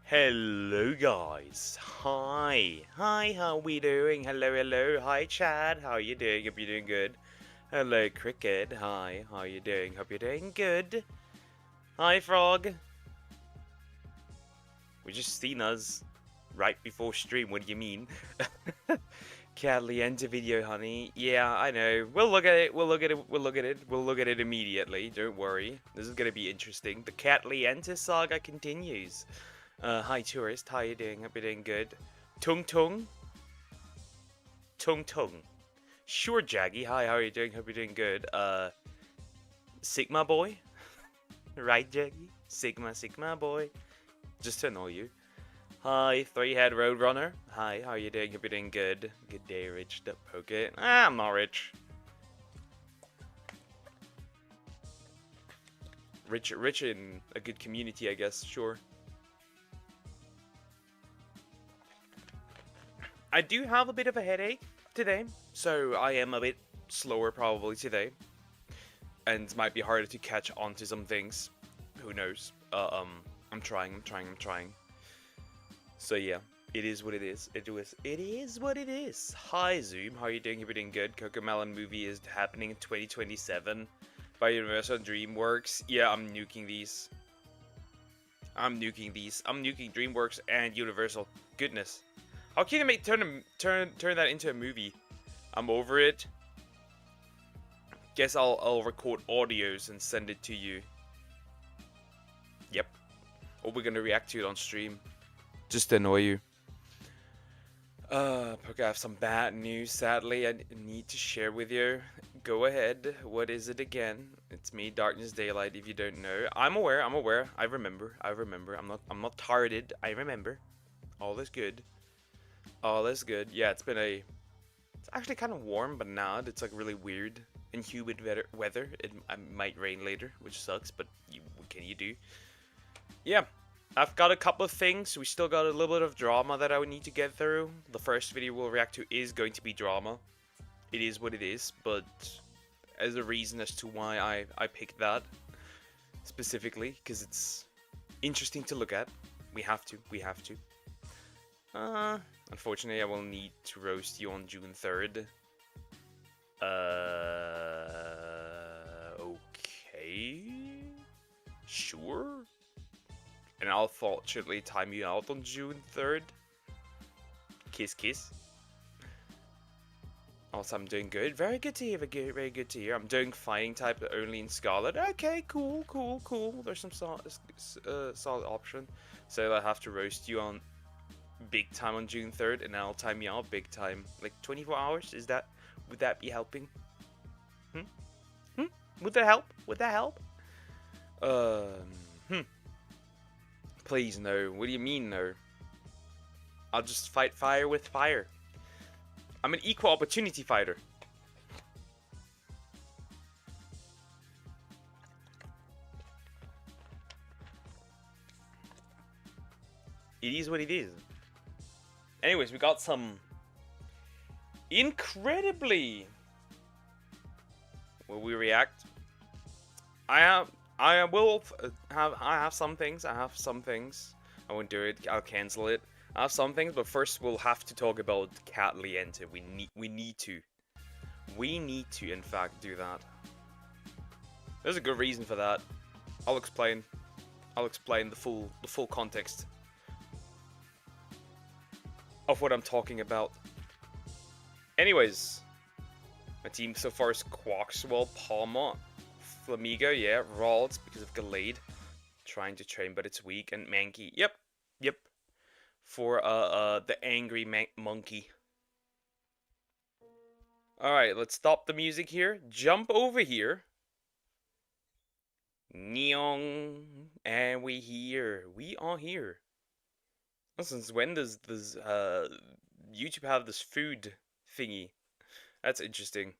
Hello guys. Hi, how we doing? Hello. Hi Chad, how you doing? Hope you're doing good. Hello Cricket. Hi, how you doing? Hope you're doing good. Hi Frog. We just seen us right before stream. What do you mean? Caliente video, honey. Yeah, I know. We'll look at it. We'll look at it. We'll look at it. We'll look at it immediately. Don't worry. This is gonna be interesting. The Catliente saga continues. Hi tourist, how you doing? Hope you're doing good. Tung Tung? Tung Tung. Sure, Jaggy. Hi, how are you doing? Hope you're doing good. Sigma boy? Right, Jaggy? Sigma boy. Just to annoy you. Hi, Three-Head Roadrunner. Hi, how are you doing? Hope you're doing good. Good day, Rich. Don't poke it. I'm not rich. Rich in a good community, I guess. Sure. I do have a bit of a headache today, so I am a bit slower probably today, and might be harder to catch on to some things. Who knows? I'm trying. So yeah, it is what it is. It is what it is. Hi Zoom, how are you doing? Hope you're doing good. Cocomelon movie is happening in 2027 by Universal DreamWorks. Yeah, I'm nuking these. I'm nuking DreamWorks and Universal. Goodness. How can you make turn that into a movie? I'm over it. Guess I'll record audios and send it to you. Yep. Or we're gonna react to it on stream. Just to annoy you. I have some bad news, sadly, I need to share with you. Go ahead. What is it again? It's me, Darkness Daylight, if you don't know. I'm aware. I remember. I'm not tired. I remember. All is good. All is good. Yeah, it's actually kind of warm, but not. It's like really weird and humid weather. It might rain later, which sucks, but what can you do? Yeah, I've got a couple of things. We still got a little bit of drama that I would need to get through. The first video we'll react to is going to be drama. It is what it is, but as a reason as to why I picked that specifically, because it's interesting to look at. We have to. Unfortunately, I will need to roast you on June 3rd. Okay. Sure. And I'll fortunately time you out on June 3rd. Kiss. Also, I'm doing good. Very good to hear. Very good to hear. I'm doing fighting type only in Scarlet. Okay, cool. There's some solid option. So I have to roast you on big time on June 3rd, and I'll time you out big time. Like 24 hours? Would that be helping? Would that help? Please, no. What do you mean, no? I'll just fight fire with fire. I'm an equal opportunity fighter. It is what it is. Anyways, we got some incredibly. Will we react? I have some things. I won't do it. I'll cancel it. I have some things, but first we'll have to talk about Catliente. We need to, in fact, do that. There's a good reason for that. I'll explain the full context of what I'm talking about. Anyways, my team so far is Quaxwell, Palma, Flamigo, yeah, Ralds because of Gallade, trying to train but it's weak, and Mankey. Yep. For the angry monkey. Alright, let's stop the music here. Jump over here. Neong. And we are here. Since when does YouTube have this food thingy? That's interesting.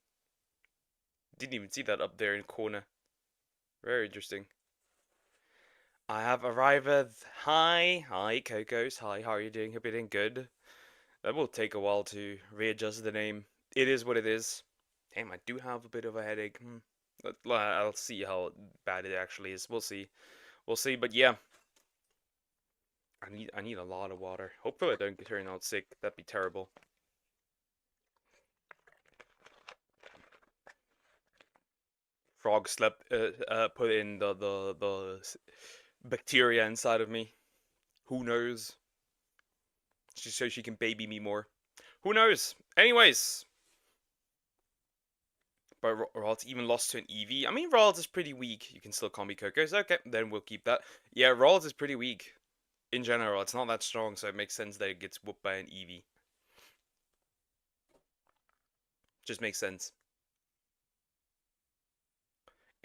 Didn't even see that up there in the corner. Very interesting. I have arrived. Hi, Cocos. Hi, how are you doing? Hope you're doing good. That will take a while to readjust the name. It is what it is. Damn, I do have a bit of a headache. I'll see how bad it actually is. We'll see. But yeah. I need a lot of water. Hopefully I don't turn out sick. That'd be terrible. Frog slept put in the bacteria inside of me. Who knows? Just so she can baby me more. Who knows? Anyways, but Ralts even lost to an EV. I mean, Ralts is pretty weak. You can still call me Cocos. Okay, then we'll keep that. Yeah, Ralts is pretty weak. In general, it's not that strong, so it makes sense that it gets whooped by an EV. Just makes sense.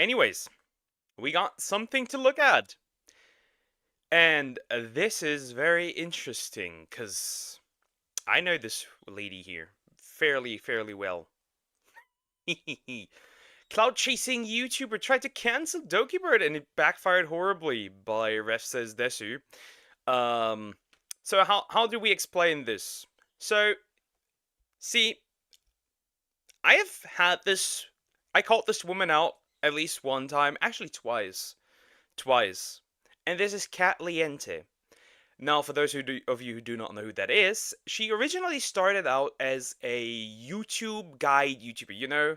Anyways, we got something to look at. And this is very interesting, because I know this lady here fairly well. Cloud chasing YouTuber tried to cancel Dokibird and it backfired horribly by Ref says Desu. So how do we explain this? So, see, I have had this. I called this woman out at least one time, actually twice, and this is Cat Liente. Now, for those of you who do not know who that is, she originally started out as a YouTube guide YouTuber. You know,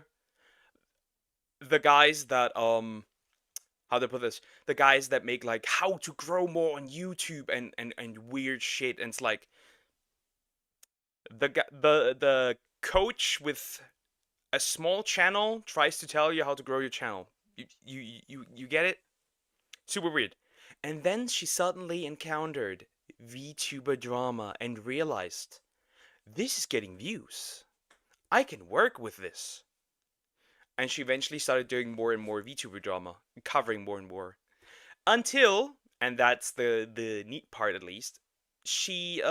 the guys that how to put this, the guys that make like how to grow more on YouTube and weird shit, and it's like the coach with a small channel tries to tell you how to grow your channel. You get it? Super weird. And then she suddenly encountered VTuber drama and realized this is getting views. I can work with this. And she eventually started doing more and more VTuber drama, covering more and more. Until, and that's the neat part at least, she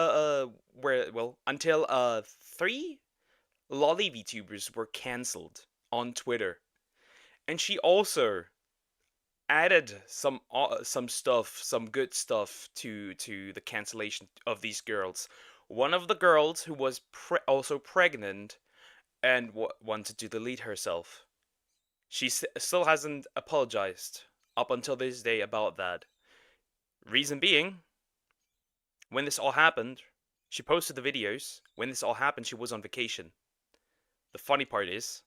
until 3 lolly VTubers were cancelled on Twitter. And she also added some stuff, some good stuff to the cancellation of these girls. One of the girls who was also pregnant and wanted to delete herself. She still hasn't apologized up until this day about that. Reason being, when this all happened, she posted the videos. When this all happened, she was on vacation. The funny part is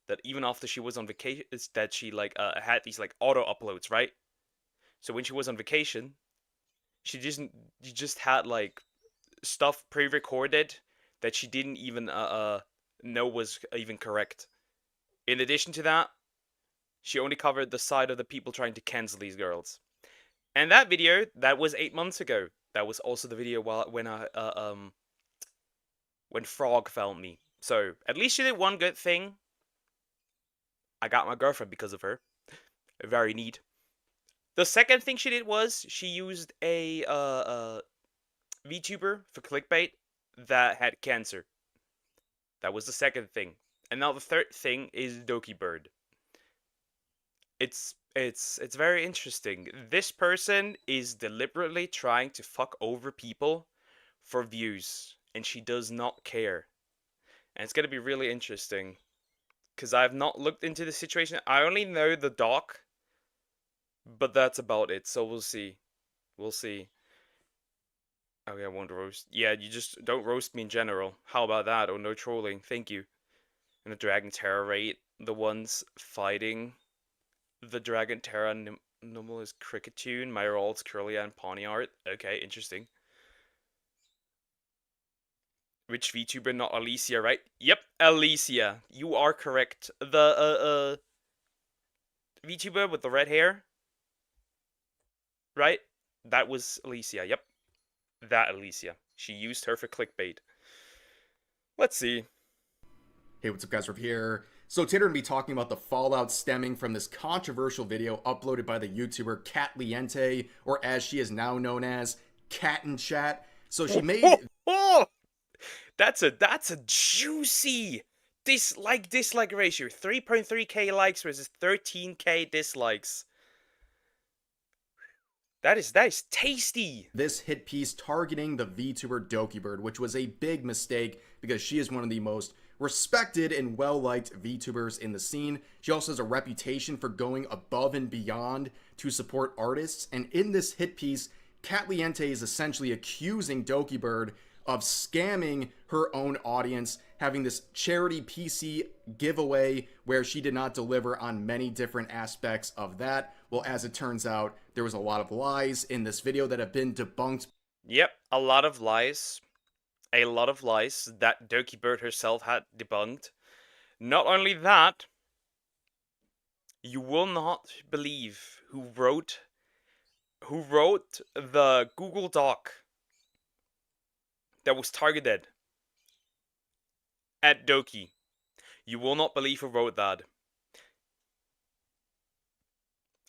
that even after she was on vacation, is that she like had these like auto uploads, right? So when she was on vacation, she just had like stuff pre-recorded that she didn't even know was even correct. In addition to that, she only covered the side of the people trying to cancel these girls. And that video, that was 8 months ago. That was also the video when Frog found me. So at least she did one good thing. I got my girlfriend because of her. Very neat. The second thing she did was she used a VTuber for clickbait that had cancer. That was the second thing. And now the third thing is Doki Bird. It's very interesting. This person is deliberately trying to fuck over people for views, and she does not care. And it's gonna be really interesting, because I've not looked into the situation. I only know the doc, but that's about it. So we'll see. We'll see. Okay, I won't roast. Yeah, you just don't roast me in general. How about that? Or no trolling. Thank you. And the Dragon Terror rate, the ones fighting the Dragon Terror normal is Cricketune, Myrol's, Curlia, and Pawniard. Okay, interesting. Which VTuber, not Alicia, right? Yep, Alicia. You are correct. The VTuber with the red hair, right? That was Alicia. Yep, that Alicia. She used her for clickbait. Let's see. Hey, what's up, guys? We're here. So today we're going to be talking about the fallout stemming from this controversial video uploaded by the YouTuber Cat Liente, or as she is now known as, Cat in Chat. So she made... Oh, that's a juicy dislike ratio. 3.3k likes versus 13k dislikes. That is tasty. This hit piece targeting the VTuber Dokibird, which was a big mistake because she is one of the most respected and well-liked VTubers in the scene. She also has a reputation for going above and beyond to support artists. And in this hit piece, Cat Liente is essentially accusing Dokibird of scamming her own audience, having this charity PC giveaway where she did not deliver on many different aspects of that. Well, as it turns out, there was a lot of lies in this video that have been debunked. Yep, a lot of lies. A lot of lies that Dokibird herself had debunked. Not only that, you will not believe who wrote the Google Doc that was targeted at Doki. You will not believe who wrote that.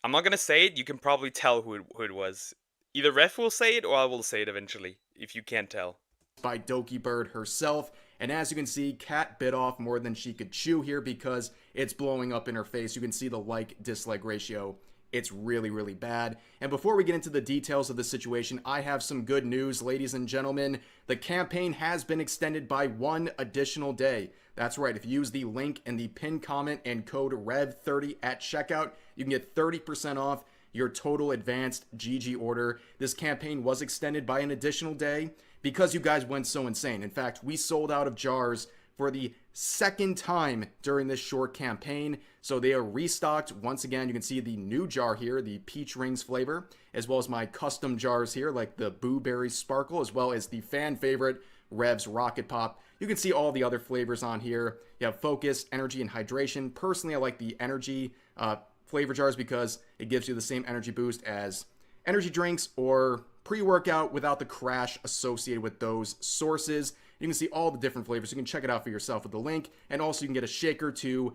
I'm not gonna say it, you can probably tell who it was. Either Ref will say it or I will say it eventually, if you can't tell. By Dokibird herself, and as you can see, Cat bit off more than she could chew here because it's blowing up in her face. You can see the like-dislike ratio. It's really, really bad. And before we get into the details of the situation, I have some good news, ladies and gentlemen. The campaign has been extended by 1 additional day. That's right, if you use the link in the pinned comment and code REV30 at checkout, you can get 30% off your total advanced GG order. This campaign was extended by an additional day because you guys went so insane. In fact, we sold out of jars for the 2nd time during this short campaign. So they are restocked. Once again, you can see the new jar here, the Peach Rings flavor, as well as my custom jars here, like the Boo Berry Sparkle, as well as the fan favorite Rev's Rocket Pop. You can see all the other flavors on here. You have Focus, Energy, and Hydration. Personally, I like the Energy flavor jars because it gives you the same energy boost as energy drinks or pre-workout without the crash associated with those sources. You can see all the different flavors. You can check it out for yourself with the link. And also you can get a shaker to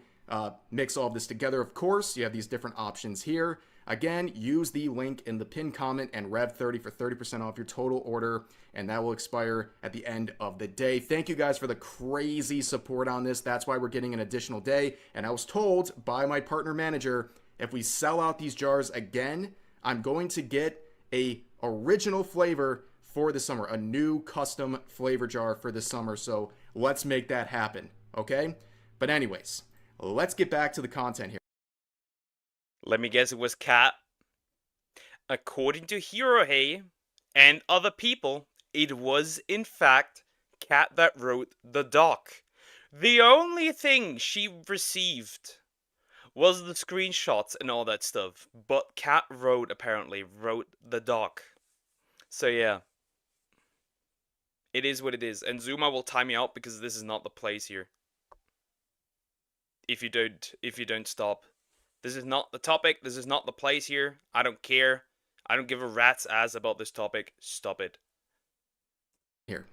mix all of this together. Of course, you have these different options here. Again, use the link in the pinned comment and Rev30 for 30% off your total order. And that will expire at the end of the day. Thank you guys for the crazy support on this. That's why we're getting an additional day. And I was told by my partner manager, if we sell out these jars again, I'm going to get a original flavor for the summer, a new custom flavor jar for the summer. So let's make that happen, okay? But anyways, let's get back to the content here. Let me guess, it was Cat. According to Hirohei and other people, it was in fact Cat that wrote the doc. The only thing she received was the screenshots and all that stuff, but Cat apparently wrote the doc. So yeah, it is what it is. And Zuma will time me out because this is not the place here. If you don't stop. This is not the topic. This is not the place here. I don't care. I don't give a rat's ass about this topic. Stop it. Here.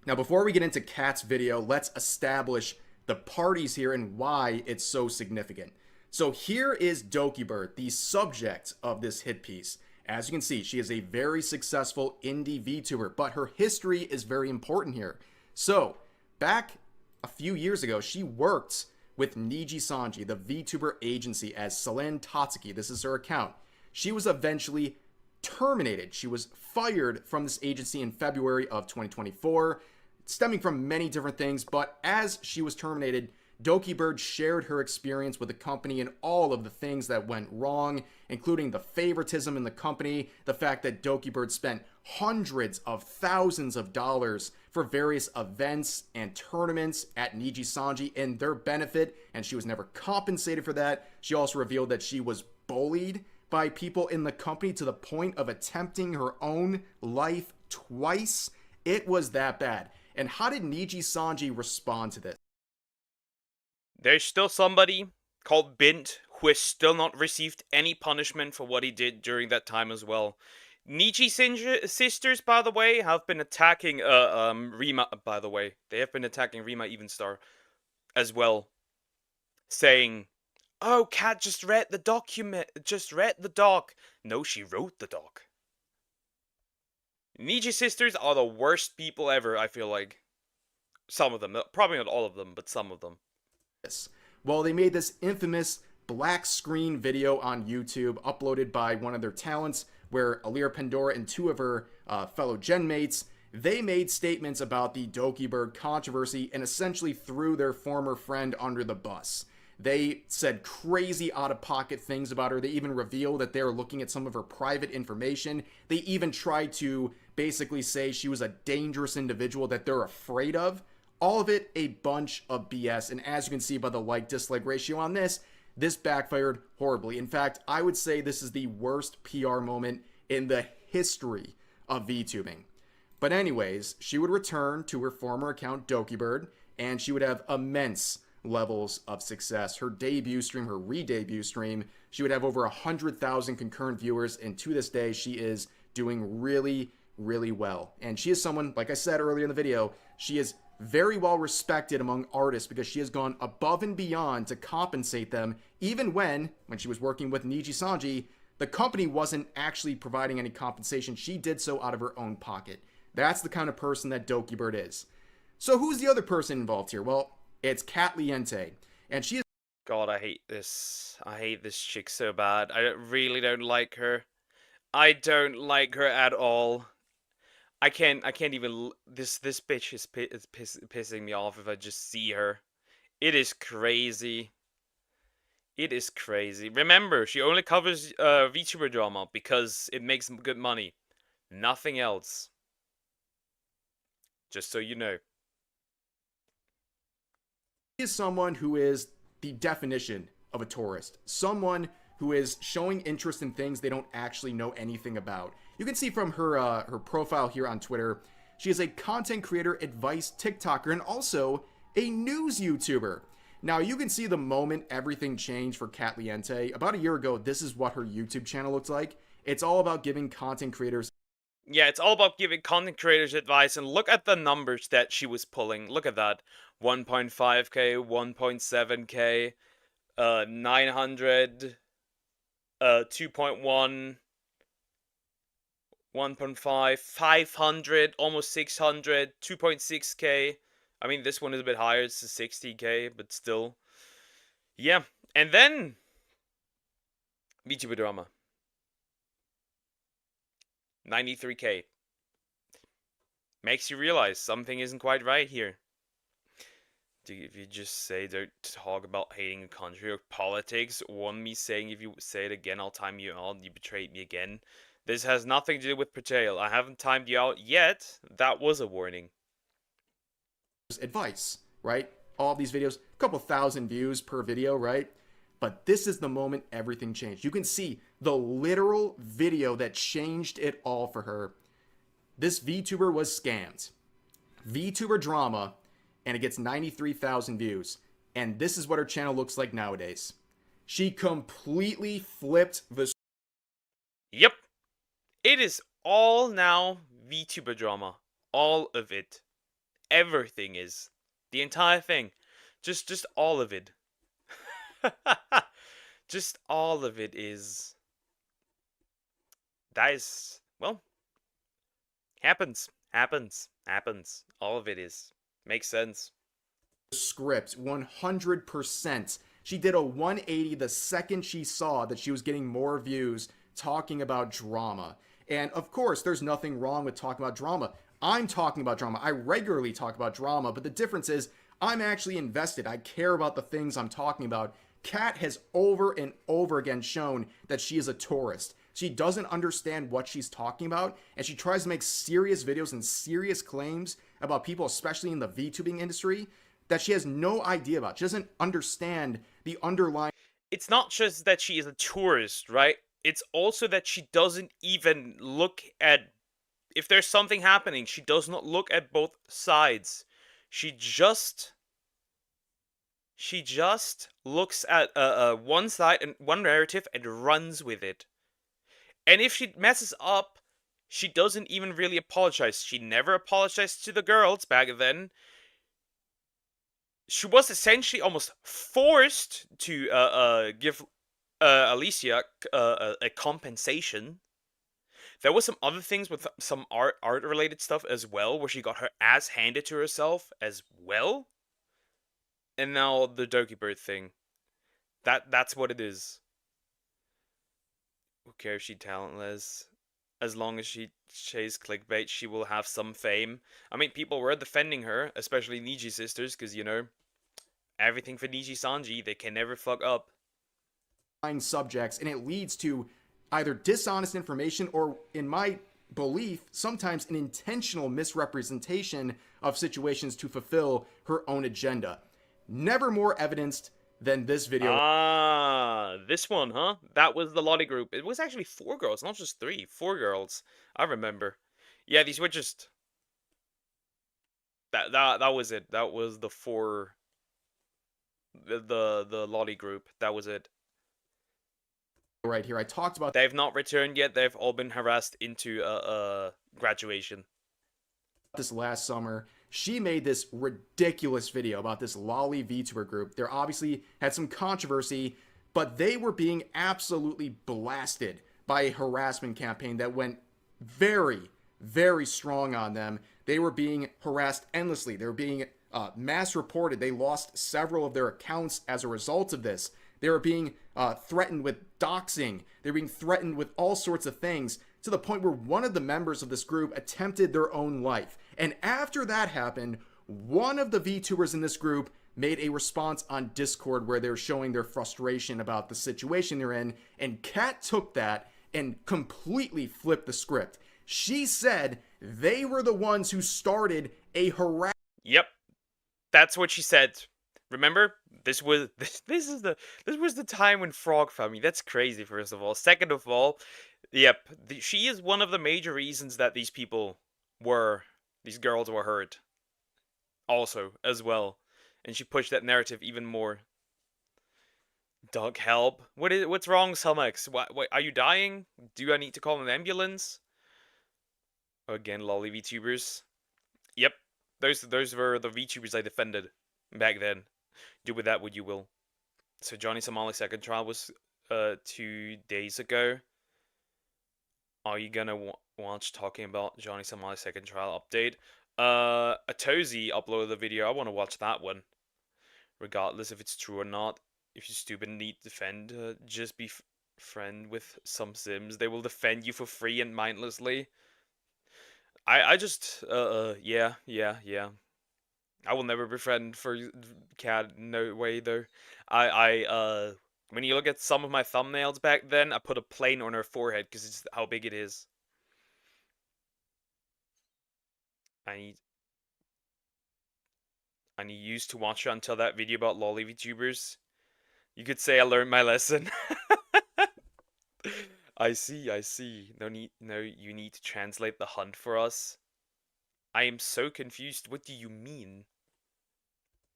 Now, before we get into Cat's video, let's establish the parties here and why it's so significant. So here is Dokibird, the subject of this hit piece. As you can see, she is a very successful indie VTuber, but her history is very important here. So, back a few years ago, she worked with Niji Sanji, the VTuber agency, as Selen Tatsuki. This is her account. She was eventually terminated. She was fired from this agency in February of 2024, stemming from many different things, but as she was terminated, Dokibird shared her experience with the company and all of the things that went wrong, including the favoritism in the company, the fact that Dokibird spent hundreds of thousands of dollars for various events and tournaments at Niji Sanji in their benefit, and she was never compensated for that. She also revealed that she was bullied by people in the company to the point of attempting her own life twice. It was that bad. And how did Niji Sanji respond to this? There's still somebody called Bint who has still not received any punishment for what he did during that time as well. Niji sisters, by the way, have been attacking Rima. By the way, they have been attacking Rima Evenstar as well, saying, "Oh, Cat just read the document. Just read the doc." No, she wrote the doc. Niji sisters are the worst people ever. I feel like some of them, probably not all of them, but some of them. Well, they made this infamous black screen video on YouTube uploaded by one of their talents where Alira Pandora and 2 of her fellow gen mates, they made statements about the Dokibird controversy and essentially threw their former friend under the bus. They said crazy out of pocket things about her. They even revealed that they're looking at some of her private information. They even tried to basically say she was a dangerous individual that they're afraid of. All of it a bunch of BS. And as you can see by the like dislike ratio on this backfired horribly. In fact, I would say this is the worst PR moment in the history of VTubing. But anyways, she would return to her former account, DokiBird, and she would have immense levels of success. Her debut stream, her re-debut stream, she would have over 100,000 concurrent viewers, and to this day, she is doing really, really well. And she is someone, like I said earlier in the video, she is very well respected among artists because she has gone above and beyond to compensate them, even when she was working with Niji Sanji, the company wasn't actually providing any compensation. She did so out of her own pocket. That's the kind of person that DokiBird is. So who's the other person involved here? Well, it's Cat Liente, and she is... God, I hate this. I hate this chick so bad. I really don't like her. I don't like her at all. I can't even. This bitch is pissing me off if I just see her. It is crazy. It is crazy. Remember, she only covers VTuber drama because it makes good money. Nothing else. Just so you know. is someone who is the definition of a tourist. Someone who is showing interest in things they don't actually know anything about. You can see from her profile here on Twitter, she is a content creator, advice TikToker, and also a news YouTuber. Now, you can see the moment everything changed for Cat Liente. About a year ago, this is what her YouTube channel looks like. It's all about giving content creators... Yeah, it's all about giving content creators advice, and look at the numbers that she was pulling. Look at that. 1.5k, 1.7k, 900, 2.1, 1.5, 500, almost 600, 2.6k. I mean, this one is a bit higher, it's a 60k, but still. Yeah, and then VTuber drama. 93k. Makes you realize something isn't quite right here. If you just say don't talk about hating a country or politics, one me saying if you say it again, I'll time you out, you betrayed me again. This has nothing to do with betrayal. I haven't timed you out yet. That was a warning. Advice, right? All of these videos, a couple thousand views per video, right? But this is the moment everything changed. You can see the literal video that changed it all for her. This VTuber was scammed. VTuber drama, and it gets 93,000 views. And this is what her channel looks like nowadays. She completely flipped the... Yep. It is all now VTuber drama. All of it. Everything is. The entire thing. Just all of it. Just all of it is. That is, well, happens. All of it is. Makes sense. Script 100%. She did a 180 the second she saw that she was getting more views talking about drama. And of course, there's nothing wrong with talking about drama. I'm talking about drama. I regularly talk about drama, but the difference is I'm actually invested. I care about the things I'm talking about. Kat has over and over again shown that she is a tourist. She doesn't understand what she's talking about, and she tries to make serious videos and serious claims about people, especially in the VTubing industry, that she has no idea about. She doesn't understand the underlying... It's not just that she is a tourist, right? It's also that she doesn't even look at... If there's something happening, she does not look at both sides. She just looks at one side and one narrative and runs with it. And if she messes up, she doesn't even really apologize. She never apologized to the girls back then. She was essentially almost forced to give Alicia a compensation. There was some other things with some art related stuff as well, where she got her ass handed to herself as well. And now the DokiBird thing. That's what it is. Who cares if she's talentless? As long as she chases clickbait, she will have some fame. I mean, people were defending her, especially Niji sisters, because, you know, Everything for Nishi Sanji, they can never fuck up. Subjects, and it leads to either dishonest information or, in my belief, sometimes an intentional misrepresentation of situations to fulfill her own agenda. Never more evidenced than this video. Ah, this one, huh? That was the Lottie group. It was actually 4 girls, not just 3. 4 girls. I remember. Yeah, these were just that was it. That was the 4 the Lottie group. That was it. Right here, I talked about They've not returned yet. They've all been harassed into graduation. this last summer. She made this ridiculous video about this lolly VTuber group. There obviously had some controversy, but they were being absolutely blasted by a harassment campaign that went very, very strong on them. They were being harassed endlessly. They were being mass reported. They lost several of their accounts as a result of this. They were being threatened with doxing. They were being threatened with all sorts of things, to the point where one of the members of this group attempted their own life. And after that happened, one of the VTubers in this group made a response on Discord where they're showing their frustration about the situation they're in, and Kat took that and completely flipped the script. She said they were the ones who started a harassment. Yep. That's what she said. Remember? This was the time when Frog found me. That's crazy, first of all. Second of all, yep, she is one of the major reasons that these girls were hurt. Also, as well. And she pushed that narrative even more. Doc, help. What's wrong, Selmex? What, are you dying? Do I need to call an ambulance? Again, lolly VTubers. Yep. Those were the VTubers I defended back then. Do with that what you will. So Johnny Somali's second trial was 2 days ago. Are you gonna watch talking about Johnny Somali's second trial update? Atozy uploaded the video. I want to watch that one, regardless if it's true or not. If you stupid need to defend, just be friend with some Sims. They will defend you for free and mindlessly. I just yeah. I will never befriend for Cat. No way though. When you look at some of my thumbnails back then, I put a plane on her forehead because it's how big it is. I need used to watch her until that video about lolly VTubers. You could say I learned my lesson. I see. No, you need to translate the hunt for us. I am so confused. What do you mean?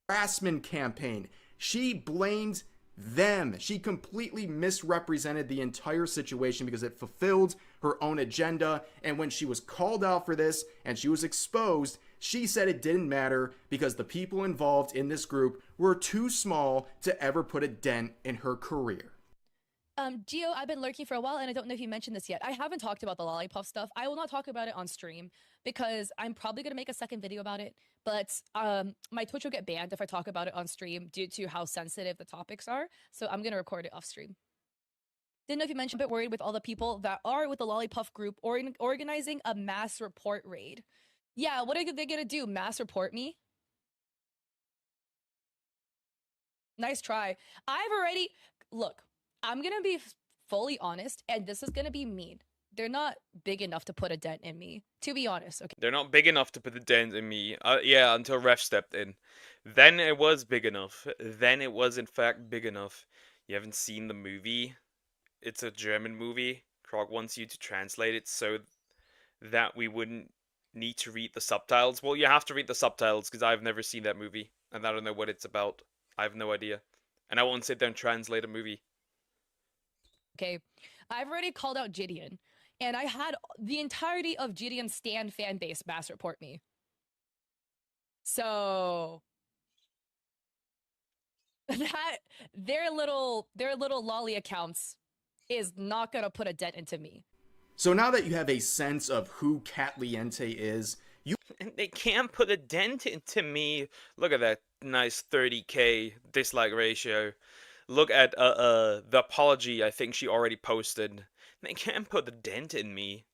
Harassment campaign. She blamed them. She completely misrepresented the entire situation because it fulfilled her own agenda. And when she was called out for this and she was exposed, she said it didn't matter because the people involved in this group were too small to ever put a dent in her career. Gio, I've been lurking for a while, and I don't know if you mentioned this yet. I haven't talked about the lollipop stuff. I will not talk about it on stream because I'm probably going to make a second video about it. But my Twitch will get banned if I talk about it on stream due to how sensitive the topics are. So I'm going to record it off stream. Didn't know if you mentioned, but worried with all the people that are with the lollipop group or organizing a mass report raid. Yeah, what are they going to do? Mass report me? Nice try. Look, I'm going to be fully honest, and this is going to be mean. They're not big enough to put a dent in me, to be honest, okay? They're not big enough to put a dent in me. Yeah, until Ref stepped in. Then it was big enough. Then it was, in fact, big enough. You haven't seen the movie? It's a German movie. Krog wants you to translate it so that we wouldn't need to read the subtitles. Well, you have to read the subtitles because I've never seen that movie. And I don't know what it's about. I have no idea. And I won't sit there and translate a movie. Okay, I've already called out Gideon, and I had the entirety of Gideon's Stan fan base mass report me. So that their little lolly accounts is not gonna put a dent into me. So now that you have a sense of who Cat Liente is, And they can't put a dent into me. Look at that nice 30k dislike ratio. Look at the apology I think she already posted. They can't put a dent in me.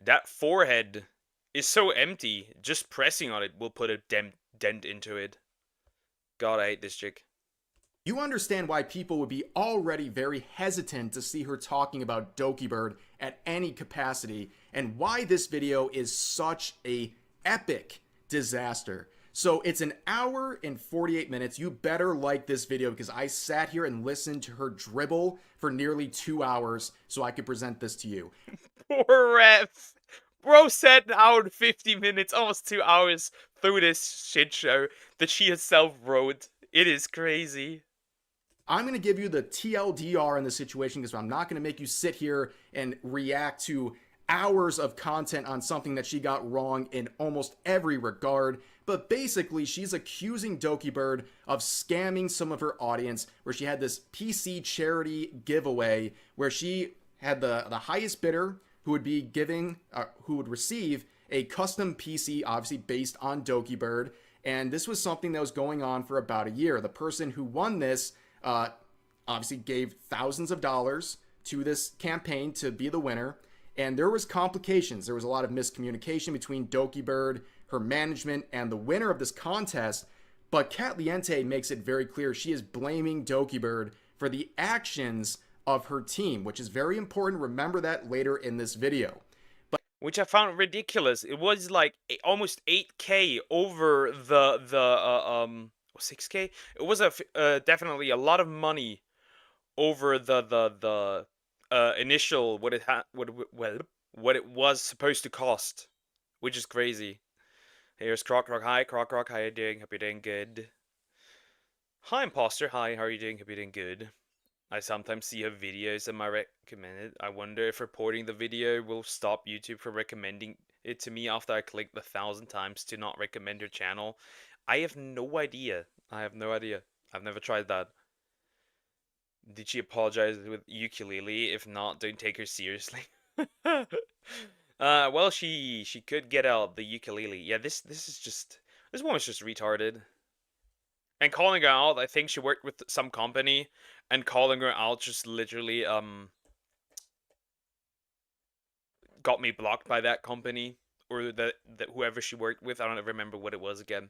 That forehead is so empty. Just pressing on it will put a dent into it. God, I hate this chick. You understand why people would be already very hesitant to see her talking about Dokibird at any capacity, and why this video is such a epic disaster. So it's an hour and 48 minutes. You better like this video because I sat here and listened to her dribble for nearly 2 hours so I could present this to you. Poor ref. Bro sat out 50 minutes, almost 2 hours through this shit show that she herself wrote. It is crazy. I'm going to give you the TLDR in this situation because I'm not going to make you sit here and react to hours of content on something that she got wrong in almost every regard. But basically, she's accusing Dokibird of scamming some of her audience, where she had this PC charity giveaway where she had the highest bidder who would be who would receive a custom PC, obviously based on Dokibird. And this was something that was going on for about a year. The person who won this obviously gave thousands of dollars to this campaign to be the winner, and there was complications. There was a lot of miscommunication between Dokibird, her management, and the winner of this contest. But Cat Liente makes it very clear she is blaming Dokibird for the actions of her team, which is very important. Remember that later in this video. Which I found ridiculous. It was like almost 8K over the 6K. It was definitely a lot of money over the initial what it was supposed to cost, which is crazy. Here's Croc. Hi, Croc. How you doing? Hope you're doing good. Hi, Imposter. Hi, how are you doing? Hope you're doing good. I sometimes see her videos and my recommended. I wonder if reporting the video will stop YouTube from recommending it to me after I click the 1,000 times to not recommend her channel. I have no idea. I've never tried that. Did she apologize with ukulele? If not, don't take her seriously. Well, she could get out the ukulele. Yeah, this woman's just retarded. And calling her out, I think she worked with some company, and calling her out just literally got me blocked by that company, or that whoever she worked with. I don't remember what it was again.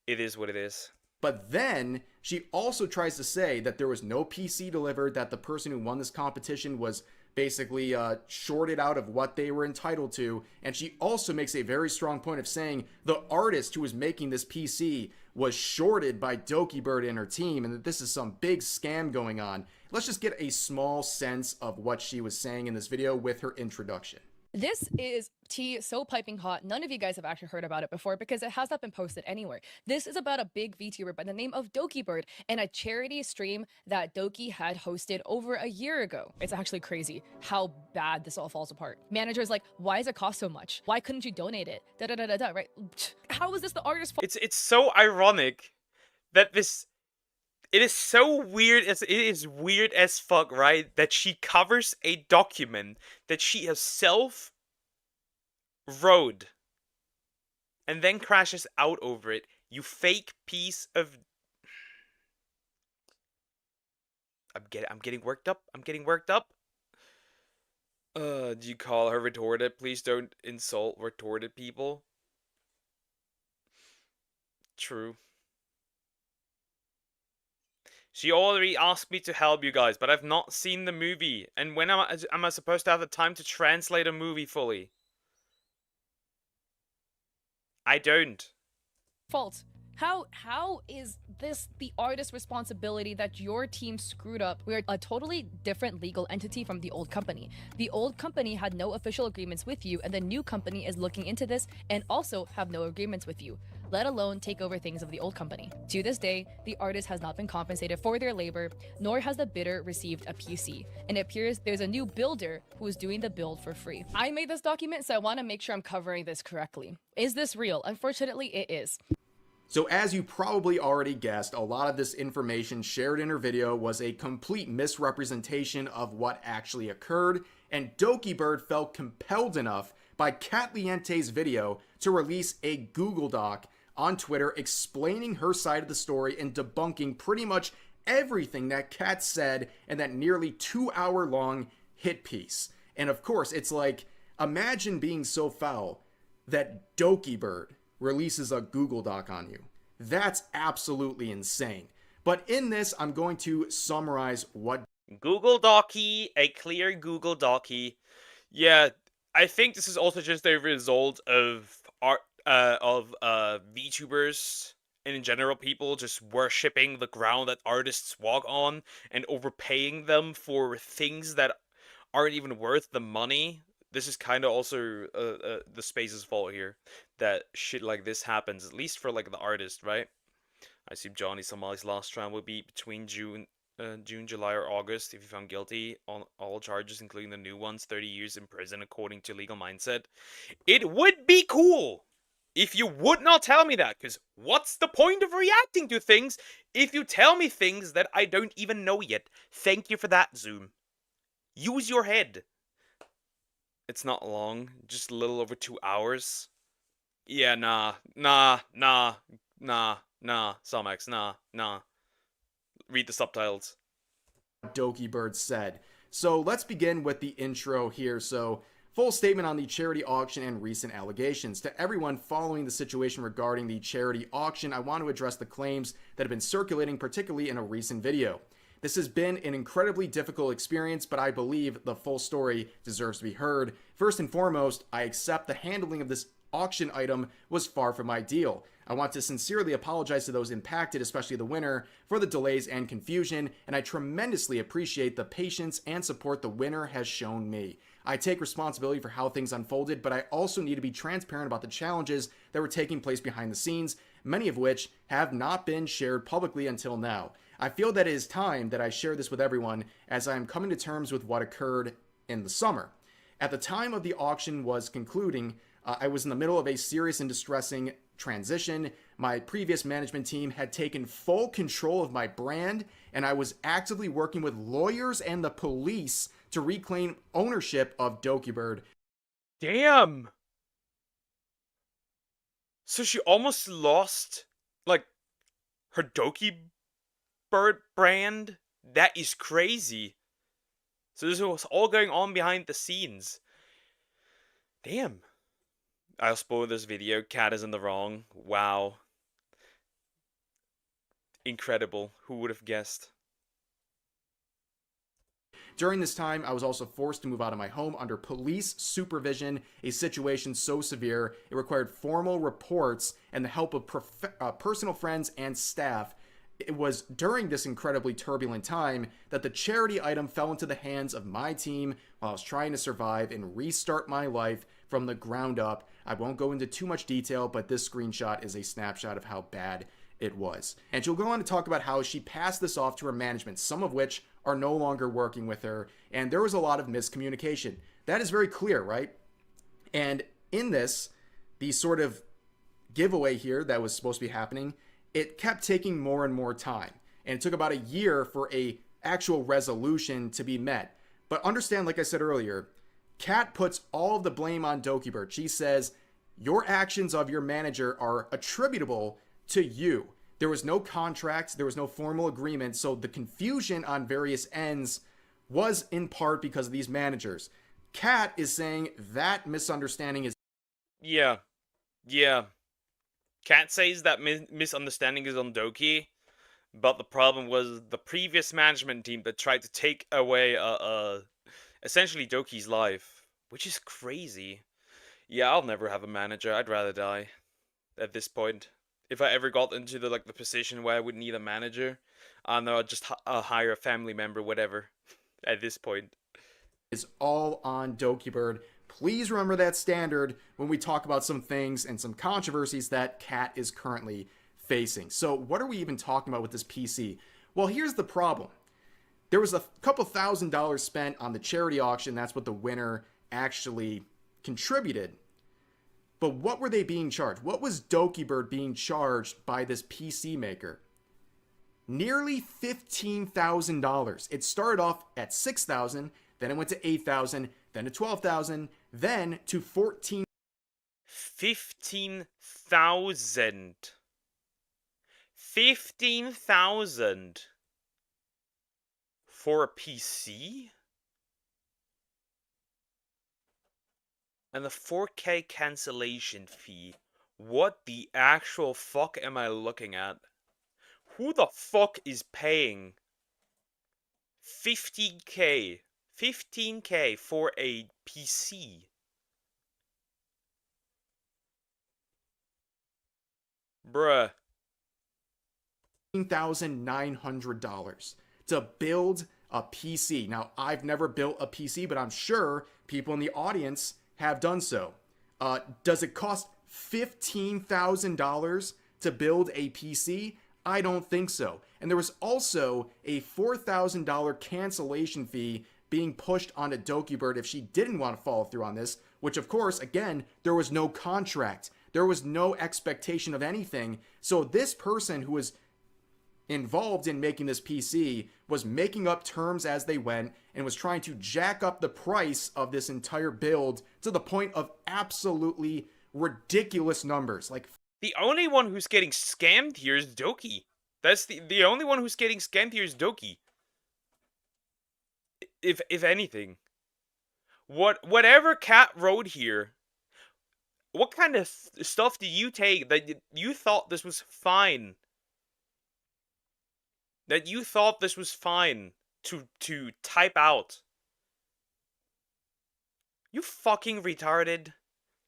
It is what it is. But then she also tries to say that there was no PC delivered, that the person who won this competition was basically shorted out of what they were entitled to. And she also makes a very strong point of saying the artist who was making this PC was shorted by Dokibird and her team, and that this is some big scam going on. Let's just get a small sense of what she was saying in this video with her introduction. This is tea so piping hot. None of you guys have actually heard about it before because it has not been posted anywhere. This is about a big VTuber by the name of Dokibird and a charity stream that Doki had hosted over a year ago. It's actually crazy how bad this all falls apart. Manager's like, why does it cost so much? Why couldn't you donate it? Right? How is this the artist's fault? It's so ironic that this... It is so weird, it is weird as fuck, right? That she covers a document that she herself wrote and then crashes out over it. You fake piece of... I'm getting worked up. Do you call her retarded? Please don't insult retarded people. True. She already asked me to help you guys, but I've not seen the movie. And when am I supposed to have the time to translate a movie fully? I don't. Fault. How is this the artist's responsibility that your team screwed up? We're a totally different legal entity from the old company. The old company had no official agreements with you, and the new company is looking into this and also have no agreements with you, let alone take over things of the old company. To this day, the artist has not been compensated for their labor, nor has the bidder received a PC. And it appears there's a new builder who is doing the build for free. I made this document, so I want to make sure I'm covering this correctly. Is this real? Unfortunately, it is. So as you probably already guessed, a lot of this information shared in her video was a complete misrepresentation of what actually occurred, and Dokibird felt compelled enough by Cat Liente's video to release a Google Doc on Twitter explaining her side of the story and debunking pretty much everything that Cat said in that nearly 2-hour long hit piece. And of course, it's like, imagine being so foul that Dokibird releases a Google Doc on you. That's absolutely insane. But in this, I'm going to summarize what Google Docky, a clear Google Docky. Yeah, I think this is also just a result of VTubers and in general people just worshipping the ground that artists walk on and overpaying them for things that aren't even worth the money. This is kind of also the Space's fault here that shit like this happens, at least for like the artist, right? I assume Johnny Somali's last trial will be between June, July, or August if he found guilty on all charges, including the new ones, 30 years in prison according to legal mindset. It would be cool if you would not tell me that, because what's the point of reacting to things if you tell me things that I don't even know yet? Thank you for that, Zoom. Use your head. It's not long, just a little over 2 hours. Yeah, nah, Somax, nah. Read the subtitles. Doki Bird said. So let's begin with the intro here. So, full statement on the charity auction and recent allegations. To everyone following the situation regarding the charity auction, I want to address the claims that have been circulating, particularly in a recent video. This has been an incredibly difficult experience, but I believe the full story deserves to be heard. First and foremost, I accept the handling of this auction item was far from ideal. I want to sincerely apologize to those impacted, especially the winner, for the delays and confusion, and I tremendously appreciate the patience and support the winner has shown me. I take responsibility for how things unfolded, but I also need to be transparent about the challenges that were taking place behind the scenes, many of which have not been shared publicly until now. I feel that it is time that I share this with everyone as I am coming to terms with what occurred in the summer. At the time of the auction was concluding, I was in the middle of a serious and distressing transition. My previous management team had taken full control of my brand, and I was actively working with lawyers and the police to reclaim ownership of DokiBird. Damn! So she almost lost, like, her Doki Bird brand? That is crazy. So this was all going on behind the scenes. Damn. I'll spoil this video. Cat is in the wrong. Wow. Incredible. Who would have guessed? During this time, I was also forced to move out of my home under police supervision, a situation so severe it required formal reports and the help of personal friends and staff. It was during this incredibly turbulent time that the charity item fell into the hands of my team while I was trying to survive and restart my life from the ground up. I won't go into too much detail, but this screenshot is a snapshot of how bad it was. And she'll go on to talk about how she passed this off to her management, some of which are no longer working with her, and there was a lot of miscommunication. That is very clear, right? And in this, the sort of giveaway here that was supposed to be happening, it kept taking more and more time. And it took about a year for a actual resolution to be met. But understand, like I said earlier, Kat puts all of the blame on DokiBird. She says, your actions of your manager are attributable to you. There was no contract, there was no formal agreement, so the confusion on various ends was in part because of these managers. Kat is saying that misunderstanding is... Yeah. Cat says that misunderstanding is on Doki, but the problem was the previous management team that tried to take away essentially Doki's life, which is crazy. Yeah, I'll never have a manager. I'd rather die at this point. If I ever got into the position where I would need a manager, I know I'd just hire a family member, whatever. At this point, is all on DokiBird. Please remember that standard when we talk about some things and some controversies that Kat is currently facing. So what are we even talking about with this PC? Well, here's the problem. There was a couple $1,000s spent on the charity auction. That's what the winner actually contributed. But what were they being charged? What was DokiBird being charged by this PC maker? Nearly $15,000. It started off at $6,000, then it went to $8,000, then to $12,000, then to $14,000. 15,000. 15,000 for a PC? And the 4K cancellation fee. What the actual fuck am I looking at? Who the fuck is paying 15k 15k for a PC? Bruh. $900 to build a PC. Now, I've never built a PC, but I'm sure people in the audience have done so. Does it cost $15,000 to build a PC? I don't think so. And there was also a $4,000 cancellation fee being pushed onto DokuBird if she didn't want to follow through on this, which, of course, again, there was no contract. There was no expectation of anything. So this person who was involved in making this PC was making up terms as they went and was trying to jack up the price of this entire build to the point of absolutely ridiculous numbers. Like, The only one who's getting scammed here is Doki. That's the only one who's getting scammed here is Doki. If anything. Whatever Cat wrote here, what kind of stuff did you take that you thought this was fine? That you thought this was fine to type out? You fucking retarded.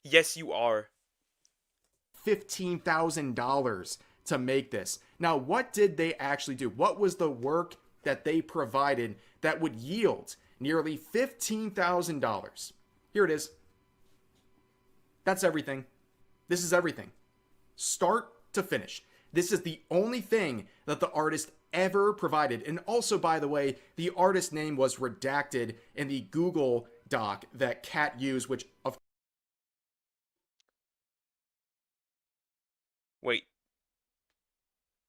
Yes, you are. $15,000 to make this. Now, what did they actually do? What was the work that they provided that would yield nearly $15,000? Here it is. That's everything. This is everything. Start to finish. This is the only thing that the artist ever provided. And also, by the way, the artist name was redacted in the Google Doc that Kat used, which of Wait.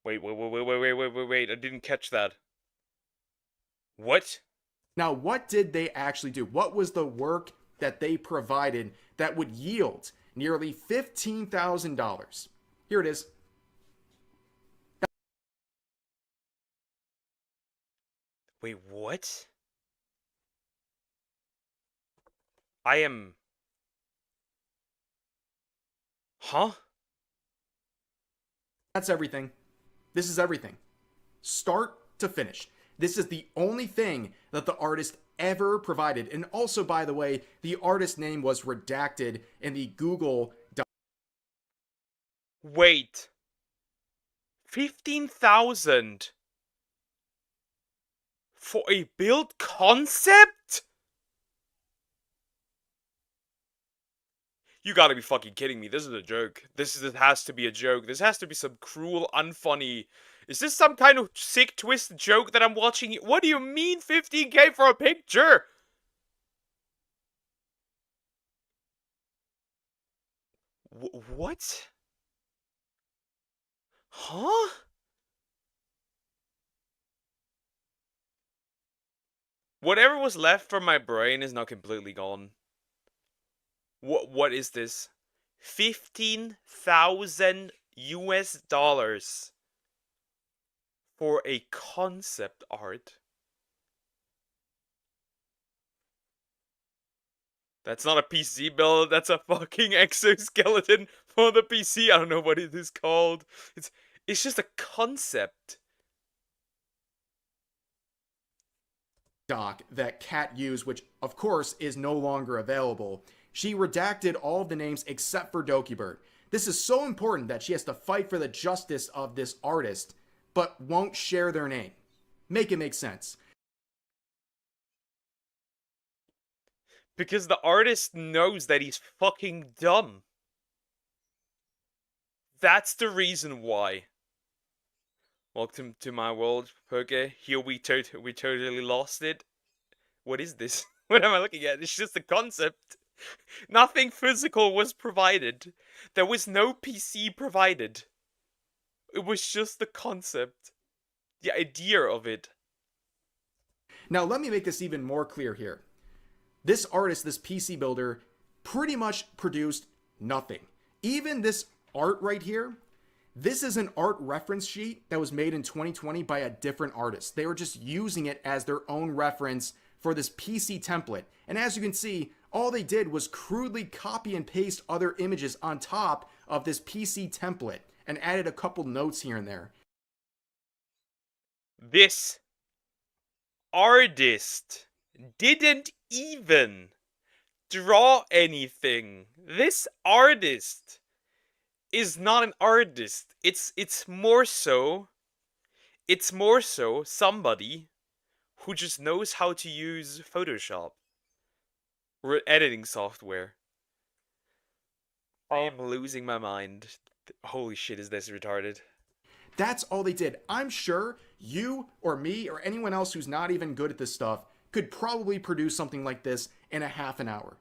Wait. I didn't catch that. What? Now, what did they actually do? What was the work that they provided that would yield nearly $15,000? Here it is. Wait, what? I am... Huh? That's everything. This is everything. Start to finish. This is the only thing that the artist ever provided. And also, by the way, the artist name was redacted in the Google Doc. Wait. 15,000 for a build concept? You gotta be fucking kidding me. This is a joke. This has to be a joke. This has to be some cruel, unfunny... Is this some kind of sick, twisted joke that I'm watching? What do you mean 15k for a picture? What? Huh? Whatever was left from my brain is now completely gone. What is this? 15,000 US dollars for a concept art? That's not a PC build, that's a fucking exoskeleton for the PC. I don't know what it is called. It's just a concept. Doc that Kat used, which of course is no longer available. She redacted all of the names except for DokuBird. This is so important that she has to fight for the justice of this artist, but won't share their name. Make it make sense. Because the artist knows that he's fucking dumb. That's the reason why. Welcome to my world, Poke. Here we totally lost it. What is this? What am I looking at? It's just a concept. Nothing physical was provided. There was no PC provided. It was just the concept. The idea of it. Now, let me make this even more clear here. This artist, this PC builder, pretty much produced nothing. Even this art right here, this is an art reference sheet that was made in 2020 by a different artist. They were just using it as their own reference for this PC template. And as you can see, all they did was crudely copy and paste other images on top of this PC template and added a couple notes here and there. This artist didn't even draw anything. This artist is not an artist. It's more so somebody who just knows how to use Photoshop or editing software. I am losing my mind. Holy shit, is this retarded? That's all they did. I'm sure you or me or anyone else who's not even good at this stuff could probably produce something like this in a half an hour.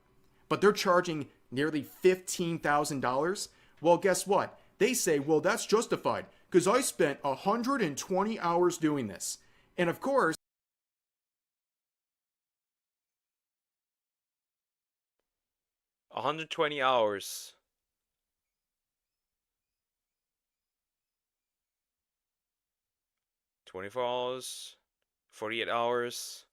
But they're charging nearly $15,000. Well, guess what? They say, well, that's justified because I spent 120 hours doing this. And of course, 120 hours. 24 hours. 48 hours.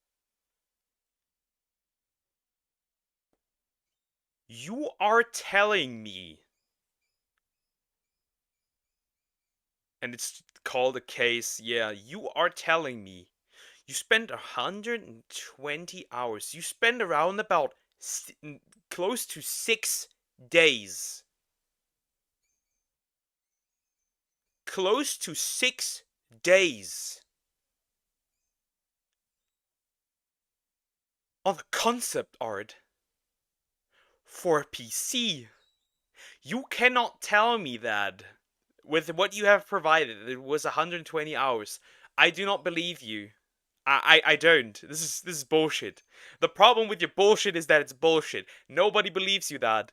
You are telling me, and it's called a case, yeah, you are telling me you spent 120 hours. You spend around about close to 6 days. Close to 6 days on the concept art for a PC. You cannot tell me that with what you have provided it was 120 hours. I do not believe you. I don't. This is bullshit. The problem with your bullshit is that it's bullshit. Nobody believes you that.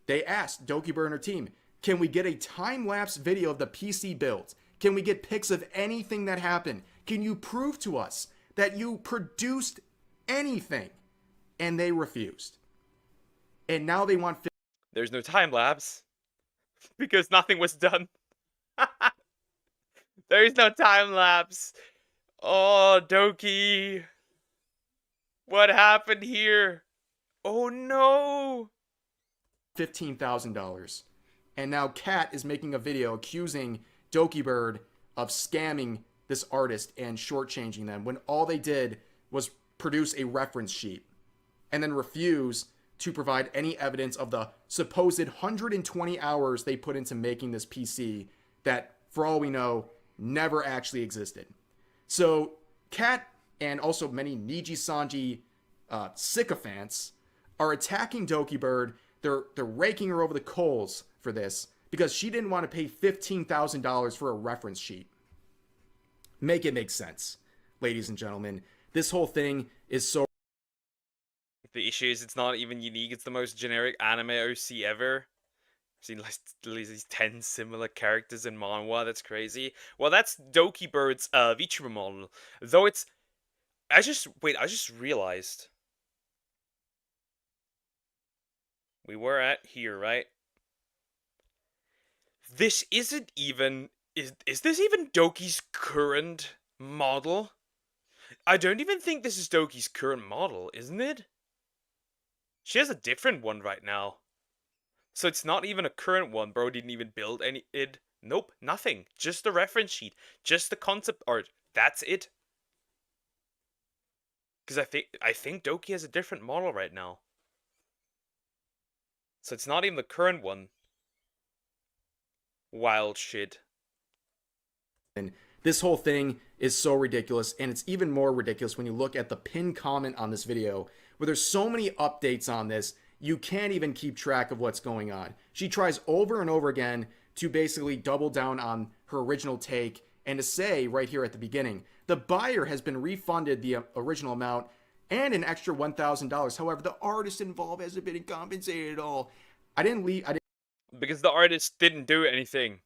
they asked Dokibur and her team, can we get a time-lapse video of the PC build? Can we get pics of anything that happened? Can you prove to us that you produced anything? And they refused. And now they want... There's no time lapse. Because nothing was done. There is no time lapse. Oh, Doki. What happened here? Oh no. $15,000. And now Kat is making a video accusing Dokibird of scamming this artist and shortchanging them when all they did was produce a reference sheet and then refuse to provide any evidence of the supposed 120 hours they put into making this PC that, for all we know, never actually existed. So Kat and also many Niji Sanji sycophants are attacking Dokibird. They're raking her over the coals for this because she didn't want to pay $15,000 for a reference sheet. Make it make sense, ladies and gentlemen. This whole thing is so... The issue is it's not even unique. It's the most generic anime OC ever. I've seen like these 10 similar characters in manhwa. That's crazy. Well, that's Dokibird's VTuber model. Though it's... I just realized. We were at here, right? This isn't even... Is this even Doki's current model? I don't even think this is Doki's current model, isn't it? She has a different one right now. So it's not even a current one. Bro didn't even build any... Nope, nothing. Just the reference sheet. Just the concept art. That's it. Because I think Doki has a different model right now. So it's not even the current one. Wild shit. And this whole thing is so ridiculous, and it's even more ridiculous when you look at the pinned comment on this video, where there's so many updates on this, you can't even keep track of what's going on. She tries over and over again to basically double down on her original take and to say right here at the beginning, the buyer has been refunded the original amount and an extra $1,000. However, the artist involved hasn't been compensated at all. Because the artist didn't do anything.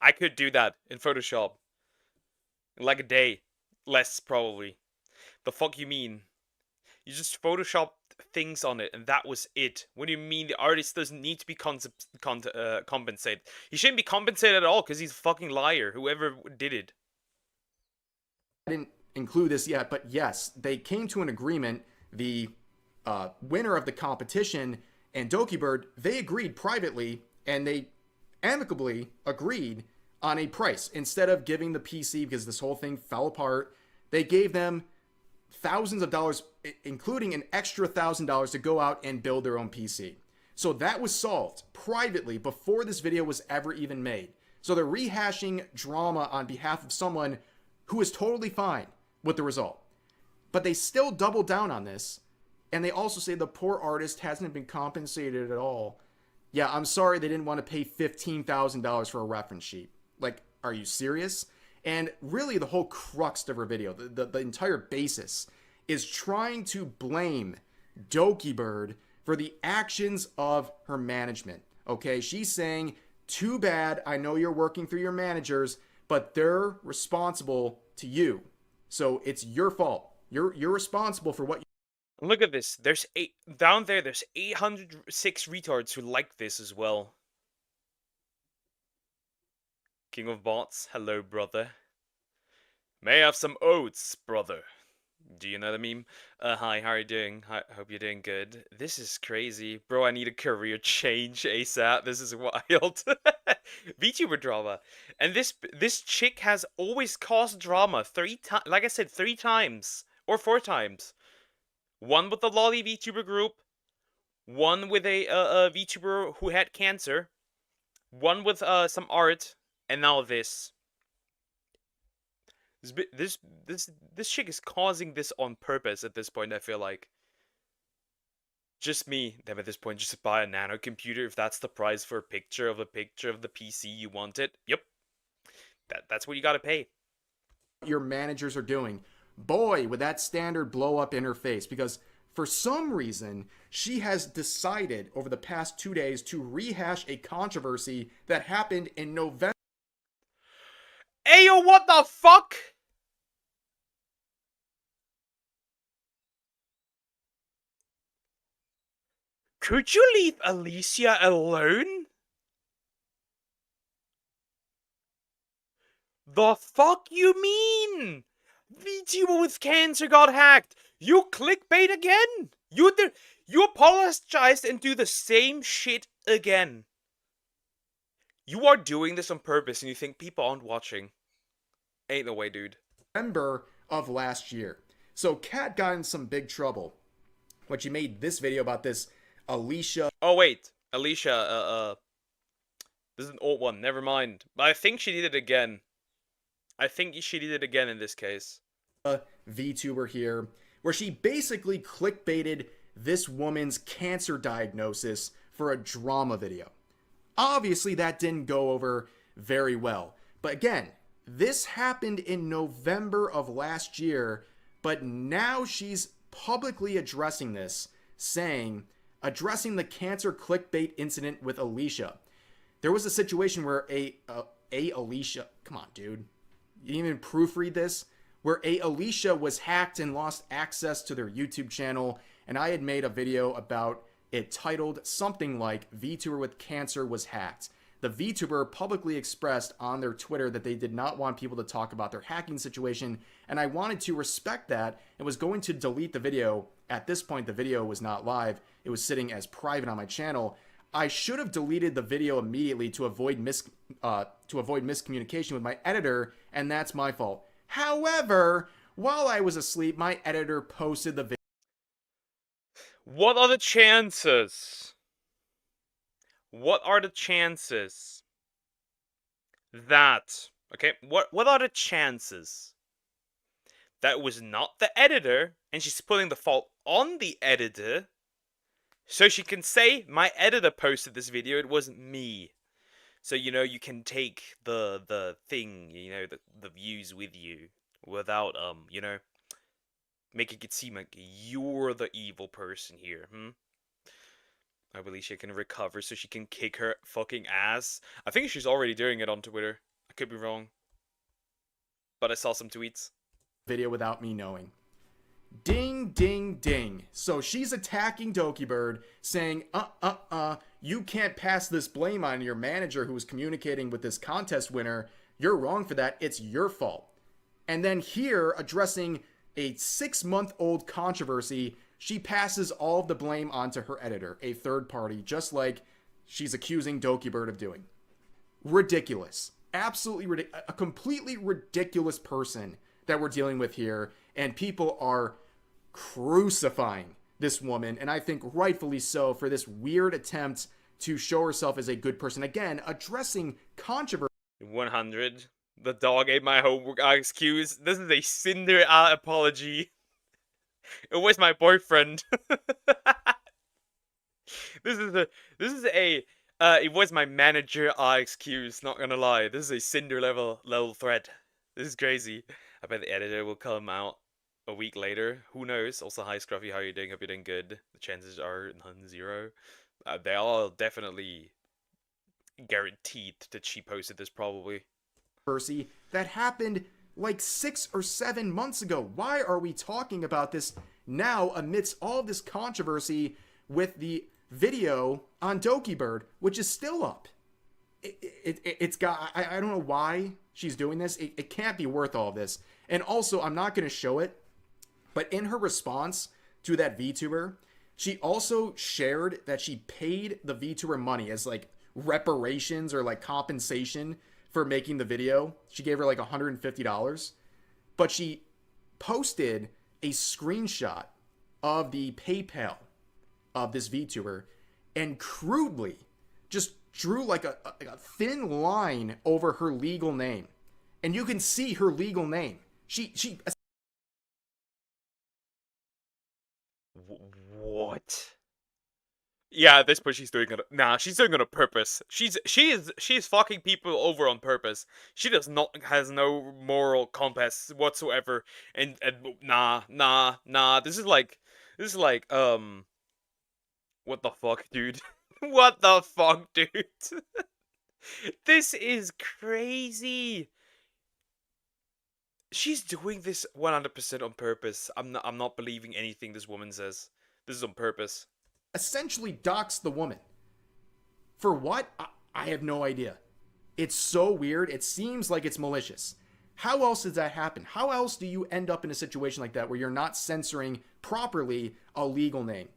I could do that in Photoshop. In like a day. Less, probably. The fuck you mean? You just Photoshopped things on it, and that was it. What do you mean the artist doesn't need to be compensated? He shouldn't be compensated at all, because he's a fucking liar, whoever did it. I didn't include this yet, but yes, they came to an agreement the winner of the competition and DokiBird, they agreed privately and they amicably agreed on a price. Instead of giving the PC, because this whole thing fell apart, they gave them thousands of dollars, including an extra $1,000 to go out and build their own PC. So that was solved privately before this video was ever even made. So they're rehashing drama on behalf of someone who is totally fine with the result. But they still double down on this. And they also say the poor artist hasn't been compensated at all. Yeah, I'm sorry they didn't want to pay $15,000 for a reference sheet. Like, are you serious? And really the whole crux of her video, the entire basis, is trying to blame DokiBird for the actions of her management. Okay, she's saying, too bad, I know you're working through your managers, but they're responsible to you. So it's your fault. You're responsible for what you... Look at this. There's down there. There's 806 retards who like this as well. King of bots, hello, brother. May I have some oats, brother? Do you know the meme? Hi, how are you doing? I hope you're doing good. This is crazy. Bro, I need a career change ASAP. This is wild. VTuber drama. And this chick has always caused drama 3 times. Like I said, 3 times. Or 4 times. One with the lolly VTuber group. One with a VTuber who had cancer. One with some art. And now this. This chick is causing this on purpose at this point, I feel like. Just me. Then at this point, just buy a nano computer if that's the price for a picture of the PC you wanted. Yep. That's what you gotta pay. Your managers are doing. Boy, would that standard blow up in her face, because for some reason, she has decided over the past 2 days to rehash a controversy that happened in November. Ayo, what the fuck? Could you leave Alicia alone? The fuck you mean? VTuber with cancer got hacked. You clickbait again. You apologized and do the same shit again. You are doing this on purpose and you think people aren't watching. Ain't no way, dude. November of last year. So Kat got in some big trouble when she made this video about this Alicia. Oh wait, Alicia, this is an old one, never mind. But I think she did it again. I think she did it again in this case. VTuber here, where she basically clickbaited this woman's cancer diagnosis for a drama video. Obviously that didn't go over very well. But again, this happened in November of last year, but now she's publicly addressing this, addressing the cancer clickbait incident with Alicia. There was a situation where a Alicia, come on, dude, you didn't even proofread this, where a Alicia was hacked and lost access to their YouTube channel, and I had made a video about it titled something like VTuber with cancer was hacked. The VTuber publicly expressed on their Twitter that they did not want people to talk about their hacking situation, and I wanted to respect that and was going to delete the video. At this point, the video was not live. It was sitting as private on my channel. I should have deleted the video immediately to avoid miscommunication with my editor, and that's my fault. However, while I was asleep, my editor posted the video. What are the chances? What are the chances that, okay, what are the chances that was not the editor and she's putting the fault on the editor so she can say, my editor posted this video, it wasn't me. So, you know, you can take the thing, you know, the views with you without, you know, making it seem like you're the evil person here, I believe she can recover so she can kick her fucking ass. I think she's already doing it on Twitter. I could be wrong. But I saw some tweets. Video without me knowing. Ding, ding, ding. So she's attacking DokiBird, saying, you can't pass this blame on your manager who was communicating with this contest winner. You're wrong for that. It's your fault. And then here, addressing a 6-month-old controversy, she passes all of the blame onto her editor, a third party, just like she's accusing DokiBird of doing. Ridiculous. Absolutely ridiculous. A completely ridiculous person that we're dealing with here, and people are crucifying this woman, and I think rightfully so, for this weird attempt to show herself as a good person. Again, addressing controversy. 100. The dog ate my homework. Excuse. This is a Cinder apology. It was my boyfriend. This is a it was my manager. Excuse. Not gonna lie. This is a Cinder level threat. This is crazy. I bet the editor will come out a week later. Who knows? Also, hi Scruffy, how are you doing? Hope you're doing good. The chances are non-zero. They are definitely guaranteed that she posted this probably. That happened like 6 or 7 months ago. Why are we talking about this now amidst all of this controversy with the video on DokiBird, which is still up? It's got, I don't know why she's doing this. It can't be worth all of this. And also, I'm not going to show it, but in her response to that VTuber, she also shared that she paid the VTuber money as like reparations or like compensation for making the video. She gave her like $150, but she posted a screenshot of the PayPal of this VTuber and crudely just drew like a thin line over her legal name. And you can see her legal name. She What? Yeah, at this point she's doing it. Nah, she's doing it on purpose. She is fucking people over on purpose. She has no moral compass whatsoever. And nah. This is like what the fuck, dude? What the fuck, dude? This is crazy. She's doing this 100% on purpose. I'm not believing anything this woman says. This is on purpose. essentially doxed the woman. For what? I have no idea. It's so weird. It seems like it's malicious. How else does that happen? How else do you end up in a situation like that where you're not censoring properly a legal name?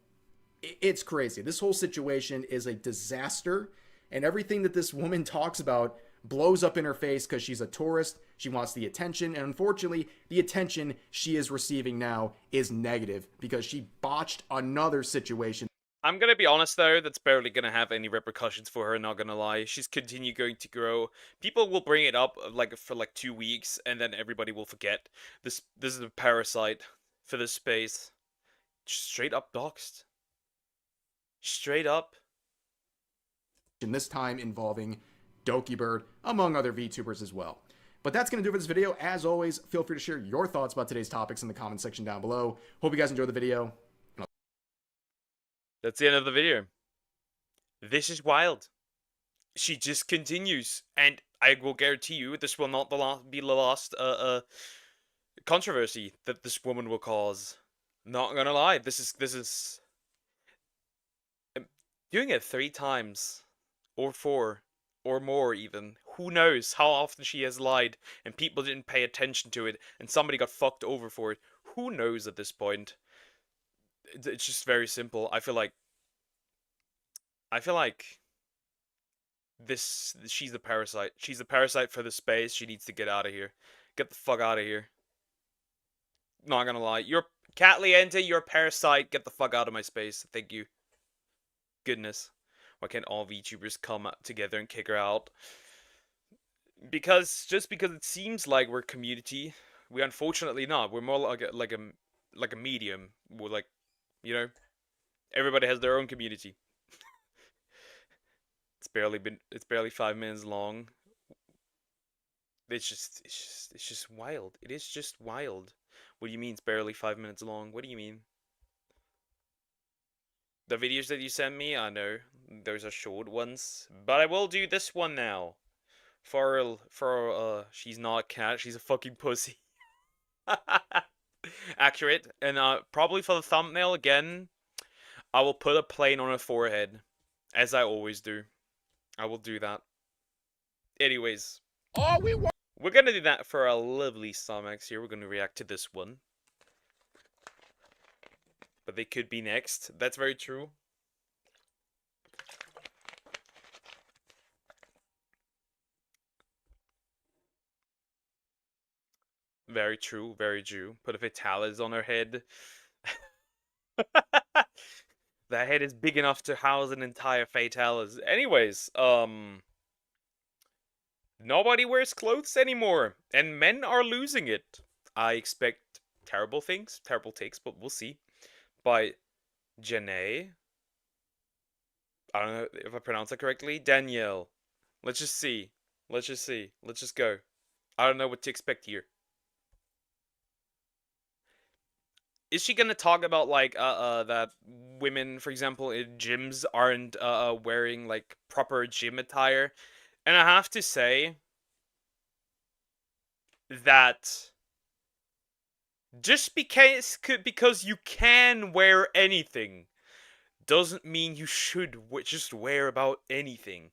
It's crazy. This whole situation is a disaster, and everything that this woman talks about blows up in her face because she's a tourist. She wants the attention, and unfortunately, the attention she is receiving now is negative because she botched another situation. I'm gonna be honest though, that's barely gonna have any repercussions for her, not gonna lie. She's going to grow. People will bring it up for 2 weeks, and then everybody will forget. This is a parasite for this space. Straight up doxed. Straight up. And this time involving DokiBird, among other VTubers as well. But that's going to do it for this video. As always, feel free to share your thoughts about today's topics in the comment section down below. Hope you guys enjoyed the video. That's the end of the video. This is wild. She just continues, and I will guarantee you this will not be the last controversy that this woman will cause. Not gonna lie, this is doing it 3 times, or 4, or more even. Who knows how often she has lied, and people didn't pay attention to it, and somebody got fucked over for it. Who knows at this point? It's just very simple. I feel like she's the parasite. She's the parasite for the space. She needs to get out of here. Get the fuck out of here. Not gonna lie. You're Cat Liente, you're a parasite. Get the fuck out of my space. Thank you. Goodness. Why can't all VTubers come together and kick her out? Just because it seems like we're community, we unfortunately not. We're more like a medium. We're like, you know, everybody has their own community. It's barely 5 minutes long. It's just wild. It is just wild. What do you mean it's barely 5 minutes long? What do you mean? The videos that you sent me, I know those are short ones, but I will do this one now. She's not a cat, she's a fucking pussy. Accurate. And probably for the thumbnail again, I will put a plane on her forehead, as I always do. I will do that. Anyways, we're gonna do that for a lovely Somex here. We're gonna react to this one. But they could be next. That's very true. Very true, very true. Put a fatalis on her head. That head is big enough to house an entire fatalis. Anyways, nobody wears clothes anymore, and men are losing it. I expect terrible things, terrible takes, but we'll see. By Janae. I don't know if I pronounce that correctly. Danielle. Let's just see. Let's just see. Let's just go. I don't know what to expect here. Is she gonna talk about like that women, for example, in gyms aren't wearing like proper gym attire? And I have to say that just because you can wear anything doesn't mean you should just wear about anything.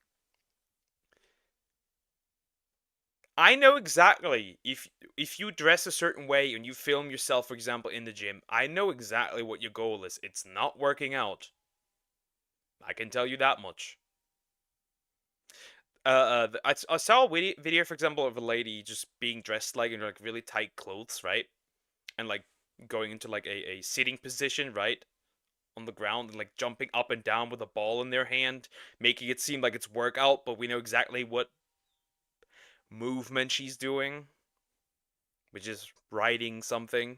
I know exactly if you dress a certain way and you film yourself, for example, in the gym, I know exactly what your goal is. It's not working out. I can tell you that much. I saw a video, for example, of a lady just being dressed like in like really tight clothes, right? And like going into like a sitting position, right? On the ground and like jumping up and down with a ball in their hand, making it seem like it's workout, but we know exactly what movement she's doing, which is riding something.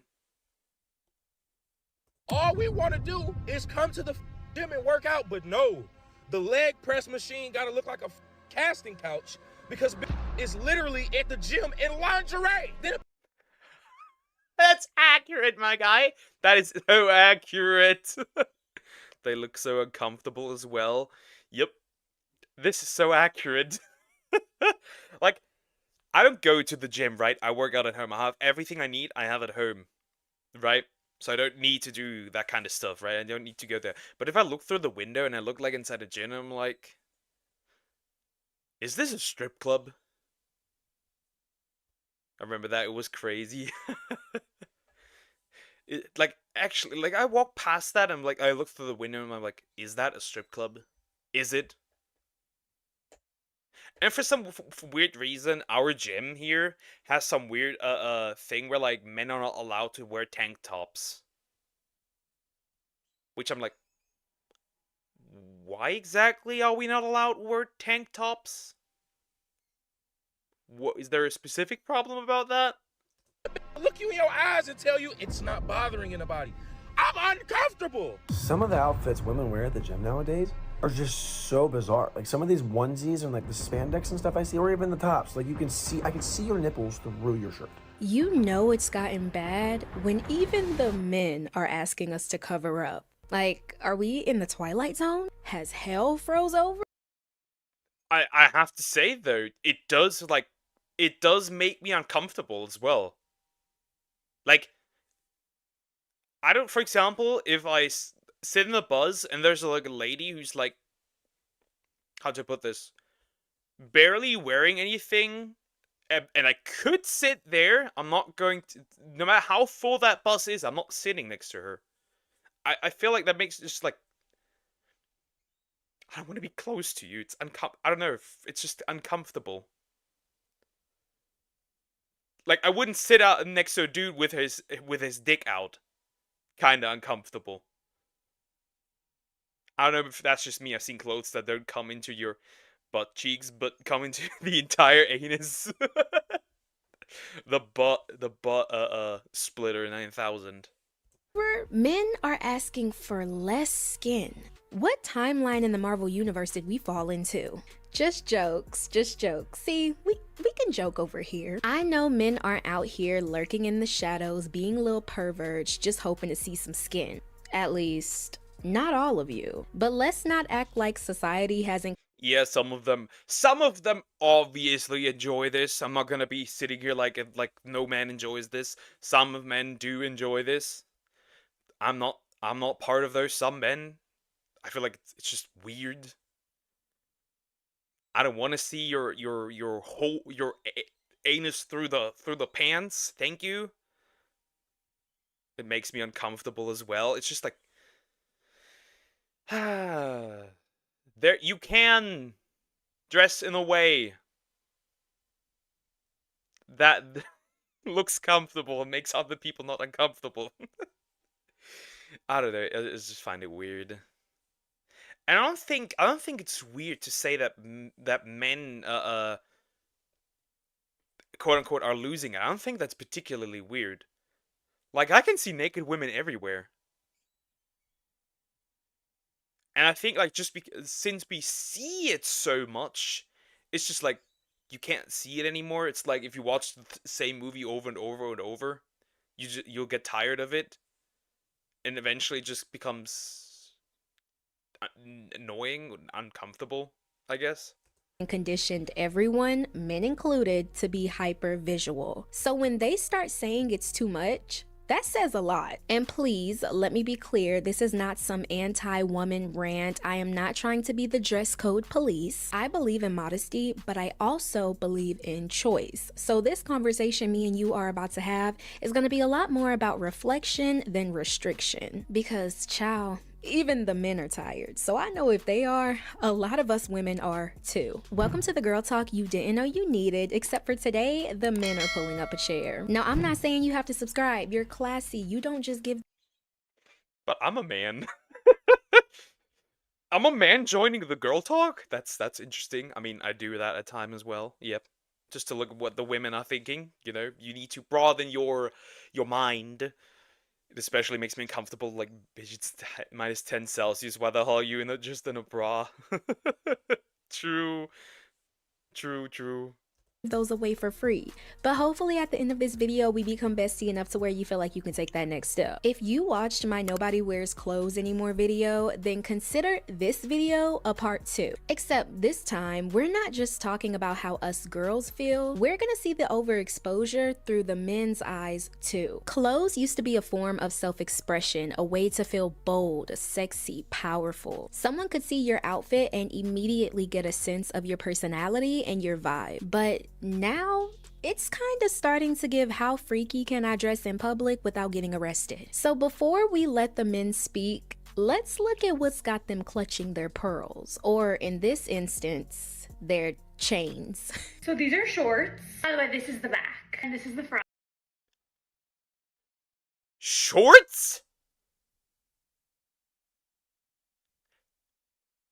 All we want to do is come to the gym and work out, but no. The leg press machine got to look like a casting couch because it's literally at the gym in lingerie. That's accurate, my guy. That is so accurate. They look so uncomfortable as well. Yep. This is so accurate. Like, I don't go to the gym, right? I work out at home. I have everything I need, I have at home. Right? So I don't need to do that kind of stuff, right? I don't need to go there. But if I look through the window and I look like inside a gym, I'm like, is this a strip club? I remember that. It was crazy. Like, actually, like, I walk past that and, like, I look through the window and I'm like, is that a strip club? Is it? And for some weird reason, our gym here has some weird, thing where, like, men are not allowed to wear tank tops. Which I'm like, why exactly are we not allowed to wear tank tops? What, is there a specific problem about that? Look you in your eyes and tell you it's not bothering anybody. I'm uncomfortable. Some of the outfits women wear at the gym nowadays are just so bizarre. Like some of these onesies and like the spandex and stuff I see, or even the tops. Like I can see your nipples through your shirt. You know it's gotten bad when even the men are asking us to cover up. Like, are we in the Twilight Zone? Has hell froze over? I have to say though, it does make me uncomfortable as well. Like, I don't, for example, if I sit in the bus and there's like a lady who's like, how to put this, barely wearing anything, and I could sit there, I'm not going to, no matter how full that bus is, I'm not sitting next to her. I feel like that makes it just like, I don't want to be close to you. It's I don't know, it's just uncomfortable. Like, I wouldn't sit out next to a dude with his dick out. Kinda uncomfortable. I don't know if that's just me. I've seen clothes that don't come into your butt cheeks, but come into the entire anus. the butt splitter 9000. Men are asking for less skin. What timeline in the Marvel Universe did we fall into? Just jokes, just jokes. See, we can joke over here. I know men aren't out here lurking in the shadows, being little perverts, just hoping to see some skin. At least, not all of you. But let's not act like society hasn't. Yeah, some of them obviously enjoy this. I'm not gonna be sitting here like no man enjoys this. Some of men do enjoy this. I'm not part of those some men. I feel like it's just weird. I don't want to see your whole anus through the pants. Thank you. It makes me uncomfortable as well. It's just like, There, you can dress in a way that looks comfortable and makes other people not uncomfortable. I don't know. I just find it weird. And I don't think it's weird to say that that men quote unquote are losing it. I don't think that's particularly weird. Like, I can see naked women everywhere. And I think, like, just because since we see it so much, it's just like you can't see it anymore. It's like if you watch the same movie over and over and over, you'll get tired of it, and eventually it just becomes annoying, uncomfortable, I guess. And conditioned everyone, men included, to be hyper visual. So when they start saying it's too much, that says a lot. And please, let me be clear, this is not some anti-woman rant. I am not trying to be the dress code police. I believe in modesty, but I also believe in choice. So this conversation me and you are about to have is going to be a lot more about reflection than restriction. Because, child, even the men are tired. So I know if they are, a lot of us women are too. Welcome to the girl talk you didn't know you needed, except for today, the men are pulling up a chair. Now, I'm not saying you have to subscribe. You're classy. You don't just give. But I'm a man. I'm a man joining the girl talk? That's interesting. I mean, I do that at times as well. Yep. Just to look at what the women are thinking, you know? You need to broaden your mind. It especially makes me uncomfortable, like, bitch, it's minus 10 Celsius, why the hell are you just in a bra? True. True. Those away for free. But hopefully at the end of this video, we become bestie enough to where you feel like you can take that next step. If you watched my Nobody Wears Clothes Anymore video, then consider this video a part 2. Except this time, we're not just talking about how us girls feel, we're gonna see the overexposure through the men's eyes too. Clothes used to be a form of self-expression, a way to feel bold, sexy, powerful. Someone could see your outfit and immediately get a sense of your personality and your vibe. But now, it's kind of starting to give how freaky can I dress in public without getting arrested. So before we let the men speak, let's look at what's got them clutching their pearls, or in this instance, their chains. So these are shorts. By the way, this is the back and this is the front. Shorts?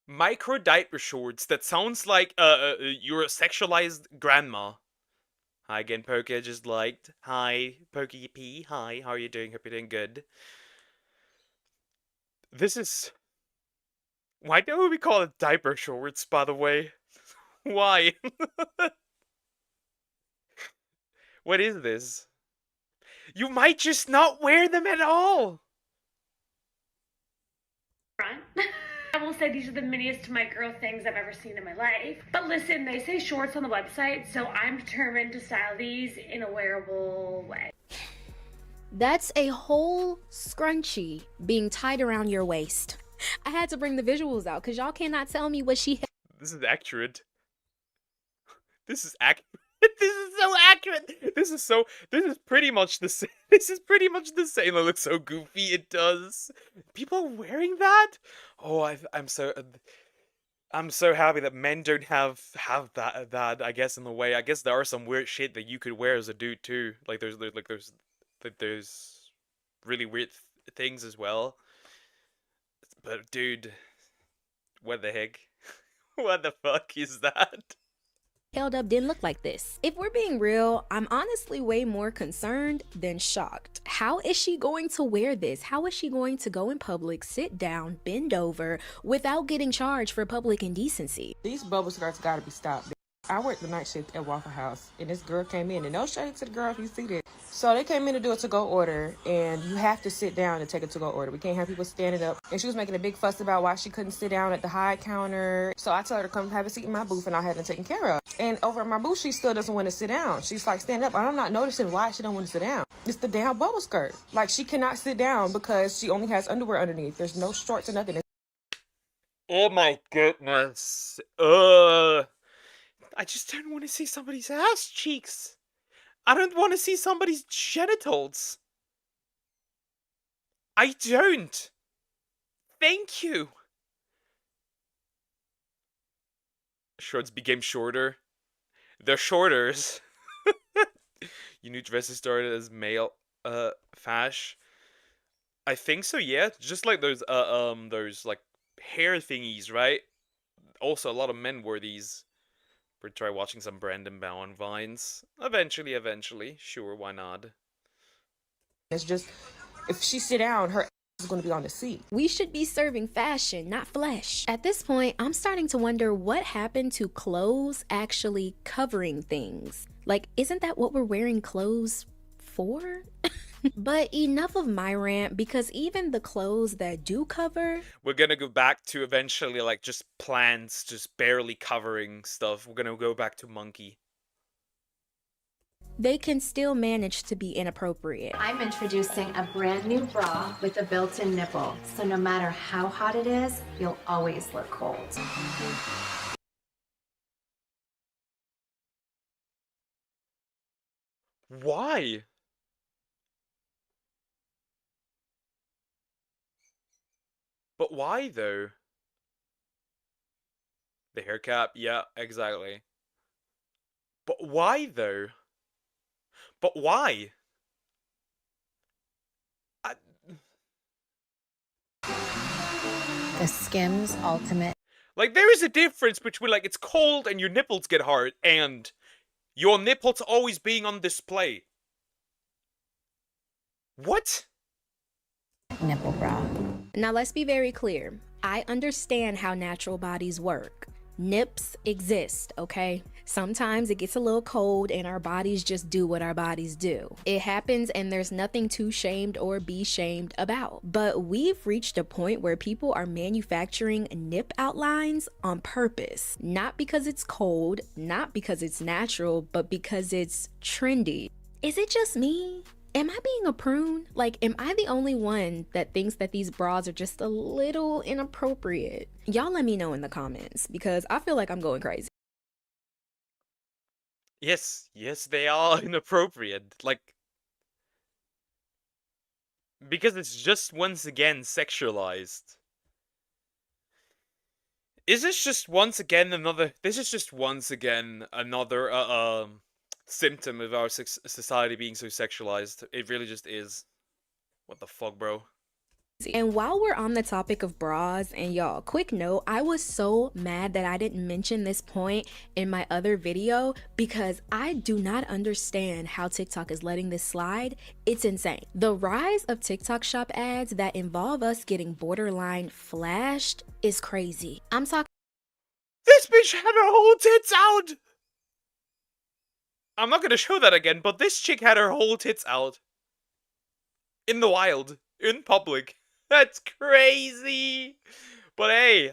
Micro diaper shorts. That sounds like you're a sexualized grandma. Hi again, Poke. Just liked. Hi, Pokey P. Hi, how are you doing? Hope you're doing good. This is. Why don't we call it diaper shorts, by the way? Why? What is this? You might just not wear them at all! Front. I will say these are the miniest micro things I've ever seen in my life. But listen, they say shorts on the website, so I'm determined to style these in a wearable way. That's a whole scrunchie being tied around your waist. I had to bring the visuals out because y'all cannot tell me what she. This is accurate. This is accurate. This is so accurate. This is pretty much the same. This is pretty much the same. It looks so goofy. It does. People are wearing that? Oh, I'm so happy that men don't have that. I guess in the way. I guess there are some weird shit that you could wear as a dude too. Like there's really weird things as well. But dude, what the heck? What the fuck is that? Held up didn't look like this. If we're being real, I'm honestly way more concerned than shocked. How is she going to wear this? How is she going to go in public, sit down, bend over, without getting charged for public indecency? These bubble skirts gotta be stopped. I worked the night shift at Waffle House, and this girl came in, and no shade to the girl if you see this. So they came in to do a to-go order, and you have to sit down to take a to-go order. We can't have people standing up. And she was making a big fuss about why she couldn't sit down at the high counter. So I told her to come have a seat in my booth, and I had it taken care of. And over at my booth, she still doesn't want to sit down. She's like, stand up. I'm not noticing why she don't want to sit down. It's the damn bubble skirt. Like, she cannot sit down because she only has underwear underneath. There's no shorts or nothing. Oh my goodness. I just don't want to see somebody's ass cheeks. I don't want to see somebody's genitals. I don't. Thank you. Shorts became shorter. They're shorters. You new dresses started as male fash. I think so, yeah. Just like those like hair thingies, right? Also, a lot of men wore these. We'll try watching some Brandon Bowen vines. Eventually. Sure, why not? It's just, if she sit down, her ass is going to be on the seat. We should be serving fashion, not flesh. At this point, I'm starting to wonder what happened to clothes actually covering things. Like, isn't that what we're wearing clothes for? But enough of my rant, because even the clothes that do cover, We're gonna go back to eventually like just plants just barely covering stuff. We're gonna go back to monkey. they can still manage to be inappropriate. I'm introducing a brand new bra with a built-in nipple, so no matter how hot it is, you'll always look cold. Why? But why though? The hair cap, yeah, exactly. But why though? But why? I... The Skims Ultimate. Like, there is a difference between, like, it's cold and your nipples get hard, and your nipples always being on display. What? Nipple bra. Now let's be very clear. I understand how natural bodies work. Nips exist, okay? Sometimes it gets a little cold and our bodies just do what our bodies do. It happens and there's nothing to shamed or be shamed about. But we've reached a point where people are manufacturing nip outlines on purpose. Not because it's cold, not because it's natural, but because it's trendy. Is it just me? Am I being a prune? Like, am I the only one that thinks that these bras are just a little inappropriate? Y'all let me know in the comments, because I feel like I'm going crazy. Yes, they are inappropriate. Like, because it's just once again sexualized. Is this just once again another? This is just once again another symptom of our society being so sexualized. It really just is. What the fuck, bro? And while we're on the topic of bras, and y'all, quick note, I was so mad that I didn't mention this point in my other video because I do not understand how TikTok is letting this slide. It's insane. The rise of TikTok shop ads that involve us getting borderline flashed is crazy. I'm talking. This bitch had her whole tits out! I'm not gonna show that again, but this chick had her whole tits out. In the wild. In public. That's crazy! But hey,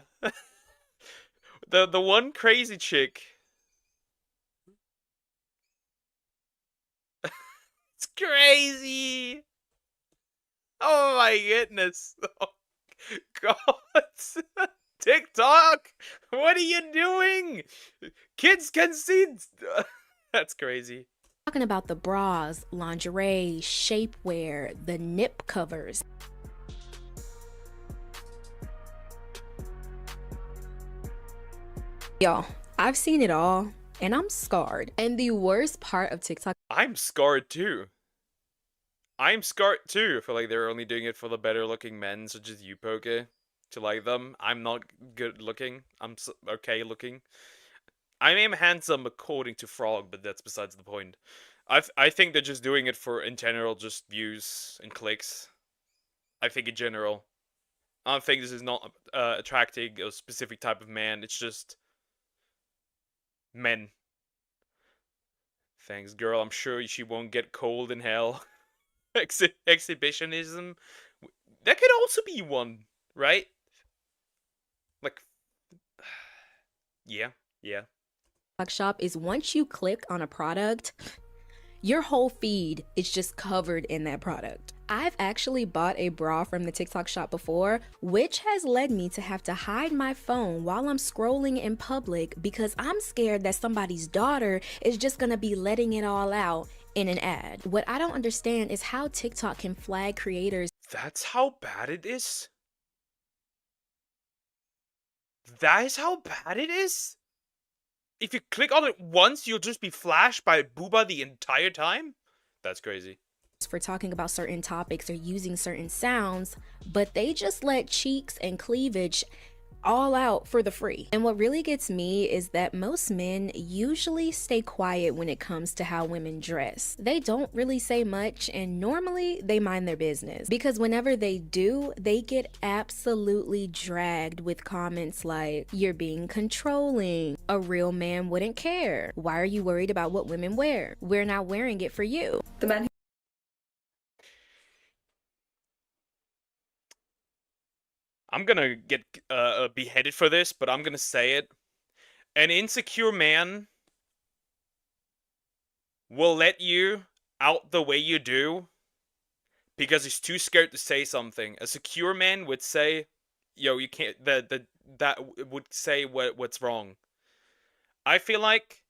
the one crazy chick. It's crazy! Oh my goodness. Oh, God. TikTok! What are you doing? Kids can see. That's crazy. Talking about the bras, lingerie, shapewear, the nip covers. Y'all, I've seen it all, and I'm scarred. And the worst part of TikTok, I'm scarred too. I'm scarred too. I feel like they're only doing it for the better looking men, such as you, Poke, to like them. I'm not good looking. I'm okay looking. I am handsome according to Frog, but that's besides the point. I think they're just doing it for, in general, just views and clicks. I think in general. I don't think this is not attracting a specific type of man. It's just men. Thanks, girl. I'm sure she won't get cold in hell. Exhibitionism. That could also be one, right? Like, yeah. shop is once you click on a product, your whole feed is just covered in that product. I've actually bought a bra from the TikTok shop before, which has led me to have to hide my phone while I'm scrolling in public because I'm scared that somebody's daughter is just gonna be letting it all out in an ad. What I don't understand is how TikTok can flag creators. That's how bad it is? That is how bad it is? if you click on it once, you'll just be flashed by booba the entire time? That's crazy. For talking about certain topics or using certain sounds, but they just let cheeks and cleavage all out for the free. And what really gets me is that most men usually stay quiet when it comes to how women dress. They don't really say much, and normally they mind their business, because whenever they do, they get absolutely dragged with comments like, "You're being controlling. A real man wouldn't care. Why are you worried about what women wear? We're not wearing it for you." The men I'm gonna get beheaded for this, but I'm gonna say it. An insecure man will let you out the way you do because he's too scared to say something. A secure man would say, "Yo, you can't." That would say what's wrong. I feel like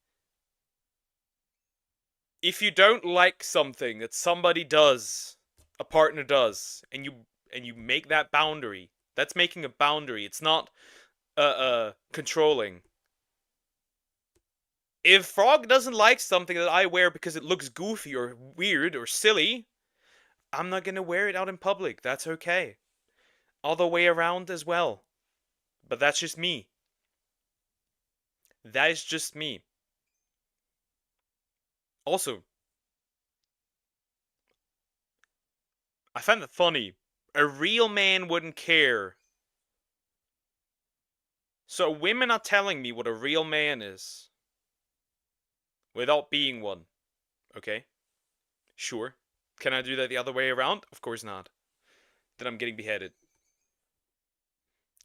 if you don't like something that somebody does, a partner does, and you make that boundary, that's making a boundary. It's not controlling. If Frog doesn't like something that I wear because it looks goofy or weird or silly, I'm not gonna wear it out in public. That's okay. All the way around as well. But that's just me. That is just me. Also, I find it funny. A real man wouldn't care. So women are telling me what a real man is. Without being one. Okay? Sure. Can I do that the other way around? Of course not. Then I'm getting beheaded.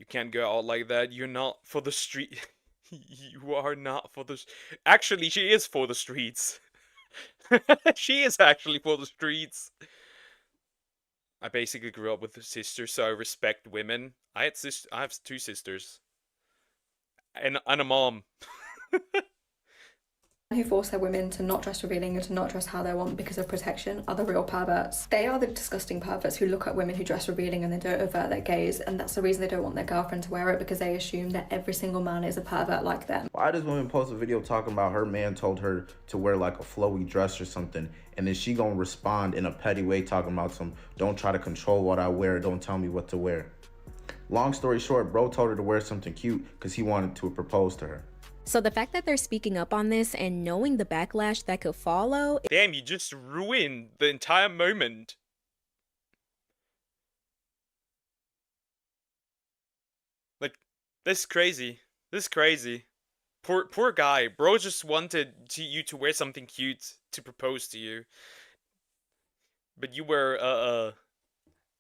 You can't go out like that. You're not for the street. You are not for the... Actually, she is for the streets. She is actually for the streets. I basically grew up with a sister, so I respect women. I have two sisters. And a mom. who force their women to not dress revealing and to not dress how they want because of protection are the real perverts. They are the disgusting perverts who look at women who dress revealing and they don't avert their gaze, and that's the reason they don't want their girlfriend to wear it, because they assume that every single man is a pervert like them. Why does woman post a video talking about her man told her to wear like a flowy dress or something, and then she gonna respond in a petty way talking about some, don't try to control what I wear, don't tell me what to wear. Long story short, bro told her to wear something cute because he wanted to propose to her. So the fact that they're speaking up on this and knowing the backlash that could follow... Damn, you just ruined the entire moment. Like, this is crazy. This is crazy. Poor guy. Bro just wanted you to wear something cute to propose to you. But you were,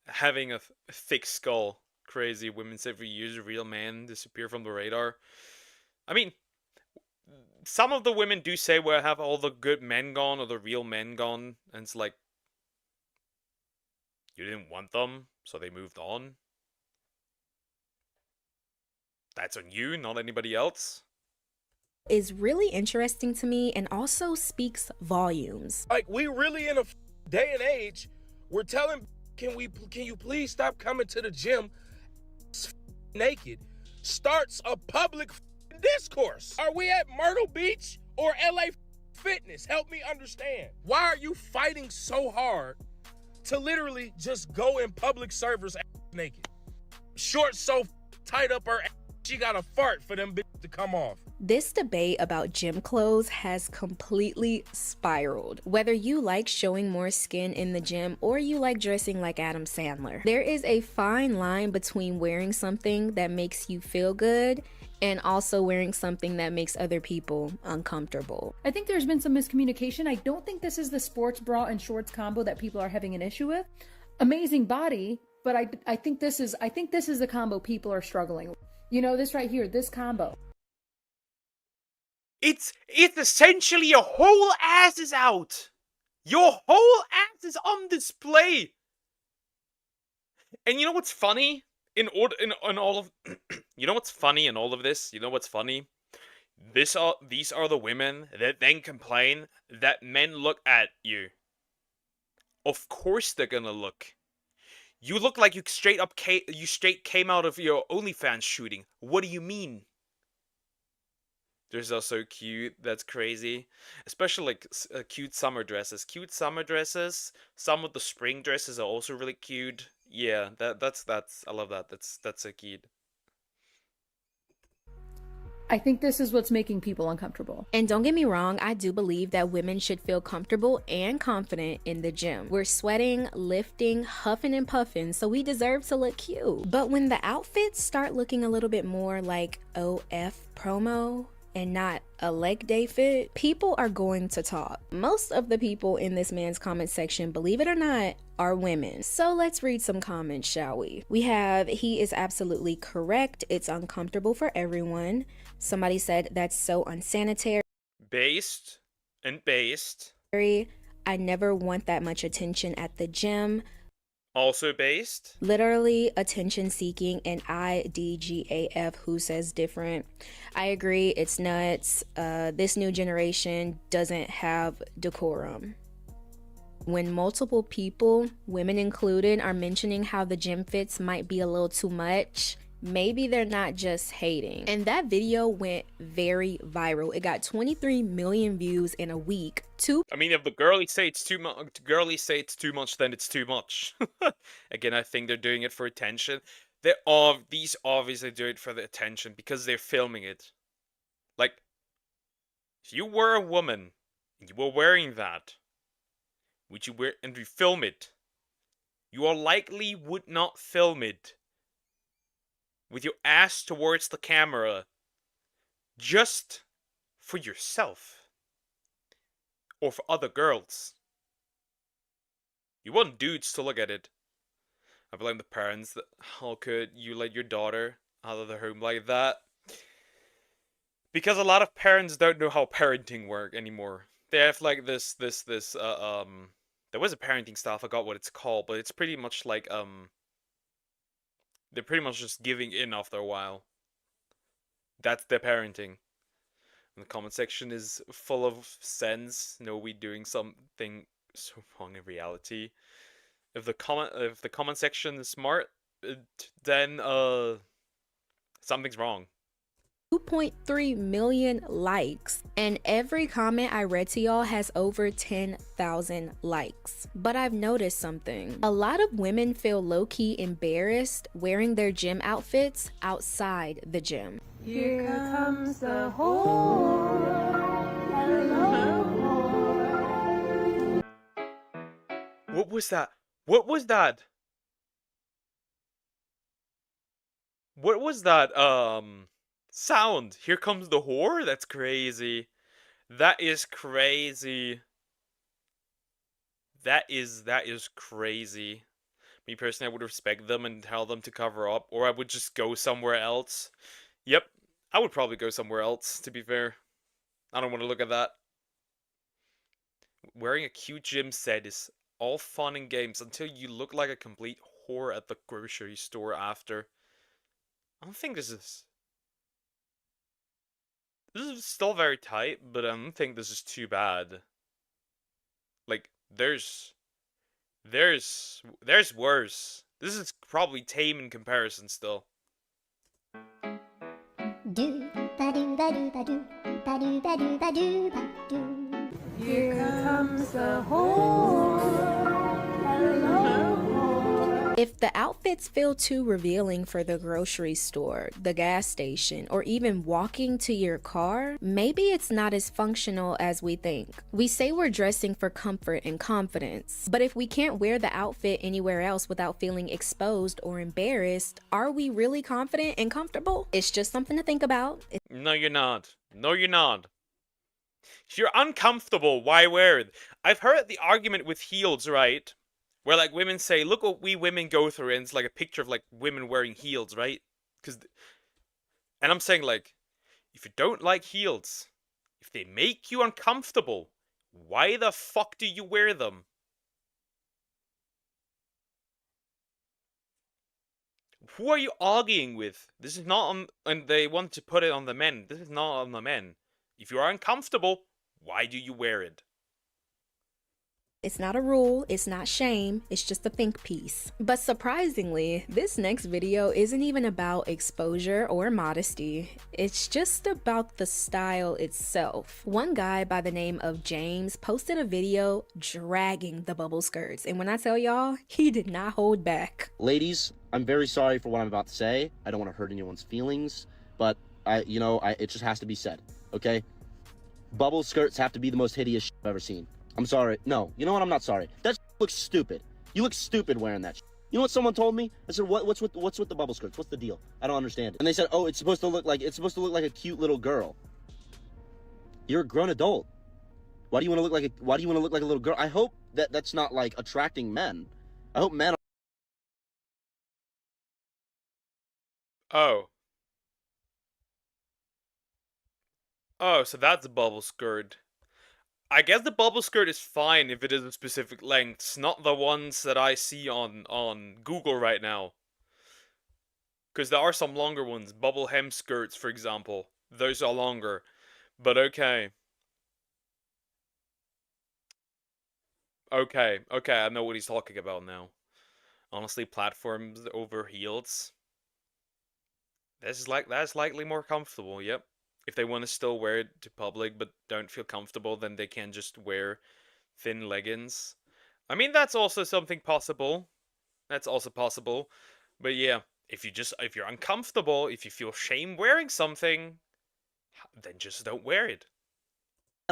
having a thick skull. Crazy. Women say every year's a real man disappear from the radar. I mean... Some of the women do say, well, have all the good men gone or the real men gone, and it's like, you didn't want them, so they moved on. That's on you, not anybody else. Is really interesting to me and also speaks volumes. Like, we really in a day and age, we're telling, can you please stop coming to the gym naked? Starts a public discourse. Are we at Myrtle Beach or LA Fitness? Help me understand. Why are you fighting so hard to literally just go in public servers naked? Shorts so tight up her ass, she got a fart for them bitches to come off. This debate about gym clothes has completely spiraled. Whether you like showing more skin in the gym or you like dressing like Adam Sandler, there is a fine line between wearing something that makes you feel good and also wearing something that makes other people uncomfortable. I think there's been some miscommunication. I don't think this is the sports bra and shorts combo that people are having an issue with. Amazing body, but I think this is the combo people are struggling with. You know, this right here, this combo. It's essentially your whole ass is out. Your whole ass is on display. And you know what's funny? In all of you know what's funny in all of this? You know what's funny? These are the women that then complain that men look at you. Of course they're gonna look. You look like you straight came out of your OnlyFans shooting. What do you mean? They're so cute. That's crazy. Especially like cute summer dresses. Cute summer dresses. Some of the spring dresses are also really cute. Yeah, that's I love that. That's so cute. I think this is what's making people uncomfortable. And don't get me wrong, I do believe that women should feel comfortable and confident in the gym. We're sweating, lifting, huffing and puffing, so we deserve to look cute. But when the outfits start looking a little bit more like OF promo and not a leg day fit, people are going to talk. Most of the people in this man's comment section, believe it or not, are women. So let's read some comments, shall we? We have, he is absolutely correct. It's uncomfortable for everyone. Somebody said that's so unsanitary. Based. I never want that much attention at the gym. Also based. Literally attention seeking, and IDGAF, who says different. I agree, it's nuts. This new generation doesn't have decorum. When multiple people, women included, are mentioning how the gym fits might be a little too much, maybe they're not just hating. And that video went very viral. It got 23 million views in a week. I mean, if the girlies say it's too much, then it's too much. Again, I think they're doing it for attention. These obviously do it for the attention because they're filming it. Like, if you were a woman and you were wearing that, would you wear and you film it? You are likely would not film it with your ass towards the camera just for yourself or for other girls. You want dudes to look at it. I blame the parents. That how could you let your daughter out of the home like that? Because a lot of parents don't know how parenting work anymore. They have like this there was a parenting style, I forgot what it's called, but it's pretty much like they're pretty much just giving in after a while. That's their parenting. And the comment section is full of sense. No, we doing something so wrong in reality. If the comment section is smart, then something's wrong. 2.3 million likes, and every comment I read to y'all has over 10,000 likes. But I've noticed something. A lot of women feel low-key embarrassed wearing their gym outfits outside the gym. Here comes the whore. Hello. What was that? What was that? What was that sound? Here comes the whore? That's crazy. That is crazy. That is crazy. Me personally, I would respect them and tell them to cover up, or I would just go somewhere else. Yep, I would probably go somewhere else, to be fair. I don't want to look at that. Wearing a cute gym set is all fun and games until you look like a complete whore at the grocery store after. I don't think this is still very tight, but I don't think this is too bad. Like, there's worse. This is probably tame in comparison still. Here comes the whore. Hello. If the outfits feel too revealing for the grocery store, the gas station, or even walking to your car, maybe it's not as functional as we think. We say we're dressing for comfort and confidence, but if we can't wear the outfit anywhere else without feeling exposed or embarrassed, are we really confident and comfortable? It's just something to think about. No, you're not. No, you're not. If you're uncomfortable, why wear it? I've heard the argument with heels, right? Where like women say, look what we women go through, and it's like a picture of like women wearing heels, right? And I'm saying like, if you don't like heels, if they make you uncomfortable, why the fuck do you wear them? Who are you arguing with? This is not on, and they want to put it on the men. This is not on the men. If you are uncomfortable, why do you wear it? It's not a rule, it's not shame, it's just a think piece. But surprisingly, this next video isn't even about exposure or modesty. It's just about the style itself. One guy by the name of James posted a video dragging the bubble skirts, and when I tell y'all, he did not hold back. Ladies, I'm very sorry for what I'm about to say. I don't want to hurt anyone's feelings, but it just has to be said, okay? Bubble skirts have to be the most hideous shit I've ever seen. I'm sorry. No, you know what? I'm not sorry. That looks stupid. You look stupid wearing that shit. You know what someone told me? I said, what's with the bubble skirts? What's the deal? I don't understand it. And they said, oh, it's supposed to look like a cute little girl. You're a grown adult. Why do you want to look like a little girl? I hope that's not like attracting men. I hope men Oh. Oh, so that's a bubble skirt. I guess the bubble skirt is fine if it is a specific length, not the ones that I see on Google right now. Because there are some longer ones, bubble hem skirts, for example. Those are longer. But okay. Okay, I know what he's talking about now. Honestly, platforms over heels. That's likely more comfortable, yep. If they want to still wear it to public but don't feel comfortable, then they can just wear thin leggings. I mean, that's also something possible. That's also possible. But yeah, if you're uncomfortable, if you feel shame wearing something, then just don't wear it.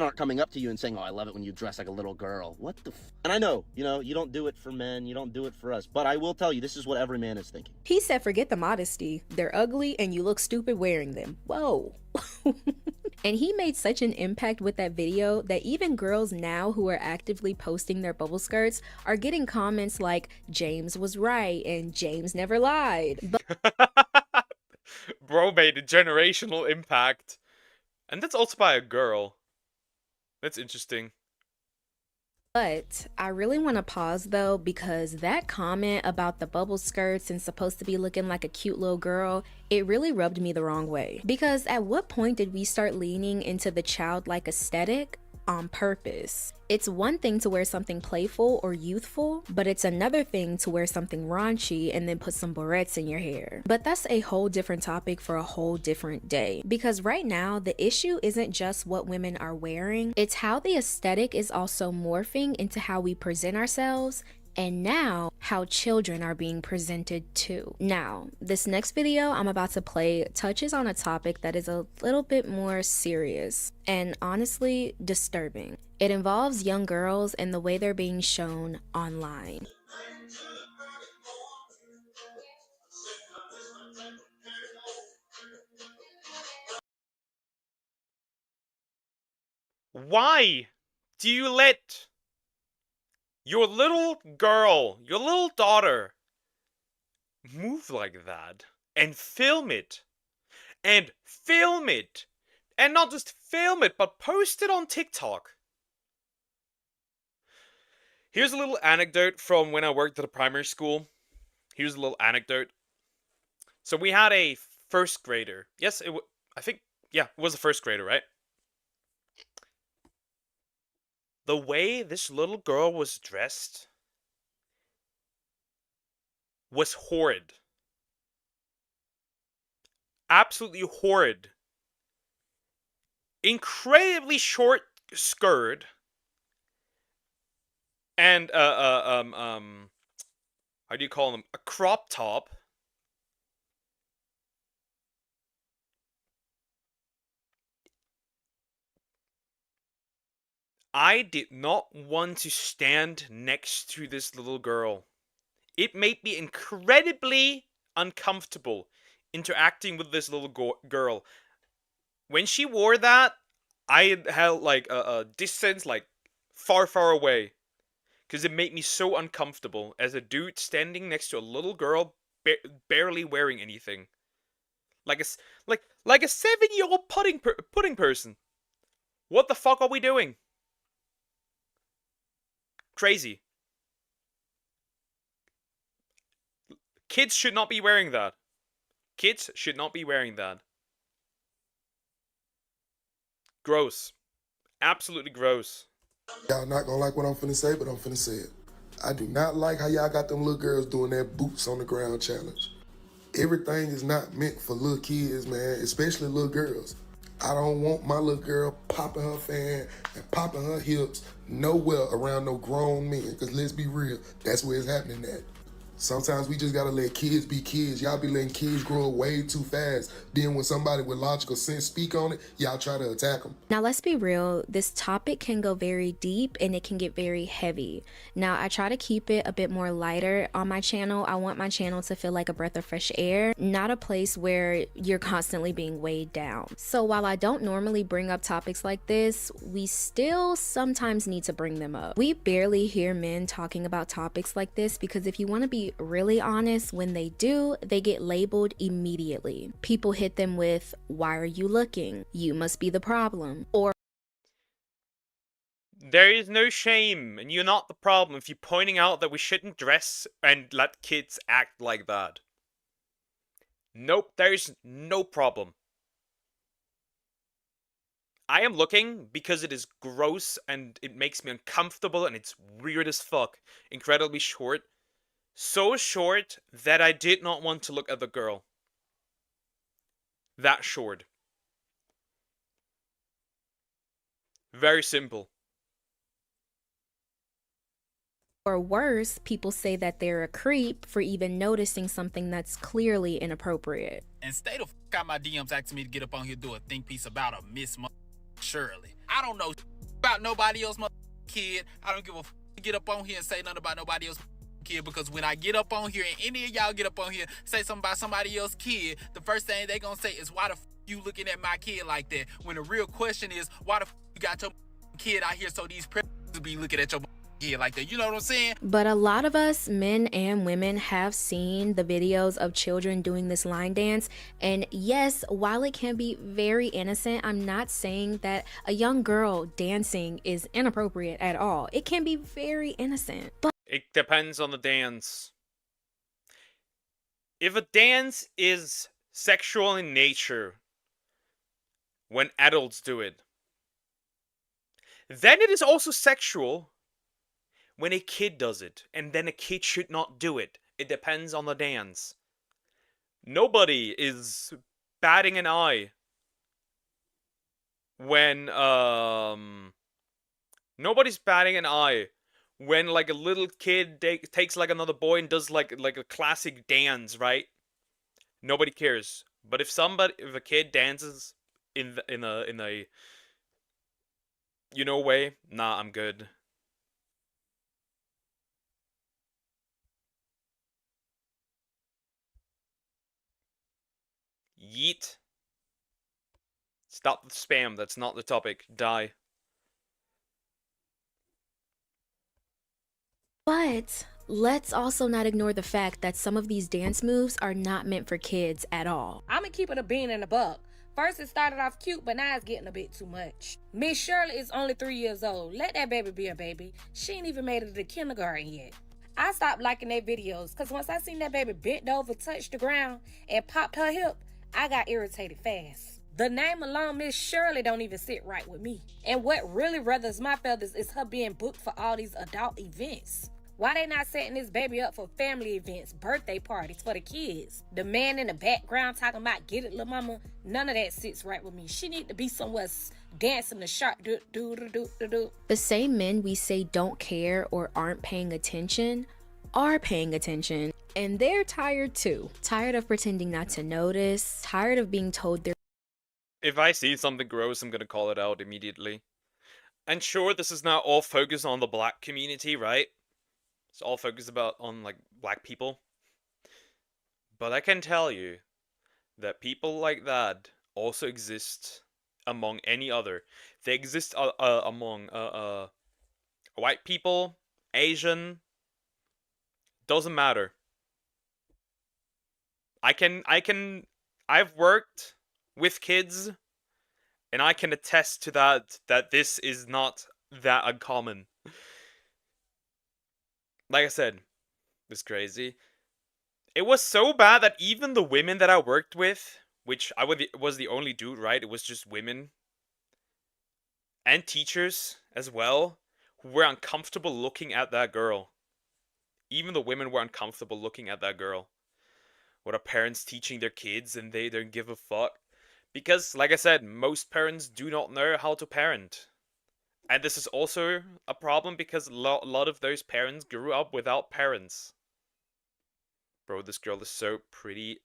aren't coming up to you and saying, oh, I love it when you dress like a little girl. What the And I know, you don't do it for men, you don't do it for us, but I will tell you, this is what every man is thinking. He said, forget the modesty. They're ugly and you look stupid wearing them. Whoa. And he made such an impact with that video that even girls now who are actively posting their bubble skirts are getting comments like, James was right and James never lied. Bro made a generational impact. And that's also by a girl. That's interesting. But I really want to pause though, because that comment about the bubble skirts and supposed to be looking like a cute little girl, it really rubbed me the wrong way. Because at what point did we start leaning into the childlike aesthetic on purpose? It's one thing to wear something playful or youthful, but it's another thing to wear something raunchy and then put some barrettes in your hair. But that's a whole different topic for a whole different day. Because right now, the issue isn't just what women are wearing, it's how the aesthetic is also morphing into how we present ourselves, and now how children are being presented too. Now, this next video I'm about to play touches on a topic that is a little bit more serious and honestly disturbing. It involves young girls and the way they're being shown online. Why do you let your little girl, your little daughter, move like that and film it? And film it! And not just film it, but post it on TikTok. Here's a little anecdote from when I worked at a primary school. Here's a little anecdote. So we had a first grader. Yes, it was a first grader, right? The way this little girl was dressed was horrid. Absolutely horrid. Incredibly short skirt. And, how do you call them? A crop top. I did not want to stand next to this little girl. It made me incredibly uncomfortable interacting with this little girl. When she wore that, I held like a distance like far, far away. Because it made me so uncomfortable as a dude standing next to a little girl barely wearing anything. Like a 7-year-old pudding person. What the fuck are we doing? Crazy. Kids should not be wearing that. Kids should not be wearing that. Gross. Absolutely gross. Y'all not gonna like what I'm finna say, but I'm finna say it. I do not like how y'all got them little girls doing that boots on the ground challenge. Everything is not meant for little kids, man, especially little girls. I don't want my little girl popping her fan and popping her hips nowhere around no grown men, because let's be real, that's where it's happening at. Sometimes we just gotta let kids be kids. Y'all be letting kids grow up way too fast. Then when somebody with logical sense speak on it, y'all try to attack them. Now, let's be real, this topic can go very deep and it can get very heavy. Now, I try to keep it a bit more lighter on my channel. I want my channel to feel like a breath of fresh air, not a place where you're constantly being weighed down. So while I don't normally bring up topics like this, we still sometimes need to bring them up. We barely hear men talking about topics like this because if you want to be really honest, when they do, they get labeled immediately. People hit them with, "Why are you looking? You must be the problem." Or there is no shame, and you're not the problem if you're pointing out that we shouldn't dress and let kids act like that. Nope, there's no problem. I am looking because it is gross and it makes me uncomfortable and it's weird as fuck. Incredibly short. So short that I did not want to look at the girl. That short. Very simple. Or worse, people say that they're a creep for even noticing something that's clearly inappropriate. And stay the fuck out my DMs asking me to get up on here do a think piece about a Miss Shirley. I don't know about nobody else kid. I don't give a fuck to get up on here and say nothing about nobody else kid, because when I get up on here and any of y'all get up on here say something about somebody else's kid, the first thing they gonna say is, why the fuck you looking at my kid like that? When the real question is, why the fuck you got your kid out here so these predators be looking at your kid like that? You know what I'm saying? But a lot of us, men and women, have seen the videos of children doing this line dance. And yes, while it can be very innocent, I'm not saying that a young girl dancing is inappropriate at all. It can be very innocent. But it depends on the dance. If a dance is sexual in nature when adults do it, then it is also sexual when a kid does it, and then a kid should not do it. It depends on the dance. Nobody is batting an eye when, nobody's batting an eye when, like, a little kid takes, like, another boy and does, like a classic dance, right? Nobody cares. But if a kid dances in a, you know, way, nah, I'm good. Yeet. Stop the spam, that's not the topic. Die. But let's also not ignore the fact that some of these dance moves are not meant for kids at all. I'ma keep it a bean and a buck. First it started off cute, but now it's getting a bit too much. Miss Shirley is only 3 years old. Let that baby be a baby. She ain't even made it to kindergarten yet. I stopped liking their videos because once I seen that baby bent over, touched the ground, and popped her hip, I got irritated fast. The name alone, Miss Shirley, don't even sit right with me. And what really ruffles my feathers is her being booked for all these adult events. Why they not setting this baby up for family events, birthday parties for the kids? The man in the background talking about get it, little mama. None of that sits right with me. She need to be somewhere dancing the sharp do do do do do do. The same men we say don't care or aren't paying attention are paying attention, and they're tired too. Tired of pretending not to notice, tired of being told they're. If I see something gross, I'm gonna call it out immediately. And sure, this is now all focused on the black community, right? It's all focused on, like, black people. But I can tell you that people like that also exist among any other. They exist among white people, Asian. Doesn't matter. I've worked with kids, and I can attest to that this is not that uncommon. Like I said, it's crazy. It was so bad that even the women that I worked with, which was the only dude, right? It was just women. And teachers as well. were uncomfortable looking at that girl. Even the women were uncomfortable looking at that girl. What are parents teaching their kids and they don't give a fuck? Because, like I said, most parents do not know how to parent. And this is also a problem because a lot of those parents grew up without parents. Bro, this girl is so pretty.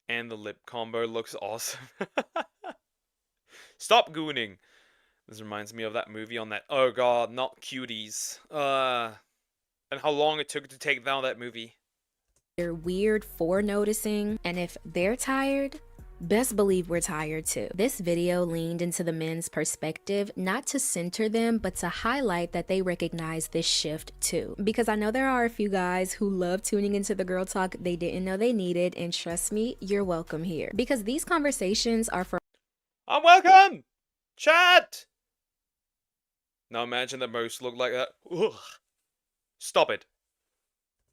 And the lip combo looks awesome. Stop gooning. This reminds me of that movie on that. Oh god, not cuties. And how long it took to take down that movie. They're weird for noticing, and if they're tired, best believe we're tired too. This video leaned into the men's perspective, not to center them, but to highlight that they recognize this shift too. Because I know there are a few guys who love tuning into the girl talk they didn't know they needed, and trust me, you're welcome here. Because these conversations are for I'm welcome! Chat! Now imagine that most look like that. Ugh. Stop it.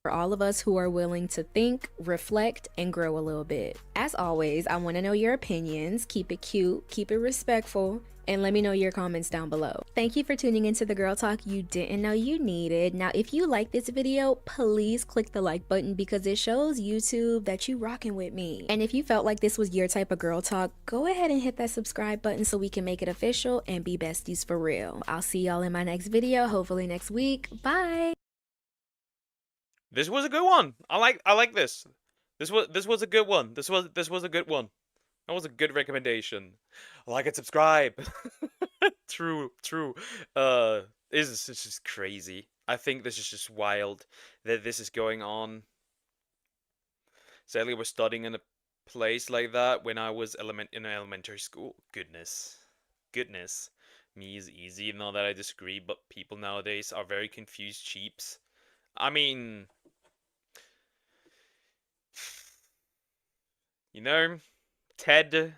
for all of us who are willing to think, reflect, and grow a little bit. As always, I want to know your opinions. Keep it cute, keep it respectful, and let me know your comments down below. Thank you for tuning into the Girl Talk you didn't know you needed. Now, if you like this video, please click the like button because it shows YouTube that you rocking with me. And if you felt like this was your type of Girl Talk, go ahead and hit that subscribe button so we can make it official and be besties for real. I'll see y'all in my next video, hopefully next week. Bye! This was a good one. I like this. This was a good one. This was a good one. That was a good recommendation. Like and subscribe. True. This is just crazy. I think this is just wild that this is going on. Sadly, we're studying in a place like that when I was in elementary school. Goodness. Me is easy, not that I disagree, but people nowadays are very confused cheaps. I mean, you know, Ted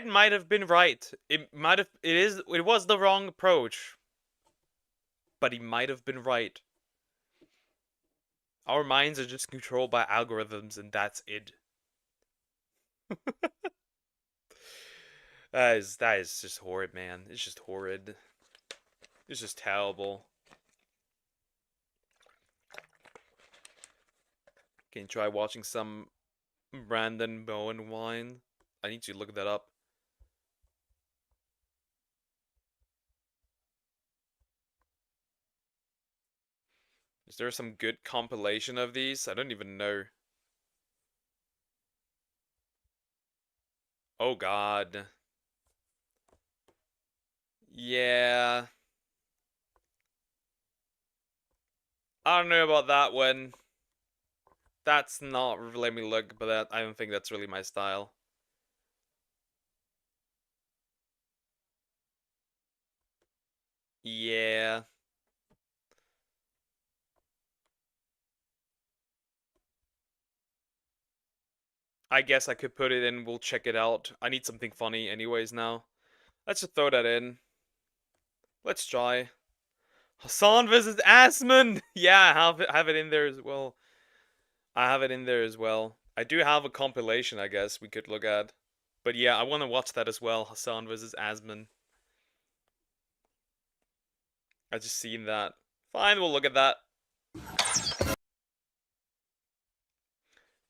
might have been right. It was the wrong approach. But he might have been right. Our minds are just controlled by algorithms and that's it. That is just horrid, man. It's just horrid. It's just terrible. Can you try watching some Brandon Bowen wine? I need to look that up. Is there some good compilation of these? I don't even know. Oh god. Yeah. I don't know about that one. That's not, let me look, but I don't think that's really my style. Yeah. I guess I could put it in, we'll check it out. I need something funny anyways now. Let's just throw that in. Let's try. Hassan versus Asman! Yeah, I have it in there as well. I do have a compilation, I guess, we could look at. But yeah, I want to watch that as well. Hassan versus Asman. I just seen that. Fine, we'll look at that.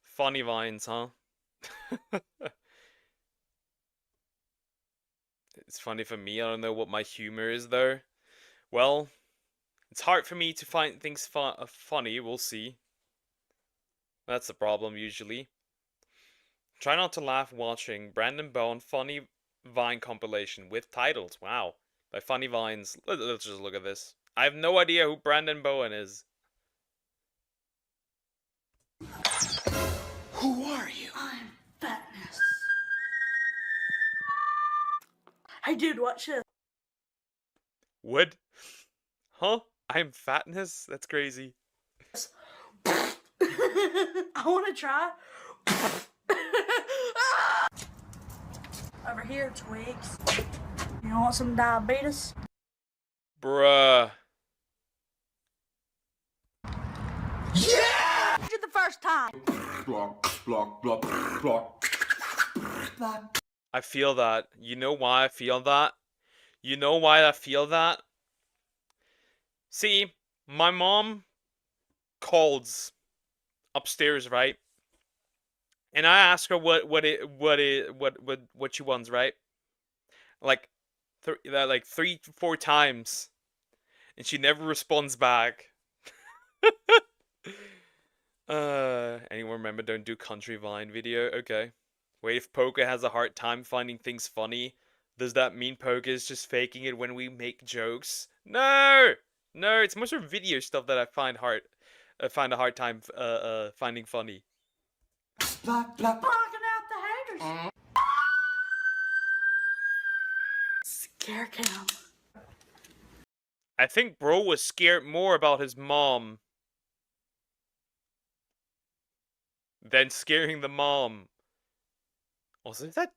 Funny vines, huh? It's funny for me. I don't know what my humor is, though. Well, it's hard for me to find things funny. We'll see. That's the problem, usually. Try not to laugh watching Brandon Bowen funny Vine compilation with titles. Wow. By Funny Vines. Let's just look at this. I have no idea who Brandon Bowen is. Who are you? I'm Fatness. Hey dude, watch this. What? Huh? I'm Fatness? That's crazy. I want to try. Over here, Twigs. You want some diabetes? Bruh. Yeah! Did the first time. I feel that. You know why I feel that? You know why I feel that? See, my mom calls upstairs, right? And I ask her what she wants, right? Like, like 3-4 times, and she never responds back. Anyone remember don't do country Vine video? Okay. Wait, if Poker has a hard time finding things funny, does that mean Poker is just faking it when we make jokes? No! No, it's most of video stuff that I find a hard time finding funny. Blocking out the haters. Scare cam. I think bro was scared more about his mom than scaring the mom. Also, is that...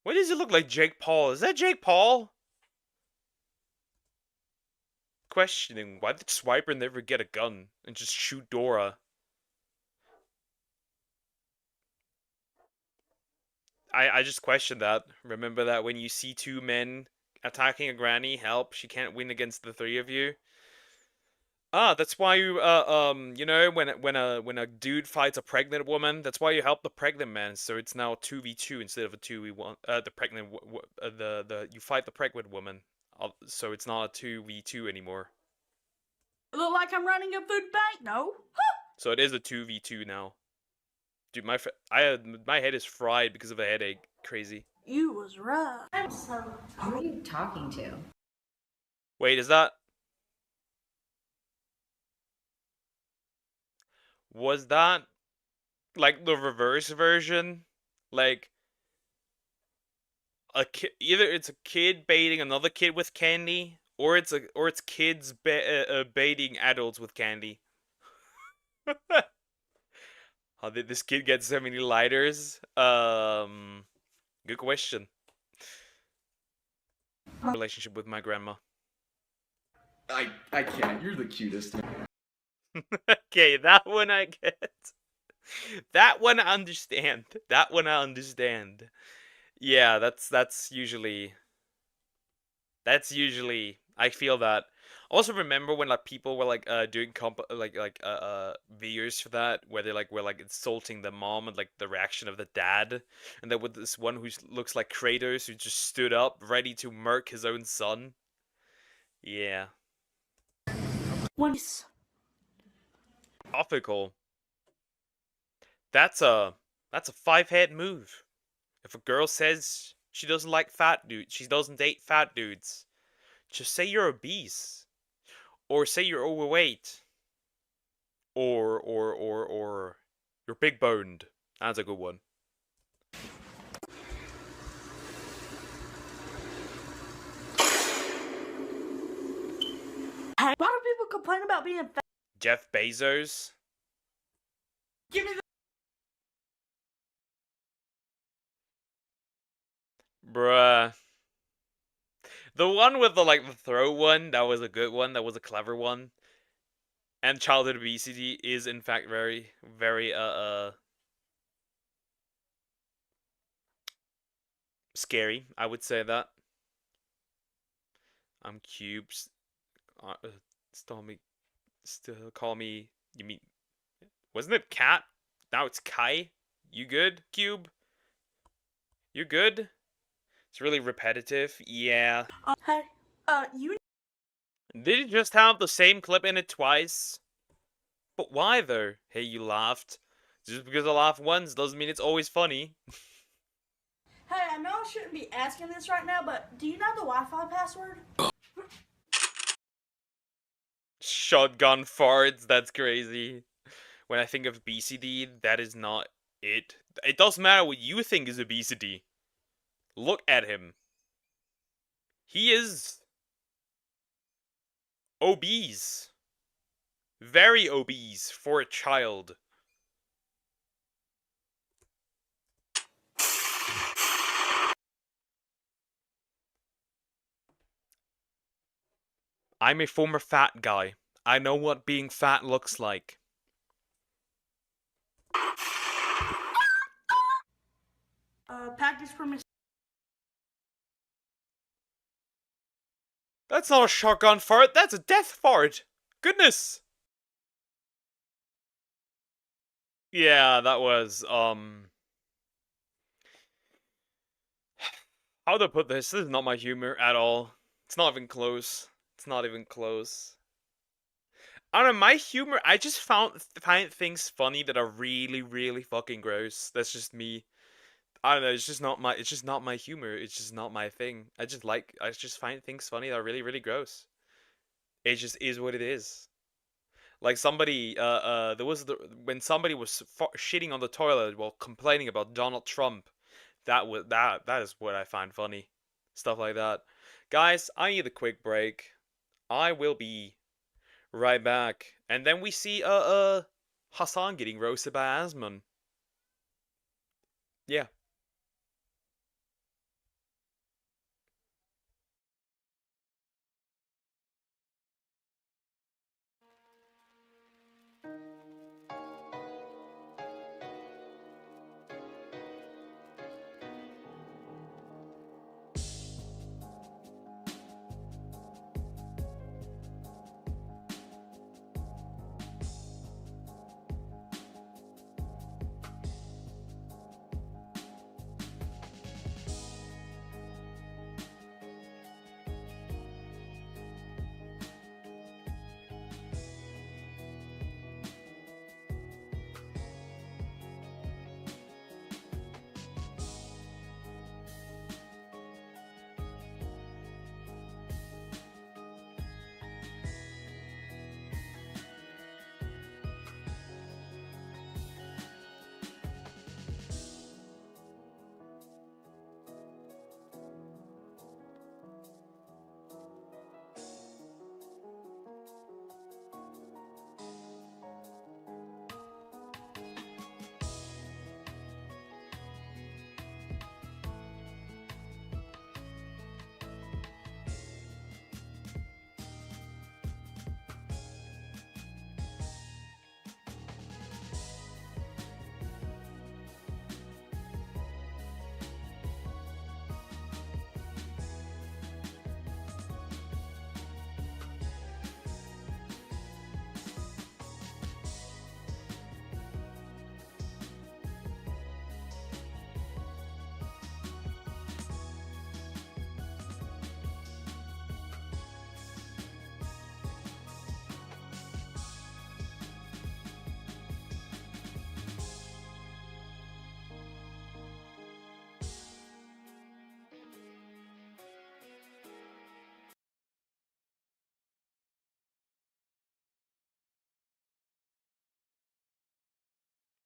Why does it look like Jake Paul? Is that Jake Paul? Questioning, why did Swiper never get a gun and just shoot Dora? I just questioned that. Remember that when you see two men attacking a granny, help, she can't win against the three of you. Ah, that's why you you know, when a dude fights a pregnant woman, that's why you help the pregnant man. So it's now 2v2 instead of a 2v1. The pregnant the you fight the pregnant woman. So it's not a 2v2 anymore. Look like I'm running a food bank? No. So it is a 2v2 now. Dude, my head is fried because of a headache. Crazy. You was right. So, who are you talking to? Wait, is that... Was that like the reverse version? Like a kid, either it's a kid baiting another kid with candy, or it's kids baiting adults with candy. How did this kid get so many lighters? Good question. Relationship with my grandma. I can't. You're the cutest. Okay, that one I get. That one I understand. That one I understand. Yeah, that's usually I feel that. Also remember when like people were like doing videos for that where they were like insulting the mom and like the reaction of the dad, and there was this one who looks like Kratos who just stood up ready to murk his own son. Yeah. Once. Topical. That's a 5-head move. If a girl says she doesn't like fat dudes, she doesn't date fat dudes, just say you're obese. Or say you're overweight. Or you're big boned. That's a good one. Why do people complain about being fat? Jeff Bezos. Give me the... Bruh. The one with the the throw one, that was a good one, that was a clever one. And childhood obesity is in fact very, very scary. I would say that. I'm cubes. Still call me. You mean? Wasn't it Cat? Now it's Kai. You good, Cube? You good? It's really repetitive. Yeah. Hey, you... Did you just have the same clip in it twice? But why though? Hey, you laughed. Just because I laugh once doesn't mean it's always funny. Hey, I know I shouldn't be asking this right now, but do you know the Wi-Fi password? Shotgun farts, that's crazy. When I think of obesity, that is not it. It doesn't matter what you think is obesity. Look at him. He is obese. Very obese for a child. I'm a former fat guy. I know what being fat looks like. Package from That's not a shotgun fart, that's a death fart! Goodness! Yeah, that was, how to put this? This is not my humor at all. It's not even close. It's not even close. I don't know, my humor, I just find things funny that are really, really fucking gross. That's just me. I don't know, it's just not my humor. It's just not my thing. I just find things funny that are really, really gross. It just is what it is. Like somebody, there was when somebody was shitting on the toilet while complaining about Donald Trump. That is what I find funny. Stuff like that. Guys, I need a quick break. I will be right back. And then we see Hassan getting roasted by Asmon. Yeah.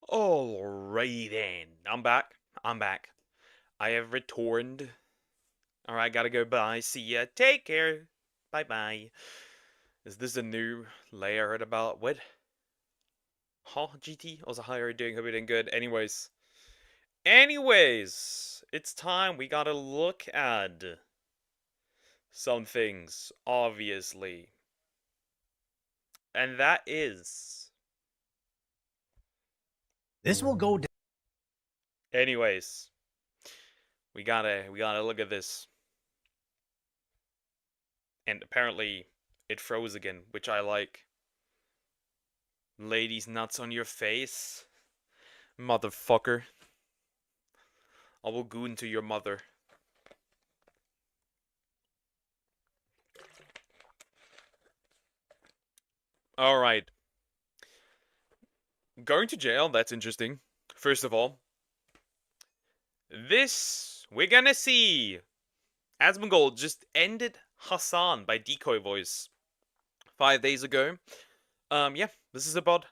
Alright then. I'm back. I'm back. I have returned. Alright, gotta go bye. See ya. Take care. Bye bye. Is this a new layer I heard about? What? Huh, GT? Also, how are you doing? Hope you're doing good. Anyways, it's time we gotta look at some things, obviously. And that is... This will go down. Anyways, we gotta look at this. And apparently, it froze again, which I like. Ladies nuts on your face? Motherfucker. I will goon to your mother. Alright. Going to jail, that's interesting. First of all. This, we're gonna see. Asmongold just ended Hassan by decoy voice 5 days ago. Yeah, this is about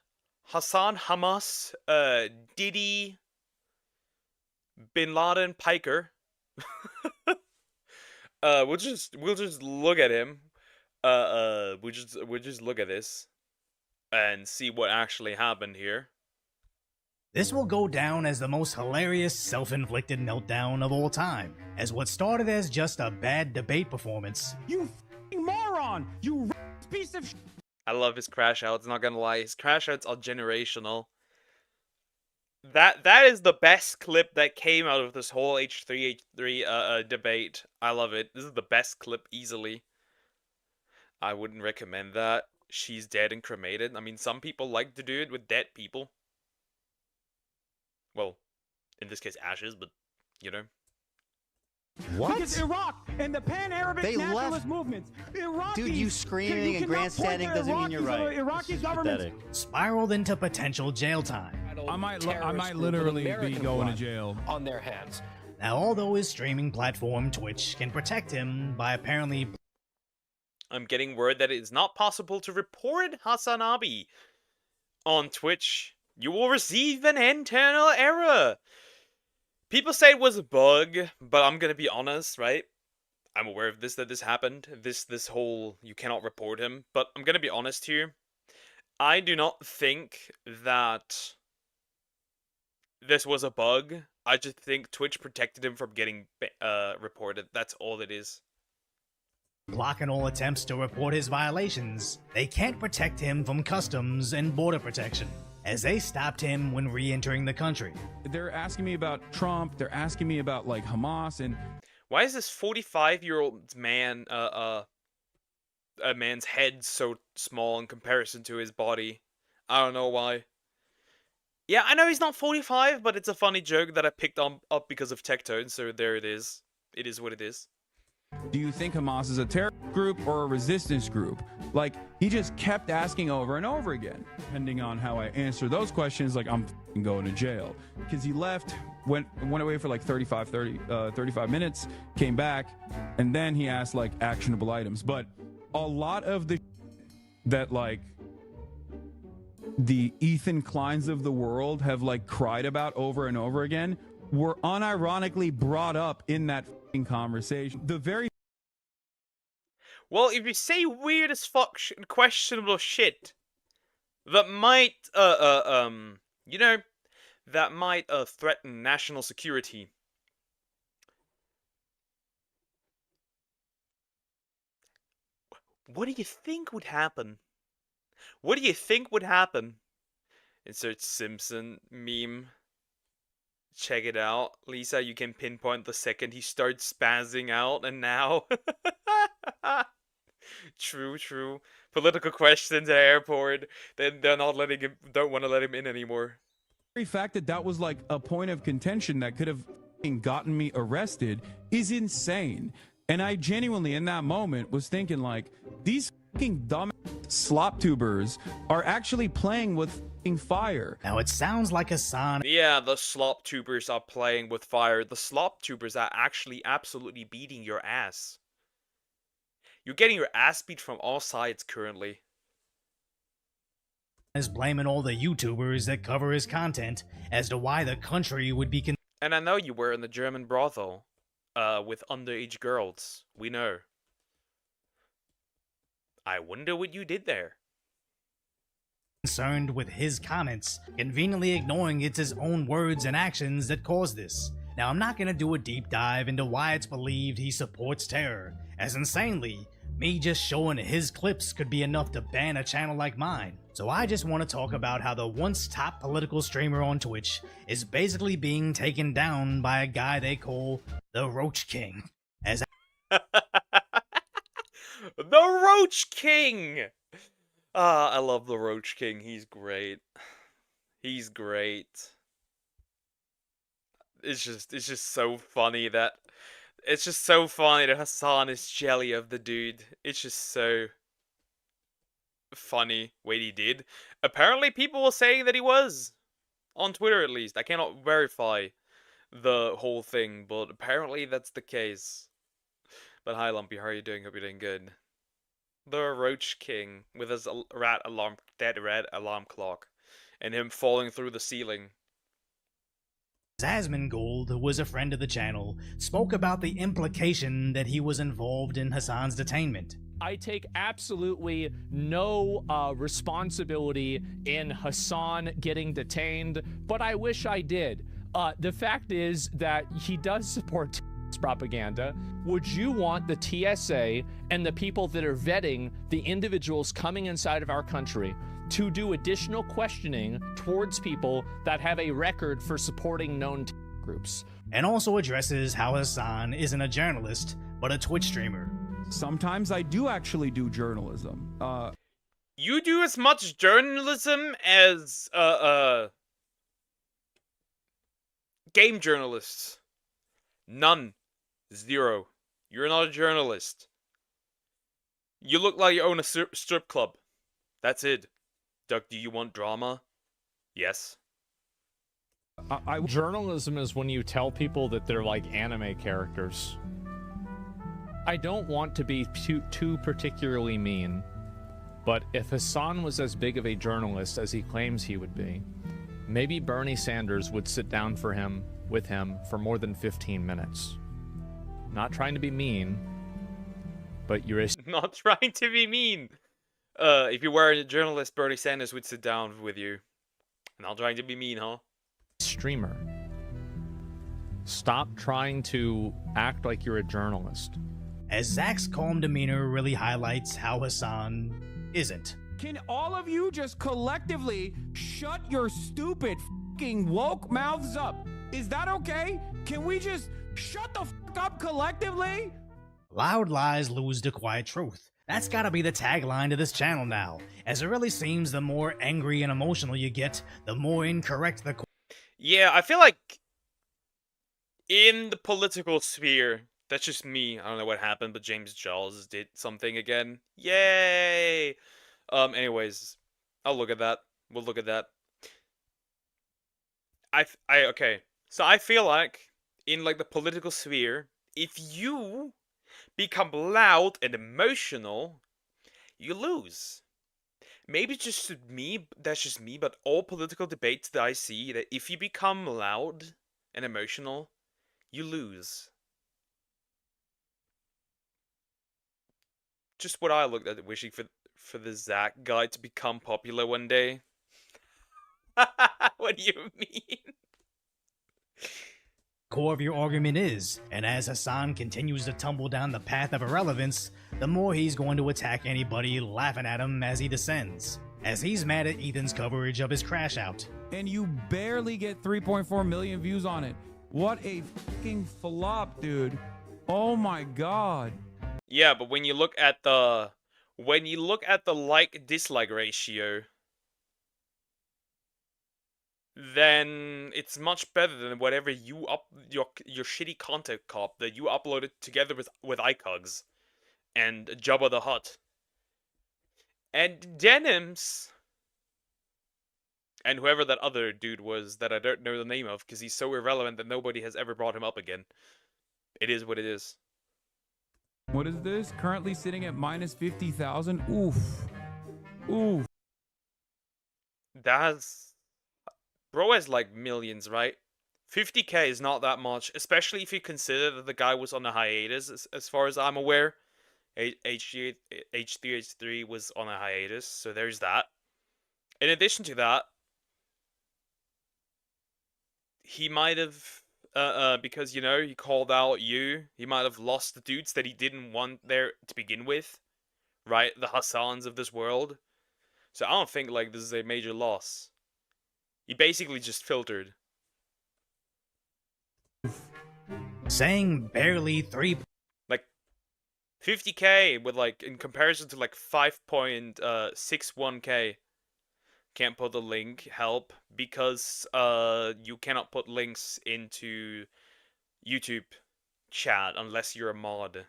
Hassan, Hamas, Diddy, Bin Laden, Piker. We'll just look at him. We'll just look at this and see what actually happened here. This will go down as the most hilarious self-inflicted meltdown of all time, as what started as just a bad debate performance. You f***ing moron! You piece of sh**! I love his crash outs, not gonna lie. His crash outs are generational. That is the best clip that came out of this whole H3 debate. I love it. This is the best clip easily. I wouldn't recommend that. She's dead and cremated. I mean, some people like to do it with dead people. Well, in this case, ashes, but, you know. What? Because Iraq and the pan-Arabic They nationalist left- movements. Iraqis, Dude, you screaming and cannot point grandstanding to doesn't mean you're Iraqis or right. Iraqi This is governments pathetic. spiraled into potential jail time. I might literally be going to jail on their hands. Now, although his streaming platform Twitch can protect him by apparently I'm getting word that it is not possible to report Hasanabi on Twitch. You will receive an internal error. People say it was a bug, but I'm gonna be honest, right? I'm aware of this, that this happened. This whole, you cannot report him. But I'm gonna be honest here. I do not think that this was a bug. I just think Twitch protected him from getting reported. That's all it is. blocking all attempts to report his violations. They can't protect him from customs and border protection, as they stopped him when re-entering the country. They're asking me about Trump. They're asking me about like Hamas and. Why is this 45-year-old man, a man's head so small in comparison to his body? I don't know why. Yeah, I know he's not 45, but it's a funny joke that I picked up because of Tectone, so there it is. It is what it is. Do you think Hamas is a terror group or a resistance group? Like, he just kept asking over and over again. Depending on how I answer those questions, like, I'm going to jail. Because he left, went away for like 35 minutes, came back, and then he asked, like, actionable items. But a lot of the that, like, the Ethan Kleins of the world have, like, cried about over and over again were unironically brought up in that conversation. The very well, if you say weird as fuck questionable shit that might you know, that might threaten national security, what do you think would happen? What do you think would happen? Insert Simpson meme. Check it out. Lisa, you can pinpoint the second he starts spazzing out, and now. True. Political questions at airport. Then they're not letting him, don't want to let him in anymore. very fact that that was like a point of contention that could have gotten me arrested is insane. And I genuinely, in that moment, was thinking like, these fucking dumb slop tubers are actually playing with fire. Now it sounds like Hassan. Yeah, the slop tubers are playing with fire. The slop tubers are actually absolutely beating your ass. You're getting your ass beat from all sides currently. Is blaming all the YouTubers that cover his content as to why the country would be And I know you were in the German brothel with underage girls. We know. I wonder what you did there. concerned with his comments, conveniently ignoring it's his own words and actions that caused this. Now, I'm not gonna do a deep dive into why it's believed he supports terror, as insanely, me just showing his clips could be enough to ban a channel like mine. So I just want to talk about how the once top political streamer on Twitch is basically being taken down by a guy they call the Roach King. As The Roach King! I love the Roach King. He's great. He's great. It's just so funny that Hassan is jelly of the dude. It's just so funny. Wait, he did? Apparently people were saying that he was. On Twitter at least. I cannot verify the whole thing, but apparently that's the case. But hi Lumpy, how are you doing? Hope you're doing good. The Roach King with his dead red alarm clock, and him falling through the ceiling. Asmongold, who was a friend of the channel, spoke about the implication that he was involved in Hassan's detainment. I take absolutely no responsibility in Hassan getting detained, but I wish I did. The fact is that he does support propaganda. Would you want the TSA and the people that are vetting the individuals coming inside of our country to do additional questioning towards people that have a record for supporting known groups? And also addresses how Hassan isn't a journalist, but a Twitch streamer. sometimes I do actually do journalism. You do as much journalism as game journalists. None. Zero. You're not a journalist. You look like you own a strip club. That's it. Doug, do you want drama? Yes. Journalism is when you tell people that they're like anime characters. I don't want to be too particularly mean, but if Hassan was as big of a journalist as he claims he would be, maybe Bernie Sanders would sit down with him for more than 15 minutes. Not trying to be mean, but you're not trying to be mean. If you were a journalist, Bernie Sanders would sit down with you. Not trying to be mean, huh? Streamer. Stop trying to act like you're a journalist. As Zach's calm demeanor really highlights how Hassan isn't. Can all of you just collectively shut your stupid fucking woke mouths up? Is that okay? Can we just shut the fuck up collectively? Loud lies lose to quiet truth. That's gotta be the tagline to this channel now, as it really seems the more angry and emotional you get, the more incorrect the... Yeah, I feel like in the political sphere, that's just me. I don't know what happened, but James Charles did something again. Yay! Anyways, I'll look at that. We'll look at that. Okay. So I feel like in like the political sphere, if you become loud and emotional, you lose. Maybe it's just me, that's just me, but all political debates that I see, that if you become loud and emotional, you lose. Just what I looked at, wishing for the Zach guy to become popular one day. What do you mean? Core of your argument is, and as Hassan continues to tumble down the path of irrelevance, the more he's going to attack anybody laughing at him as he descends, as he's mad at Ethan's coverage of his crash out. And you barely get 3.4 million views on it. What a fucking flop, dude. Oh my god. Yeah, but when you look at the like-dislike ratio, then it's much better than whatever you your shitty content cop that you uploaded together with iCogs and Jabba the Hutt and Denims and whoever that other dude was that I don't know the name of because he's so irrelevant that nobody has ever brought him up again. It is what it is. What is this? Currently sitting at minus 50,000. Oof. Oof. That's... Bro has like millions, right? 50k is not that much, especially if you consider that the guy was on a hiatus, as far as I'm aware. H3H3 was on a hiatus, so there's that. In addition to that, he might have, because, you know, he called out you, he might have lost the dudes that he didn't want there to begin with, right? The Hassans of this world. So I don't think, like, this is a major loss. He basically just filtered. Saying barely 3... Like, 50k with, like, in comparison to, like, 5.61k. Can't put the link, help, because, you cannot put links into YouTube chat unless you're a mod.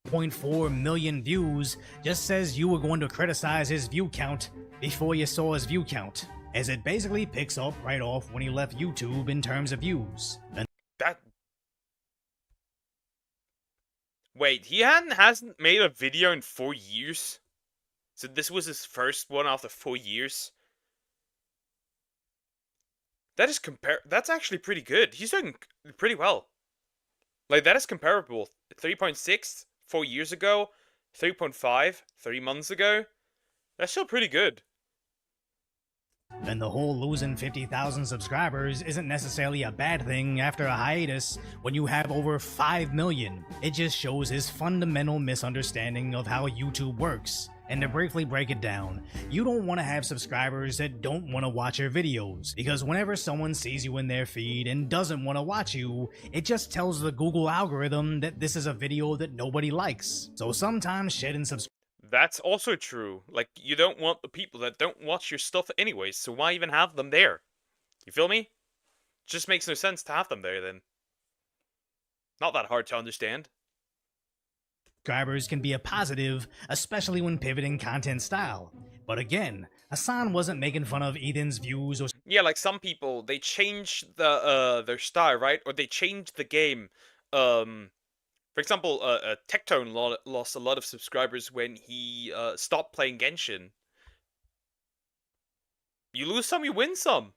0.4 million views just says you were going to criticize his view count before you saw his view count, as it basically picks up right off when he left YouTube in terms of views. And that... Wait, he hasn't made a video in 4 years? So this was his first one after 4 years? That is that's actually pretty good. He's doing pretty well. Like, that is comparable. 3.6 4 years ago, 3.5 3 months ago. That's still pretty good. And the whole losing 50,000 subscribers isn't necessarily a bad thing after a hiatus when you have over 5 million. It just shows his fundamental misunderstanding of how YouTube works, And to briefly break it down, you don't want to have subscribers that don't want to watch your videos, because whenever someone sees you in their feed and doesn't want to watch you, it just tells the Google algorithm that this is a video that nobody likes. So sometimes shedding subscribers. That's also true. Like, you don't want the people that don't watch your stuff anyways, so why even have them there? You feel me? Just makes no sense to have them there then. Not that hard to understand. Subscribers can be a positive, especially when pivoting content style. But again, Hassan wasn't making fun of Ethan's views or... Yeah, like some people, they change their style, right? Or they change the game. For example, Tectone lost a lot of subscribers when he stopped playing Genshin. You lose some, you win some.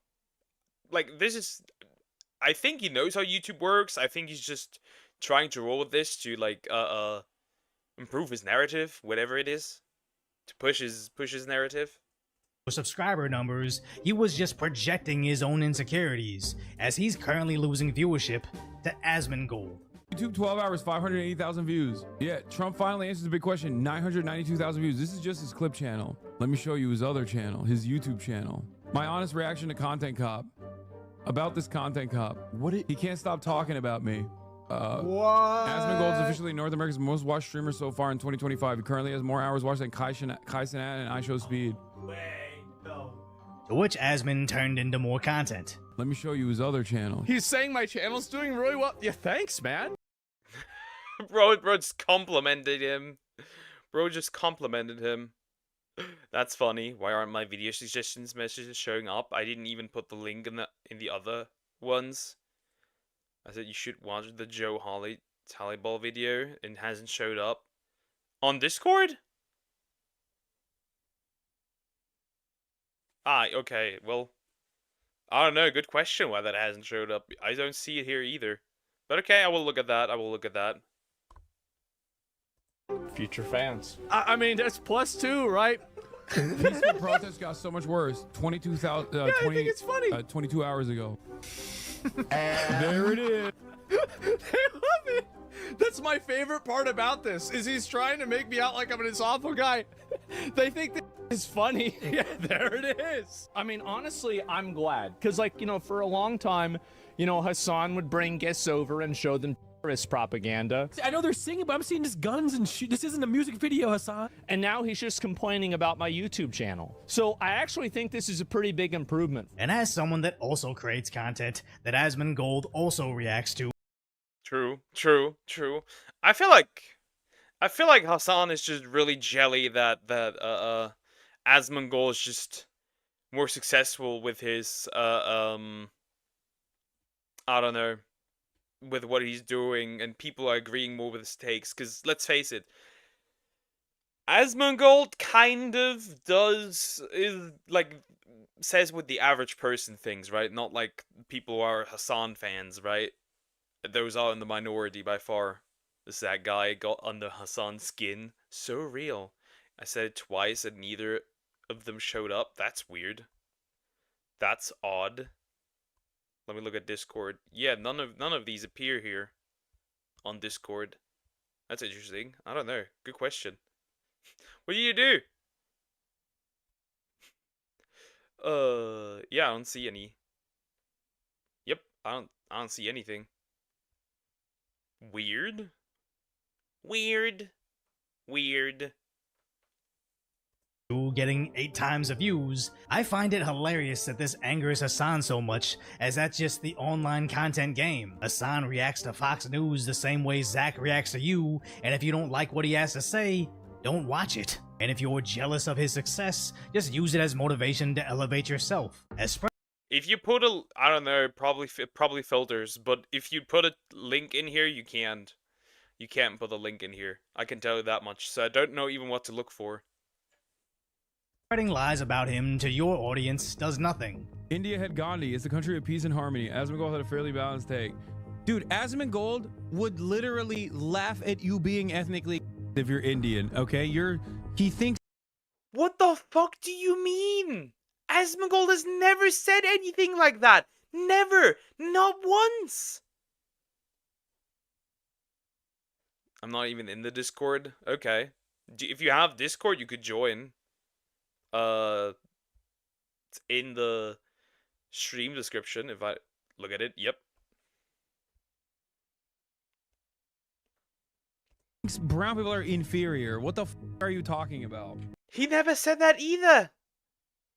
Like, this is... I think he knows how YouTube works. I think he's just trying to roll with this to, like, improve his narrative, whatever it is. To push his narrative. subscriber numbers, he was just projecting his own insecurities, as he's currently losing viewership to Asmongold. YouTube 12 hours, 580,000 views. Yeah, Trump finally answers the big question, 992,000 views. This is just his clip channel. Let me show you his other channel, his YouTube channel. My honest reaction to Content Cop. About this Content Cop. He can't stop talking about me. What? Asmongold is officially North America's most watched streamer so far in 2025. He currently has more hours watched than Kai Cenat and iShowSpeed. To which Asmon turned into more content. Let me show you his other channel. He's saying my channel's doing really well. Yeah, thanks, man. Bro just complimented him. Bro just complimented him. That's funny. Why aren't my video suggestions messages showing up? I didn't even put the link in the other ones. I said you should watch the Joe Holly Tallyball video and it hasn't showed up. On Discord? Ah, okay, well, I don't know, good question why that hasn't showed up. I don't see it here either. But okay, I will look at that, Future fans. I mean, that's +2, right? Peaceful protest got so much worse. 22,000. I think it's funny. 22 hours ago. There it is. They love it. That's my favorite part about this, is he's trying to make me out like I'm this awful guy. They think that is funny. Yeah, there it is. I mean, honestly, I'm glad. Because, like, you know, for a long time, you know, Hassan would bring guests over and show them terrorist propaganda. I know they're singing, but I'm seeing just guns and shit. This isn't a music video, Hassan. And now he's just complaining about my YouTube channel. So I actually think this is a pretty big improvement. And as someone that also creates content that Asmongold also reacts to. True. I feel like Hassan is just really jelly that Asmongold is just more successful with his I don't know, with what he's doing, and people are agreeing more with his takes. Because let's face it, Asmongold kind of says what the average person thinks, right? Not like people who are Hassan fans, right? Those are in the minority by far. This that guy got under Hassan's skin. So real. I said it twice and neither of them showed up. That's weird. That's odd. Let me look at Discord. Yeah, none of these appear here on Discord. That's interesting. I don't know. Good question. What do you do? Yeah, I don't see any. Yep, I don't see anything. Weird. Getting 8 times the views. I find it hilarious that this angers Hassan so much, as that's just the online content game. Hassan reacts to Fox News the same way Zach reacts to you, and if you don't like what he has to say, don't watch it. And if you're jealous of his success, just use it as motivation to elevate yourself. If you put a, I don't know, probably filters, but if you put a link in here, you can't. You can't put a link in here. I can tell you that much, so I don't know even what to look for. Spreading lies about him to your audience does nothing. India had Gandhi. It's the country of peace and harmony. Asmongold had a fairly balanced take. Dude, Asmongold would literally laugh at you being ethnically if you're Indian, okay? He thinks... What the fuck do you mean? Asmongold has never said anything like that. Never. Not once. I'm not even in the Discord. Okay. If you have Discord, you could join. It's in the stream description. If I look at it, yep. Brown people are inferior. What the are you talking about? He never said that either.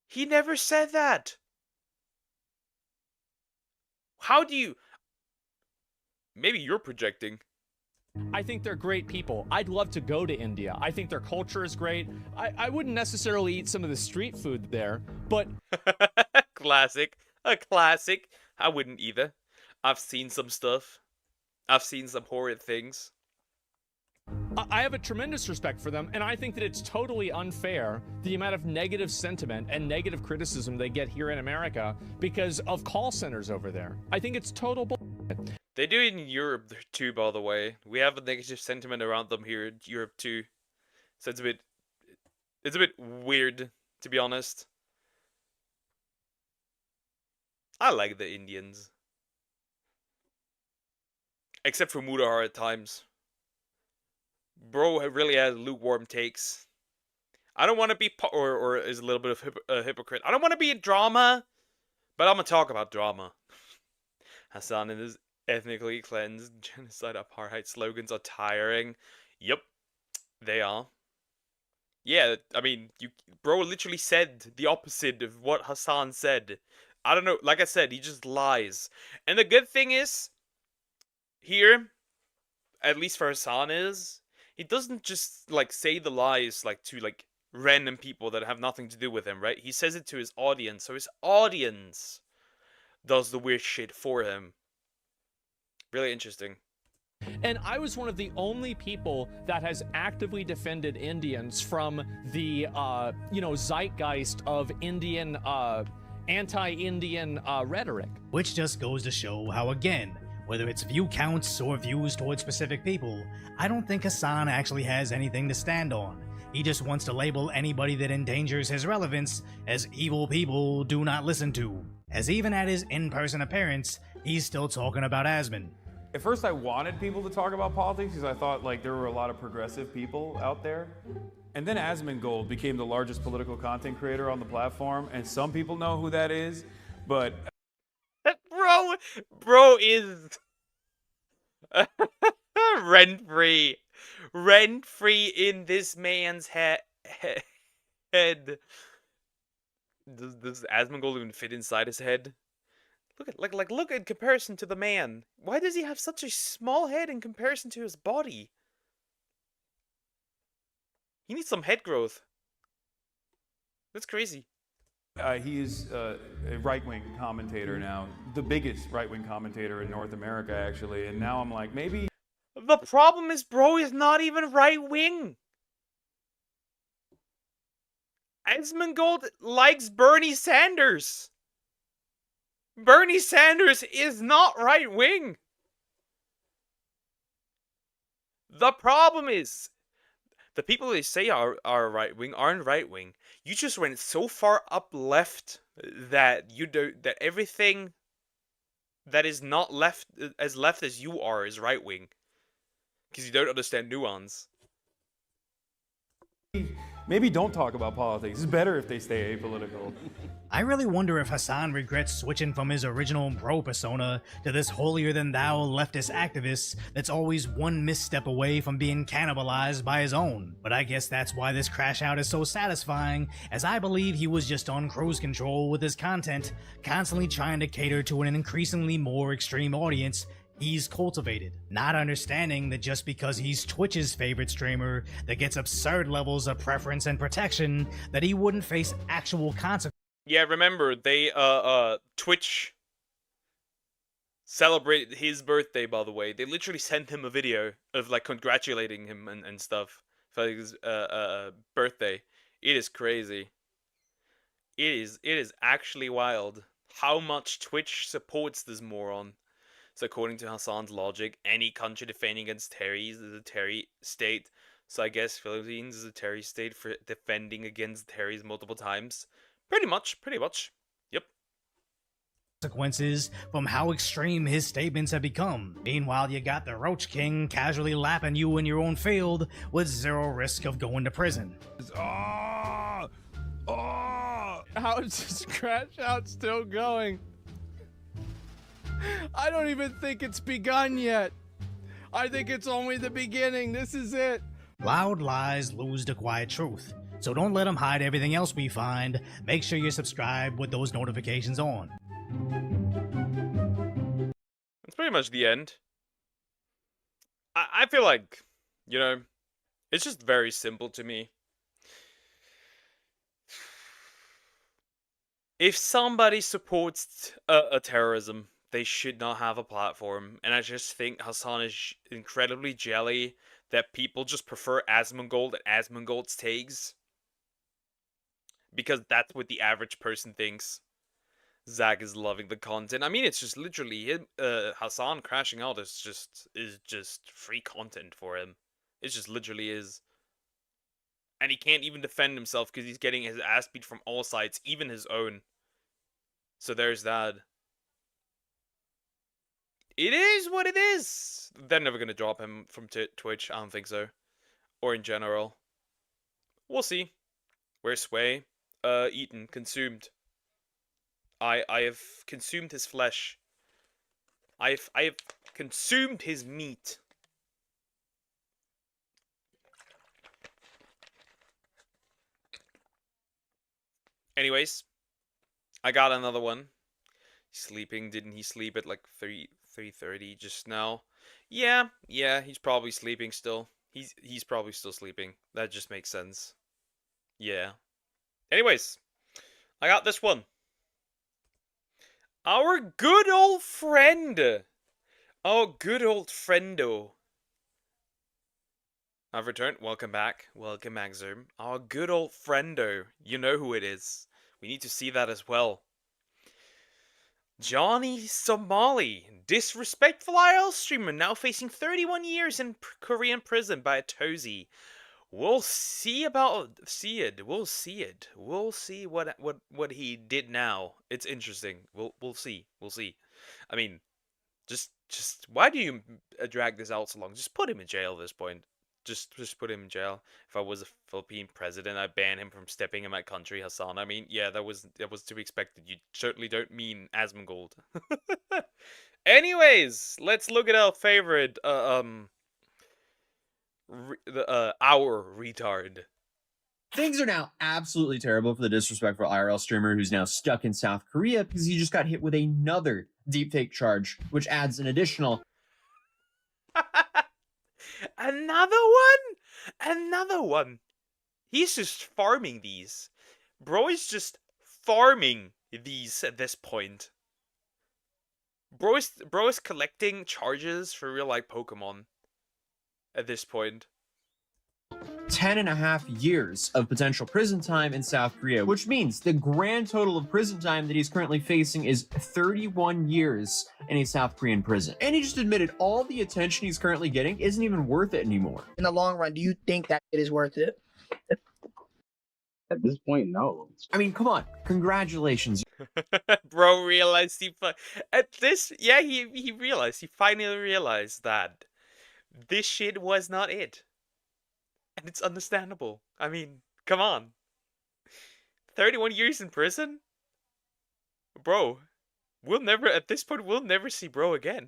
He never said that. How do you... Maybe you're projecting. I think they're great people. I'd love to go to India. I think their culture is great. I wouldn't necessarily eat some of the street food there, but... Classic. A classic. I wouldn't either. I've seen some stuff. I've seen some horrid things. I have a tremendous respect for them, and I think that it's totally unfair the amount of negative sentiment and negative criticism they get here in America because of call centers over there. I think it's total bullshit. They do it in Europe too, by the way. We have a negative sentiment around them here in Europe too. So it's a bit weird, to be honest. I like the Indians. Except for Mudahar at times. Bro really has lukewarm takes. I don't want to be, or is a little bit of a hypocrite. I don't want to be a drama, but I'm gonna talk about drama. Hassan and his ethnically cleansed genocide apartheid slogans are tiring. Yep, they are. Yeah, I mean, bro literally said the opposite of what Hassan said. I don't know, like I said, he just lies. And the good thing is, here, at least for Hassan is, he doesn't just, like, say the lies, like, to, like, random people that have nothing to do with him, right? He says it to his audience, so his audience does the weird shit for him. Really interesting. And I was one of the only people that has actively defended Indians from the, zeitgeist of Indian, anti-Indian rhetoric. Which just goes to show how, again, whether it's view counts or views towards specific people, I don't think Hassan actually has anything to stand on. He just wants to label anybody that endangers his relevance as evil people do not listen to. As even at his in-person appearance, he's still talking about Asman. At first I wanted people to talk about politics because I thought like there were a lot of progressive people out there. And then Asmongold became the largest political content creator on the platform, and some people know who that is, but... Bro is... rent-free. Rent-free in this man's head. Does Asmongold even fit inside his head? Look in comparison to the man. Why does he have such a small head in comparison to his body? He needs some head growth. That's crazy. He is a right-wing commentator now. The biggest right-wing commentator in North America, actually. And now I'm like, maybe... The problem is, bro is not even right-wing. Asmongold likes Bernie Sanders. Bernie Sanders is not right-wing. The problem is, the people they say are right-wing aren't right-wing. You just went so far up left that that everything that is not left as you are is right-wing. Because you don't understand nuance. Maybe don't talk about politics. It's better if they stay apolitical. I really wonder if Hassan regrets switching from his original bro persona to this holier-than-thou leftist activist that's always one misstep away from being cannibalized by his own. But I guess that's why this crash out is so satisfying, as I believe he was just on cruise control with his content, constantly trying to cater to an increasingly more extreme audience he's cultivated, not understanding that just because he's Twitch's favorite streamer that gets absurd levels of preference and protection, that he wouldn't face actual consequences. Yeah, remember, they, Twitch celebrated his birthday, by the way. They literally sent him a video of, like, congratulating him and stuff for his, birthday. It is crazy. It is actually wild how much Twitch supports this moron. So according to Hassan's logic, any country defending against terrorists is a terror state. So I guess Philippines is a terror state for defending against terrorists multiple times. Pretty much. Yep. consequences from how extreme his statements have become. Meanwhile, you got the Roach King casually lapping you in your own field with zero risk of going to prison. How is this crash out still going? I don't even think it's begun yet. I think it's only the beginning. This is it. Loud lies lose the quiet truth. So don't let them hide everything else we find. Make sure you're subscribed with those notifications on. That's pretty much the end. I feel like, you know, it's just very simple to me. If somebody supports a terrorism, they should not have a platform. And I just think Hassan is incredibly jelly that people just prefer Asmongold and Asmongold's takes. Because that's what the average person thinks. Zach is loving the content. I mean, it's just literally him, Hassan crashing out is just free content for him. It just literally is. And he can't even defend himself because he's getting his ass beat from all sides, even his own. So there's that. It is what it is. They're never gonna drop him from Twitch. I don't think so, or in general. We'll see. Where's Sway? Eaten, consumed. I have consumed his flesh. I have consumed his meat. Anyways, I got another one. Sleeping? Didn't he sleep at like 3:30 just now? Yeah, he's probably sleeping still. He's probably still sleeping. That just makes sense. Yeah. Anyways, I got this one. Our good old friend. Oh, good old friendo. I've returned. Welcome back. Welcome back, Zoom. Our good old friendo. You know who it is. We need to see that as well. Johnny Somali, disrespectful IRL streamer, now facing 31 years in Korean prison by a Tozy. We'll see about it. We'll see it. We'll see what he did now. It's interesting. We'll see. We'll see. I mean, just why do you drag this out so long? Just put him in jail at this point. Just put him in jail. If I was a Philippine president, I'd ban him from stepping in my country, Hassan. I mean, yeah, that was to be expected. You certainly don't mean Asmongold. Anyways, let's look at our favorite our retard. Things are now absolutely terrible for the disrespectful IRL streamer who's now stuck in South Korea because he just got hit with another deepfake charge, which adds an additional Another one. He's just farming these. Bro is just farming these at this point. Bro is collecting charges for real life Pokemon at this point. 10.5 years of potential prison time in South Korea, which means the grand total of prison time that he's currently facing is 31 years in a South Korean prison. And he just admitted all the attention he's currently getting isn't even worth it anymore. In the long run, do you think that it is worth it? At this point, no. I mean, come on. Congratulations. Bro realized he realized, he finally realized that this shit was not it. And it's understandable. I mean, come on. 31 years in prison? Bro, at this point, we'll never see bro again.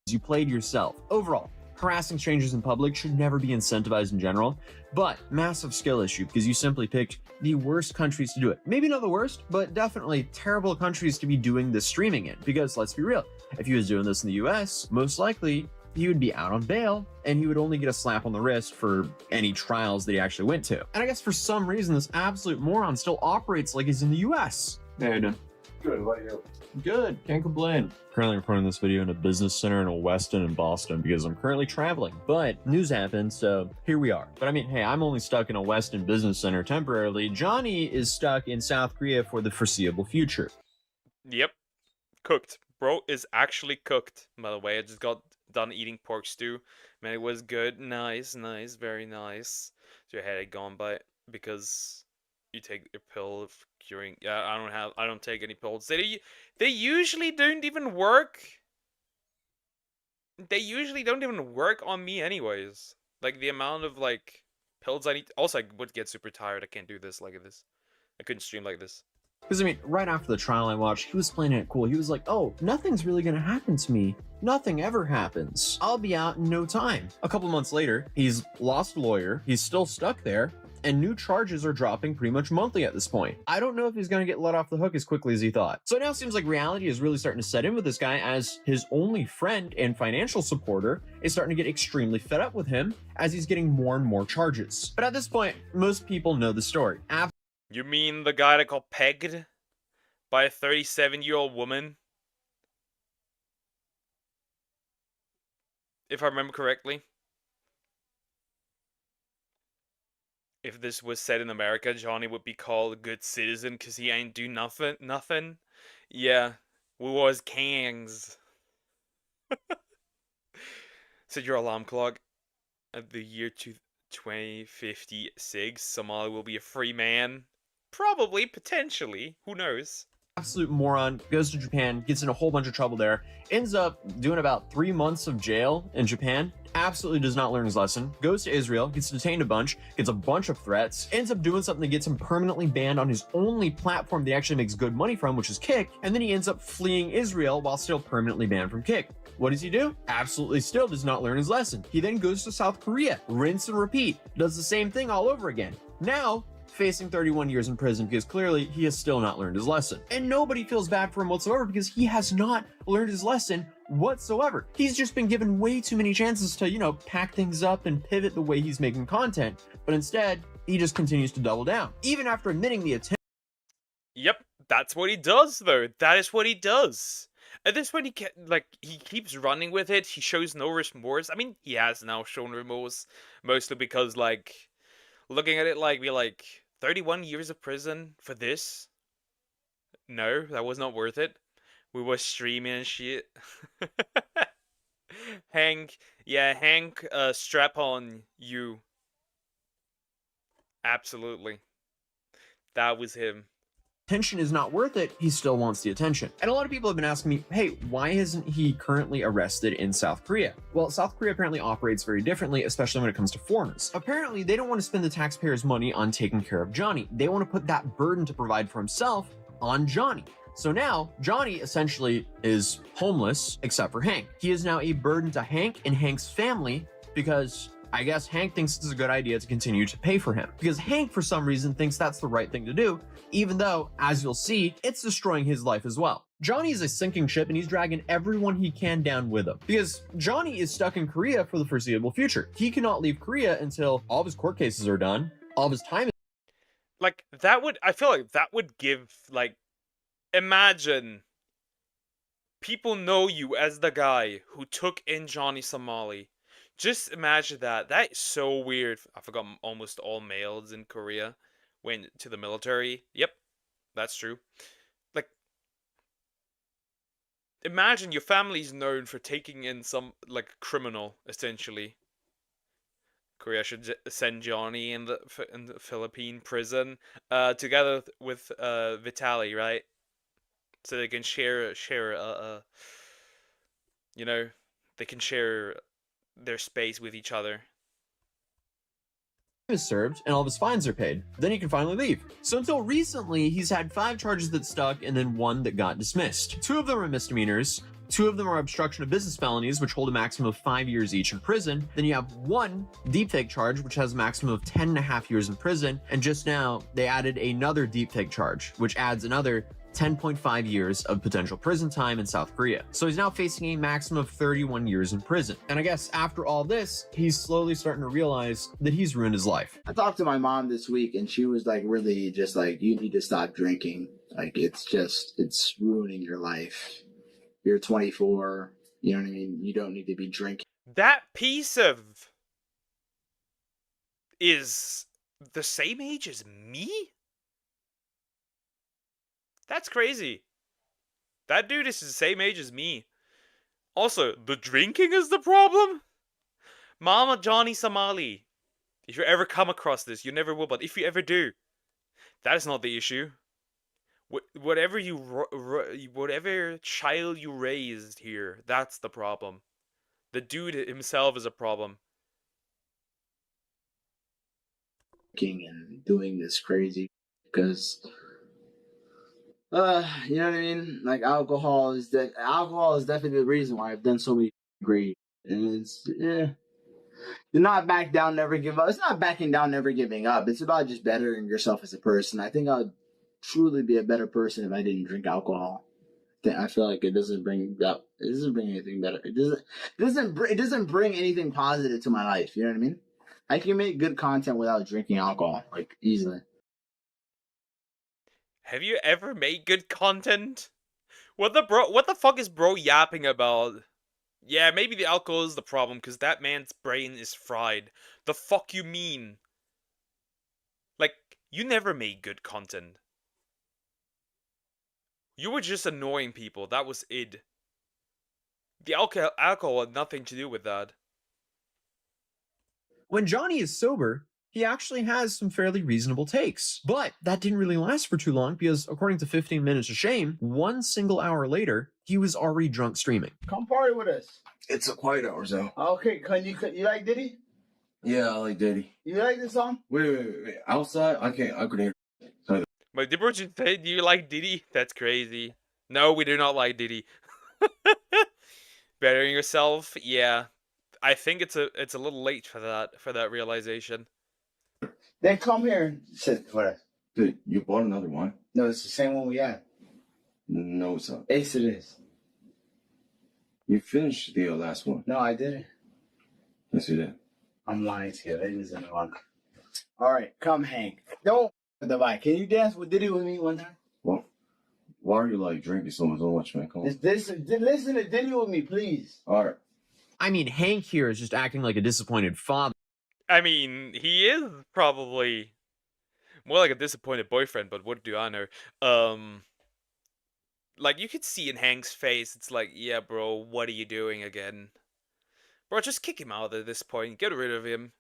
You played yourself. Overall, harassing strangers in public should never be incentivized in general, but massive skill issue because you simply picked the worst countries to do it. Maybe not the worst, but definitely terrible countries to be doing this streaming in, because let's be real, if he was doing this in the US, most likely he would be out on bail and he would only get a slap on the wrist for any trials that he actually went to. And I guess for some reason, this absolute moron still operates like he's in the US. How you doing? Good, how about you? Good, can't complain. Currently recording this video in a business center in Weston and Boston because I'm currently traveling, but news happened, so here we are. But I mean, hey, I'm only stuck in a Weston business center temporarily. Johnny is stuck in South Korea for the foreseeable future. Yep. Cooked. Bro is actually cooked, by the way. I just got done eating pork stew. Man, it was good. Nice, very nice. So your head had gone by because you take your pill of during. Yeah, I don't take any pills. They usually don't even work. They usually don't even work on me anyways. Like the amount of like pills I need. Also, I would get super tired. I can't do this like this. I couldn't stream like this. Because, I mean, right after the trial I watched, he was playing it cool. He was like, oh, nothing's really gonna happen to me. Nothing ever happens. I'll be out in no time. A couple months later, he's lost a lawyer, he's still stuck there, and new charges are dropping pretty much monthly at this point. I don't know if he's gonna get let off the hook as quickly as he thought. So it now seems like reality is really starting to set in with this guy, as his only friend and financial supporter is starting to get extremely fed up with him as he's getting more and more charges. But at this point, most people know the story. You mean the guy that got pegged by a 37-year-old woman? If I remember correctly. If this was set in America, Johnny would be called a good citizen because he ain't do nothing. Yeah, we was kings. Set your alarm clock at the year 2056. Somali will be a free man. Probably, potentially. Who knows? Absolute moron, goes to Japan, gets in a whole bunch of trouble there, ends up doing about 3 months of jail in Japan, absolutely does not learn his lesson, goes to Israel, gets detained a bunch, gets a bunch of threats, ends up doing something that gets him permanently banned on his only platform that he actually makes good money from, which is Kick, and then he ends up fleeing Israel while still permanently banned from Kick. What does he do? Absolutely still does not learn his lesson. He then goes to South Korea, rinse and repeat, does the same thing all over again. Now, facing 31 years in prison because clearly he has still not learned his lesson. And nobody feels bad for him whatsoever because he has not learned his lesson whatsoever. He's just been given way too many chances to, you know, pack things up and pivot the way he's making content. But instead, he just continues to double down. Even after admitting the attempt. Yep, that's what he does though. That is what he does. At this point, he keeps running with it. He shows no remorse. I mean, he has now shown remorse, mostly because, like, looking at it like, 31 years of prison for this? No, that was not worth it. We were streaming and shit. Hank, strap on you. Absolutely. That was him. Attention is not worth it, he still wants the attention. And a lot of people have been asking me, hey, why isn't he currently arrested in South Korea? Well, South Korea apparently operates very differently, especially when it comes to foreigners. Apparently, they don't want to spend the taxpayers' money on taking care of Johnny. They want to put that burden to provide for himself on Johnny. So now, Johnny essentially is homeless, except for Hank. He is now a burden to Hank and Hank's family because I guess Hank thinks it's a good idea to continue to pay for him. Because Hank, for some reason, thinks that's the right thing to do, even though, as you'll see, it's destroying his life as well. Johnny is a sinking ship and he's dragging everyone he can down with him. Because Johnny is stuck in Korea for the foreseeable future. He cannot leave Korea until all of his court cases are done, all of his time is... Like, I feel like that would give, like, imagine people know you as the guy who took in Johnny Somali. Just imagine that. That is so weird. I forgot almost all males in Korea went to the military. Yep, that's true. Like, imagine your family's known for taking in some, like, criminal, essentially. Korea should send Johnny in the Philippine prison, together with Vitaly, right? So they can share, you know, they can share their space with each other. Is served and all of his fines are paid, then he can finally leave. So until recently, he's had 5 charges that stuck and then 1 that got dismissed. 2 of them are misdemeanors, 2 of them are obstruction of business felonies, which hold a maximum of 5 years each in prison. Then you have 1 deepfake charge, which has a maximum of 10.5 years in prison. And just now, they added another deepfake charge, which adds another 10.5 years of potential prison time in South Korea. So he's now facing a maximum of 31 years in prison. And I guess after all this, he's slowly starting to realize that he's ruined his life. I talked to my mom this week and she was like, really just like, you need to stop drinking. Like, it's ruining your life. You're 24, you know what I mean? You don't need to be drinking. That piece of is the same age as me? That's crazy. That dude is the same age as me. Also, the drinking is the problem? Mama Johnny Somali. If you ever come across this, you never will, but if you ever do, that is not the issue. Whatever whatever child you raised here, that's the problem. The dude himself is a problem. And doing this crazy because you know what I mean? Like alcohol is definitely the reason why I've done so many great, and it's do not back down, never give up. It's not backing down, never giving up. It's about just bettering yourself as a person. I think I'd truly be a better person if I didn't drink alcohol. I feel like it doesn't bring anything better. It doesn't bring anything positive to my life. You know what I mean? I can make good content without drinking alcohol, like easily. Have you ever made good content? What the fuck is bro yapping about? Yeah, maybe the alcohol is the problem because that man's brain is fried. The fuck you mean? Like, you never made good content. You were just annoying people. That was it. The alcohol had nothing to do with that. When Johnny is sober, he actually has some fairly reasonable takes. But that didn't really last for too long because, according to 15 Minutes of Shame, 1 single hour later, he was already drunk streaming. Come party with us. It's a quiet hour, so. Okay, you like Diddy? Yeah, I like Diddy. You like this song? Wait. Outside, I couldn't hear. But did you say, do you like Diddy? That's crazy. No, we do not like Diddy. Bettering yourself? Yeah. I think it's a little late for that realization. Then come here and sit with us. Dude, you bought another one? No, it's the same one we had. No, it's not. Ace it is. You finished the last one. No, I didn't. Yes, you did. I'm lying to you. It isn't one. All right, come Hank. Don't the bike. Can you dance with Diddy with me one time? Well, why are you like drinking so much, man? Come on. Listen to Diddy with me, please. All right. I mean, Hank here is just acting like a disappointed father. I mean, he is probably more like a disappointed boyfriend, but what do I know? Like, you could see in Hank's face, it's like, yeah, bro, what are you doing again? Bro, just kick him out at this point. Get rid of him.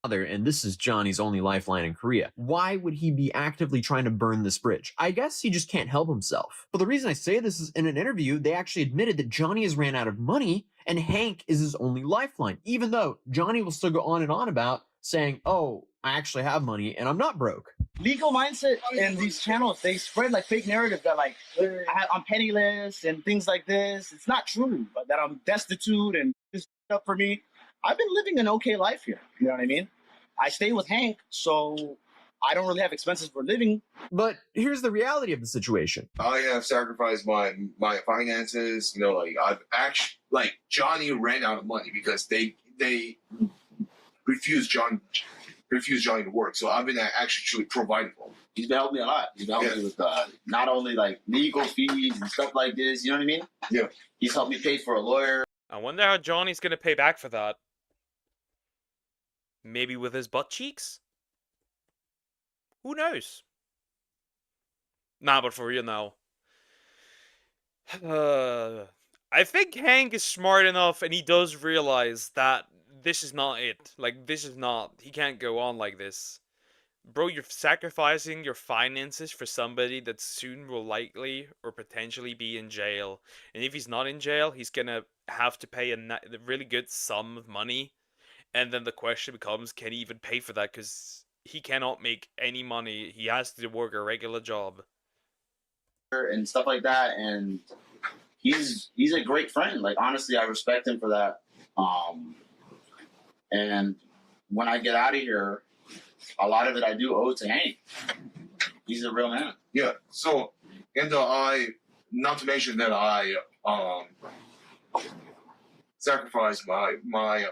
And this is Johnny's only lifeline in Korea. Why would he be actively trying to burn this bridge? I guess he just can't help himself. But the reason I say this is in an interview, they actually admitted that Johnny has ran out of money and Hank is his only lifeline, even though Johnny will still go on and on about saying, oh, I actually have money and I'm not broke. Legal mindset and these channels, they spread like fake narrative that like I'm penniless and things like this. It's not true, but that I'm destitute and this up for me. I've been living an okay life here. You know what I mean? I stay with Hank, so I don't really have expenses for living. But here's the reality of the situation. I have sacrificed my finances. You know, like I've actually, like Johnny ran out of money because they refused Johnny to work. So I've been actually providing for him. He's been helping me a lot. He's been helping me with not only like legal fees and stuff like this. You know what I mean? Yeah. He's helped me pay for a lawyer. I wonder how Johnny's gonna pay back for that. Maybe with his butt cheeks? Who knows? Nah, but for real now. I think Hank is smart enough and he does realize that this is not it. Like, this is not... He can't go on like this. Bro, you're sacrificing your finances for somebody that soon will likely or potentially be in jail. And if he's not in jail, he's gonna have to pay a really good sum of money. And then the question becomes, can he even pay for that? Because he cannot make any money. He has to work a regular job. And stuff like that. And he's a great friend. Like, honestly, I respect him for that. And when I get out of here, a lot of it I do owe to Hank. He's a real man. Yeah. So, and not to mention that I sacrificed my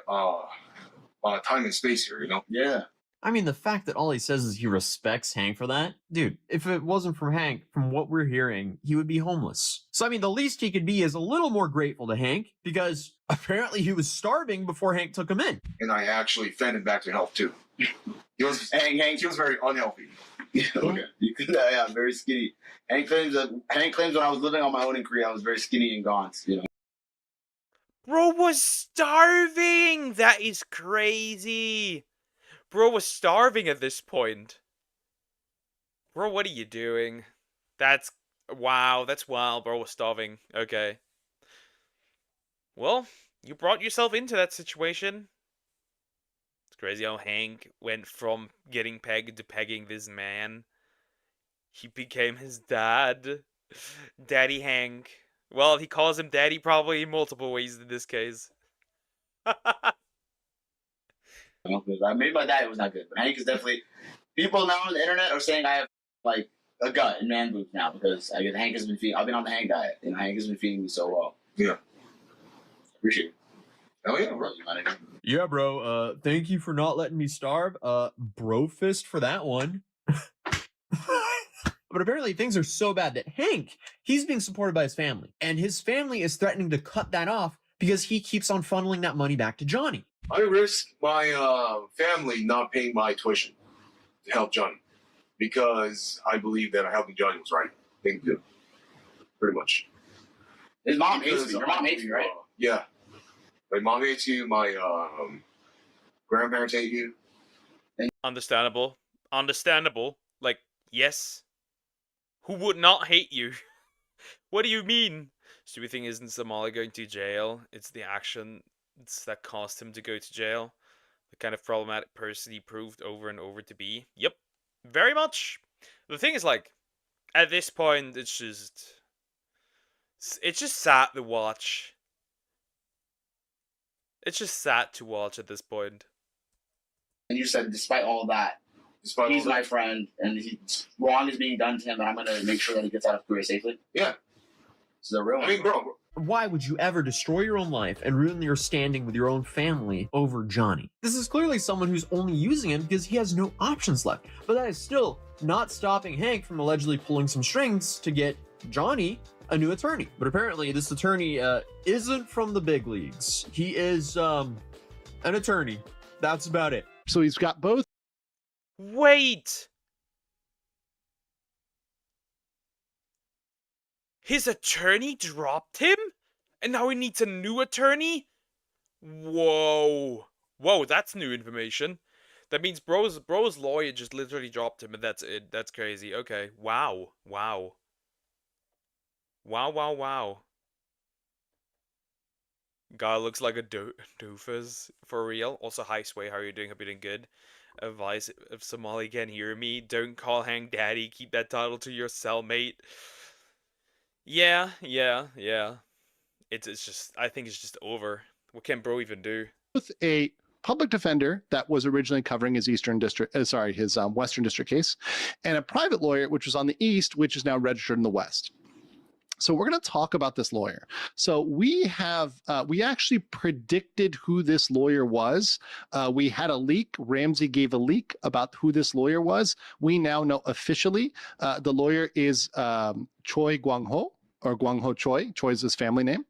time and space here. You know. Yeah. I mean, the fact that all he says is he respects Hank for that? Dude, if it wasn't for Hank, from what we're hearing, he would be homeless. So, I mean, the least he could be is a little more grateful to Hank, because apparently he was starving before Hank took him in. And I actually fed him back to health, too. He was very unhealthy. Okay. Yeah, I'm very skinny. Hank claims when I was living on my own in Korea, I was very skinny and gaunt, you know. Bro was starving! That is crazy! Bro was starving at this point. Bro, what are you doing? That's wow, that's wild, bro. We're starving. Okay. Well, you brought yourself into that situation. It's crazy how Hank went from getting pegged to pegging this man. He became his dad. Daddy Hank. Well, he calls him daddy probably in multiple ways in this case. Maybe my dad was not good, but Hank is definitely. People now on the internet are saying I have like a gut and man boobs now because Hank has been feeding. I've been on the Hank diet, and Hank has been feeding me so well. Yeah. Appreciate it. Oh yeah, bro. Yeah, bro. Thank you for not letting me starve. Bro fist for that one. But apparently things are so bad that Hank, he's being supported by his family. And his family is threatening to cut that off because he keeps on funneling that money back to Johnny. I risk my family not paying my tuition to help Johnny because I believe that helping Johnny was right thing to do. Pretty much. His mom hates you. Your mom hates you, right? Yeah. My mom hates you. My grandparents hate you. Understandable. Understandable. Like, yes. Who would not hate you? What do you mean? Stupid thing isn't Somali going to jail. It's the action that caused him to go to jail. The kind of problematic person he proved over and over to be. Yep. Very much. The thing is, like, at this point, it's just sad to watch. It's just sad to watch at this point. And you said, despite all that, he's my friend, and wrong is being done to him, and I'm gonna make sure that he gets out of Korea safely. Yeah. This is a real. I mean, bro. Why would you ever destroy your own life and ruin your standing with your own family over Johnny? This is clearly someone who's only using him because he has no options left. But that is still not stopping Hank from allegedly pulling some strings to get Johnny a new attorney. But apparently this attorney isn't from the big leagues. He is an attorney. That's about it. So he's got both. Wait! His attorney dropped him? And now he needs a new attorney? Whoa. Whoa, that's new information. That means bro's lawyer just literally dropped him and that's it. That's crazy. Okay. Wow. Wow. Wow, wow, wow. Guy looks like a doofus. For real. Also, hi Sway, how are you doing? Hope you're doing good. Advice, if Somali can hear me, don't call Hank daddy. Keep that title to your cellmate. Yeah. It's just, I think it's just over. What can bro even do? With a public defender that was originally covering his his Western District case, and a private lawyer which was on the East, which is now registered in the West. So we're going to talk about this lawyer. So we actually predicted who this lawyer was. We had a leak. Ramsey gave a leak about who this lawyer was. We now know officially the lawyer is Choi Guang-ho, or Guang-ho Choi. Choi is his family name.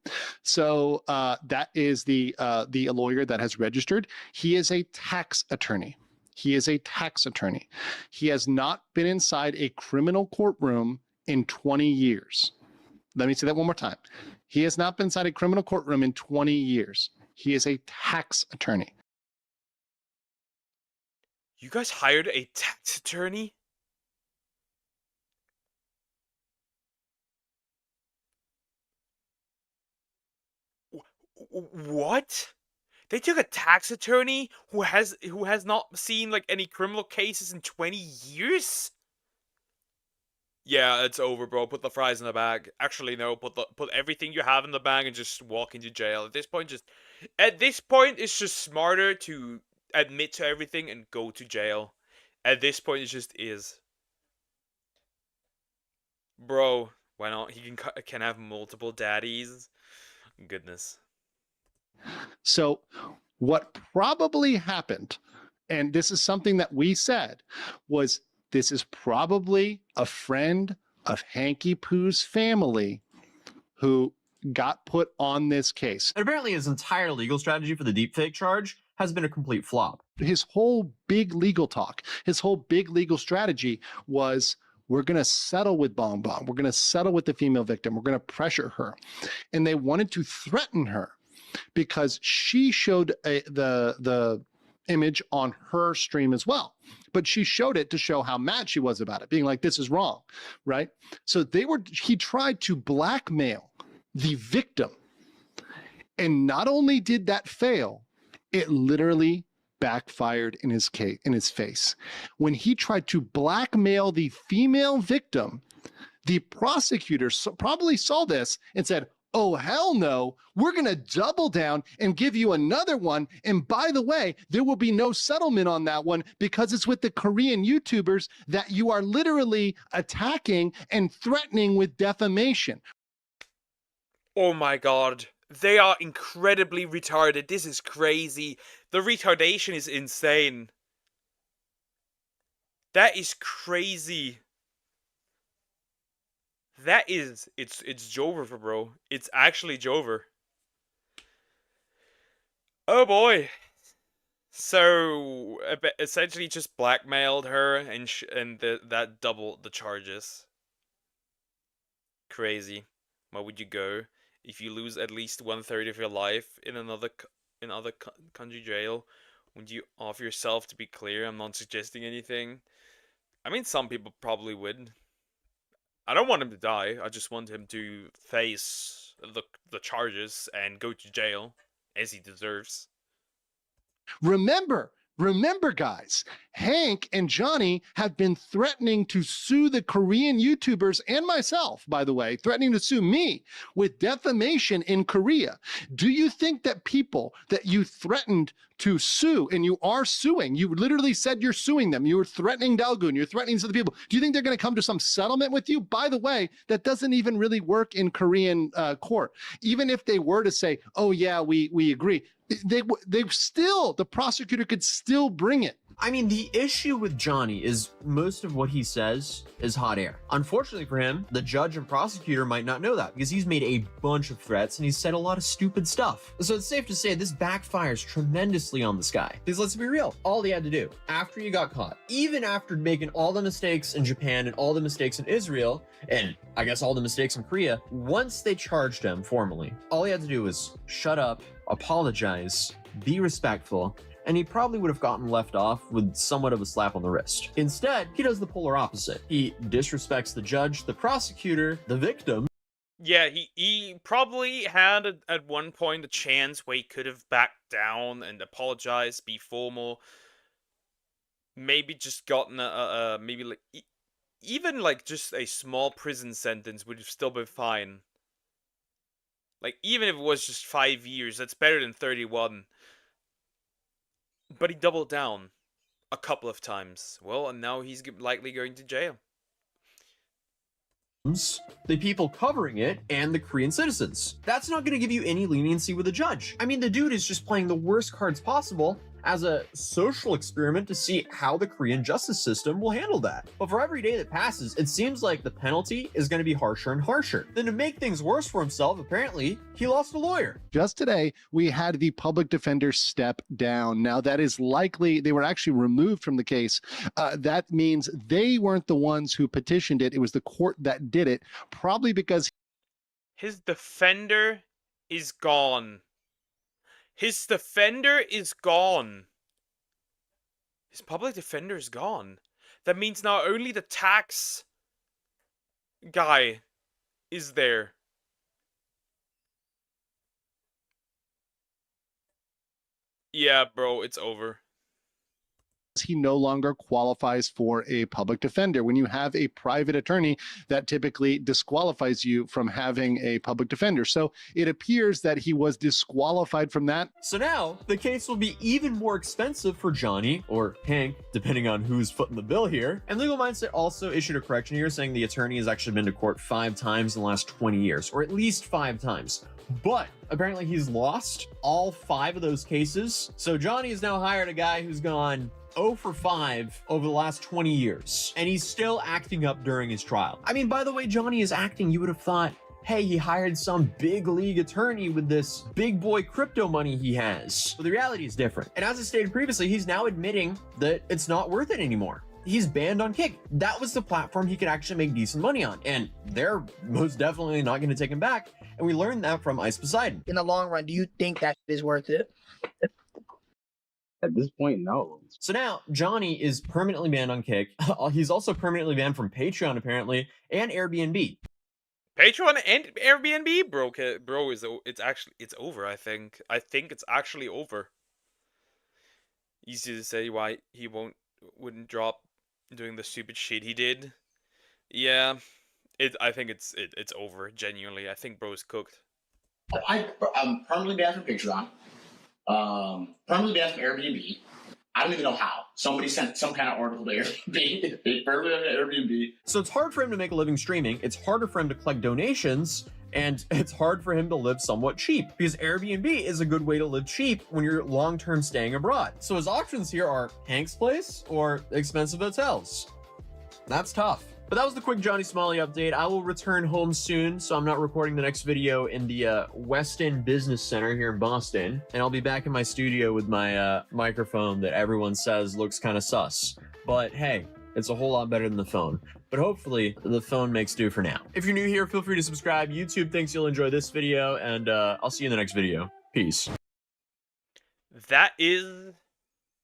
So that is the lawyer that has registered. He is a tax attorney. He is a tax attorney. He has not been inside a criminal courtroom in 20 years. Let me say that one more time. He has not been inside a criminal courtroom in 20 years. He is a tax attorney. You guys hired a tax attorney? What? They took a tax attorney who has not seen like any criminal cases in 20 years? Yeah, it's over, bro. Put the fries in the bag. Actually, no. Put everything you have in the bag and just walk into jail. At this point, it's just smarter to admit to everything and go to jail. At this point, it just is. Bro, why not? He can have multiple daddies. Goodness. So what probably happened, and this is something that we said, was this is probably a friend of Hanky Poo's family who got put on this case. And apparently his entire legal strategy for the deepfake charge has been a complete flop. His whole big legal talk, his whole big legal strategy was, we're going to settle with Bong Bong. We're going to settle with the female victim. We're going to pressure her. And they wanted to threaten her because she showed image on her stream as well. But she showed it to show how mad she was about it, being like, this is wrong, right? So he tried to blackmail the victim. And not only did that fail, it literally backfired in his face. When he tried to blackmail the female victim, the prosecutor probably saw this and said, oh, hell no, we're going to double down and give you another one. And by the way, there will be no settlement on that one because it's with the Korean YouTubers that you are literally attacking and threatening with defamation. Oh my god. They are incredibly retarded. This is crazy. The retardation is insane. That is crazy. That is, it's Jover, bro. It's actually Jover. Oh boy. So, essentially just blackmailed her and that doubled the charges. Crazy. Where would you go if you lose at least 1/3 of your life in another country jail? Would you offer yourself? To be clear, I'm not suggesting anything. I mean, some people probably would. I don't want him to die. I just want him to face the charges and go to jail, as he deserves. Remember, guys, Hank and Johnny have been threatening to sue the Korean YouTubers and myself, by the way, threatening to sue me with defamation in Korea. Do you think that people that you threatened to sue, and you are suing, you literally said you're suing them, you were threatening Dalgoon, you're threatening other people, do you think they're going to come to some settlement with you? By the way, that doesn't even really work in Korean court. Even if they were to say, oh yeah, we agree, the prosecutor could still bring it. I mean, the issue with Johnny is most of what he says is hot air. Unfortunately for him, the judge and prosecutor might not know that because he's made a bunch of threats and he's said a lot of stupid stuff. So it's safe to say this backfires tremendously on this guy. Because let's be real, all he had to do after he got caught, even after making all the mistakes in Japan and all the mistakes in Israel, and I guess all the mistakes in Korea, once they charged him formally, all he had to do was shut up, apologize, be respectful, and he probably would have gotten left off with somewhat of a slap on the wrist. Instead, he does the polar opposite. He disrespects the judge, the prosecutor, the victim. Yeah, he probably had at one point a chance where he could have backed down and apologized, be formal. Maybe just gotten maybe like even like just a small prison sentence would have still been fine. Like even if it was just 5 years, that's better than 31. But he doubled down a couple of times. Well, and now he's likely going to jail. The people covering it, and the Korean citizens. That's not going to give you any leniency with a judge. I mean, the dude is just playing the worst cards possible as a social experiment to see how the Korean justice system will handle that. But for every day that passes, it seems like the penalty is going to be harsher and harsher. Then to make things worse for himself, apparently, he lost a lawyer. Just today, we had the public defender step down. Now, that is likely, they were actually removed from the case. That means they weren't the ones who petitioned it. It was the court that did it, probably because his defender is gone. His defender is gone. His public defender is gone. That means not only the tax guy is there. Yeah, bro, it's over. He no longer qualifies for a public defender. When you have a private attorney, that typically disqualifies you from having a public defender. So it appears that he was disqualified from that. So now the case will be even more expensive for Johnny, or Hank, depending on who's footing the bill here. And Legal Mindset also issued a correction here saying the attorney has actually been to court 5 times in the last 20 years, or at least 5 times. But apparently he's lost all 5 of those cases. So Johnny has now hired a guy who's gone 0 for 5 over the last 20 years, and he's still acting up during his trial. I mean, by the way, Johnny is acting, you would have thought, hey, he hired some big league attorney with this big boy crypto money he has. But the reality is different. And as I stated previously, he's now admitting that it's not worth it anymore. He's banned on Kick. That was the platform he could actually make decent money on, and they're most definitely not going to take him back. And we learned that from Ice Poseidon. In the long run, do you think that is worth it? At this point, no. So now Johnny is permanently banned on Kick. He's also permanently banned from Patreon apparently and Airbnb. Patreon and Airbnb, bro. Bro, it's over. I think it's actually over. Easy to say why he wouldn't drop doing the stupid shit he did. Yeah, I think it's over. Genuinely, I think bro's cooked. I'm permanently banned from Patreon. Permanently banned from Airbnb. I don't even know how. Somebody sent some kind of article to Airbnb. They permanently banned Airbnb. So it's hard for him to make a living streaming. It's harder for him to collect donations. And it's hard for him to live somewhat cheap because Airbnb is a good way to live cheap when you're long-term staying abroad. So his options here are Hank's Place or expensive hotels. That's tough. But that was the quick Johnny Smalley update. I will return home soon, so I'm not recording the next video in the West End Business Center here in Boston. And I'll be back in my studio with my microphone that everyone says looks kind of sus. But hey, it's a whole lot better than the phone. But hopefully, the phone makes do for now. If you're new here, feel free to subscribe. YouTube thinks you'll enjoy this video, and I'll see you in the next video. Peace. That is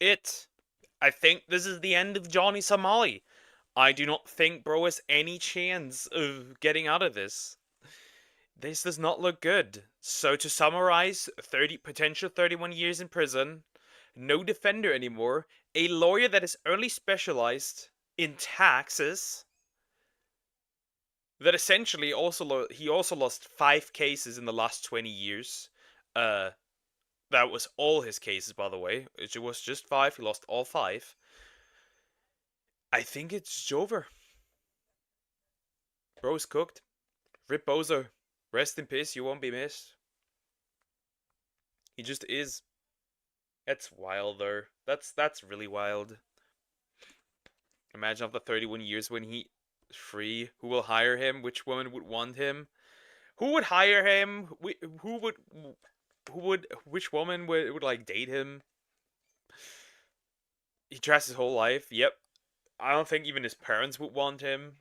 it. I think this is the end of Johnny Somali. I do not think bro has any chance of getting out of this. This does not look good. So to summarize, potential 31 years in prison, no defender anymore, a lawyer that is only specialized in taxes, that essentially he also lost 5 cases in the last 20 years. That was all his cases, by the way. It was just 5. He lost all 5. I think it's over. Bro's cooked. Rip Bozo. Rest in peace, you won't be missed. He just is. That's wild, though. That's really wild. Imagine after 31 years when he's free, who will hire him? Which woman would want him? Who would hire him? Which woman would like date him? He dressed his whole life. Yep. I don't think even his parents would want him.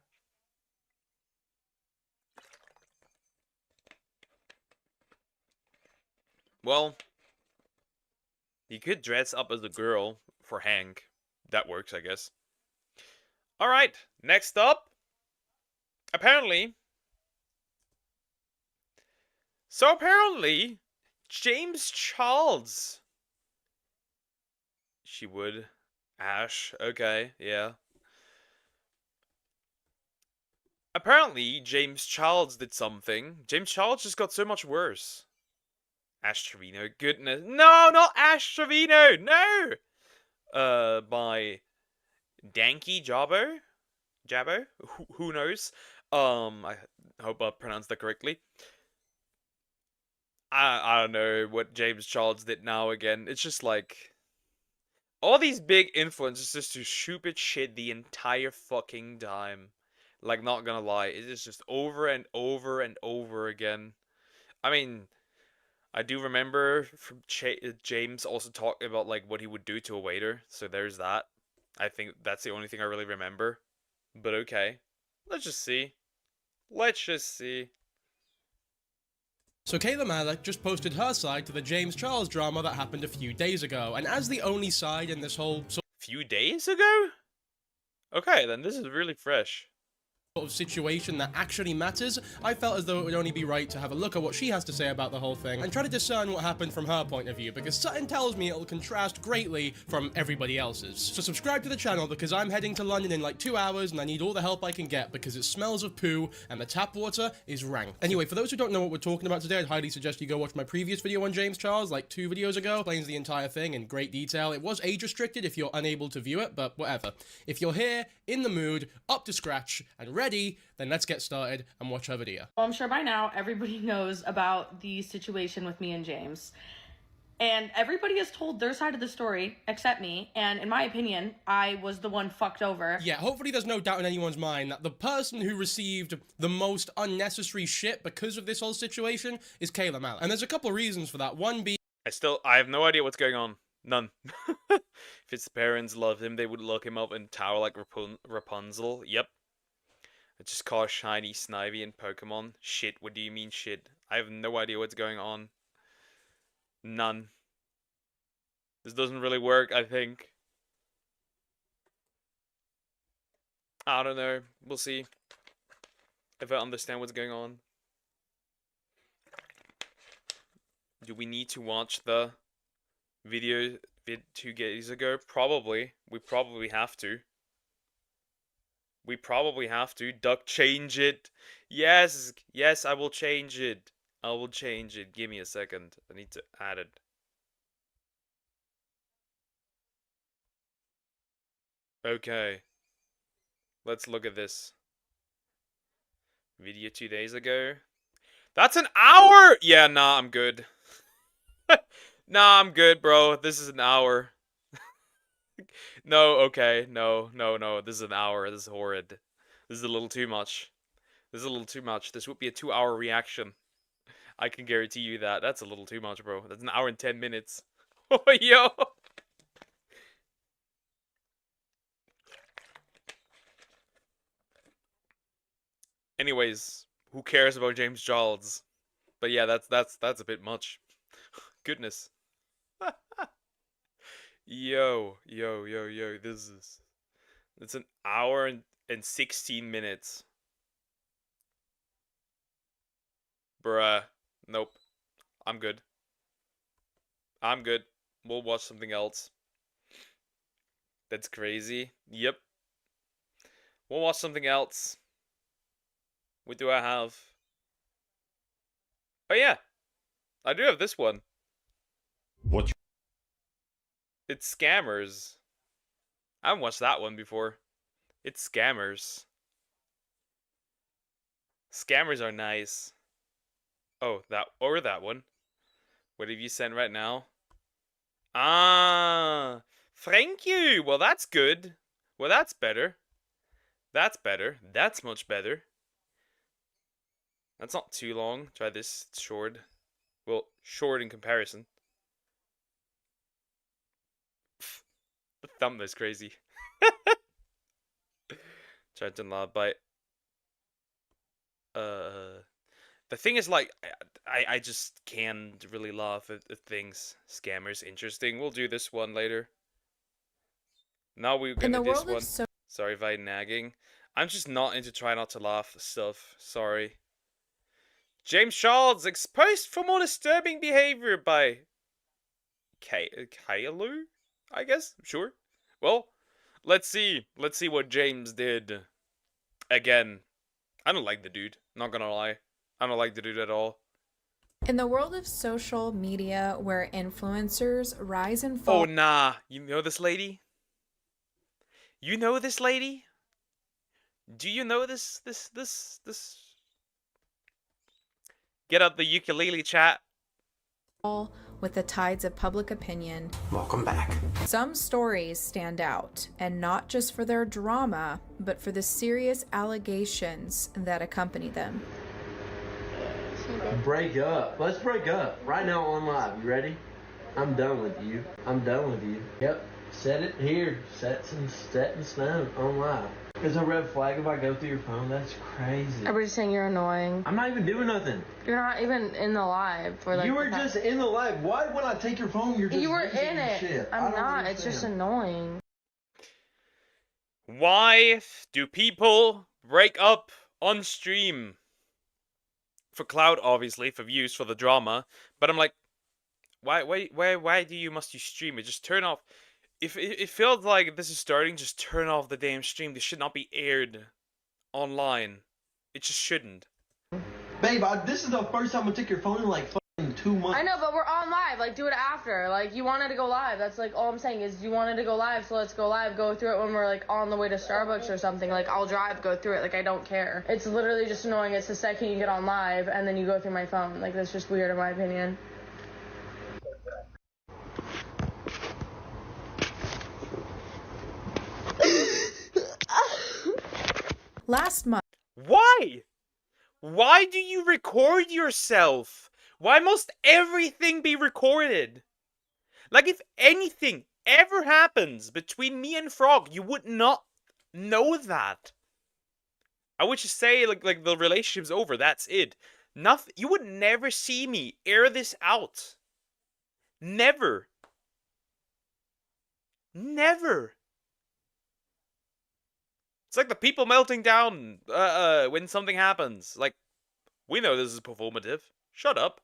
Well, he could dress up as a girl for Hank. That works, I guess. Alright, next up. Apparently, James Charles. She would. Ash, okay, yeah. Apparently, James Charles did something. James Charles just got so much worse. Ash Trevino, goodness. No, not Ash Trevino, no! By Danky Jabo? Jabo? Who knows? I hope I pronounced that correctly. I don't know what James Charles did now again. It's just like... all these big influencers just do stupid shit the entire fucking time. Like, not gonna lie, it is just over and over and over again. I mean, I do remember from James also talking about, like, what he would do to a waiter. So there's that. I think that's the only thing I really remember. But okay. Let's just see. Let's just see. So Kayla Malik just posted her side to the James Charles drama that happened a few days ago, and as the only side in this whole few days ago? Okay, then this is really fresh. Sort of situation that actually matters, I felt as though it would only be right to have a look at what she has to say about the whole thing and try to discern what happened from her point of view, because something tells me it'll contrast greatly from everybody else's. So subscribe to the channel because I'm heading to London in like 2 hours and I need all the help I can get because it smells of poo and the tap water is rank. Anyway, for those who don't know what we're talking about today, I'd highly suggest you go watch my previous video on James Charles, like 2 videos ago. It explains the entire thing in great detail. It was age restricted if you're unable to view it, but whatever. If you're here, in the mood, up to scratch, and ready, then let's get started and watch her video. Well, I'm sure by now everybody knows about the situation with me and James. And everybody has told their side of the story except me. And in my opinion, I was the one fucked over. Yeah, hopefully there's no doubt in anyone's mind that the person who received the most unnecessary shit because of this whole situation is Kayla Malik. And there's a couple reasons for that. One being... I have no idea what's going on. None. If his parents loved him, they would look him up in tower like Rapunzel. Yep. I just call Shiny Snivy in Pokemon. Shit, what do you mean shit? I have no idea what's going on. None. This doesn't really work, I think. I don't know. We'll see if I understand what's going on. Do we need to watch the video 2 days ago? Probably. We probably have to. We probably have to. Duck, change it. Yes, yes, I will change it. I will change it. Give me a second. I need to add it. Okay. Let's look at this. Video 2 days ago. That's an hour! Yeah, nah, I'm good. Nah, I'm good, bro. This is an hour. No, okay. No. This is an hour. This is horrid. This is a little too much. This is a little too much. This would be a 2-hour reaction. I can guarantee you that. That's a little too much, bro. That's an hour and 10 minutes. Oh, yo! Anyways, who cares about James Charles? But yeah, that's a bit much. Goodness. Yo. It's an hour and 16 minutes. Bruh. Nope. I'm good. I'm good. We'll watch something else. That's crazy. Yep. We'll watch something else. What do I have? Oh yeah. I do have this one. What? It's Scammers. I haven't watched that one before. It's Scammers. Scammers are nice. Oh, that one. What have you sent right now? Ah, thank you. Well, that's good. Well, that's better. That's better. That's much better. That's not too long. Try this. It's short. Well, short in comparison. The thumbnail's crazy. Try to not bite. The thing is, like, I just can't really laugh at things. Scammers, interesting. We'll do this one later. Now we're gonna do this one. Sorry if I'm nagging. I'm just not into try not to laugh stuff. Sorry. James Charles exposed for more disturbing behavior by Kaelu, I guess. Sure. Well, let's see. Let's see what James did. Again, I don't like the dude. Not gonna lie. I don't like the dude at all. In the world of social media where influencers rise and fall. Oh, nah. You know this lady? You know this lady? Do you know this? Get out the ukulele, chat. With the tides of public opinion. Welcome back. Some stories stand out, and not just for their drama, but for the serious allegations that accompany them. Break up. Let's break up. Right now on live. You ready? I'm done with you. I'm done with you. Yep. Set it here. Set in stone on live. It's a red flag if I go through your phone. That's crazy. Everybody's saying you're annoying. I'm not even doing nothing. You're not even in the live for like. You were just in the live. Why when I take your phone you're just. You were in it. Shit. I'm not. It's just annoying. Why do people break up on stream? For clout, obviously, for views, for the drama. But I'm like, why must you stream it? Just turn off. If it feels like this is starting, just turn off the damn stream. This should not be aired online. It just shouldn't. Babe, this is the first time I took your phone in like fucking 2 months. I know, but we're on live. Like, do it after. Like, you wanted to go live. That's like all I'm saying is you wanted to go live, so let's go live. Go through it when we're like on the way to Starbucks or something. Like, I'll drive, go through it. Like, I don't care. It's literally just annoying. It's the second you get on live and then you go through my phone. Like, that's just weird in my opinion. Last month. Why? Why do you record yourself? Why must everything be recorded? Like, if anything ever happens between me and Frog, you would not know that. I would just say, like the relationship's over, that's it. Nothing. You would never see me air this out. Never. Never. It's like the people melting down when something happens. Like, we know this is performative. Shut up.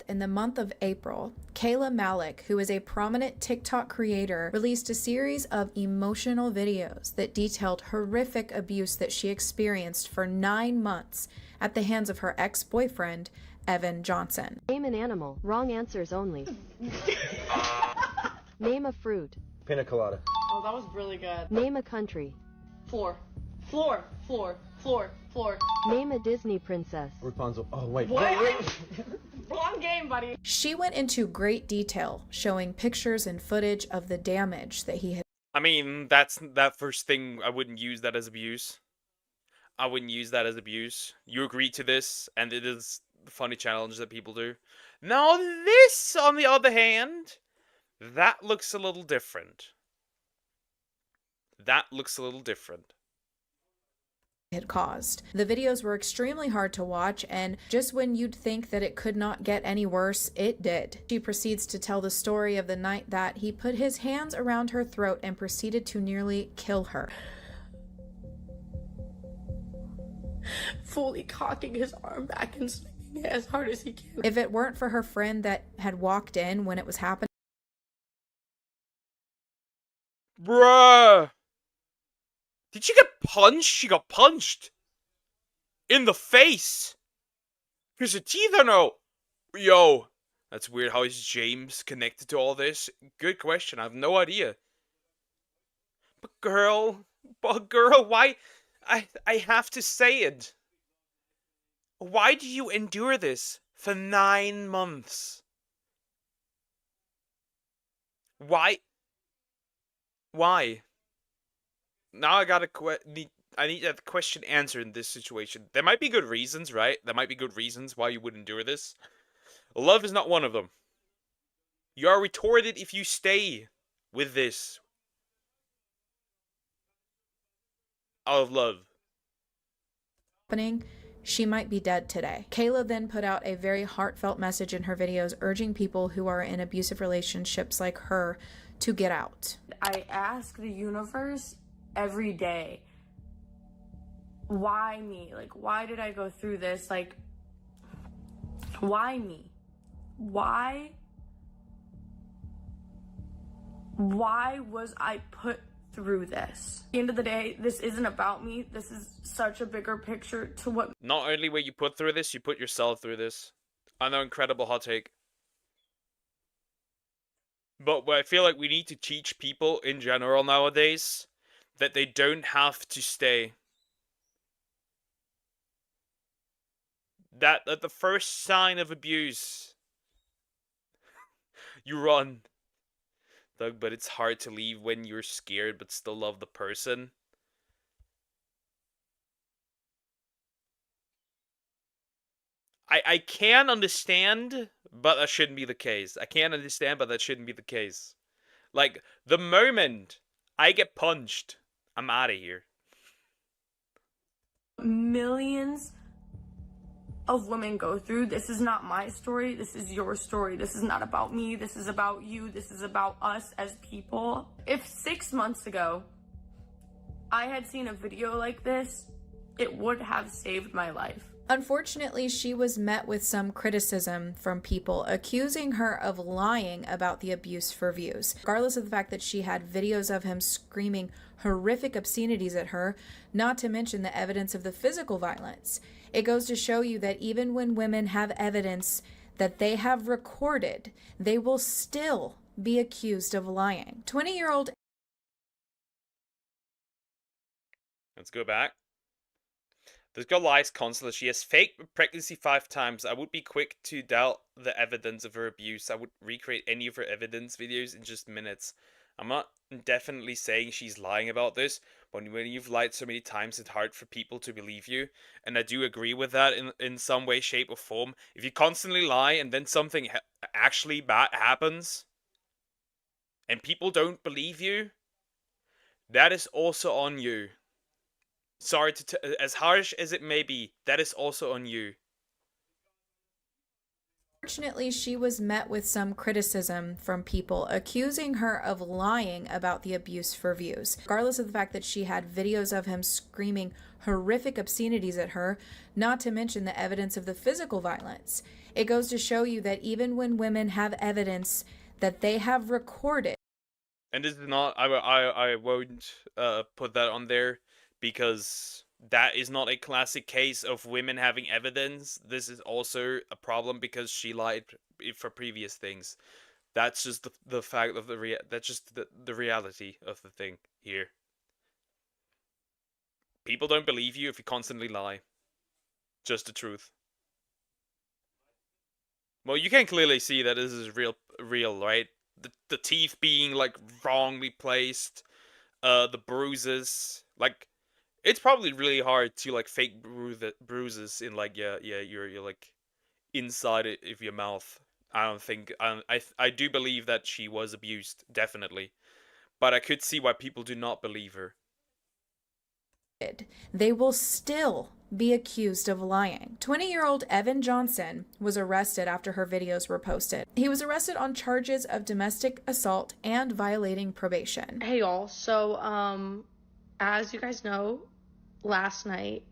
In the month of April, Kayla Malik, who is a prominent TikTok creator, released a series of emotional videos that detailed horrific abuse that she experienced for 9 months at the hands of her ex-boyfriend, Evan Johnson. Name an animal. Wrong answers only. Name a fruit. Pina colada. Oh, that was really good. Name a country. Floor. Floor. Floor. Floor. Floor. Name a Disney princess. Rapunzel. Oh, wait. What? Wait. Wrong game, buddy. She went into great detail, showing pictures and footage of the damage that he had. I mean, that's that first thing. I wouldn't use that as abuse. I wouldn't use that as abuse. You agreed to this, and it is a funny challenge that people do. Now this, on the other hand, that looks a little different. That looks a little different. Had caused. The videos were extremely hard to watch, and just when you'd think that it could not get any worse, it did. She proceeds to tell the story of the night that he put his hands around her throat and proceeded to nearly kill her. Fully cocking his arm back and swinging it as hard as he can. If it weren't for her friend that had walked in when it was happening. Bruh! Did she get punched? She got punched! In the face! Here's her teeth or no? Yo! That's weird. How is James connected to all this? Good question. I have no idea. But girl, why? I have to say it. Why do you endure this for 9 months? Why? Why? Now I gotta I need that question answered in this situation. There might be good reasons, right? There might be good reasons why you would endure this. Love is not one of them. You are retarded if you stay with this. Out of love. She might be dead today. Kayla then put out a very heartfelt message in her videos urging people who are in abusive relationships like her to get out. I ask the universe every day, why me? Like, why did I go through this? Like, why me? Why was I put through this? At the end of the day, this isn't about me. This is such a bigger picture to what. Not only were you put through this, you put yourself through this. I know, incredible hot take. But I feel like we need to teach people in general nowadays that they don't have to stay. That at the first sign of abuse, you run. Doug, but it's hard to leave when you're scared but still love the person. I can understand, but that shouldn't be the case. I can understand, but that shouldn't be the case. Like, the moment I get punched, I'm out of here. Millions of women go through. This is not my story. This is your story. This is not about me. This is about you. This is about us as people. If 6 months ago I had seen a video like this, it would have saved my life. Unfortunately, she was met with some criticism from people accusing her of lying about the abuse for views. Regardless of the fact that she had videos of him screaming horrific obscenities at her, not to mention the evidence of the physical violence. It goes to show you that even when women have evidence that they have recorded, they will still be accused of lying. 20-year-old. Let's go back. This girl lies constantly. She has faked pregnancy 5 times. I would be quick to doubt the evidence of her abuse. I would recreate any of her evidence videos in just minutes. I'm not definitely saying she's lying about this, but when you've lied so many times, it's hard for people to believe you. And I do agree with that in some way, shape, or form. If you constantly lie and then something actually bad happens, and people don't believe you, that is also on you. Sorry to as harsh as it may be, that is also on you. Unfortunately, she was met with some criticism from people accusing her of lying about the abuse for views, regardless of the fact that she had videos of him screaming horrific obscenities at her, not to mention the evidence of the physical violence. It goes to show you that even when women have evidence that they have recorded. And this is not, I won't put that on there because that is not a classic case of women having evidence. This is also a problem because she lied for previous things. That's just the fact of that's just the reality of the thing here. People don't believe you if you constantly lie. Just the truth. Well, you can clearly see that this is real, right? The teeth being like wrongly placed, the bruises, like it's probably really hard to like fake bruises in like your like inside of your mouth. I don't think I do believe that she was abused, definitely, but I could see why people do not believe her. They will still be accused of lying. 20-year-old Evan Johnson was arrested after her videos were posted. He was arrested on charges of domestic assault and violating probation. Hey y'all, so as you guys know, last night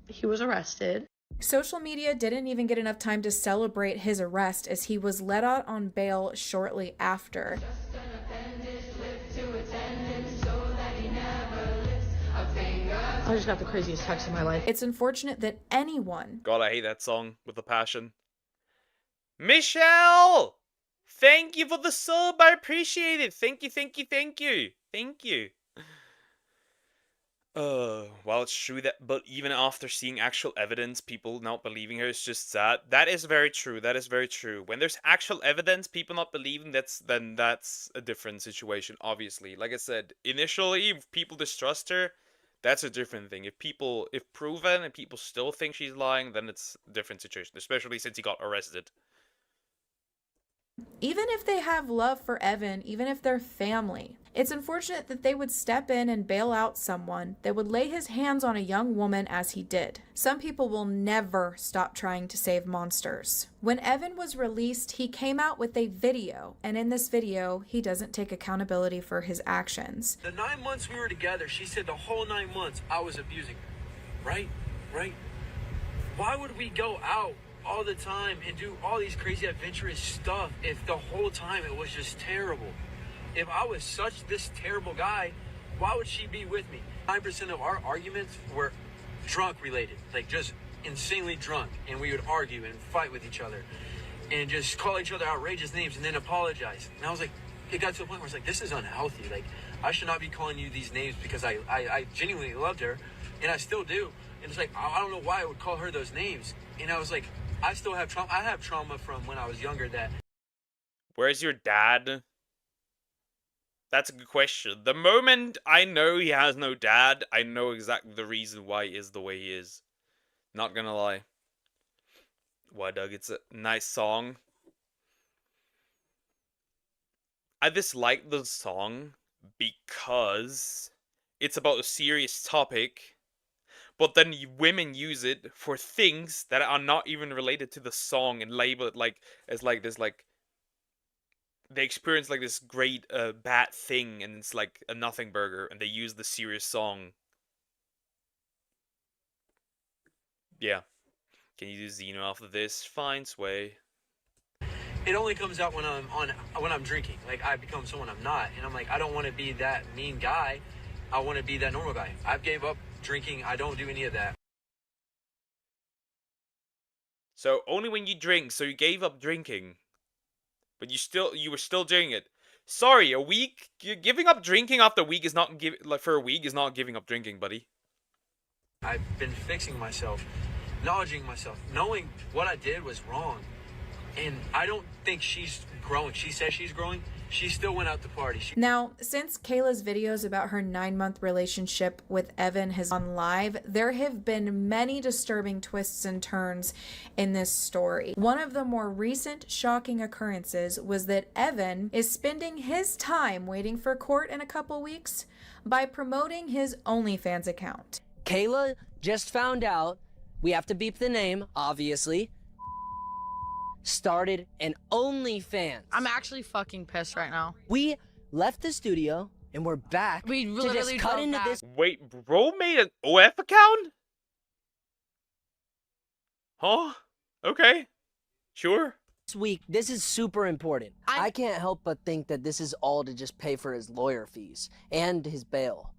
he was arrested. Social media didn't even get enough time to celebrate his arrest as he was let out on bail shortly after. I just got the craziest text in my life. It's unfortunate that anyone... God, I hate that song with a passion. Michelle! Thank you for the sub, I appreciate it. Thank you, thank you, thank you. Thank you. Well, it's true that, but even after seeing actual evidence, people not believing her is just sad. That is very true, that is very true. When there's actual evidence, people not believing, that's a different situation, obviously. Like I said, initially, if people distrust her, that's a different thing. If proven and people still think she's lying, then it's a different situation, especially since he got arrested. Even if they have love for Evan, even if they're family, it's unfortunate that they would step in and bail out someone that would lay his hands on a young woman as he did. Some people will never stop trying to save monsters. When Evan was released, he came out with a video, and in this video, he doesn't take accountability for his actions. The 9 months we were together, she said the whole 9 months I was abusing her. Right? Why would we go out all the time and do all these crazy adventurous stuff if the whole time it was just terrible? If I was this terrible guy, why would she be with me? 9% of our arguments were drunk related, like just insanely drunk, and we would argue and fight with each other and just call each other outrageous names and then apologize. And I was like, it got to a point where it's like, this is unhealthy. Like, I should not be calling you these names because I genuinely loved her, and I still do. And it's like, I don't know why I would call her those names. And I was like, I still have trauma. I have trauma from when I was younger that... Where's your dad? That's a good question. The moment I know he has no dad, I know exactly the reason why he is the way he is. Not gonna lie. Why, Doug? It's a nice song. I dislike the song because it's about a serious topic, but then women use it for things that are not even related to the song and label it like as like this like they experience like this great bad thing and it's like a nothing burger and they use the serious song. Yeah. Can you do Xeno after this? Fine, Sway. It only comes out when I'm drinking. Like, I become someone I'm not, and I'm like, I don't want to be that mean guy. I want to be that normal guy. I gave up drinking. I don't do any of that. So only when you drink. So you gave up drinking, but you were still doing it. Sorry, a week giving up drinking after a week is not for a week is not giving up drinking, buddy. I've been fixing myself, acknowledging myself, knowing what I did was wrong, and I don't think she's growing. She says she's growing. She still went out to party. Now, since Kayla's videos about her 9-month relationship with Evan has gone live, there have been many disturbing twists and turns in this story. One of the more recent shocking occurrences was that Evan is spending his time waiting for court in a couple weeks by promoting his OnlyFans account. Kayla just found out, we have to beep the name, obviously, started an OnlyFans. I'm actually fucking pissed right now. We left the studio and we're back We to literally just cut drove into back. this. Wait, bro made an OF account? Huh? Okay. Sure. This week, this is super important. I can't help but think that this is all to just pay for his lawyer fees and his bail.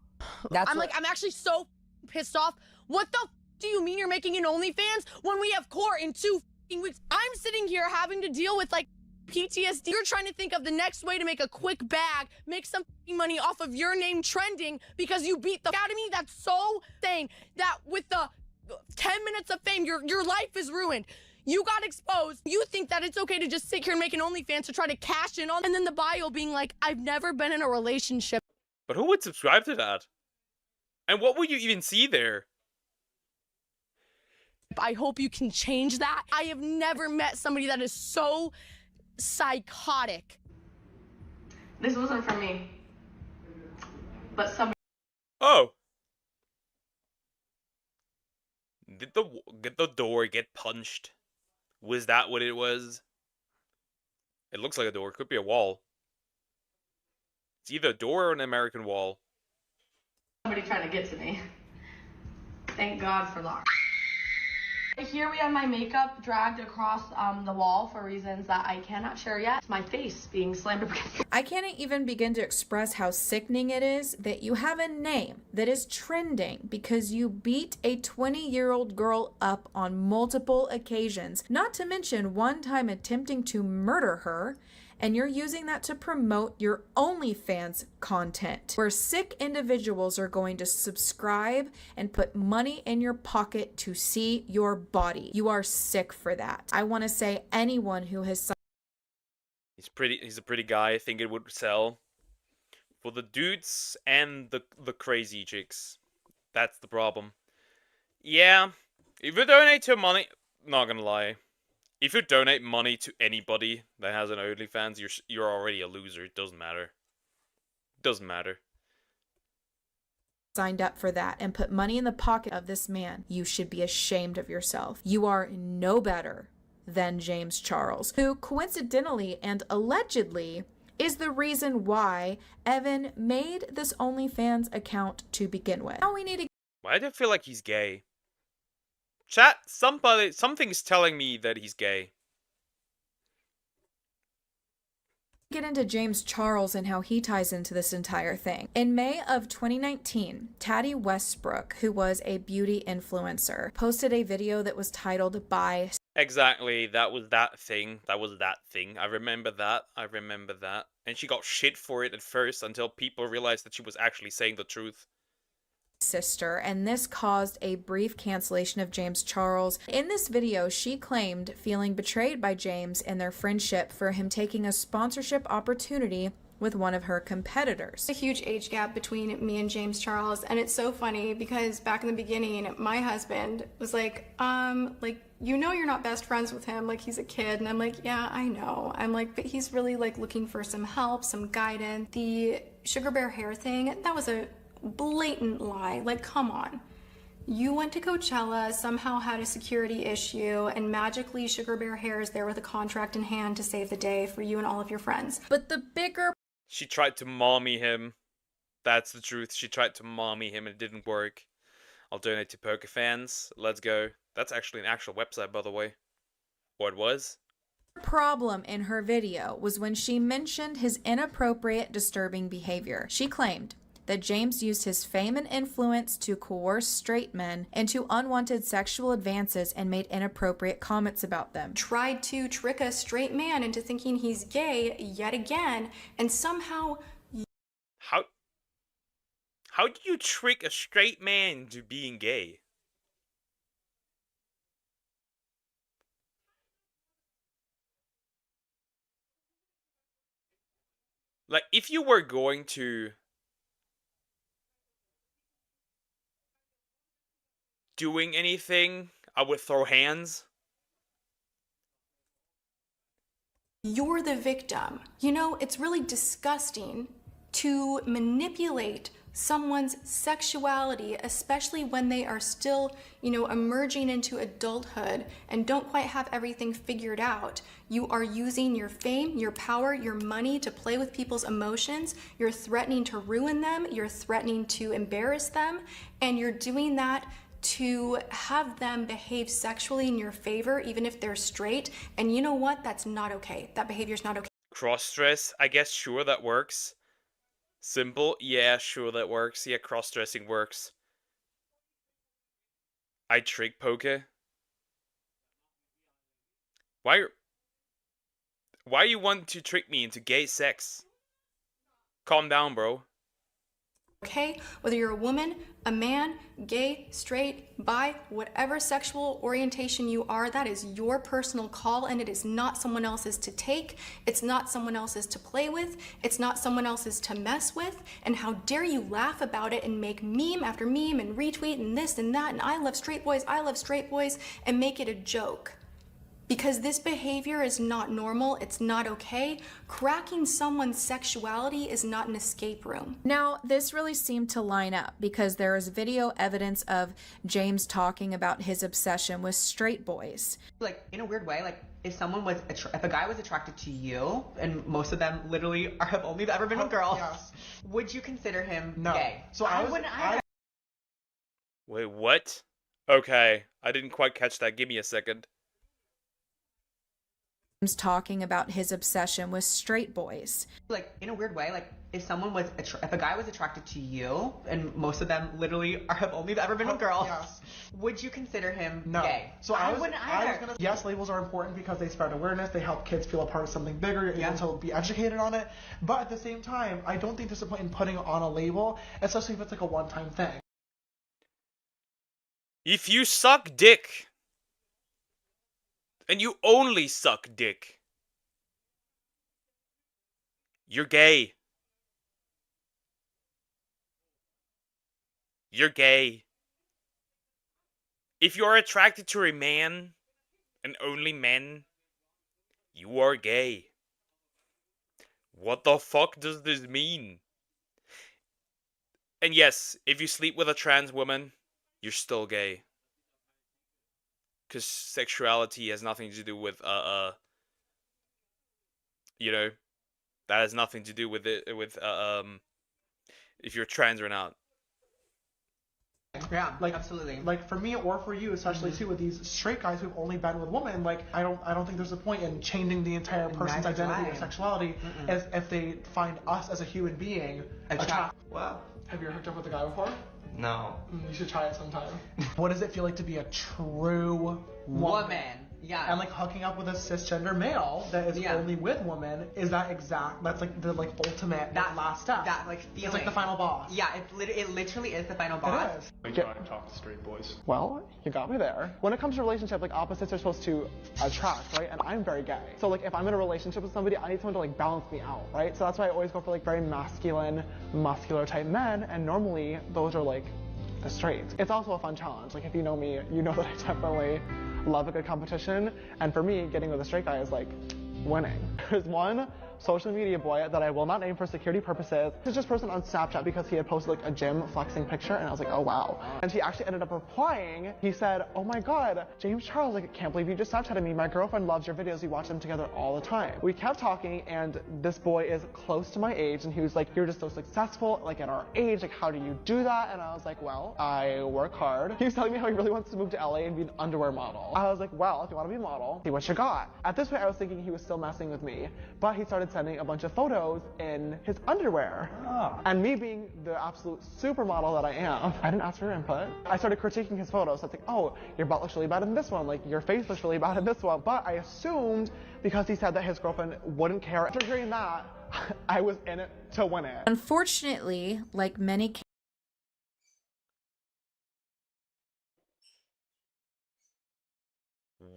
I'm actually so pissed off. What the do you mean you're making an OnlyFans when we have court in 2 weeks? I'm sitting here having to deal with like PTSD. You're trying to think of the next way to make a quick bag, make some money off of your name trending because you beat the out of me. That's so insane that with the 10 minutes of fame, your life is ruined. You got exposed. You think that it's okay to just sit here and make an OnlyFans to try to cash in on, and then the bio being like, I've never been in a relationship. But who would subscribe to that? And what would you even see there? I hope you can change that. I have never met somebody that is so psychotic. This wasn't for me. But somebody. Oh. Did the door get punched? Was that what it was? It looks like a door. Could be a wall. It's either a door or an American wall. Somebody trying to get to me. Thank God for that. Here we have my makeup dragged across the wall for reasons that I cannot share yet. It's my face being slammed against. I can't even begin to express how sickening it is that you have a name that is trending because you beat a 20-year-old girl up on multiple occasions, not to mention one time attempting to murder her, and you're using that to promote your OnlyFans content, where sick individuals are going to subscribe and put money in your pocket to see your body. You are sick for that. I want to say anyone who has... He's a pretty guy. I think it would sell. For the dudes and the crazy chicks. That's the problem. Yeah, if you donate to money... Not gonna lie. If you donate money to anybody that has an OnlyFans, you're already a loser. It doesn't matter. Doesn't matter. signed up for that and put money in the pocket of this man, you should be ashamed of yourself. You are no better than James Charles, who coincidentally and allegedly is the reason why Evan made this OnlyFans account to begin with. Now we need to... Why do I feel like he's gay? Chat, something's telling me that he's gay. get into James Charles and how he ties into this entire thing. In May of 2019, Taddy Westbrook, who was a beauty influencer, posted a video that was titled By... Exactly, that was that thing. I remember that. And she got shit for it at first until people realized that she was actually saying the truth. Sister, and this caused a brief cancellation of James Charles. In this video, she claimed feeling betrayed by James and their friendship for him taking a sponsorship opportunity with one of her competitors. A huge age gap between me and James Charles, and it's so funny because back in the beginning, my husband was like, you know you're not best friends with him, like he's a kid, and I'm like, yeah, I know. I'm like, but he's really like looking for some help, some guidance. The sugar bear hair thing, that was a blatant lie. Like, come on. You went to Coachella, somehow had a security issue, and magically Sugar Bear Hair is there with a contract in hand to save the day for you and all of your friends. But the bigger... She tried to mommy him. That's the truth. She tried to mommy him and it didn't work. I'll donate to poker fans. Let's go. That's actually an actual website, by the way. Or it was. Problem in her video was when she mentioned his inappropriate, disturbing behavior. She claimed that James used his fame and influence to coerce straight men into unwanted sexual advances and made inappropriate comments about them. Tried to trick a straight man into thinking he's gay yet again, and somehow... How do you trick a straight man into being gay? Like, if you were going to doing anything, I would throw hands. You're the victim. You know, it's really disgusting to manipulate someone's sexuality, especially when they are still, emerging into adulthood and don't quite have everything figured out. You are using your fame, your power, your money to play with people's emotions. You're threatening to ruin them. You're threatening to embarrass them. And you're doing that to have them behave sexually in your favor, even if they're straight. And you know what? That's not okay. That behavior's not okay. Cross-dress, I guess, sure, that works. Simple, yeah, sure, that works. Yeah, cross-dressing works. I trick poker. Why you want to trick me into gay sex? Calm down, bro. Okay? Whether you're a woman, a man, gay, straight, bi, whatever sexual orientation you are, that is your personal call, and it is not someone else's to take. It's not someone else's to play with. It's not someone else's to mess with. And how dare you laugh about it and make meme after meme and retweet and this and that and I love straight boys, and make it a joke. Because this behavior is not normal, it's not okay. Cracking someone's sexuality is not an escape room. Now, this really seemed to line up because there is video evidence of James talking about his obsession with straight boys. Like, in a weird way, like, if a guy was attracted to you, and most of them literally have only ever been with girls, would you consider him gay? So Wait, what? Okay, I didn't quite catch that. Give me a second. Talking about his obsession with straight boys. Like, in a weird way, like, if a guy was attracted to you, and most of them literally have only ever been with girls, would you consider him gay? So I was gonna yes, labels are important because they spread awareness, they help kids feel a part of something bigger, you're able to be educated on it. But at the same time, I don't think there's a point in putting it on a label, especially if it's like a one-time thing. If you suck dick, and you only suck dick, you're gay. You're gay. If you're attracted to a man, and only men, you are gay. What the fuck does this mean? And yes, if you sleep with a trans woman, you're still gay. Because sexuality has nothing to do with, you know, that has nothing to do with it, with, if you're trans or not. Yeah, like, absolutely. Like, for me or for you, especially too, with these straight guys who've only been with women, like, I don't think there's a point in changing the entire person's identity or sexuality as if they find us as a human being attractive. Wow. Have you ever hooked up with a guy before? No. You should try it sometime. What does it feel like to be a true woman? Yeah. And like hooking up with a cisgender male that is only with women, is that's like the like ultimate last step. That like feeling. It's like the final boss. Yeah, it literally is the final boss. It is. I try and talk to straight boys. Well, you got me there. When it comes to relationship, like opposites are supposed to attract, right? And I'm very gay. So like if I'm in a relationship with somebody, I need someone to like balance me out, right? So that's why I always go for like very masculine, muscular type men, and normally those are like the straights. It's also a fun challenge. Like if you know me, you know that I definitely love a good competition, and for me, getting with a straight guy is like winning. There's one social media boy that I will not name for security purposes. This is just person on Snapchat because he had posted like a gym flexing picture, and I was like, oh wow. And he actually ended up replying. He said, oh my god, James Charles, like, I can't believe you just Snapchatted me. My girlfriend loves your videos. We watch them together all the time. We kept talking, and this boy is close to my age, and he was like, you're just so successful, like at our age, like how do you do that? And I was like, well, I work hard. He was telling me how he really wants to move to LA and be an underwear model. I was like, well, if you want to be a model, see what you got. At this point, I was thinking he was still messing with me, but he started sending a bunch of photos in his underwear. And me being the absolute supermodel that I am, I didn't ask for your input. I started critiquing his photos. So I was like, oh, your butt looks really bad in this one, like your face looks really bad in this one. But I assumed because he said that his girlfriend wouldn't care. After hearing that, I was in it to win it. Unfortunately, like many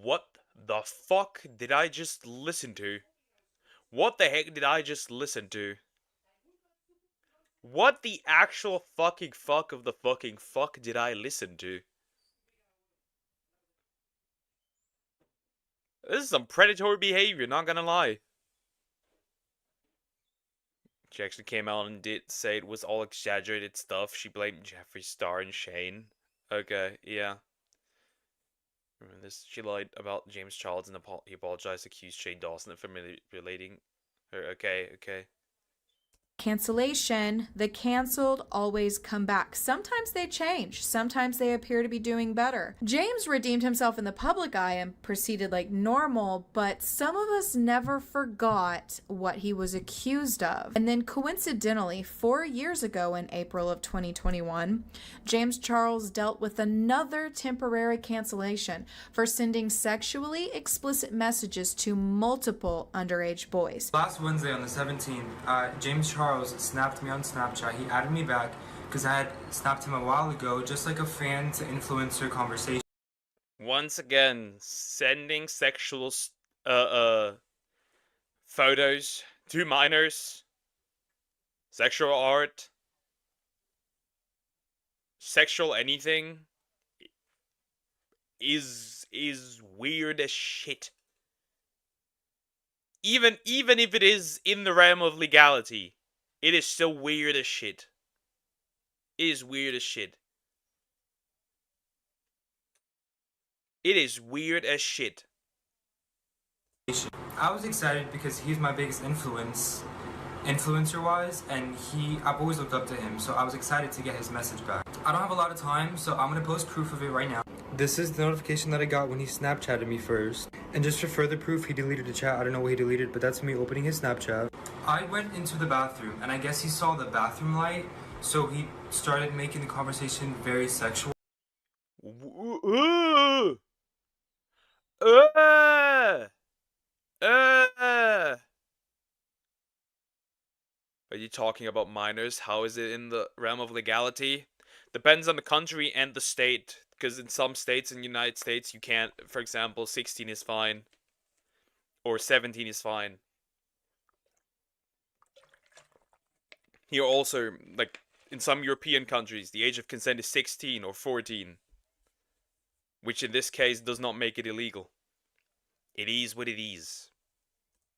What the fuck did I just listen to? What the heck did I just listen to? What the actual fucking fuck of the fucking fuck did I listen to? This is some predatory behavior, not gonna lie. She actually came out and did say it was all exaggerated stuff. She blamed Jeffree Star and Shane. Okay, yeah. Remember this? She lied about James Charles and he apologized, accused Shane Dawson of manipulating her. Okay, okay. Cancellation, the canceled always come back. Sometimes they change, sometimes they appear to be doing better. James redeemed himself in the public eye and proceeded like normal, but some of us never forgot what he was accused of. And then coincidentally, 4 years ago in April of 2021, James Charles dealt with another temporary cancellation for sending sexually explicit messages to multiple underage boys. Last Wednesday on the 17th, James Charles snapped me on Snapchat. He added me back because I had snapped him a while ago, just like a fan to influencer conversation. Once again, sending sexual photos to minors, sexual art, sexual anything is weird as shit. Even if it is in the realm of legality, it is still weird as shit. It is weird as shit. It is weird as shit. I was excited because he's my biggest influencer-wise, and I've always looked up to him, so I was excited to get his message back. I don't have a lot of time, so I'm gonna post proof of it right now. This is the notification that I got when he Snapchatted me first. And just for further proof, he deleted the chat. I don't know what he deleted, but that's me opening his Snapchat. I went into the bathroom, and I guess he saw the bathroom light, so he started making the conversation very sexual. Are you talking about minors? How is it in the realm of legality? Depends on the country and the state. Because in some states in the United States, you can't, for example, 16 is fine. Or 17 is fine. Here also, like, in some European countries, the age of consent is 16 or 14. Which in this case does not make it illegal. It is what it is.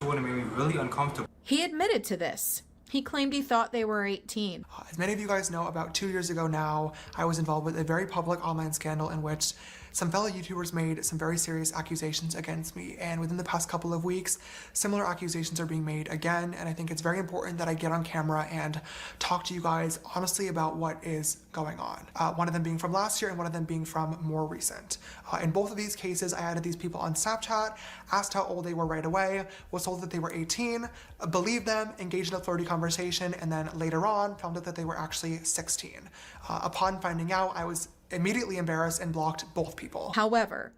It made me really uncomfortable. He admitted to this. He claimed he thought they were 18. As many of you guys know, about 2 years ago now, I was involved with a very public online scandal in which some fellow YouTubers made some very serious accusations against me, and within the past couple of weeks, similar accusations are being made again, and I think it's very important that I get on camera and talk to you guys honestly about what is going on. One of them being from last year and one of them being from more recent. In both of these cases, I added these people on Snapchat, asked how old they were right away, was told that they were 18, believed them, engaged in a flirty conversation, and then later on found out that they were actually 16. Upon finding out, I was immediately embarrassed and blocked both people. However,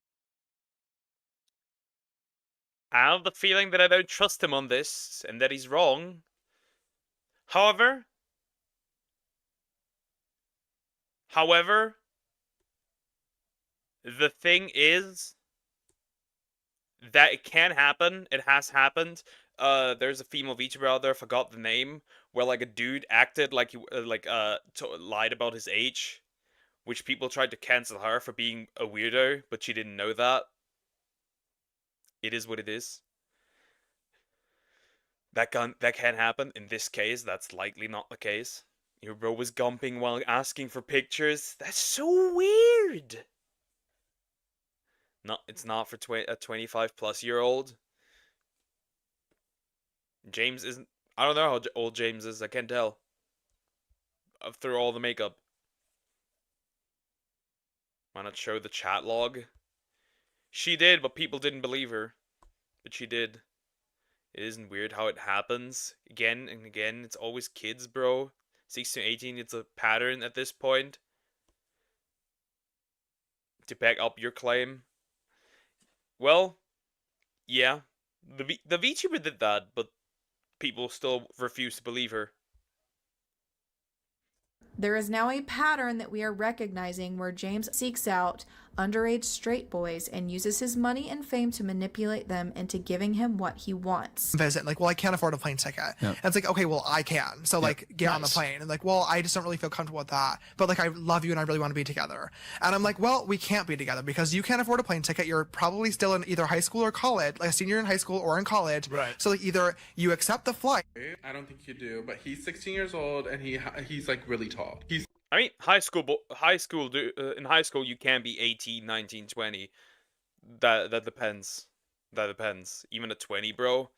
I have the feeling that I don't trust him on this, and that he's wrong. However, the thing is that it can happen. It has happened. There's a female VTuber out there, I forgot the name, where like a dude acted like he lied about his age, which people tried to cancel her for being a weirdo, but she didn't know that. It is what it is. That can happen. In this case, that's likely not the case. Your bro was gumping while asking for pictures. That's so weird. No, it's not for a 25-plus-year-old. James isn't. I don't know how old James is. I can't tell. Through all the makeup. Why not show the chat log? She did, but people didn't believe her. But she did. It isn't weird how it happens. Again and again, it's always kids, bro. 16 to 18, it's a pattern at this point. To back up your claim. Well, yeah. The VTuber did that, but people still refuse to believe her. there is now a pattern that we are recognizing where James seeks out underage straight boys and uses his money and fame to manipulate them into giving him what he wants. Visit, like, well, I can't afford a plane ticket. And it's like, okay, well, I can. So, like, get on the plane. And like, well, I just don't really feel comfortable with that. But like, I love you and I really want to be together. And I'm like, well, we can't be together because you can't afford a plane ticket. You're probably still in either high school or college, like a senior in high school or in college. Right. So like, either you accept the flight. I don't think you do, but he's 16 years old and he's like really tall. I mean, in high school you can be 18, 19, 20. That depends. That depends. Even at 20, bro.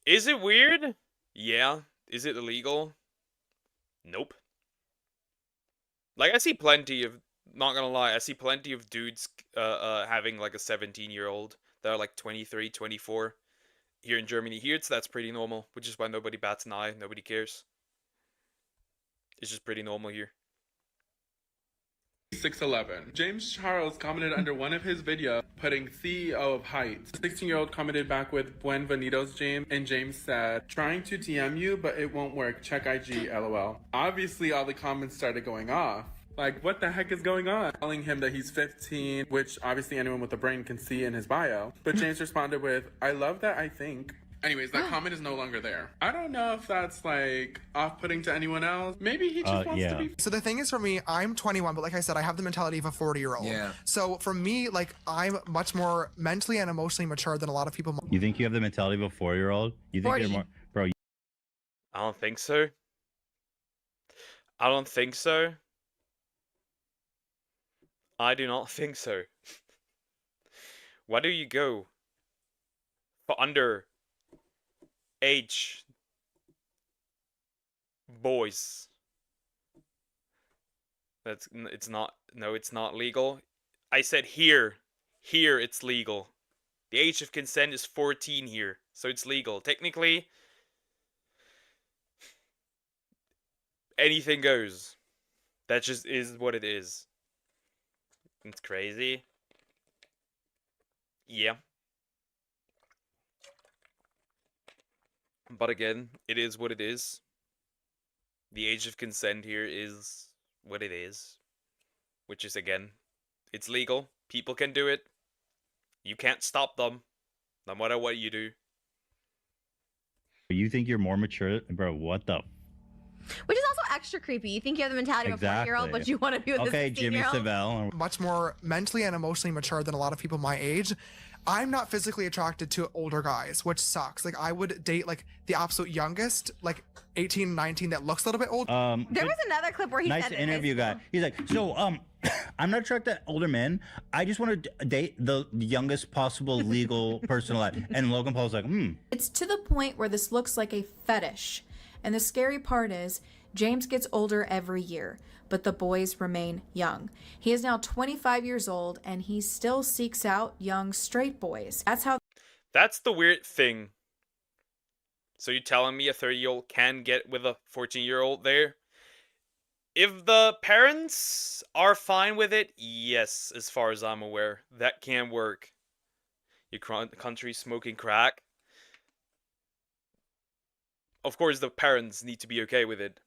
Is it weird? Yeah. Is it illegal? Nope. Like, I see plenty of, not gonna lie, I see plenty of dudes having like a 17-year-old that are like 23, 24 here in Germany. Here that's pretty normal, which is why nobody bats an eye, nobody cares. It's just pretty normal here. 6'11". James Charles commented under one of his videos, putting CEO of height. 16-year-old commented back with Buenvenidos, James, and James said, trying to DM you, but it won't work. Check IG, LOL. Obviously, all the comments started going off. Like, what the heck is going on? Telling him that he's 15, which obviously anyone with a brain can see in his bio. But James responded with, I love that, I think. Anyways, that comment is no longer there. I don't know if that's like off-putting to anyone else. Maybe he just wants to be. So the thing is, for me, I'm 21, but like I said, I have the mentality of a 40-year-old. Yeah. So for me, like, I'm much more mentally and emotionally mature than a lot of people. You think you have the mentality of a 4-year-old? You think 40. you're more, bro? I don't think so. I don't think so. I do not think so. Why do you go for under age boys? It's not legal. I said here it's legal. The age of consent is 14 here, so it's legal. Technically, anything goes. That just is what it is. It's crazy. Yeah. But again, it is what it is. The age of consent here is what it is. Which is, again, it's legal. People can do it. You can't stop them, no matter what you do. You think you're more mature, bro? What the? Which is also extra creepy. You think you have the mentality of a 40-year-old, but you want to be with a 16-year-old? Much more mentally and emotionally mature than a lot of people my age. I'm not physically attracted to older guys, which sucks. Like, I would date like the absolute youngest, like 18, 19, that looks a little bit old. There was another clip where he nice said it. interview guy. He's like, so I'm not attracted to older men. I just want to date the youngest possible legal person alive. And Logan Paul's like, It's to the point where this looks like a fetish. And the scary part is, James gets older every year, but the boys remain young. He is now 25 years old, and he still seeks out young straight boys. That's the weird thing. So you're telling me a 30-year-old can get with a 14-year-old there? If the parents are fine with it, yes, as far as I'm aware, that can work. Your country smoking crack. Of course, the parents need to be okay with it.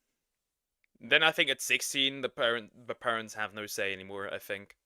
Then I think at 16, the parents have no say anymore, I think.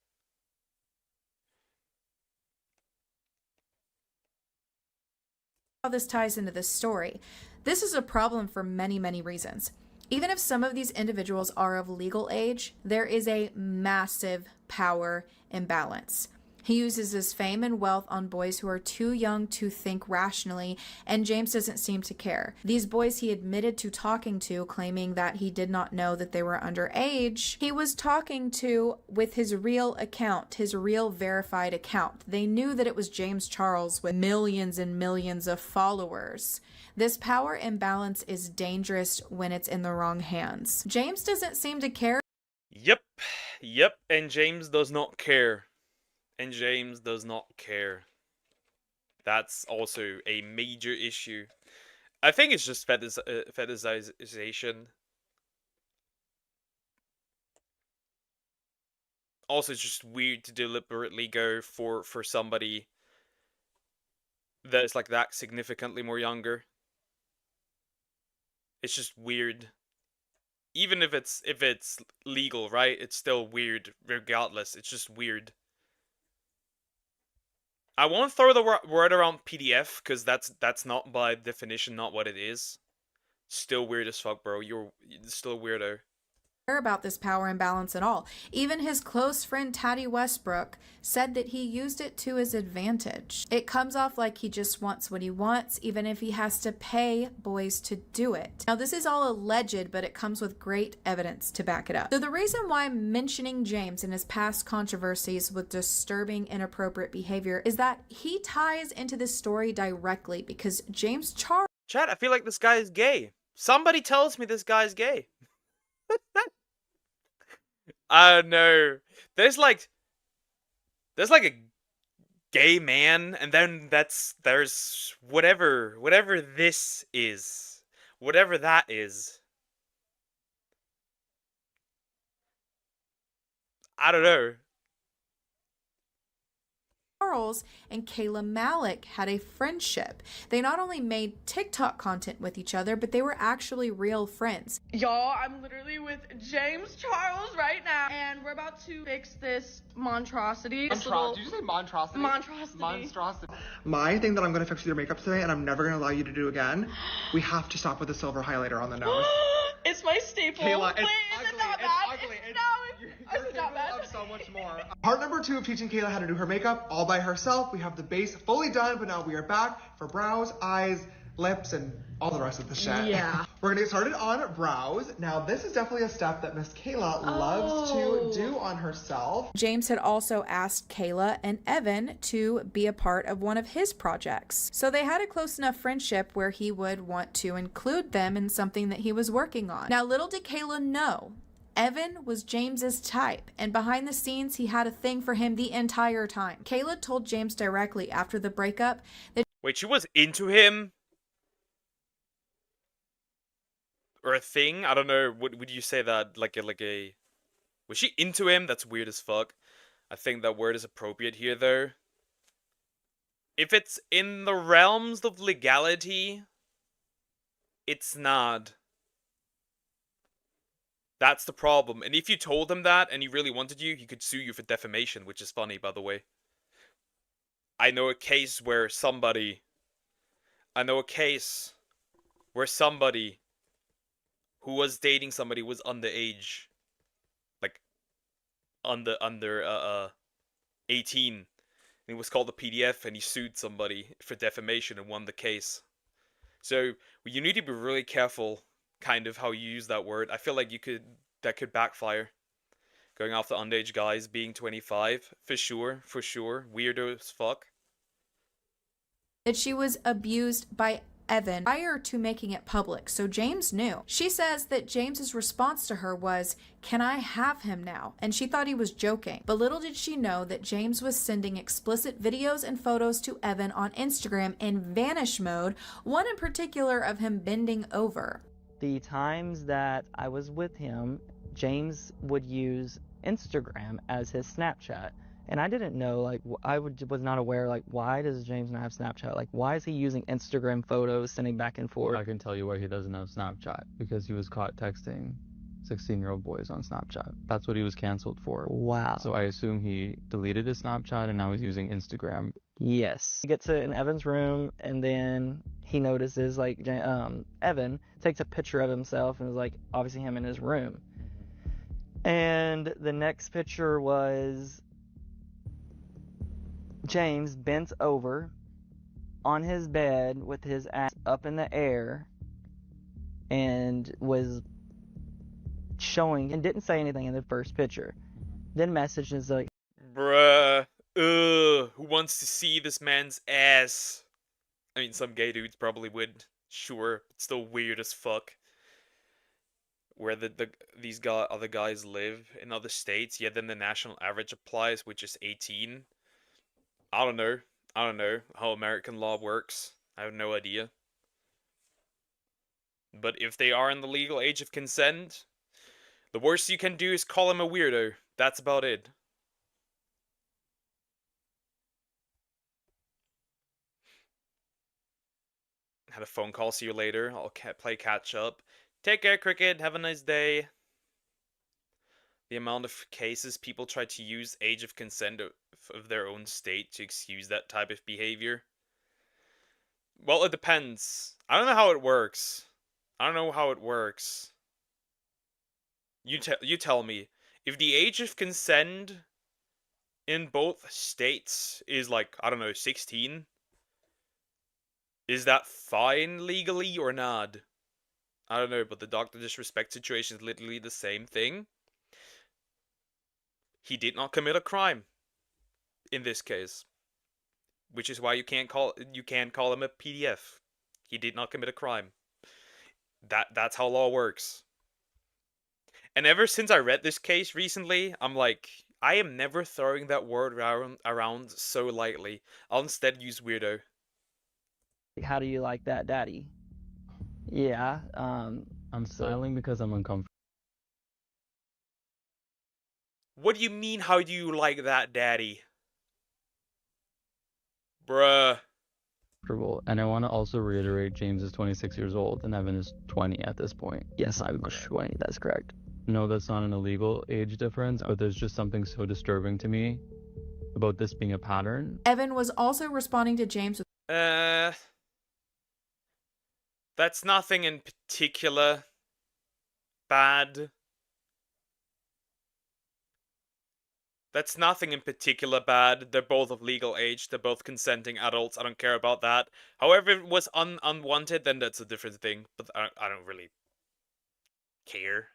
How this ties into this story. This is a problem for many, many reasons. Even if some of these individuals are of legal age, there is a massive power imbalance. He uses his fame and wealth on boys who are too young to think rationally, and James doesn't seem to care. These boys he admitted to talking to, claiming that he did not know that they were underage, he was talking to with his real account, his real verified account. They knew that it was James Charles with millions and millions of followers. This power imbalance is dangerous when it's in the wrong hands. James doesn't seem to care. Yep, and James does not care. And James does not care. That's also a major issue. I think it's just fetishization. Also, it's just weird to deliberately go for somebody that is like that significantly more younger. It's just weird. Even if it's legal, right? It's still weird regardless. It's just weird. I won't throw the word around PDF because that's not by definition not what it is. Still weird as fuck, bro. You're still a weirdo. About this power imbalance at all. Even his close friend Taddy Westbrook said that he used it to his advantage. It comes off like he just wants what he wants, even if he has to pay boys to do it. Now, this is all alleged, but it comes with great evidence to back it up. So the reason why I'm mentioning James and his past controversies with disturbing, inappropriate behavior is that he ties into this story directly because James Charles... Chat, I feel like this guy is gay. Somebody tells me this guy's gay. I don't know. There's like a gay man, and then there's whatever this is, whatever that is. I don't know. Charles and Kayla Malik had a friendship. They not only made TikTok content with each other, but they were actually real friends. Y'all, I'm literally with James Charles right now, and we're about to fix this monstrosity. Did you say monstrosity? Monstrosity. Monstrosity. My thing that I'm going to fix with your makeup today, and I'm never going to allow you to do again, we have to stop with the silver highlighter on the nose. It's my staple. Kayla, Wait, it's is ugly. it not It's bad? ugly. Is it not bad? Of so much more. Part number 2 of teaching Kayla how to do her makeup all by herself. We have the base fully done, but now we are back for brows, eyes, lips, and all the rest of the shit. Yeah. We're gonna get started on brows. Now, this is definitely a step that Miss Kayla loves to do on herself. James had also asked Kayla and Evan to be a part of one of his projects. So they had a close enough friendship where he would want to include them in something that he was working on. Now, little did Kayla know, Evan was James's type, and behind the scenes, he had a thing for him the entire time. Kayla told James directly after the breakup that... Wait, she was into him? Or a thing? I don't know. Would you say that like a was she into him? That's weird as fuck. I think that word is appropriate here though. If it's in the realms of legality, it's not. That's the problem. And if you told him that and he really wanted you, he could sue you for defamation, which is funny, by the way. I know a case where somebody who was dating somebody was underage, like under 18, and it was called a PDF, and he sued somebody for defamation and won the case. So you need to be really careful, kind of how you use that word. I feel like that could backfire. Going after underage guys being 25, for sure, weirdo as fuck. That she was abused by Evan prior to making it public, so James knew. She says that James's response to her was, "Can I have him now?" And she thought he was joking. But little did she know that James was sending explicit videos and photos to Evan on Instagram in vanish mode, one in particular of him bending over. The times that I was with him, James would use Instagram as his Snapchat. And I didn't know, like, was not aware, like, why does James not have Snapchat? Like, why is he using Instagram photos, sending back and forth? I can tell you why he doesn't have Snapchat. Because he was caught texting 16-year-old boys on Snapchat. That's what he was canceled for. Wow. So I assume he deleted his Snapchat and now he's using Instagram. Yes. He gets in Evan's room, and then he notices, like, Evan takes a picture of himself and is, like, obviously him in his room. And the next picture was James bent over on his bed with his ass up in the air and was showing, and didn't say anything in the first picture. Then messages like, "Bruh, who wants to see this man's ass?" I mean, some gay dudes probably would, sure, but still weird as fuck. Where these other guys live in other states, yeah, then the national average applies, which is 18. I don't know how American law works. I have no idea. But if they are in the legal age of consent, the worst you can do is call him a weirdo. That's about it. Had a phone call, see you later. I'll play catch up. Take care, Cricket. Have a nice day. The amount of cases people try to use age of consent of their own state to excuse that type of behavior. Well, it depends. I don't know how it works. I don't know how it works. You tell me. If the age of consent in both states is like, I don't know, 16, is that fine legally or not? I don't know, but the doctor disrespect situation is literally the same thing. He did not commit a crime in this case, which is why you can't call him a PDF. He did not commit a crime. That's how law works. And ever since I read this case recently, I'm like, I am never throwing that word around so lightly. I'll instead use weirdo. How do you like that, daddy? Yeah, I'm smiling because I'm uncomfortable. What do you mean, how do you like that, daddy? Bruh. And I want to also reiterate, James is 26 years old and Evan is 20 at this point. Yes, I'm 20, that's correct. No, that's not an illegal age difference, but there's just something so disturbing to me about this being a pattern. Evan was also responding to James with That's nothing in particular bad. That's nothing in particular bad. They're both of legal age. They're both consenting adults. I don't care about that. However, if it was unwanted, then that's a different thing. But I don't really care.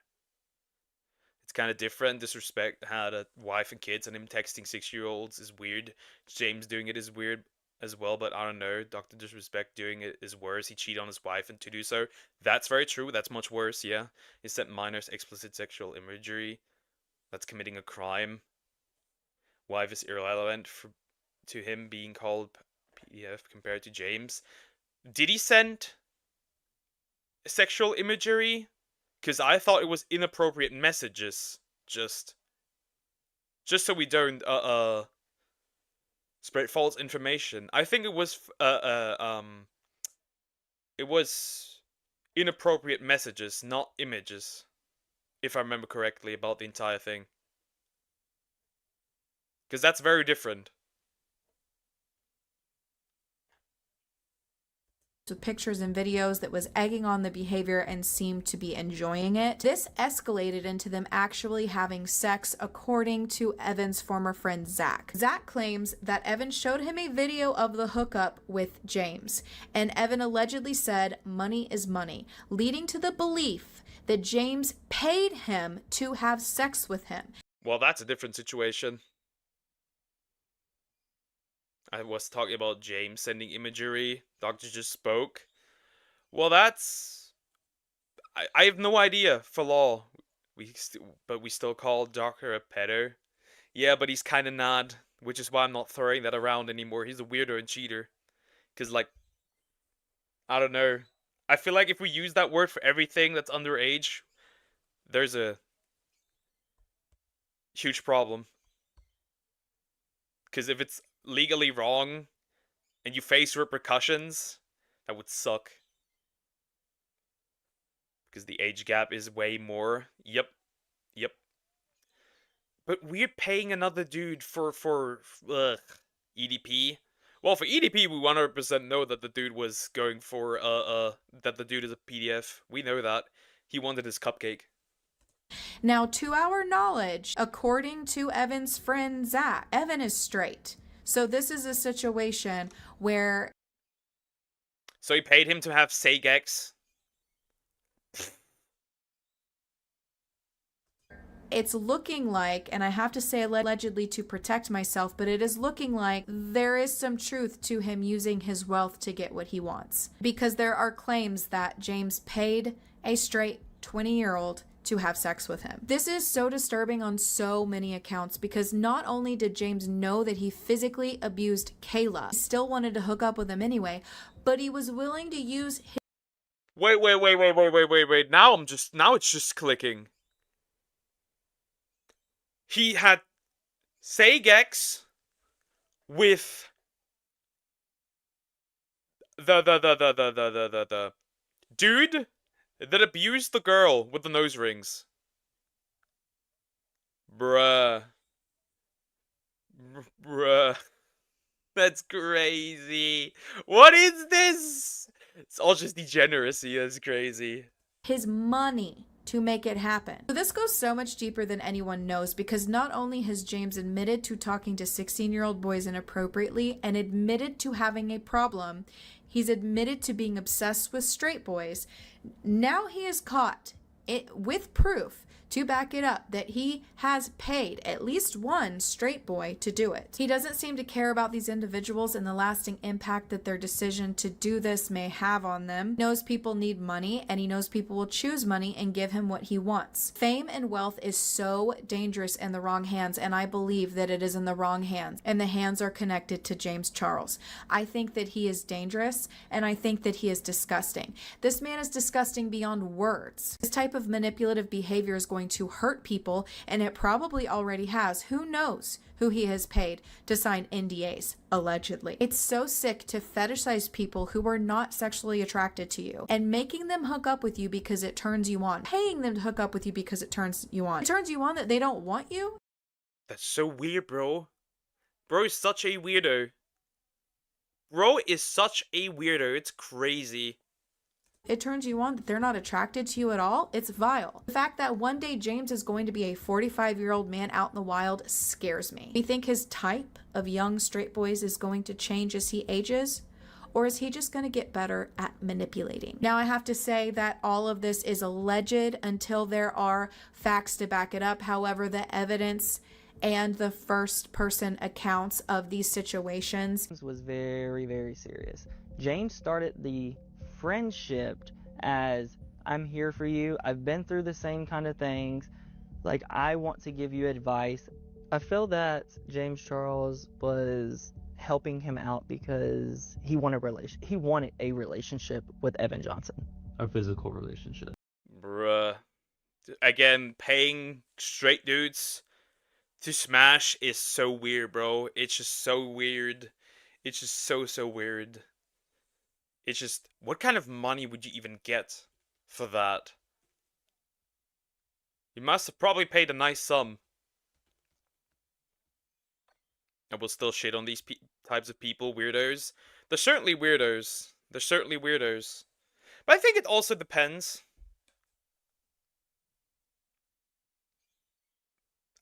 It's kind of different. Disrespect had a wife and kids, and him texting 6-year-olds is weird. James doing it is weird as well, but I don't know. Dr. Disrespect doing it is worse. He cheated on his wife, and to do so, that's very true. That's much worse, yeah. He sent minors explicit sexual imagery. That's committing a crime. Wife is irrelevant to him being called PDF compared to James. Did he send sexual imagery? Because I thought it was inappropriate messages. Just so we don't spread false information. I think it was inappropriate messages, not images, if I remember correctly about the entire thing. Because that's very different. with pictures and videos that was egging on the behavior and seemed to be enjoying it. This escalated into them actually having sex, according to Evan's former friend Zach. Zach claims that Evan showed him a video of the hookup with James, and Evan allegedly said money is money, leading to the belief that James paid him to have sex with him. Well, that's a different situation. I was talking about James sending imagery. Doctor just spoke. Well, that's... I have no idea for law. But we still call Doctor a pedo. Yeah, but he's kind of not. Which is why I'm not throwing that around anymore. He's a weirdo and cheater. Because, like... I don't know. I feel like if we use that word for everything that's underage, there's a huge problem. Because if it's legally wrong and you face repercussions, that would suck. Because the age gap is way more. Yep. But we're paying another dude for EDP. Well, for EDP, we 100% know that the dude was going for that the dude is a PDF. We know that. He wanted his cupcake. Now, to our knowledge, according to Evan's friend Zach, Evan is straight. So this is a situation where... So he paid him to have Sagex. It's looking like, and I have to say allegedly to protect myself, but it is looking like there is some truth to him using his wealth to get what he wants. Because there are claims that James paid a straight 20-year-old to have sex with him. This is so disturbing on so many accounts because not only did James know that he physically abused Kayla, he still wanted to hook up with him anyway, but he was willing to use his... Wait. Now it's just clicking. He had Sagex with the dude that abused the girl with the nose rings. Bruh. Bruh. That's crazy. What is this? It's all just degeneracy. That's crazy. His money to make it happen. So this goes so much deeper than anyone knows, because not only has James admitted to talking to 16-year-old boys inappropriately and admitted to having a problem, he's admitted to being obsessed with straight boys. Now he is caught with proof to back it up that he has paid at least one straight boy to do it. He doesn't seem to care about these individuals and the lasting impact that their decision to do this may have on them. He knows people need money, and he knows people will choose money and give him what he wants. Fame and wealth is so dangerous in the wrong hands, and I believe that it is in the wrong hands, and the hands are connected to James Charles. I think that he is dangerous, and I think that he is disgusting. This man is disgusting beyond words. This type of manipulative behavior is going to hurt people, and it probably already has. Who knows who he has paid to sign NDAs, allegedly. It's so sick to fetishize people who are not sexually attracted to you and making them hook up with you because it turns you on. Paying them to hook up with you because it turns you on. It turns you on that they don't want you? That's so weird, bro. Bro is such a weirdo. Bro is such a weirdo. It's crazy. It turns you on that they're not attracted to you at all. It's vile. The fact that one day James is going to be a 45-year-old man out in the wild scares me. Do you think his type of young straight boys is going to change as he ages? Or is he just going to get better at manipulating? Now, I have to say that all of this is alleged until there are facts to back it up. However, the evidence and the first-person accounts of these situations was very, very serious. James started the friendship as, I'm here for you, I've been through the same kind of things, like, I want to give you advice. I feel that James Charles was helping him out because he wanted a relationship with Evan Johnson. A physical relationship. Bruh. Again, paying straight dudes to smash is so weird, bro. It's just so weird. It's just so weird. It's just, what kind of money would you even get for that? You must have probably paid a nice sum. And we'll still shit on these types of people, weirdos. They're certainly weirdos. They're certainly weirdos. But I think it also depends.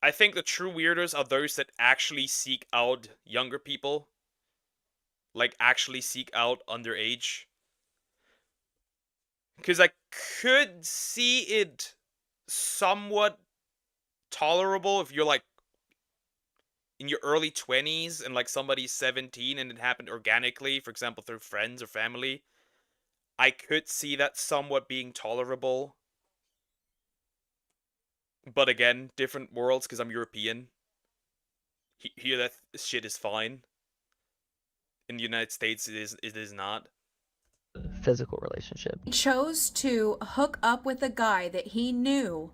I think the true weirdos are those that actually seek out younger people. Like, actually seek out underage. Because I could see it somewhat tolerable if you're, like, in your early 20s and, like, somebody's 17 and it happened organically, for example, through friends or family. I could see that somewhat being tolerable. But again, different worlds because I'm European. Here that shit is fine. In the United States, it is not. Physical relationship. He chose to hook up with a guy that he knew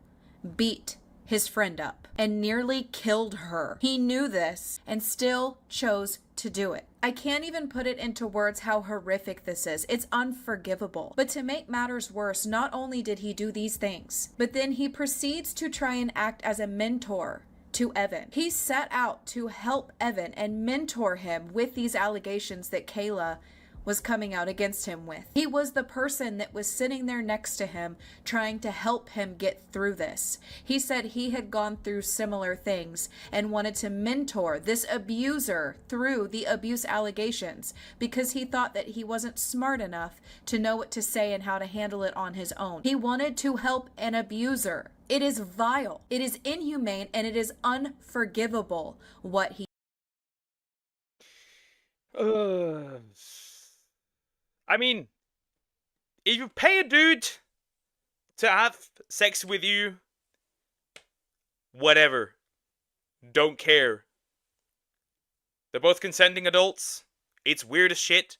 beat his friend up and nearly killed her. He knew this and still chose to do it. I can't even put it into words how horrific this is. It's unforgivable. But to make matters worse, not only did he do these things, but then he proceeds to try and act as a mentor to Evan. He set out to help Evan and mentor him with these allegations that Kayla was coming out against him with. He was the person that was sitting there next to him trying to help him get through this. He said he had gone through similar things and wanted to mentor this abuser through the abuse allegations because he thought that he wasn't smart enough to know what to say and how to handle it on his own. He wanted to help an abuser. It is vile, it is inhumane, and it is unforgivable what he I mean, if you pay a dude to have sex with you, whatever. Don't care. They're both consenting adults. It's weird as shit.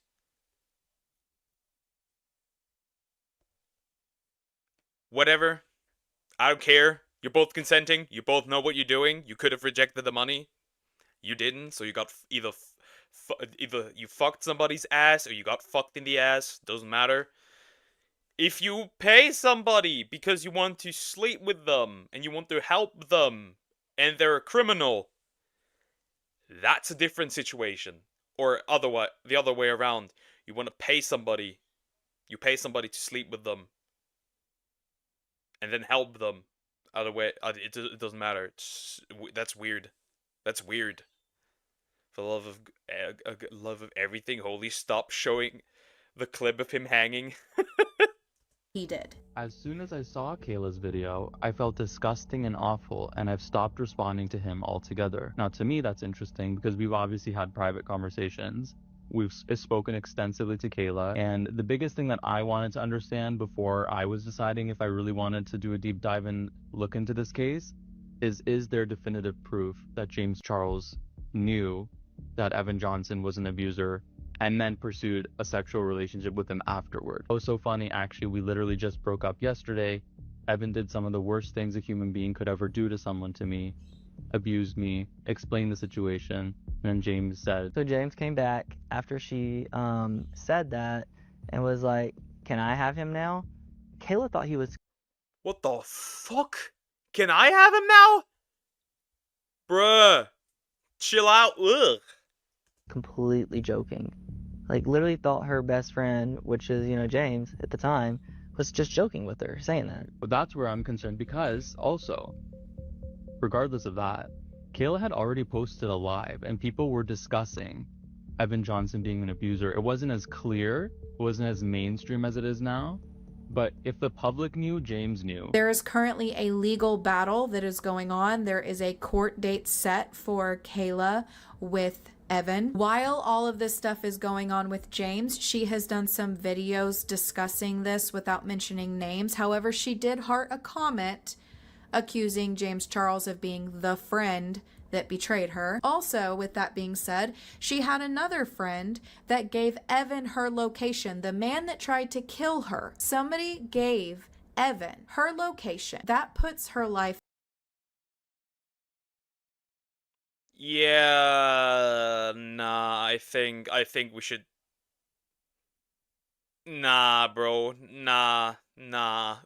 Whatever. I don't care. You're both consenting. You both know what you're doing. You could have rejected the money. You didn't, so you got either you fucked somebody's ass or you got fucked in the ass. Doesn't matter. If you pay somebody because you want to sleep with them and you want to help them and they're a criminal, that's a different situation. Or otherwise, the other way around. You want to pay somebody. You pay somebody to sleep with them. And then help them. Other way, it doesn't matter. That's weird. That's weird. For the love of everything, holy, stop showing the clip of him hanging. He did. As soon as I saw Kayla's video, I felt disgusting and awful, and I've stopped responding to him altogether. Now, to me, that's interesting because we've obviously had private conversations. We've spoken extensively to Kayla, and the biggest thing that I wanted to understand before I was deciding if I really wanted to do a deep dive and look into this case is there definitive proof that James Charles knew that Evan Johnson was an abuser and then pursued a sexual relationship with him afterward. It was so funny, actually. We literally just broke up yesterday. Evan did some of the worst things a human being could ever do to someone to me. Abused me, explained the situation, and then James said... So James came back after she said that and was like, can I have him now? Kayla thought he was... What the fuck? Can I have him now? Bruh. Chill out. Ugh. completely joking. Like, literally thought her best friend, which is, you know, James at the time, was just joking with her, saying that. But that's where I'm concerned because, also, regardless of that, Kayla had already posted a live and people were discussing Evan Johnson being an abuser. It wasn't as clear, it wasn't as mainstream as it is now. But if the public knew, James knew. There is currently a legal battle that is going on. There is a court date set for Kayla with Evan. While all of this stuff is going on with James, she has done some videos discussing this without mentioning names. However, she did heart a comment accusing James Charles of being the friend that betrayed her. Also, with that being said, she had another friend that gave Evan her location, the man that tried to kill her. Somebody gave Evan her location. That puts her life... Yeah, nah, I think we should... Nah, bro. Nah. Nah.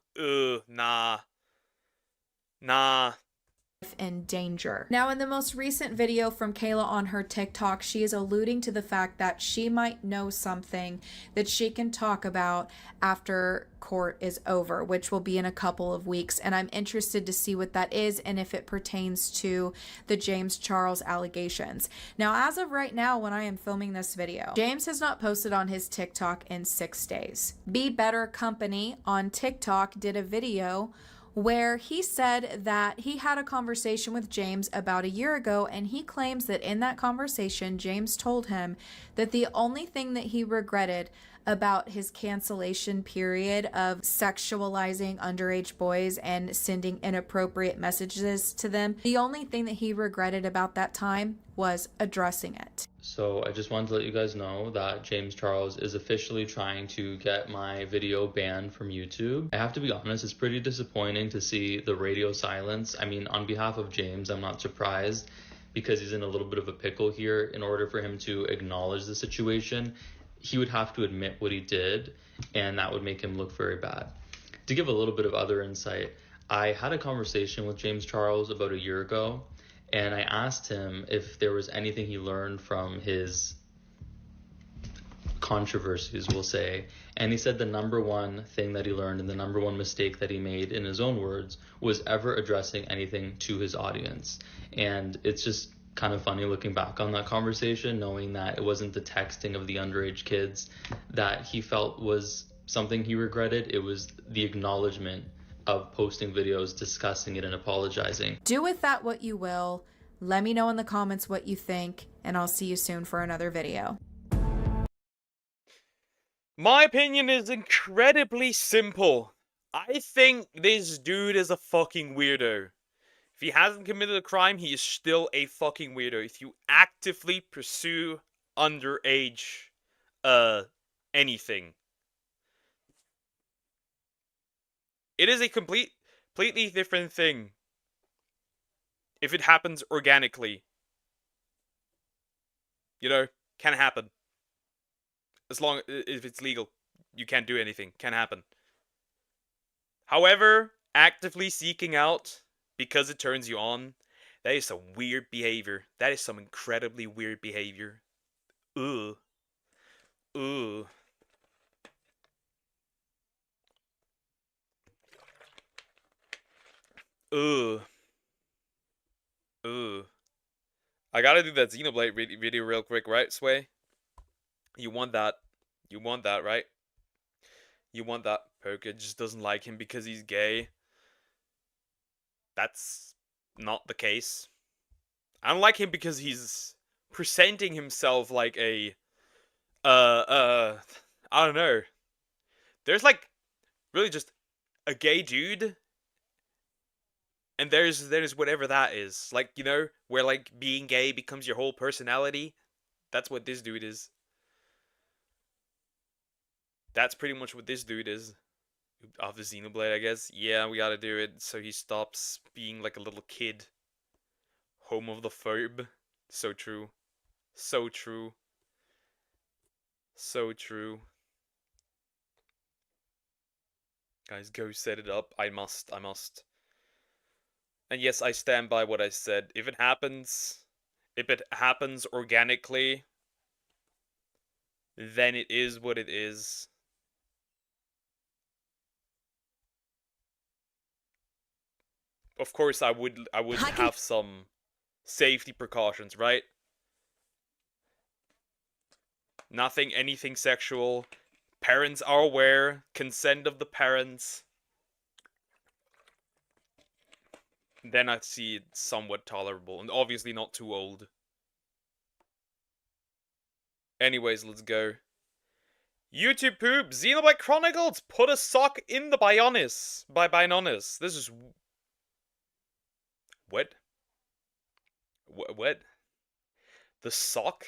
in danger. Now, in the most recent video from Kayla on her TikTok, she is alluding to the fact that she might know something that she can talk about after court is over, which will be in a couple of weeks, and I'm interested to see what that is and if it pertains to the James Charles allegations. Now, as of right now, when I am filming this video, James has not posted on his TikTok in 6 days. Be Better Company on TikTok did a video where he said that he had a conversation with James about a year ago, and he claims that in that conversation, James told him that the only thing that he regretted about his cancellation period of sexualizing underage boys and sending inappropriate messages to them, the only thing that he regretted about that time was addressing it. So I just wanted to let you guys know that James Charles is officially trying to get my video banned from YouTube. I have to be honest, it's pretty disappointing to see the radio silence. I mean, on behalf of James, I'm not surprised because he's in a little bit of a pickle here. In order for him to acknowledge the situation, he would have to admit what he did, and that would make him look very bad. To give a little bit of other insight, I had a conversation with James Charles about a year ago, and I asked him if there was anything he learned from his controversies, we'll say. And he said the number one thing that he learned and the number one mistake that he made, in his own words, was ever addressing anything to his audience. And it's just kind of funny looking back on that conversation, knowing that it wasn't the texting of the underage kids that he felt was something he regretted. It was the acknowledgement of posting videos, discussing it, and apologizing. Do with that what you will. Let me know in the comments what you think, and I'll see you soon for another video. My opinion is incredibly simple. I think this dude is a fucking weirdo. If he hasn't committed a crime, he is still a fucking weirdo. If you actively pursue underage, anything, it is a completely different thing. If it happens organically, you know, can happen. As long if it's legal, you can't do anything. Can happen. However, actively seeking out because it turns you on, That is some weird behavior. That is some incredibly weird behavior. Ugh. Ugh. Ugh. Ugh. I gotta do that Xenoblade video real quick, right, Sway? You want that. You want that, right? You want that. Poker just doesn't like him because he's gay. That's not the case. I don't like him because he's presenting himself like a... I don't know. There's like really just a gay dude, and there's whatever that is. Like, you know, where like being gay becomes your whole personality. That's what this dude is. That's pretty much what this dude is. Of the Xenoblade, I guess. Yeah, we gotta do it so he stops being like a little kid. Home of the phobe. So true. So true. So true. Guys, go set it up. I must. And yes, I stand by what I said. If it happens organically, then it is what it is. Of course, I would have some safety precautions, right? Anything sexual. Parents are aware. Consent of the parents. Then I'd see it somewhat tolerable. And obviously not too old. Anyways, let's go. YouTube poop. Xenoblade Chronicles. Put a sock in the Bionis. By Bionis. This is... What? What? The sock?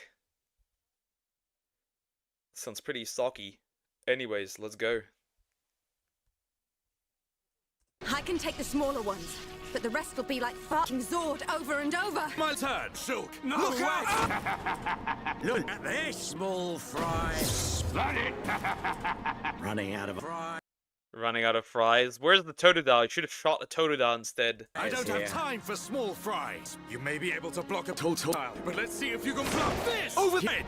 Sounds pretty socky. Anyways, let's go. I can take the smaller ones, but the rest will be like fucking Zord over and over. My turn, Shulk. No, look out! Look at this, small fry. Splat it! Running out of fry. Running out of fries. Where's the Totodile? I should have shot the Totodile instead. I don't have time for small fries. You may be able to block a Totodile, but let's see if you can block this! Over the head!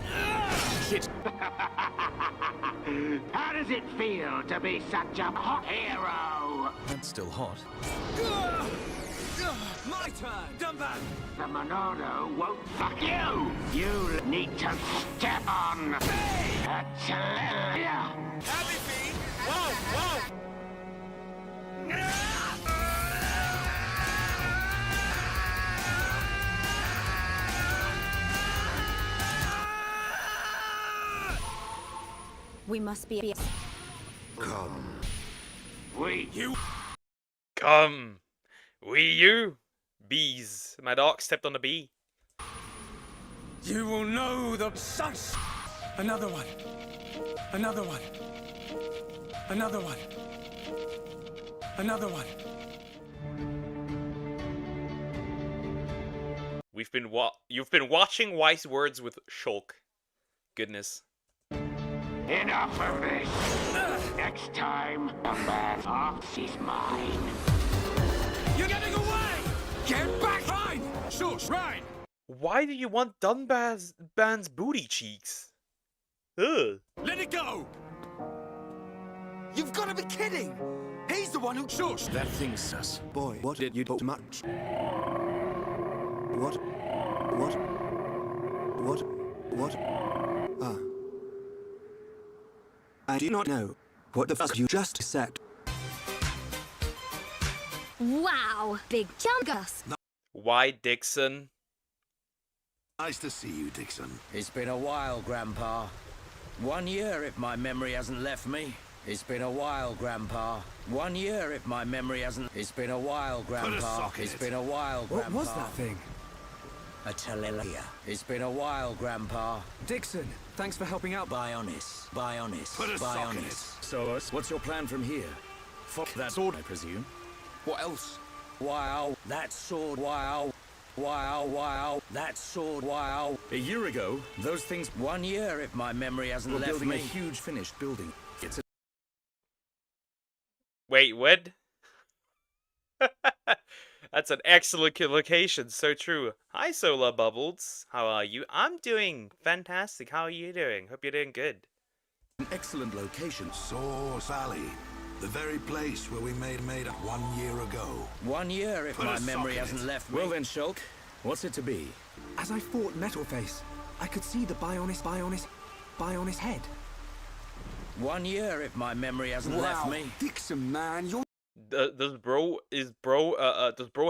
Shit! How does it feel to be such a hot hero? That's still hot. My turn, Dumban! The Monado won't fuck you! You'll need to step on Atelier! Happy feet! Whoa, whoa! We must be. Come. You. Come. You. Bees. My dog stepped on a bee. You will know the suns. Another one. Another one. Another one. Another one. You've been watching Wise Words with Shulk. Goodness. Enough of this. Next time, the man ox is mine. You're getting away! Get back! Fine! Shush, right! Why do you want Dunban's booty cheeks? Ugh. Let it go! You've got to be kidding! He's the one who... Shush! That thing's sus. Boy, what did you do much? What? I do not know what the fuck you just said. Wow, big chungus. Why Dixon? Nice to see you, Dixon. It's been a while, Grandpa. 1 year, if my memory hasn't left me. It's been a while, Grandpa. 1 year, if my memory hasn't... It's been a while, Grandpa. It's been a while, Grandpa. What was that thing? A telelia. It's been a while, Grandpa. Dixon, thanks for helping out. Bionis. Put a sock in it. So, what's your plan from here? Fuck that sword, I presume. What else? Wow, that sword, wow. Wow, that sword, wow. A year ago, those things... 1 year, if my memory hasn't We're left building me. a huge finished building. It's a... Wait, what? That's an excellent location. So true. Hi, Solar Bubbles. How are you? I'm doing fantastic. How are you doing? Hope you're doing good. An excellent location. Source Valley. The very place where we made up 1 year ago. 1 year, if my memory hasn't left me. Well then, Shulk, what's it to be? As I fought Metalface, I could see the Bionis head. 1 year, if my memory hasn't left me. Dixon, man, you're... Does bro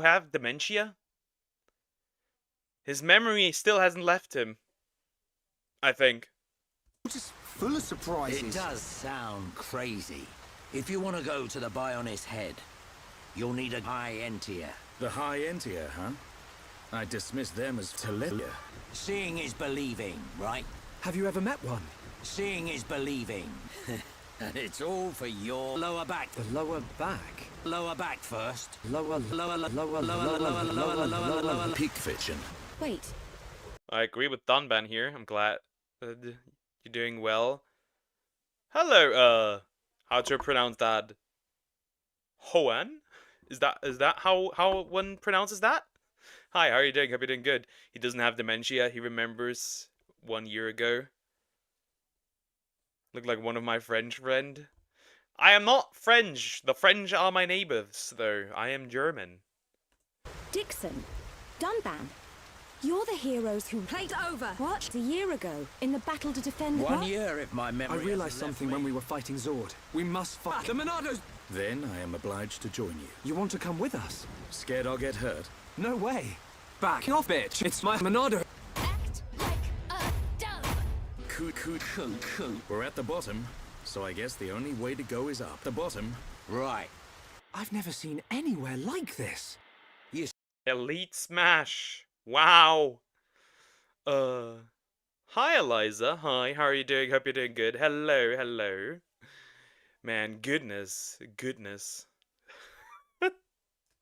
have dementia? His memory still hasn't left him, I think. Just full of surprises. It does sound crazy. If you want to go to the Bionis head, you'll need a high Entia. The high Entia, huh? I dismiss them as Telelia. Seeing is believing, right? Have you ever met one? Seeing is believing. And it's all for your lower back. The lower back? Lower back first. Lower. Peak fiction. Wait. I agree with Dunban here. I'm glad you're doing well. Hello, how to pronounce that? Hoan? Is that how one pronounces that? Hi, how are you doing? Hope you're doing good. He doesn't have dementia. He remembers 1 year ago. Look like one of my French friend. I am not French. The French are my neighbors, though. I am German. Dixon, Dunban, you're the heroes who played over. What? A year ago, in the battle to defend 1 what? year, if my memory I realized something when we were fighting Zord. We must fight. The Monados! Then I am obliged to join you. You want to come with us? Scared I'll get hurt? No way. Back off, bitch. It's my Monado. We're at the bottom, so I guess the only way to go is up. The bottom. Right. I've never seen anywhere like this. Elite Smash. Wow. Hi, Eliza. Hi, how are you doing? Hope you're doing good. Hello, hello. Man, goodness.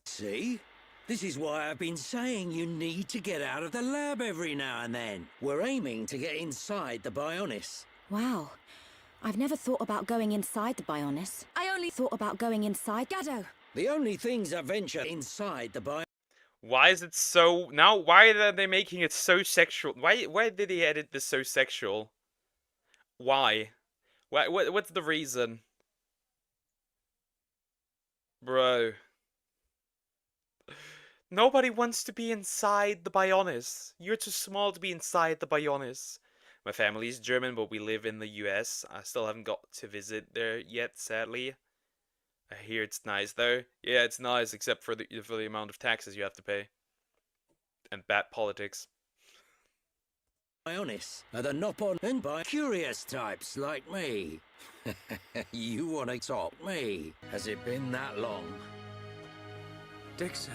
See? This is why I've been saying you need to get out of the lab every now and then. We're aiming to get inside the Bionis. Wow. I've never thought about going inside the Bionis. I only thought about going inside Gado. The only things that venture inside the Bionis... Why is it so... Now, why are they making it so sexual? Why did he edit this so sexual? Why? What's the reason? Bro. Nobody wants to be inside the Bionis. You're too small to be inside the Bionis. My family is German, but we live in the US. I still haven't got to visit there yet, sadly. I hear it's nice, though. Yeah, it's nice, except for the amount of taxes you have to pay. And bad politics. Bionis are the Nopon and by curious types like me. You want to talk me? Has it been that long? Dixon.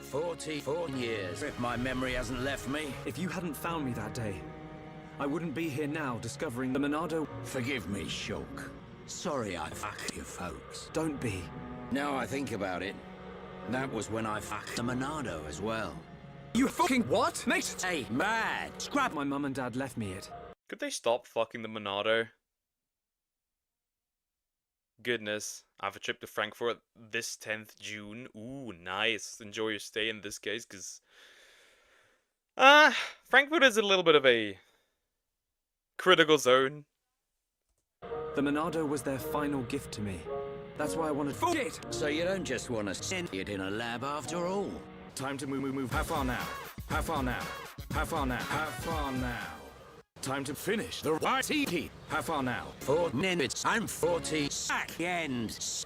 44 years, if my memory hasn't left me. If you hadn't found me that day, I wouldn't be here now discovering the Monado. Forgive me, Shulk. Sorry I fucked you folks. Don't be. Now I think about it, that was when I fucked the Monado as well. You fucking what? Mate! Hey, mad! Scrap! My mum and dad left me it. Could they stop fucking the Monado? Goodness. I have a trip to Frankfurt this 10th June. Ooh, nice. Enjoy your stay in this case, because... Frankfurt is a little bit of a... critical zone. The Monado was their final gift to me. That's why I wanted... It. So you don't just want to send it in a lab after all? Time to move. How far now? How far now? How far now? How far now? Time to finish the YTP. How far now? 4 minutes. I'm 40 seconds.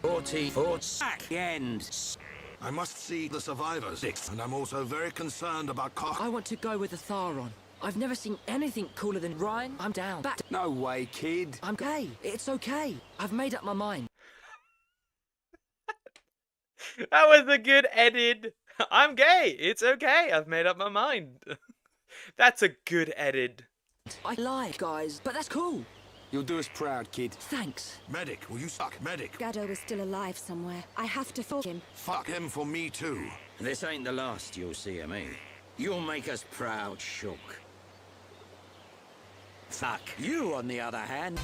44 seconds. I must see the survivors, and I'm also very concerned about I want to go with the Tharon. I've never seen anything cooler than Ryan. I'm down. Back. No way, kid. I'm gay. It's okay. I've made up my mind. That was a good edit. I'm gay. It's okay. I've made up my mind. That's a good edit. I lied, guys, but that's cool. You'll do us proud, kid. Thanks. Medic, will you suck? Medic. Gado is still alive somewhere. I have to fuck him. Fuck him for me too. This ain't the last you'll see of me. You'll make us proud, Shulk. Fuck you, on the other hand.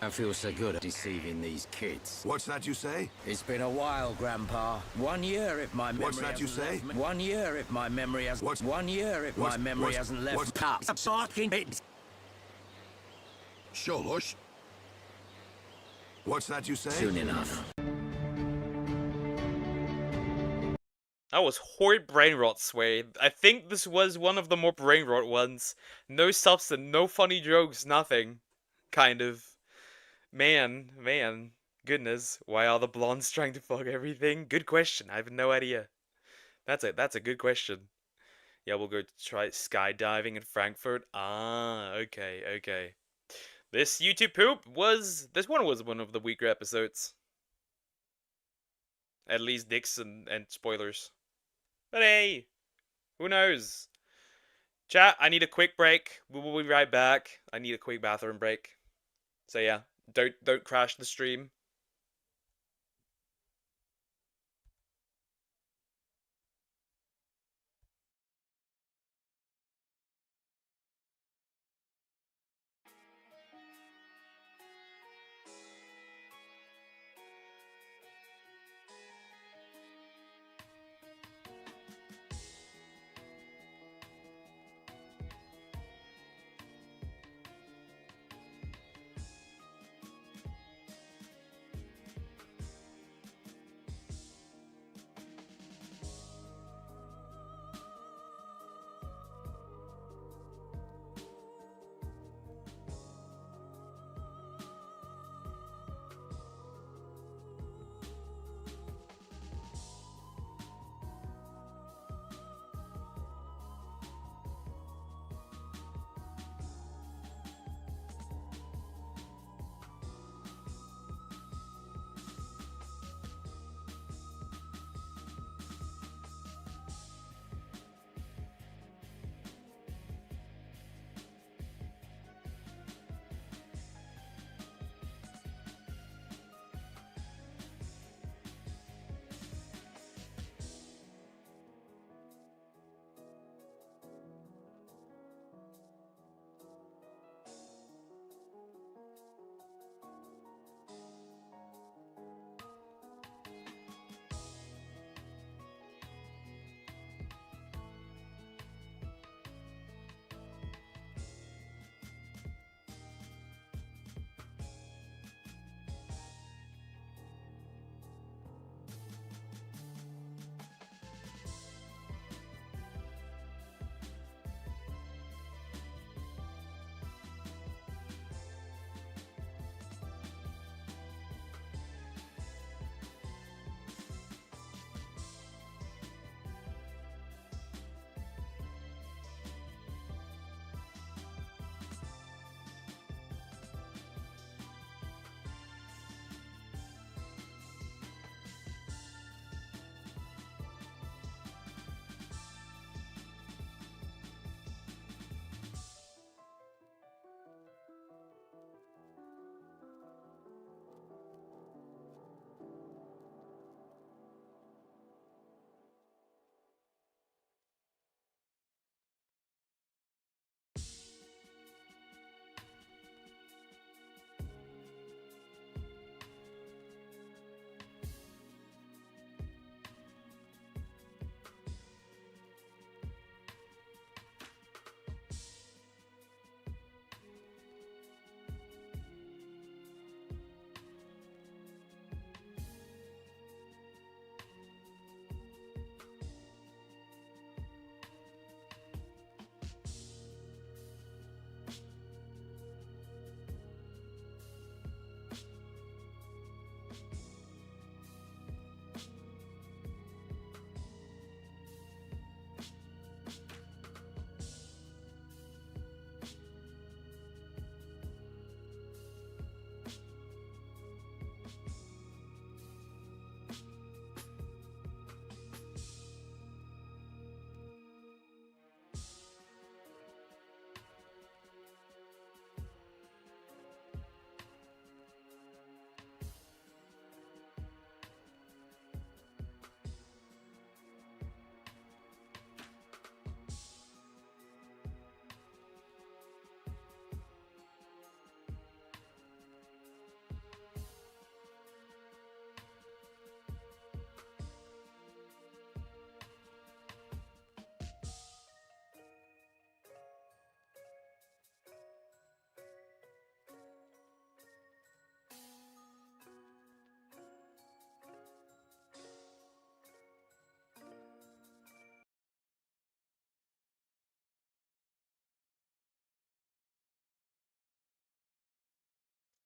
I feel so good at deceiving these kids. What's that you say? It's been a while, Grandpa. 1 year if my memory What's that you say? 1 year if my memory has... What's... 1 year if my memory hasn't left... What's... Stop talking it. Sholosh. What's that you say? Soon enough. That was horrid brain rot, Sway. I think this was one of the more brain rot ones. No substance, no funny jokes, nothing. Kind of. Man. Goodness. Why are the blondes trying to fuck everything? Good question. I have no idea. That's a good question. Yeah, we'll go try skydiving in Frankfurt. Ah, okay. This YouTube poop was... This one was one of the weaker episodes. At least Dixon and spoilers. But hey, who knows? Chat, I need a quick break. We will be right back. I need a quick bathroom break. So yeah, don't crash the stream.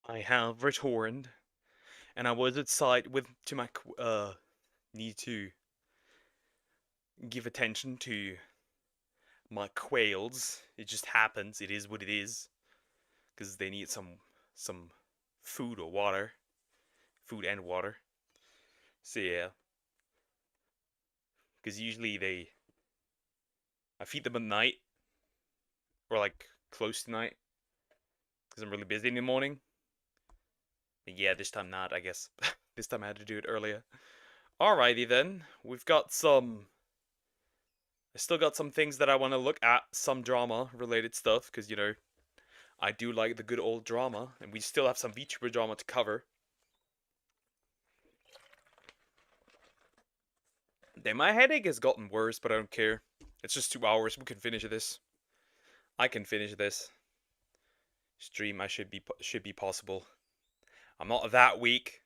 I have returned, and I was outside with to my need to give attention to my quails. It just happens. It is what it is, because they need some food or water, food and water. So yeah, because usually I feed them at night or like close to night, because I'm really busy in the morning. But yeah, this time not, I guess. This time I had to do it earlier. Alrighty then, we've got some. I still got some things that I want to look at, some drama related stuff, because you know, I do like the good old drama, and we still have some VTuber drama to cover. Then my headache has gotten worse, but I don't care. It's just 2 hours. We can finish this. I can finish this stream. I should be possible. I'm not that weak,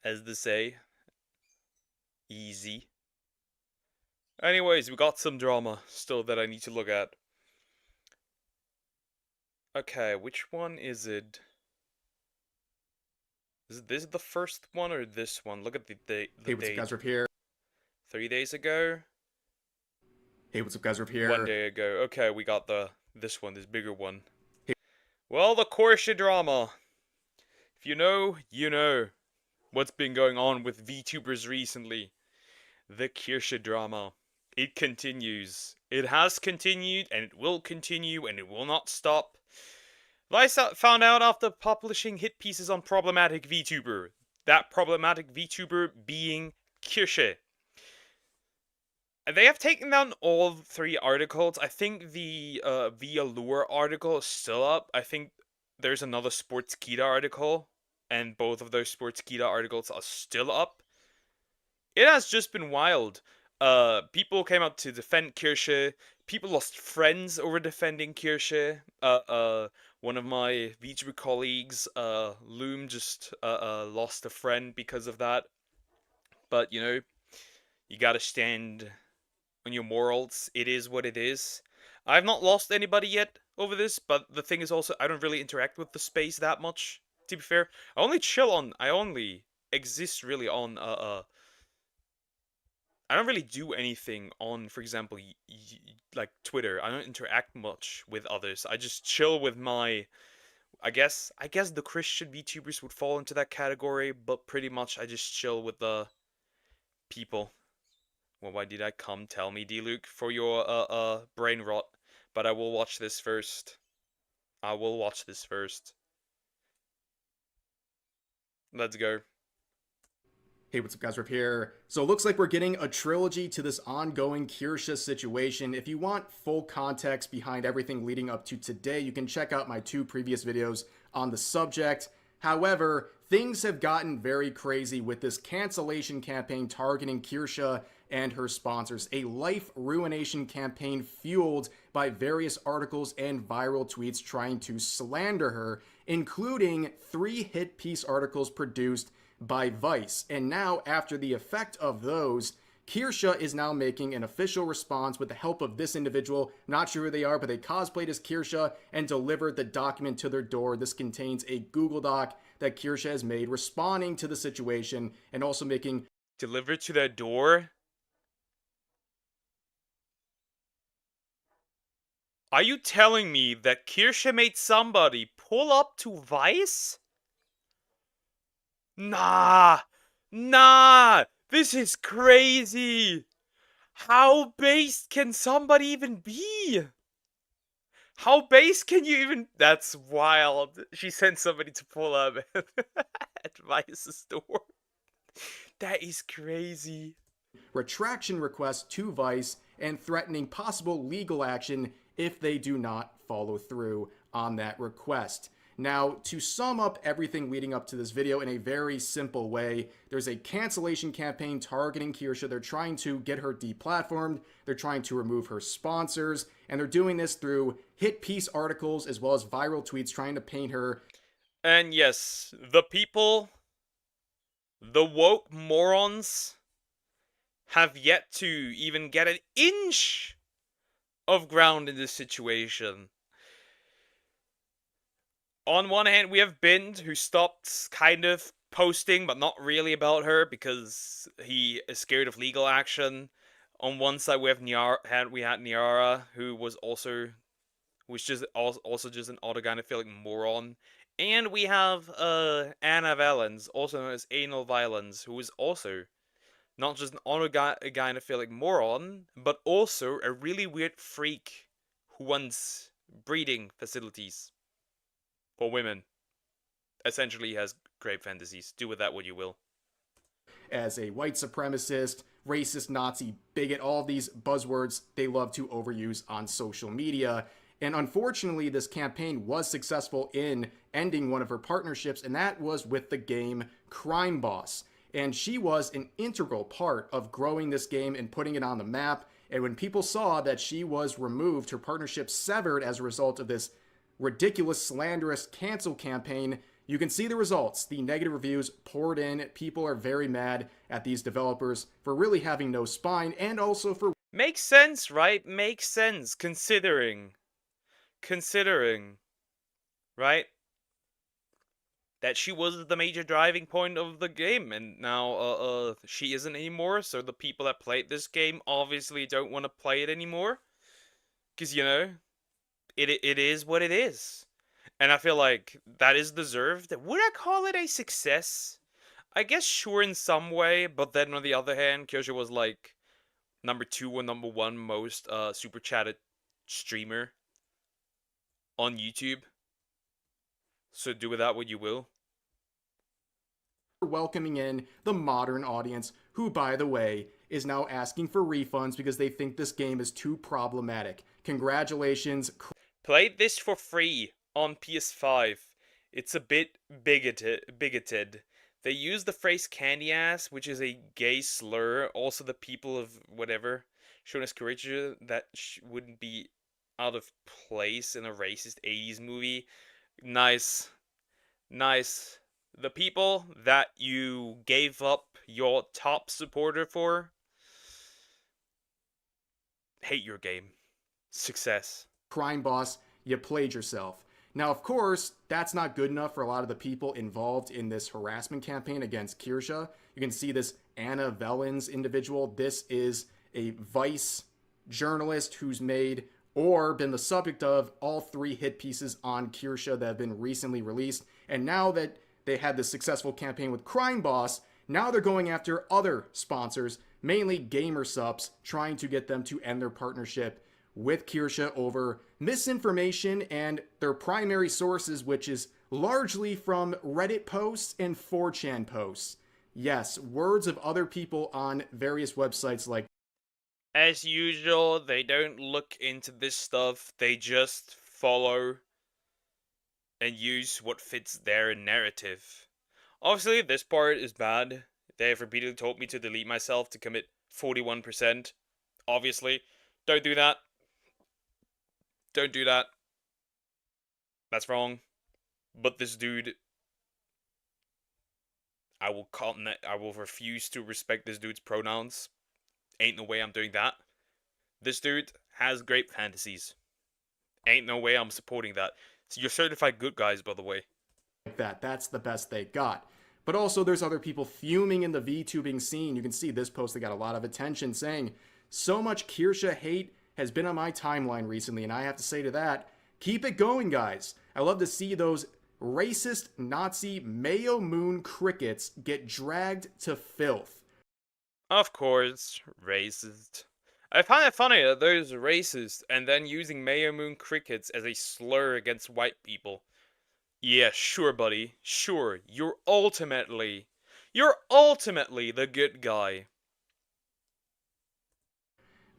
as they say. Easy. Anyways, we got some drama still that I need to look at. Okay, which one is it? Is this the first one or this one? Look at the date. Hey, what's up, guys? Rip here. 3 days ago? Hey, what's up, guys? Rip here. 1 day ago. Okay, we got this one, this bigger one. Hey. Well, the Korsha drama. If you know, you know what's been going on with VTubers recently. The Kirsha drama. It continues. It has continued, and it will continue, and it will not stop. I found out after publishing hit pieces on problematic VTuber. That problematic VTuber being Kirsha. They have taken down all 3 articles. I think the Via Lure article is still up. I think there's another Sportskeeda article, and both of those Sportskeeda articles are still up. It has just been wild. People came out to defend Kirsha. People lost friends over defending Kirsha. One of my VTuber colleagues, Loom, just lost a friend because of that. But, you know, you gotta stand on your morals. It is what it is. I've not lost anybody yet over this, but the thing is also, I don't really interact with the space that much, to be fair. I only exist really on, I don't really do anything on, for example, like Twitter. I don't interact much with others. I just chill with my, I guess the Christian VTubers would fall into that category, but pretty much I just chill with the people. Well, why did I come? Tell me, D-Luke, for your brain rot. But I will watch this first. I will watch this first. Let's go. Hey, what's up, guys? Rip here. So it looks like we're getting a trilogy to this ongoing Kirsha situation. If you want full context behind everything leading up to today, you can check out my 2 previous videos on the subject. However, things have gotten very crazy with this cancellation campaign targeting Kirsha and her sponsors. A life ruination campaign fueled by various articles and viral tweets trying to slander her, including 3 hit piece articles produced by Vice. And now, after the effect of those, Kirsha is now making an official response with the help of this individual. Not sure who they are, but they cosplayed as Kirsha and delivered the document to their door. This contains a Google Doc that Kirsha has made responding to the situation and also making... Delivered to their door? Are you telling me that Kirsha made somebody pull up to Vice? Nah! This is crazy! How based can somebody even be? How based can you even... That's wild. She sent somebody to pull up at Vice's door. That is crazy. Retraction requests to Vice and threatening possible legal action if they do not follow through on that request. Now, to sum up everything leading up to this video in a very simple way, there's a cancellation campaign targeting Kirsha. They're trying to get her deplatformed. They're trying to remove her sponsors. And they're doing this through hit piece articles as well as viral tweets trying to paint her. And yes, the people, the woke morons, have yet to even get an inch of ground in this situation. on one hand, we have Bind, who stopped kind of posting, but not really about her because he is scared of legal action. On one side, we have Niara, who was just also just an autogynephilic moron. And we have Anna Valens, also known as Anal Violence, who is also not just an autogynephilic moron, but also a really weird freak who wants breeding facilities for women. Essentially has great fantasies. Do with that what you will. As a white supremacist, racist, Nazi, bigot, all these buzzwords they love to overuse on social media. And unfortunately, this campaign was successful in ending one of her partnerships, and that was with the game Crime Boss. And she was an integral part of growing this game and putting it on the map. And when people saw that she was removed, her partnership severed as a result of this ridiculous, slanderous cancel campaign, you can see the results. The negative reviews poured in. People are very mad at these developers for really having no spine, and also for... Makes sense, right? Makes sense, considering, right? That she was the major driving point of the game, and now, she isn't anymore, so the people that played this game obviously don't want to play it anymore. Because, you know, it is what it is. And I feel like that is deserved. Would I call it a success? I guess sure in some way, but then on the other hand, Kyosha was like number 2 or number 1 most super chatted streamer on YouTube. So do with that what you will. Welcoming in the modern audience, who, by the way, is now asking for refunds because they think this game is too problematic. Congratulations. Played this for free on PS5. It's a bit bigoted. They use the phrase candy ass, which is a gay slur. Also, the people of whatever shown as courageous, that wouldn't be out of place in a racist 80s movie. Nice. The people that you gave up your top supporter for hate your game. Success. Crime Boss, you played yourself. Now, of course, that's not good enough for a lot of the people involved in this harassment campaign against Kirsha. You can see this Anna Valens individual. This is a Vice journalist who's made or been the subject of all 3 hit pieces on Kirsha that have been recently released. And now that they had this successful campaign with Crime Boss, now they're going after other sponsors, mainly gamer subs, trying to get them to end their partnership with Kirsha over misinformation and their primary sources, which is largely from Reddit posts and 4chan posts. Yes, words of other people on various websites like... As usual, they don't look into this stuff, they just follow and use what fits their narrative. Obviously, this part is bad. They have repeatedly told me to delete myself to commit 41%. Obviously, don't do that. Don't do that. That's wrong. But this dude, I will refuse to respect this dude's pronouns. Ain't no way I'm doing that. This dude has great fantasies. Ain't no way I'm supporting that. So you're certified good guys, by the way. That's the best they got. But also there's other people fuming in the VTubing scene. You can see this post that got a lot of attention saying, so much Kirsha hate has been on my timeline recently, and I have to say to that, keep it going, guys. I love to see those racist Nazi Mayo Moon crickets get dragged to filth. Of course, racist. I find it funny that there's racist and then using Mayo Moon crickets as a slur against white people. Yeah, sure, buddy. Sure, you're ultimately the good guy.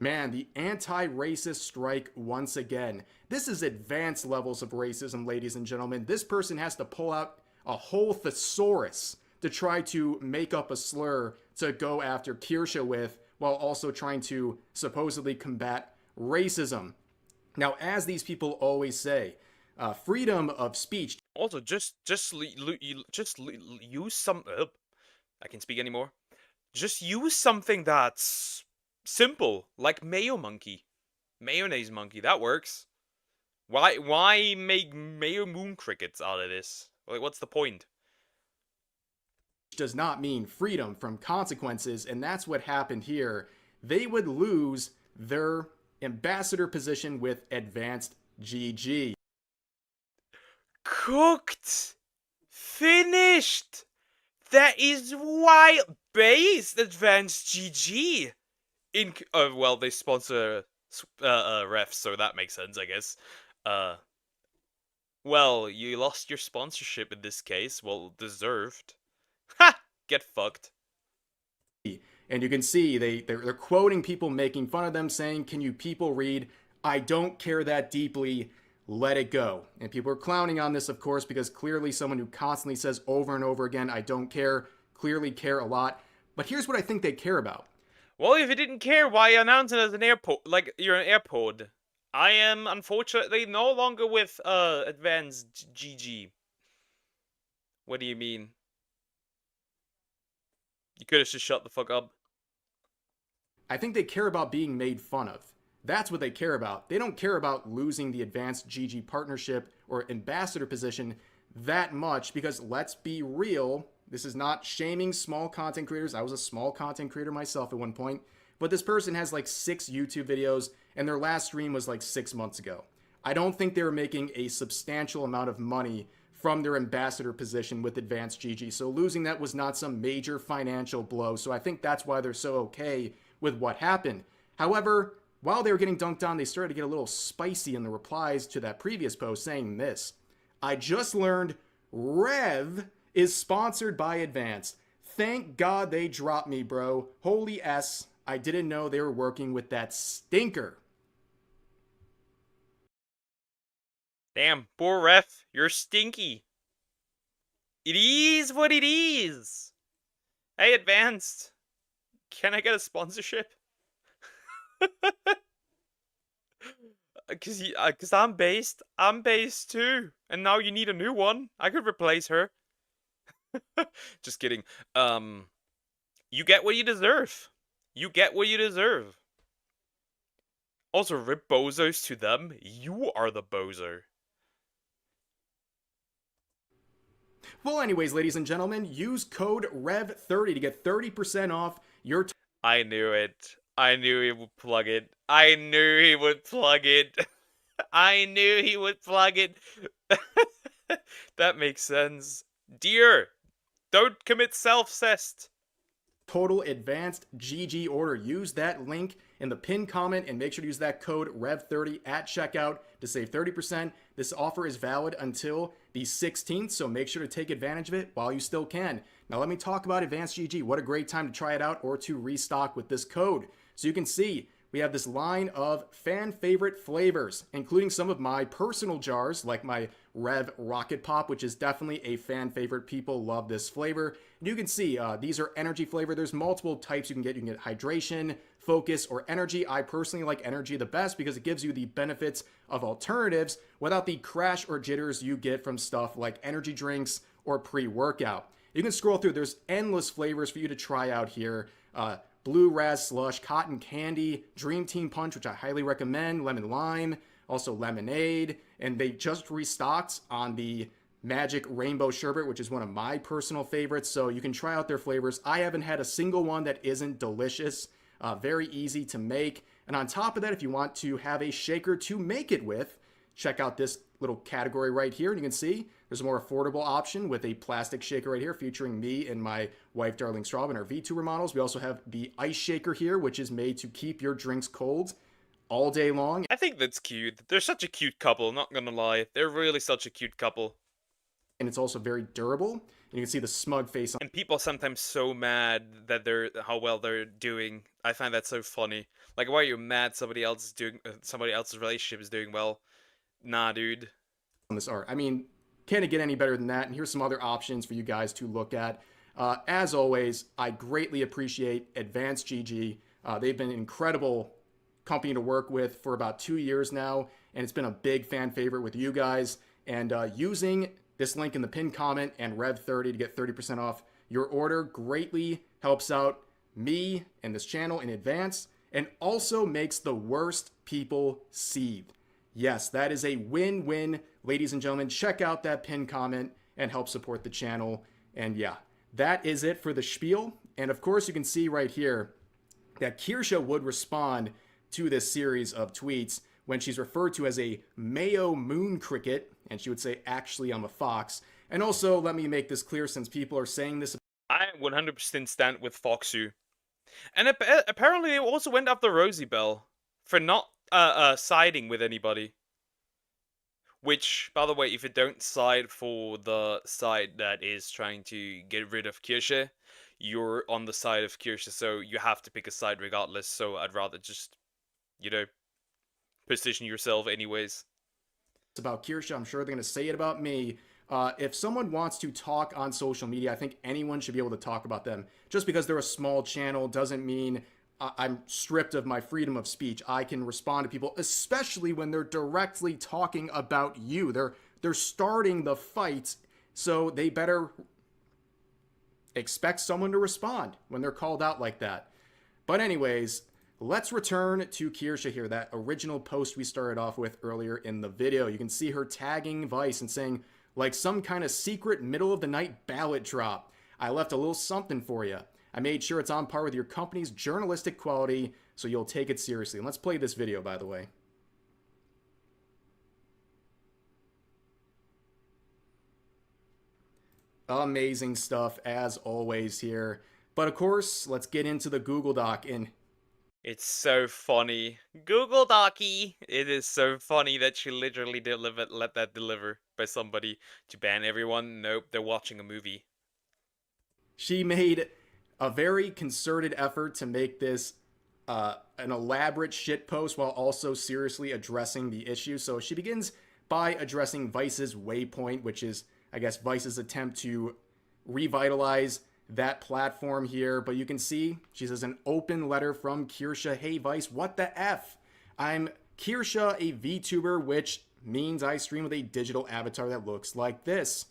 Man, the anti-racist strike once again. This is advanced levels of racism, ladies and gentlemen. This person has to pull out a whole thesaurus to try to make up a slur to go after Kirsha with, while also trying to supposedly combat racism. Now, as these people always say, freedom of speech. Also, just use some. I can't speak anymore. Just use something that's simple, like mayo monkey, mayonnaise monkey. That works. Why make Mayor Moon crickets out of this? Like, what's the point? Does not mean freedom from consequences, and that's what happened here. They would lose their ambassador position with Advanced GG. Cooked! Finished! That is why based Advanced GG! Well, they sponsor refs, so that makes sense, I guess. Well, you lost your sponsorship in this case. Well, deserved. Ha! Get fucked. And you can see they're quoting people making fun of them, saying, "Can you people read? I don't care that deeply. Let it go." And people are clowning on this, of course, because clearly someone who constantly says over and over again, "I don't care," clearly care a lot. But here's what I think they care about. Well, if you didn't care, why announce it as an airport? Like, you're an airport. I am, unfortunately, no longer with, Advanced GG. What do you mean? You could have just shut the fuck up. I think they care about being made fun of. That's what they care about. They don't care about losing the Advanced GG partnership or ambassador position that much, because let's be real, this is not shaming small content creators. I was a small content creator myself at one point, but this person has like 6 YouTube videos and their last stream was like 6 months ago. I don't think they were making a substantial amount of money from their ambassador position with Advanced GG. So losing that was not some major financial blow. So I think that's why they're so okay with what happened. However, while they were getting dunked on, they started to get a little spicy in the replies to that previous post saying this: "I just learned Rev is sponsored by Advanced. Thank God they dropped me, bro. Holy S, I didn't know they were working with that stinker." Damn, poor ref, you're stinky. It is what it is. Hey, Advanced, can I get a sponsorship? Cause I'm based too, and now you need a new one. I could replace her. Just kidding. You get what you deserve. You get what you deserve. Also, rip bozos to them. You are the bozo. Well, anyways, ladies and gentlemen, use code REV30 to get 30% off your... I knew it. I knew he would plug it. I knew he would plug it. I knew he would plug it. That makes sense. Dear, don't commit self-cest. Total Advanced GG order. Use that link in the pinned comment and make sure to use that code REV30 at checkout to save 30%. This offer is valid until the 16th, so make sure to take advantage of it while you still can. Now let me talk about Advanced GG. What a great time to try it out or to restock with this code. So you can see we have this line of fan favorite flavors, including some of my personal jars, like my Rev Rocket Pop, which is definitely a fan favorite. People love this flavor. And you can see these are energy flavor. There's multiple types you can get. You can get hydration, focus, or energy. I personally like energy the best because it gives you the benefits of alternatives without the crash or jitters you get from stuff like energy drinks or pre-workout. You can scroll through. There's endless flavors for you to try out here. Blue Raz Slush, Cotton Candy, Dream Team Punch, which I highly recommend, Lemon Lime, also Lemonade, and they just restocked on the Magic Rainbow Sherbet, which is one of my personal favorites, so you can try out their flavors. I haven't had a single one that isn't delicious, very easy to make, and on top of that, if you want to have a shaker to make it with, check out this little category right here, and you can see there's a more affordable option with a plastic shaker right here featuring me and my wife, Darling Straub, and our VTuber models. We also have the ice shaker here, which is made to keep your drinks cold all day long. I think that's cute. They're such a cute couple, not gonna lie. They're really such a cute couple. And it's also very durable. And you can see the smug face on. And people are sometimes so mad that how well they're doing. I find that so funny. Like, why are you mad somebody else's relationship is doing well? Nah, dude. On this art. I mean, can it get any better than that? And here's some other options for you guys to look at. As always, I greatly appreciate Advanced GG. They've been an incredible company to work with for about 2 years now, and it's been a big fan favorite with you guys. And using this link in the pinned comment and Rev30 to get 30% off your order greatly helps out me and this channel in advance, and also makes the worst people seethe. Yes, that is a win-win, ladies and gentlemen. Check out that pinned comment and help support the channel. And yeah, that is it for the spiel. And of course, you can see right here that Kirsche would respond to this series of tweets when she's referred to as a Mayo moon cricket, and she would say, actually, I'm a fox. And also, let me make this clear, since people are saying this. I 100% stand with Foxu. And apparently they also went after Rosie Bell for not siding with anybody. Which, by the way, if you don't side for the side that is trying to get rid of Kirsche, you're on the side of Kirsche, so you have to pick a side regardless, so I'd rather just, you know, position yourself anyways. It's about Kirsche, I'm sure they're going to say it about me. If someone wants to talk on social media, I think anyone should be able to talk about them. Just because they're a small channel doesn't mean I'm stripped of my freedom of speech. I can respond to people, especially when they're directly talking about you. They're starting the fight, so they better expect someone to respond when they're called out like that. But anyways, let's return to Kirsche here, that original post we started off with earlier in the video. You can see her tagging Vice and saying, like some kind of secret middle of the night ballot drop, I left a little something for you. I made sure it's on par with your company's journalistic quality, so you'll take it seriously. And let's play this video, by the way. Amazing stuff, as always here. But of course, let's get into the Google Doc. And it's so funny. Google Docky! It is so funny that she literally let that deliver by somebody to ban everyone. Nope, they're watching a movie. She made a very concerted effort to make this an elaborate shitpost while also seriously addressing the issue. So she begins by addressing Vice's Waypoint, which is, I guess, Vice's attempt to revitalize that platform here. But you can see she says, an open letter from Kirsche. Hey Vice, what the F? I'm Kirsche, a VTuber, which means I stream with a digital avatar that looks like this.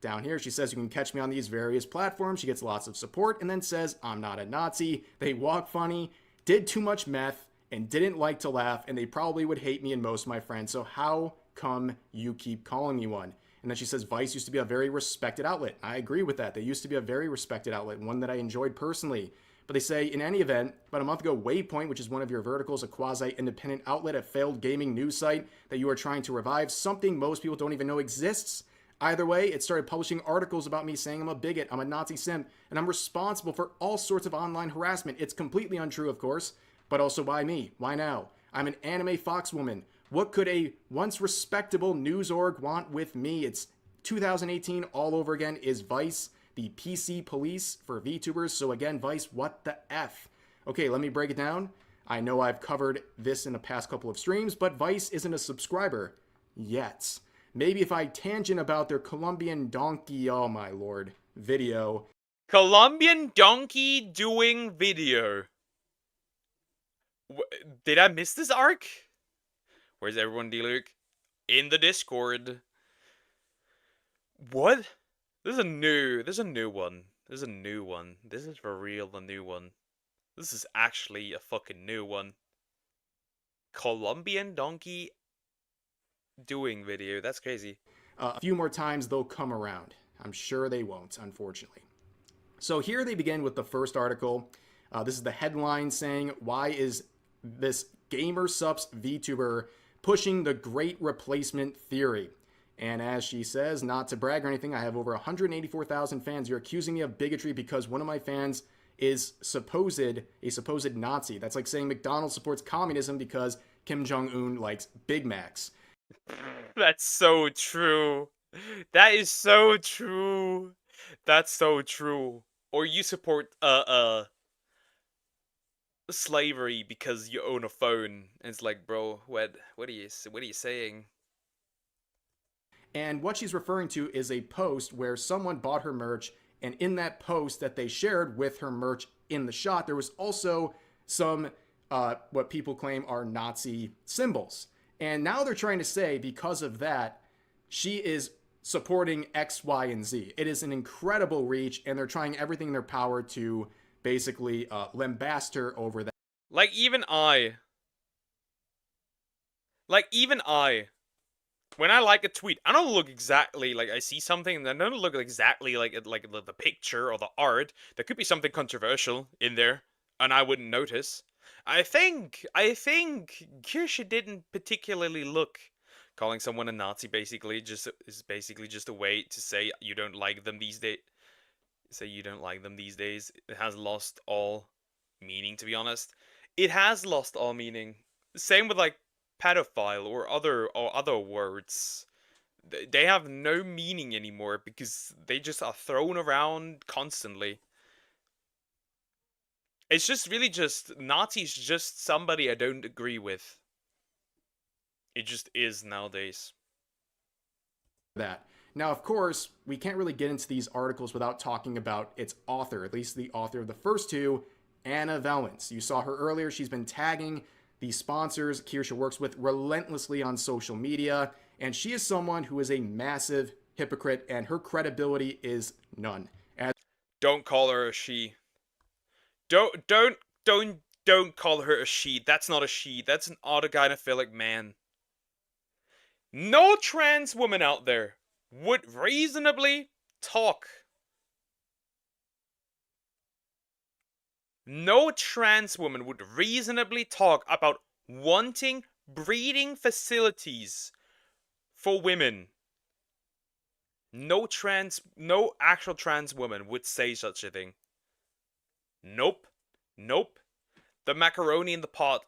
Down here, she says you can catch me on these various platforms. She gets lots of support and then says, I'm not a Nazi. They walk funny, did too much meth, and didn't like to laugh, and they probably would hate me and most of my friends. So how come you keep calling me one? And then she says, Vice used to be a very respected outlet. I agree with that. They used to be a very respected outlet, one that I enjoyed personally. But they say, in any event, about a month ago, Waypoint, which is one of your verticals, a quasi-independent outlet, a failed gaming news site that you are trying to revive, something most people don't even know exists. Either way, it started publishing articles about me saying I'm a bigot, I'm a Nazi simp, and I'm responsible for all sorts of online harassment. It's completely untrue, of course, but also why me? Why now? I'm an anime fox woman. What could a once respectable news org want with me? It's 2018 all over again. Is Vice the PC police for VTubers? So again, Vice, what the F? Okay, let me break it down. I know I've covered this in the past couple of streams, but Vice isn't a subscriber yet. Maybe if I tangent about their Colombian donkey, oh my lord, video. Colombian donkey doing video. Did I miss this arc? Where's everyone, D-Luke? In the Discord. What? There's a new one. There's a new one. This is for real, the new one. This is actually a fucking new one. Colombian donkey doing video. That's crazy. A few more times they'll come around. I'm sure they won't, unfortunately. So here they begin with the first article. This is the headline saying, why is this gamer subs VTuber pushing the great replacement theory? And as she says, not to brag or anything, I have over 184,000 fans. You're accusing me of bigotry because one of my fans is a supposed Nazi. That's like saying McDonald's supports communism because Kim Jong-un likes Big Macs. That's so true. That is so true. That's so true. Or you support slavery because you own a phone. And it's like, bro, what are you saying? And what she's referring to is a post where someone bought her merch, and in that post that they shared with her merch in the shot, there was also some what people claim are Nazi symbols. And now they're trying to say, because of that, she is supporting X, Y, and Z. It is an incredible reach, and they're trying everything in their power to basically lambast her over that. Like, even I Like, even when I like a tweet, I don't look exactly like I see something and I don't look exactly like the picture or the art. There could be something controversial in there, and I wouldn't notice. I think Kirsche didn't particularly look. Calling someone a Nazi is basically just a way to say you don't like them these days. Say you don't like them these days. It has lost all meaning, to be honest. It has lost all meaning. Same with like pedophile or other words. They have no meaning anymore because they just are thrown around constantly. It's just really just Nazi's just somebody I don't agree with. It just is nowadays. That. Now, of course, we can't really get into these articles without talking about its author, at least the author of the first two, Anna Valens. You saw her earlier. She's been tagging the sponsors Kirsche works with relentlessly on social media, and she is someone who is a massive hypocrite, and her credibility is none. Don't call her a she. Don't call her a she. That's not a she. That's an autogynephilic man. No trans woman out there would reasonably talk. No trans woman would reasonably talk about wanting breeding facilities for women. No actual trans woman would say such a thing. Nope. Nope. The macaroni in the pot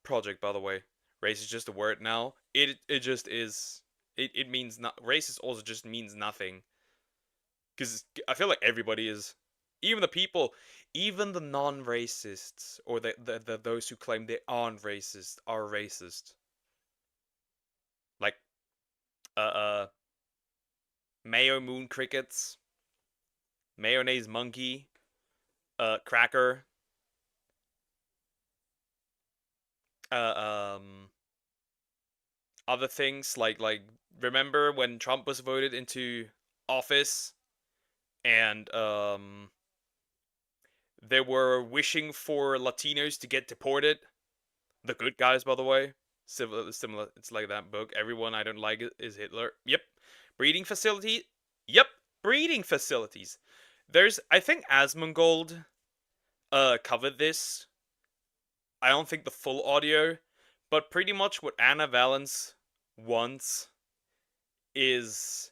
project, by the way. Race is just a word now. It just is. It means not. Racist also just means nothing. Because I feel like everybody is, even the people, even the non-racists or the those who claim they aren't racist are racist. Like mayo moon crickets, mayonnaise monkey, cracker. Other things like remember when Trump was voted into office and they were wishing for Latinos to get deported. The good guys, by the way. Similar. It's like that book. Everyone I don't like is Hitler. Yep. Breeding facility. Yep. Breeding facilities. I think Asmongold covered this. I don't think the full audio, but pretty much what Anna Valens wants is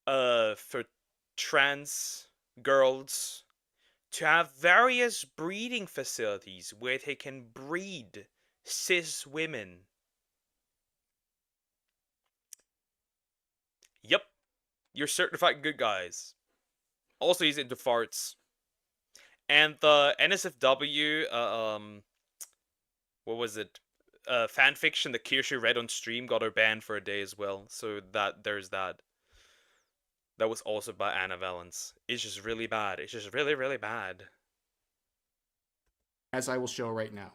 for trans girls to have various breeding facilities where they can breed cis women. Yep, you're certified good guys. Also, he's into farts. And the NSFW, what was it? Fanfiction that Kirsche read on stream got her banned for a day as well. So there's that. That was also by Anna Valens. It's just really bad. It's just really, really bad. As I will show right now.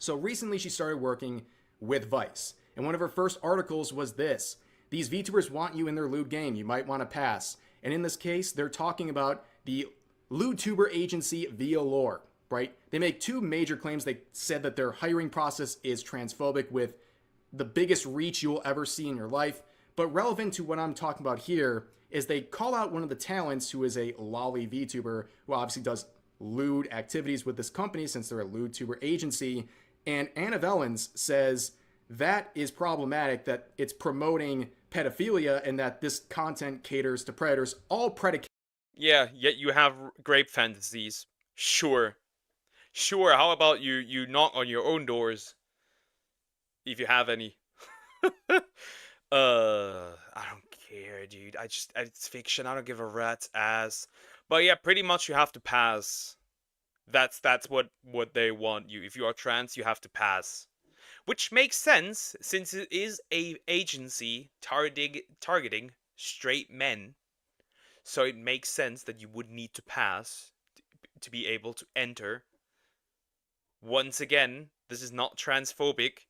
So recently she started working with Vice. And one of her first articles was this. These VTubers want you in their lewd game. You might want to pass. And in this case, they're talking about the LewDtuber agency Via Lore, right? They make two major claims. They said that their hiring process is transphobic with the biggest reach you will ever see in your life. But relevant to what I'm talking about here is they call out one of the talents who is a lolly VTuber who obviously does lewd activities with this company since they're a LewDtuber agency. And Anna Valens says that is problematic, that it's promoting pedophilia and that this content caters to predators, all predicated. Yeah, yet you have grape fantasies. Sure. Sure, how about you knock on your own doors? If you have any. I don't care, dude. It's fiction. I don't give a rat's ass. But yeah, pretty much you have to pass. That's what they want you. If you are trans, you have to pass. Which makes sense, since it is a agency targeting straight men. So it makes sense that you would need to pass to be able to enter. Once again, this is not transphobic.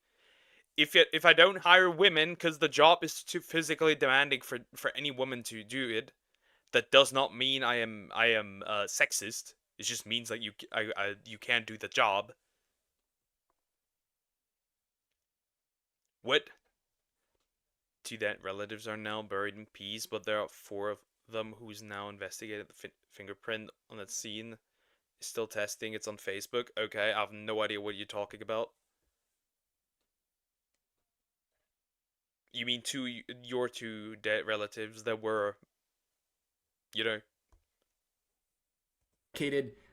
If I don't hire women because the job is too physically demanding for any woman to do it, that does not mean I am sexist. It just means that you can't do the job. What? 2 dead relatives are now buried in peace, but there are 4 of them who's now investigated the fingerprint on that scene. Still testing. It's on Facebook. Okay, I have no idea what you're talking about. You mean your 2 dead relatives that were, you know,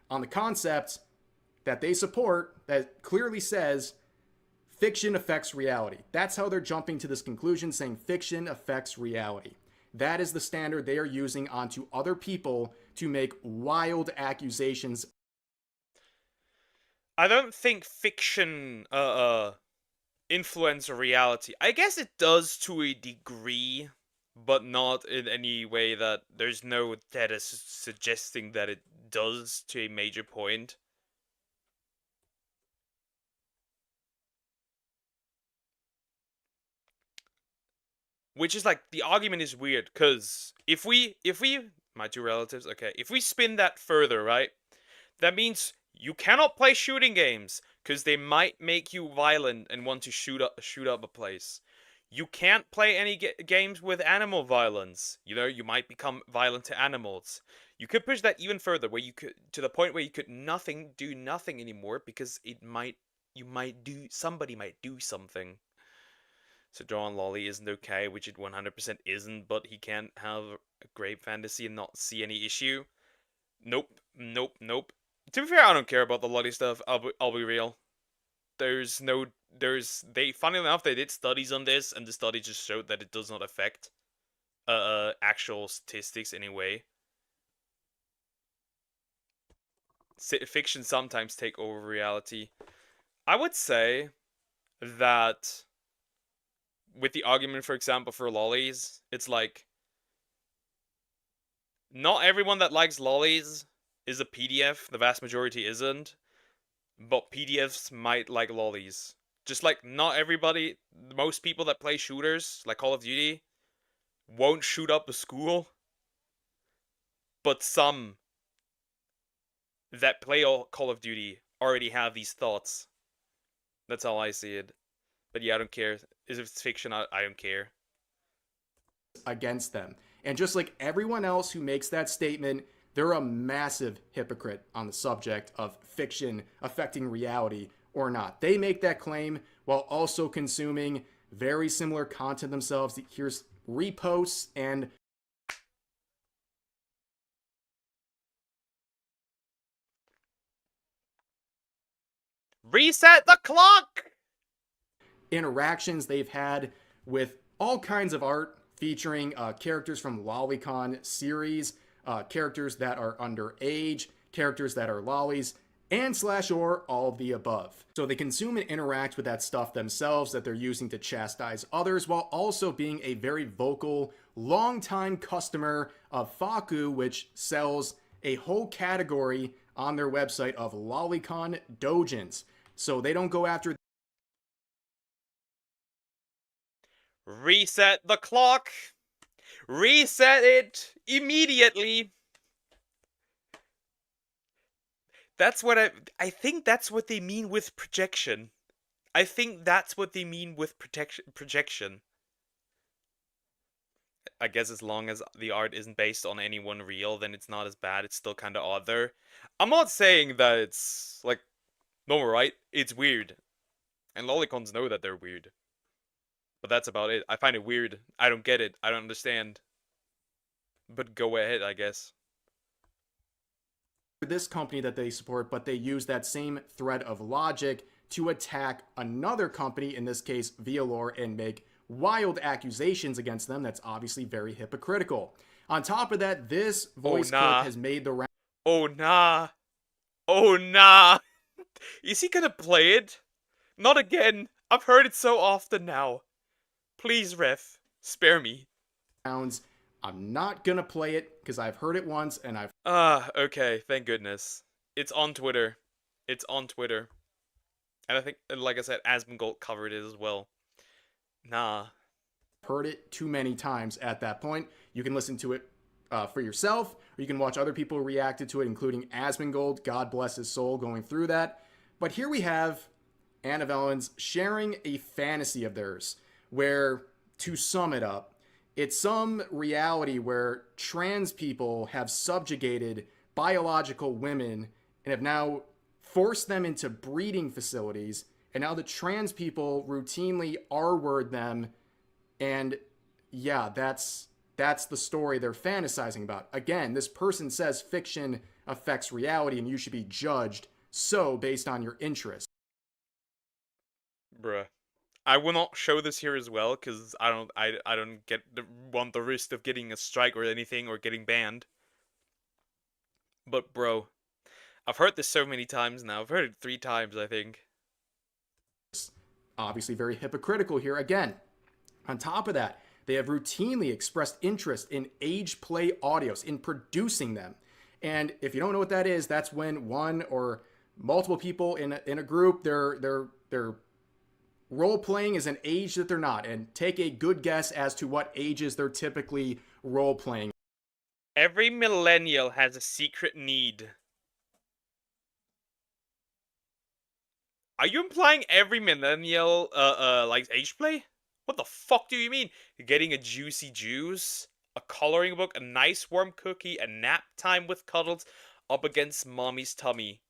on the concept that they support that clearly says fiction affects reality. That's how they're jumping to this conclusion, saying fiction affects reality. That is the standard they are using onto other people to make wild accusations. I don't think fiction influence reality. I guess it does to a degree, but not in any way that there's no data suggesting that it does to a major point. Which is like, the argument is weird, because if we, my 2 relatives, okay, if we spin that further, right, that means you cannot play shooting games, because they might make you violent and want to shoot up a place. You can't play any games with animal violence. You know, you might become violent to animals. You could push that even further, where you could, to the point where you could do nothing anymore, because somebody might do something. So John Lolly isn't okay, which it 100% isn't, but he can't have a great fantasy and not see any issue. Nope. To be fair, I don't care about the Lolly stuff. I'll be real. Funnily enough, they did studies on this, and the study just showed that it does not affect actual statistics anyway. Fiction sometimes take over reality. I would say that with the argument, for example, for lollies, it's like, not everyone that likes lollies is a PDF. The vast majority isn't. But PDFs might like lollies. Just like not everybody, most people that play shooters, like Call of Duty, won't shoot up a school. But some that play Call of Duty already have these thoughts. That's how I see it. But yeah, I don't care. If it's fiction, I don't care. Against them. And just like everyone else who makes that statement, they're a massive hypocrite on the subject of fiction affecting reality or not. They make that claim while also consuming very similar content themselves. Here's reposts and reset the clock! Interactions they've had with all kinds of art featuring characters from Lolicon series, characters that are underage, characters that are lollies, and /or all of the above. So they consume and interact with that stuff themselves that they're using to chastise others, while also being a very vocal, long-time customer of Faku, which sells a whole category on their website of Lolicon dojins. So they don't go after... Reset the clock! Reset it immediately! That's what I think that's what they mean with projection. I think that's what they mean with projection. I guess as long as the art isn't based on anyone real, then it's not as bad. It's still kind of odd there. I'm not saying that it's, like, normal, right? It's weird. And lolicons know that they're weird. But that's about it. I find it weird. I don't get it. I don't understand. But go ahead, I guess. This company that they support, but they use that same thread of logic to attack another company, in this case Vialore, and make wild accusations against them. That's obviously very hypocritical. On top of that, this voice clip has made the round. Oh nah. Oh nah. Is he gonna play it? Not again. I've heard it so often now. Please, ref, spare me. I'm not gonna play it because I've heard it once and I've... okay, thank goodness. It's on Twitter. It's on Twitter. And I think, like I said, Asmongold covered it as well. Nah. Heard it too many times at that point. You can listen to it for yourself, or you can watch other people who reacted to it, including Asmongold, God bless his soul, going through that. But here we have Anna Vellens sharing a fantasy of theirs. where, to sum it up, it's some reality where trans people have subjugated biological women and have now forced them into breeding facilities, and now the trans people routinely R-word them, and yeah, that's the story they're fantasizing about. Again, this person says fiction affects reality and you should be judged so based on your interests. Bruh. I will not show this here as well because I don't want the risk of getting a strike or anything or getting banned. But bro, I've heard this so many times now. I've heard it 3 times, I think. Obviously very hypocritical here again. On top of that, they have routinely expressed interest in age play audios, in producing them. And if you don't know what that is, that's when one or multiple people in a group, they're role playing is an age that they're not, and take a good guess as to what ages they're typically role playing. Every millennial has a secret need. Are you implying every millennial likes age play? What the fuck do you mean? You're getting a juicy juice, a coloring book, a nice warm cookie, a nap time with cuddles up against mommy's tummy.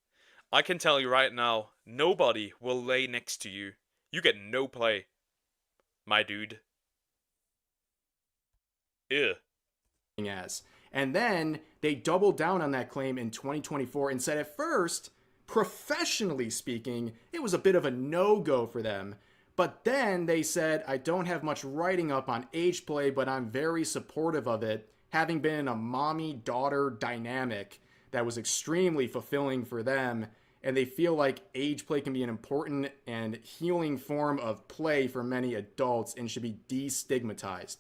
I can tell you right now, nobody will lay next to you. You get no play, my dude. Ew. As. And then they doubled down on that claim in 2024 and said at first, professionally speaking, it was a bit of a no-go for them. But then they said, I don't have much writing up on age play, but I'm very supportive of it, having been in a mommy-daughter dynamic that was extremely fulfilling for them. And they feel like age play can be an important and healing form of play for many adults and should be destigmatized.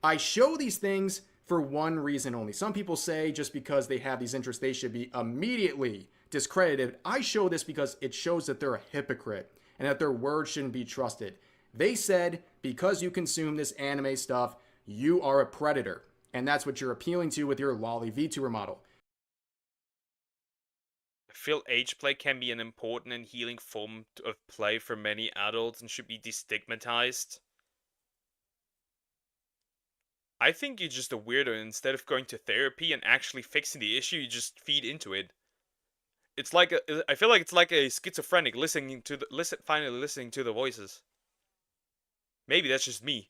I show these things for one reason only. Some people say just because they have these interests, they should be immediately discredited. I show this because it shows that they're a hypocrite and that their words shouldn't be trusted. They said, because you consume this anime stuff, you are a predator. And that's what you're appealing to with your lolly VTuber model. I feel age play can be an important and healing form of play for many adults and should be destigmatized. I think you're just a weirdo. Instead of going to therapy and actually fixing the issue, you just feed into it. It's like I feel like it's like a schizophrenic finally listening to the voices. Maybe that's just me.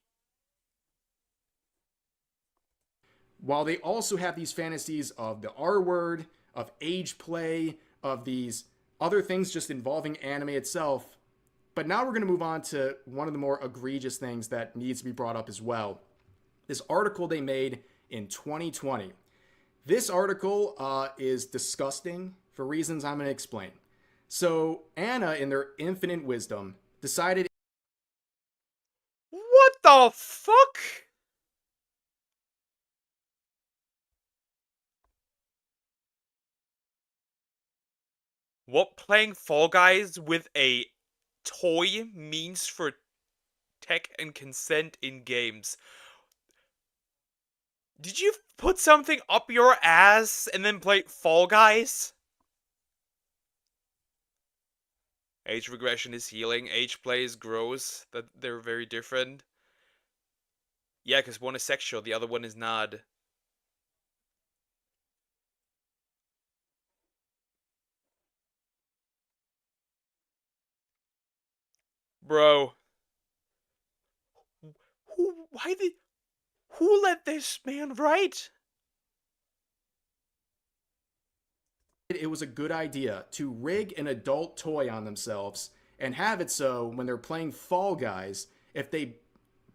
While they also have these fantasies of the R word, of age play, of these other things just involving anime itself. But now we're going to move on to one of the more egregious things that needs to be brought up as well. This article they made in 2020. This article is disgusting for reasons I'm going to explain. So Anna, in their infinite wisdom, decided... What the fuck? What playing Fall Guys with a toy means for tech and consent in games. Did you put something up your ass and then play Fall Guys? Age regression is healing. Age play is gross. That they're very different. Yeah, because one is sexual, the other one is not. Bro. Who let this man write? It was a good idea to rig an adult toy on themselves and have it so when they're playing Fall Guys, if they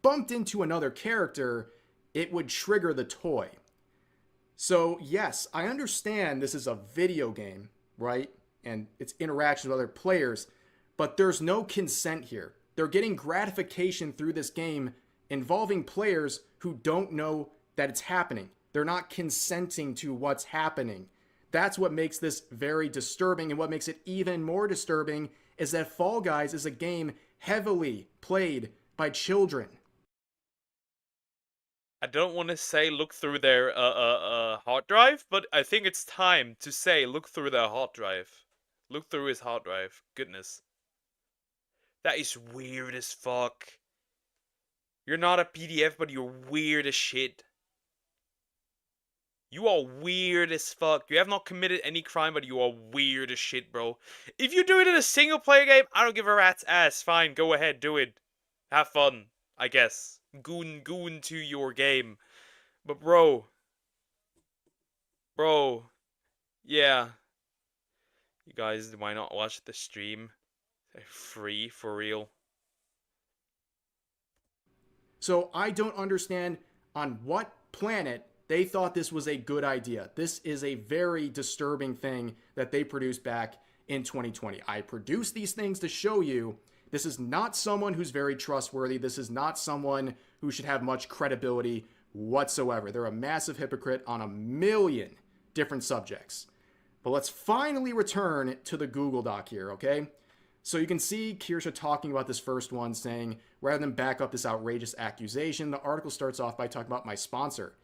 bumped into another character, it would trigger the toy. So yes, I understand this is a video game, right? And it's interaction with other players, but there's no consent here. They're getting gratification through this game involving players who don't know that it's happening. They're not consenting to what's happening. That's what makes this very disturbing, and what makes it even more disturbing is that Fall Guys is a game heavily played by children. I don't want to say look through their hard drive, but I think it's time to say look through their hard drive. Look through his hard drive. Goodness. That is weird as fuck. You're not a PDF, but you're weird as shit. You are weird as fuck. You have not committed any crime, but you are weird as shit, bro. If you do it in a single player game, I don't give a rat's ass. Fine, go ahead, do it. Have fun, I guess. Goon to your game. But bro, yeah. You guys, why not watch the stream? They're free, for real. So I don't understand on what planet they thought this was a good idea. This is a very disturbing thing that they produced back in 2020. I produced these things to show you this is not someone who's very trustworthy. This is not someone who should have much credibility whatsoever. They're a massive hypocrite on a million different subjects. But let's finally return to the Google Doc here, okay? So you can see Kirsha talking about this first one, saying, rather than back up this outrageous accusation, the article starts off by talking about my sponsor,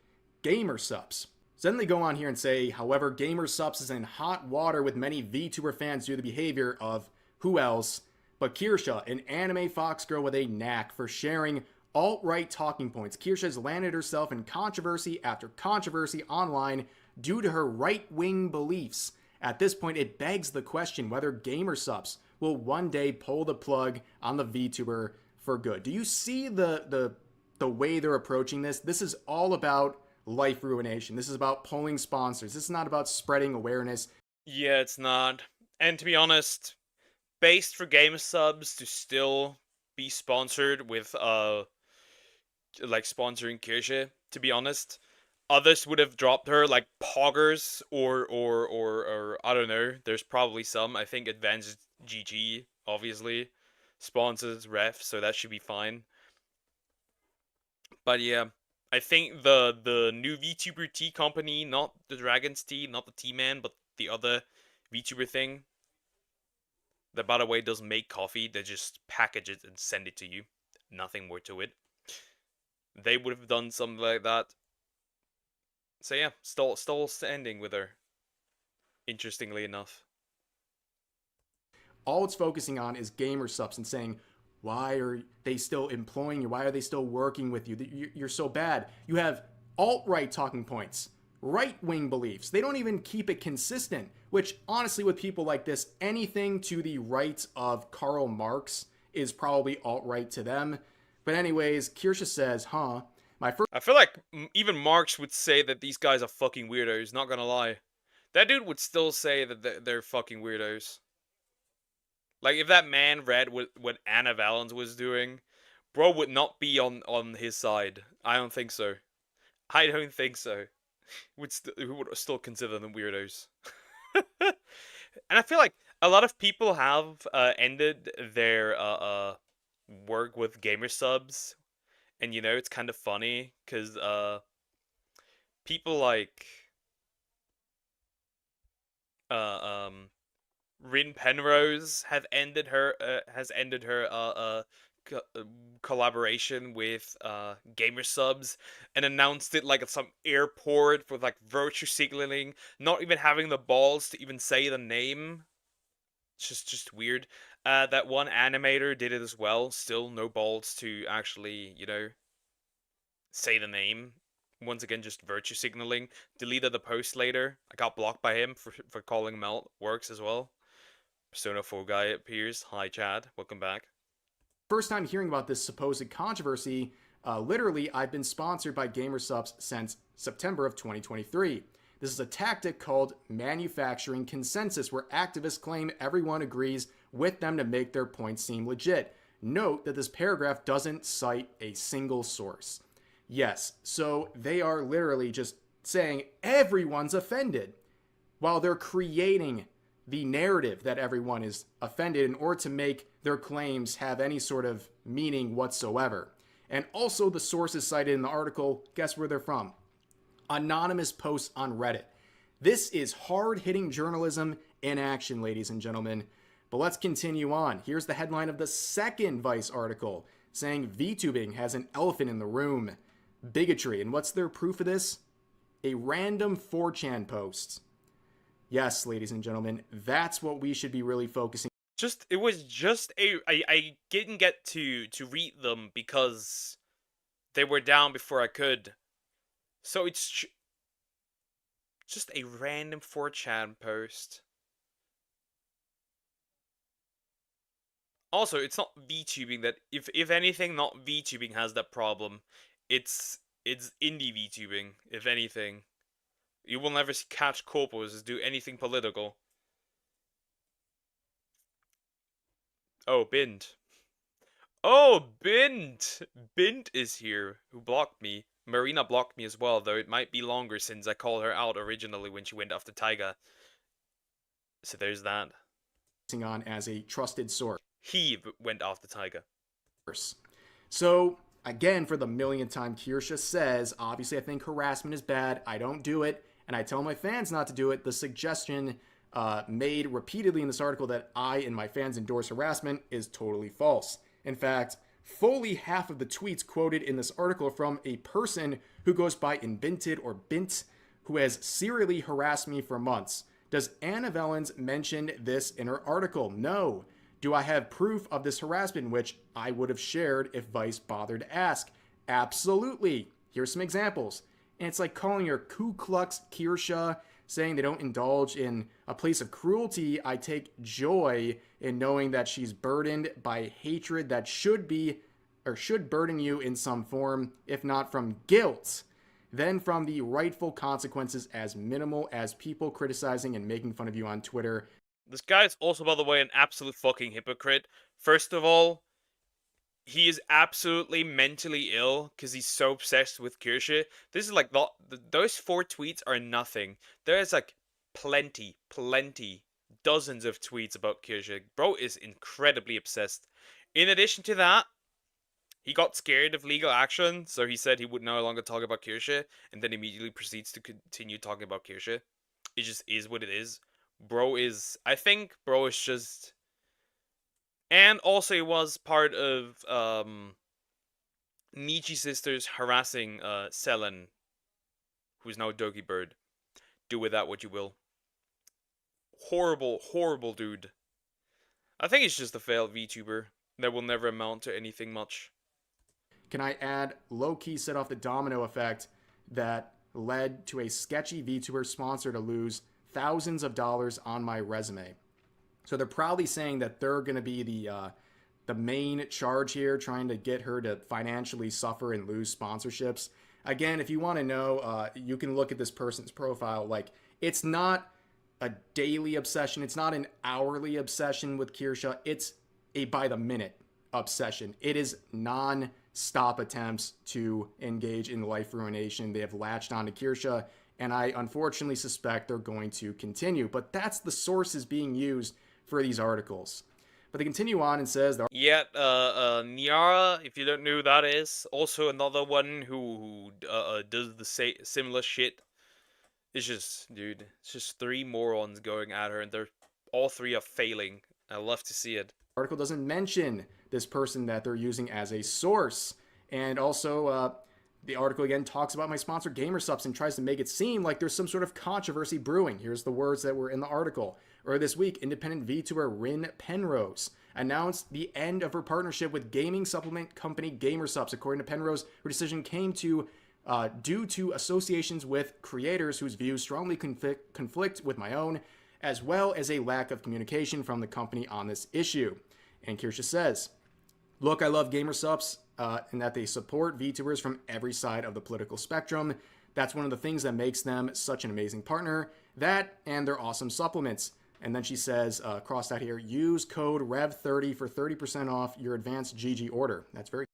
GamerSupps. So then they go on here and say, however, GamerSupps is in hot water with many VTuber fans due to the behavior of who else but Kirsha, an anime fox girl with a knack for sharing alt-right talking points. Kirsha has landed herself in controversy after controversy online due to her right-wing beliefs. At this point, it begs the question whether GamerSupps will one day pull the plug on the VTuber for good. Do you see the way they're approaching this? This is all about life ruination. This is about pulling sponsors. This is not about spreading awareness. Yeah, it's not. And to be honest, based for GamerSupps to still be sponsored with like sponsoring Kirsche, to be honest, others would have dropped her, like Poggers or I don't know. There's probably some. I think Advanced GG obviously sponsors Ref, so that should be fine. But yeah, I think the new VTuber tea company, not the Dragon's Tea, not the Tea Man, but the other VTuber thing, that by the way doesn't make coffee, they just package it and send it to you. Nothing more to it. They would have done something like that. So yeah, still standing with her. Interestingly enough. All it's focusing on is GamerSupps and saying, why are they still employing you? Why are they still working with you? You're so bad. You have alt-right talking points, right-wing beliefs. They don't even keep it consistent, which honestly with people like this, anything to the right of Karl Marx is probably alt-right to them. But anyways, Kirsha says, I feel like even Marx would say that these guys are fucking weirdos, not gonna lie. That dude would still say that they're fucking weirdos. Like, if that man read what Anna Valens was doing, bro would not be on his side. I don't think so. I don't think so. He would still consider them weirdos. And I feel like a lot of people have ended their work with GamerSupps. And, you know, it's kind of funny, because people like Rin Penrose has ended her collaboration with GamerSupps and announced it like at some airport with like virtue signaling, not even having the balls to even say the name. It's just weird. That one animator did it as well. Still no balls to actually, you know, say the name. Once again, just virtue signaling. Deleted the post later. I got blocked by him for calling him out. Works as well. Persona 4 guy appears. Hi, Chad. Welcome back. First time hearing about this supposed controversy, literally, I've been sponsored by GamerSupps since September of 2023. This is a tactic called manufacturing consensus, where activists claim everyone agrees with them to make their point seem legit. Note that this paragraph doesn't cite a single source. Yes, so they are literally just saying everyone's offended, while they're creating the narrative that everyone is offended in order to make their claims have any sort of meaning whatsoever. And also the sources cited in the article, guess where they're from? Anonymous posts on Reddit. This is hard-hitting journalism in action, ladies and gentlemen. But let's continue on. Here's the headline of the second Vice article, saying VTubing has an elephant in the room. Bigotry. And what's their proof of this? A random 4chan post. Yes, ladies and gentlemen, that's what we should be really focusing. It was just I didn't get to read them because They were down before I could. So it's just a random 4chan post. Also, it's not VTubing that, if anything, not VTubing has that problem. It's indie VTubing, if anything. You will never catch corpos do anything political. Oh, Bint. Oh, Bint! Bint is here, who blocked me. Marina blocked me as well, though it might be longer since I called her out originally when she went after Taiga. So there's that. On as a trusted source. He went after Taiga. So, again, for the millionth time, Kirsha says, obviously I think harassment is bad, I don't do it, and I tell my fans not to do it. The suggestion made repeatedly in this article that I and my fans endorse harassment is totally false. In fact, fully half of the tweets quoted in this article are from a person who goes by Invented or Bint, who has serially harassed me for months. Does Anna Vellens mention this in her article? No. Do I have proof of this harassment, which I would have shared if Vice bothered to ask? Absolutely. Here's some examples. And it's like calling her Ku Klux Kirsha, saying they don't indulge in a place of cruelty. I take joy in knowing that she's burdened by hatred that should burden you in some form, if not from guilt, then from the rightful consequences as minimal as people criticizing and making fun of you on Twitter. This guy is also, by the way, an absolute fucking hypocrite. First of all, he is absolutely mentally ill because he's so obsessed with Kirsche. This is like, those 4 tweets are nothing. There's like plenty, dozens of tweets about Kirsche. Bro is incredibly obsessed. In addition to that, he got scared of legal action, so he said he would no longer talk about Kirsche, and then immediately proceeds to continue talking about Kirsche. It just is what it is. I think bro is just, and also he was part of Nietzsche sisters harassing Selen, who's now Doki Bird. Do with that what you will. Horrible dude. I think he's just a failed VTuber that will never amount to anything much. Can I add, low-key set off the domino effect that led to a sketchy VTuber sponsor to lose thousands of dollars on my resume. So they're proudly saying that they're going to be the main charge here, trying to get her to financially suffer and lose sponsorships. Again, if you want to know, you can look at this person's profile. Like, it's not a daily obsession. It's not an hourly obsession with Kirsha. It's a by-the-minute obsession. It is non-stop attempts to engage in life ruination. They have latched on to Kirsha, and I unfortunately suspect they're going to continue. But that's the sources being used for these articles. But they continue on and says... Yet, Niara, if you don't know who that is, also another one who does the similar shit. It's just, dude, it's just 3 morons going at her, and all 3 are failing. I love to see it. The article doesn't mention this person that they're using as a source. And also, the article again talks about my sponsor GamerSupps and tries to make it seem like there's some sort of controversy brewing. Here's the words that were in the article. Earlier this week, independent VTuber Rin Penrose announced the end of her partnership with gaming supplement company GamerSupps. According to Penrose, her decision came to due to associations with creators whose views strongly conflict with my own, as well as a lack of communication from the company on this issue. And Kirsha says, look, I love GamerSupps and that they support VTubers from every side of the political spectrum. That's one of the things that makes them such an amazing partner. That and their awesome supplements. And then she says, crossed out here, use code REV30 for 30% off your advanced GG order. That's very...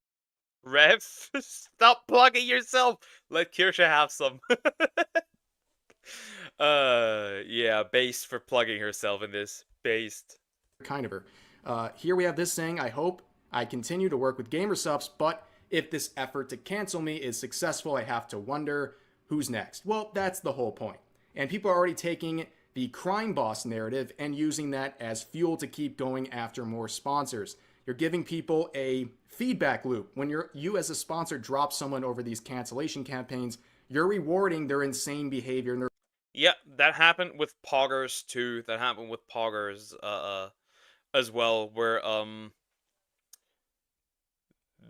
Rev, stop plugging yourself. Let Kirsha have some. Yeah, based for plugging herself in this. Based. Kind of her. Here we have this saying, I hope I continue to work with GamerSupps, but if this effort to cancel me is successful, I have to wonder who's next. Well, that's the whole point. And people are already taking the crime boss narrative and using that as fuel to keep going after more sponsors. You're giving people a feedback loop. When you as a sponsor drop someone over these cancellation campaigns, you're rewarding their insane behavior. And yeah, that happened with Poggers too. That happened with Poggers as well, where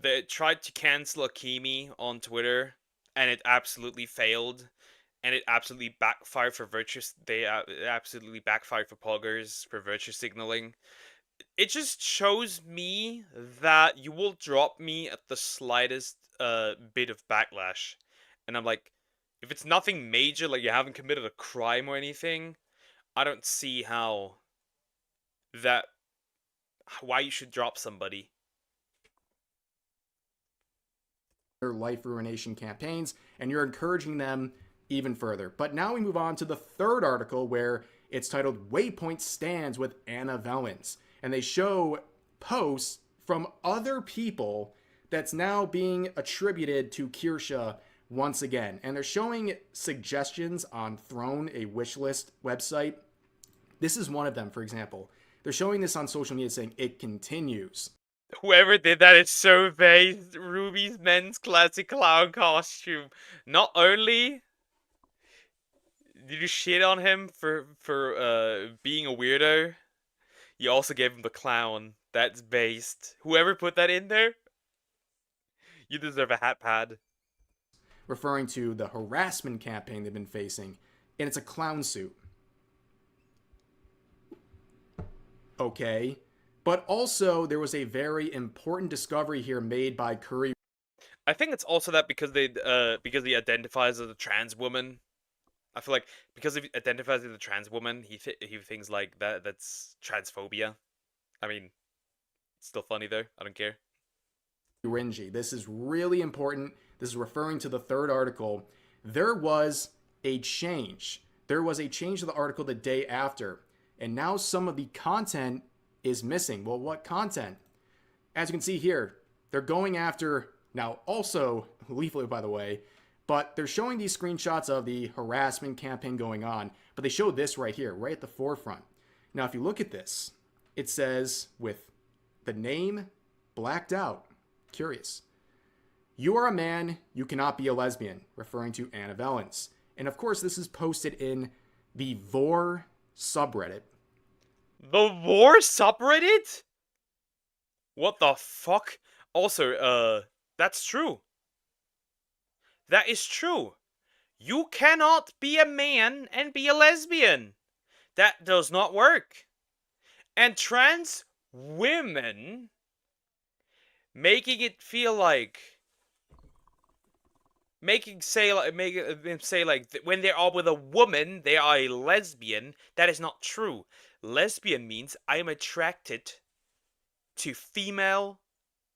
They tried to cancel Akimi on Twitter, and it absolutely failed. And it absolutely backfired for virtuous. They absolutely backfired for poggers for virtue signaling. It just shows me that you will drop me at the slightest bit of backlash, and I'm like, if it's nothing major, like you haven't committed a crime or anything, I don't see why you should drop somebody. Their life ruination campaigns, and you're encouraging them even further. But now we move on to the third article, where it's titled Waypoint Stands with Anna Vellens. And they show posts from other people that's now being attributed to Kirsche once again. And they're showing suggestions on Throne, a wishlist website. This is one of them, for example. They're showing this on social media saying it continues. Whoever did that is so based. Ruby's men's classic clown costume. Not only did you shit on him for being a weirdo, you also gave him the clown. That's based. Whoever put that in there, you deserve a hat pad. Referring to the harassment campaign they've been facing, and it's a clown suit. Okay. But also, there was a very important discovery here made by Curry. I think it's also that because he identifies as a trans woman. I feel like because he identifies as a trans woman, he thinks like that's transphobia. I mean, it's still funny though. I don't care. Ringy. This is really important. This is referring to the third article. There was a change. There was a change to the article the day after, and now some of the content is missing. Well, what content? As you can see here, they're going after, now also lethally by the way, but they're showing these screenshots of the harassment campaign going on, but they show this right here, right at the forefront. Now, if you look at this, it says with the name blacked out, curious. You are a man, you cannot be a lesbian, referring to Anna Vellens. And of course, this is posted in the Vor subreddit. The Vor subreddit? What the fuck? Also, that's true. That is true. You cannot be a man and be a lesbian. That does not work. And trans women making it feel like making them say like when they are with a woman they are a lesbian. That is not true. Lesbian means I am attracted to female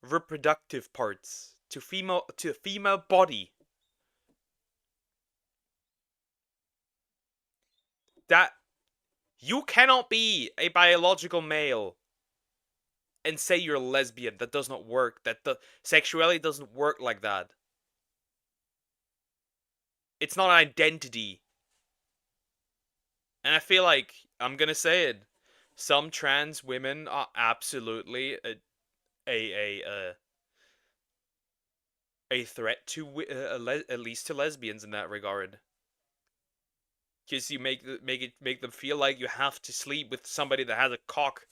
reproductive parts, to a female body. That you cannot be a biological male and say you're a lesbian. That does not work. That the sexuality doesn't work like that. It's not an identity. And I feel like, I'm gonna say it, some trans women are absolutely a threat to at least to lesbians in that regard. Because you make them feel like you have to sleep with somebody that has a cock.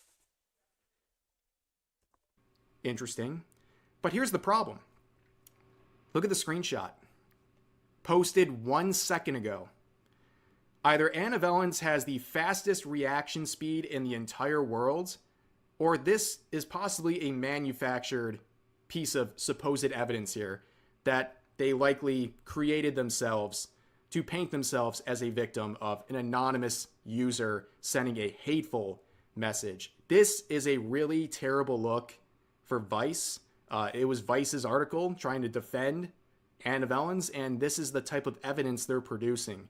Interesting. But here's the problem. Look at the screenshot. Posted 1 second ago. Either Anna Vellens has the fastest reaction speed in the entire world, or this is possibly a manufactured piece of supposed evidence here that they likely created themselves to paint themselves as a victim of an anonymous user sending a hateful message. This is a really terrible look for Vice. It was Vice's article trying to defend Anna Vellens, and this is the type of evidence they're producing.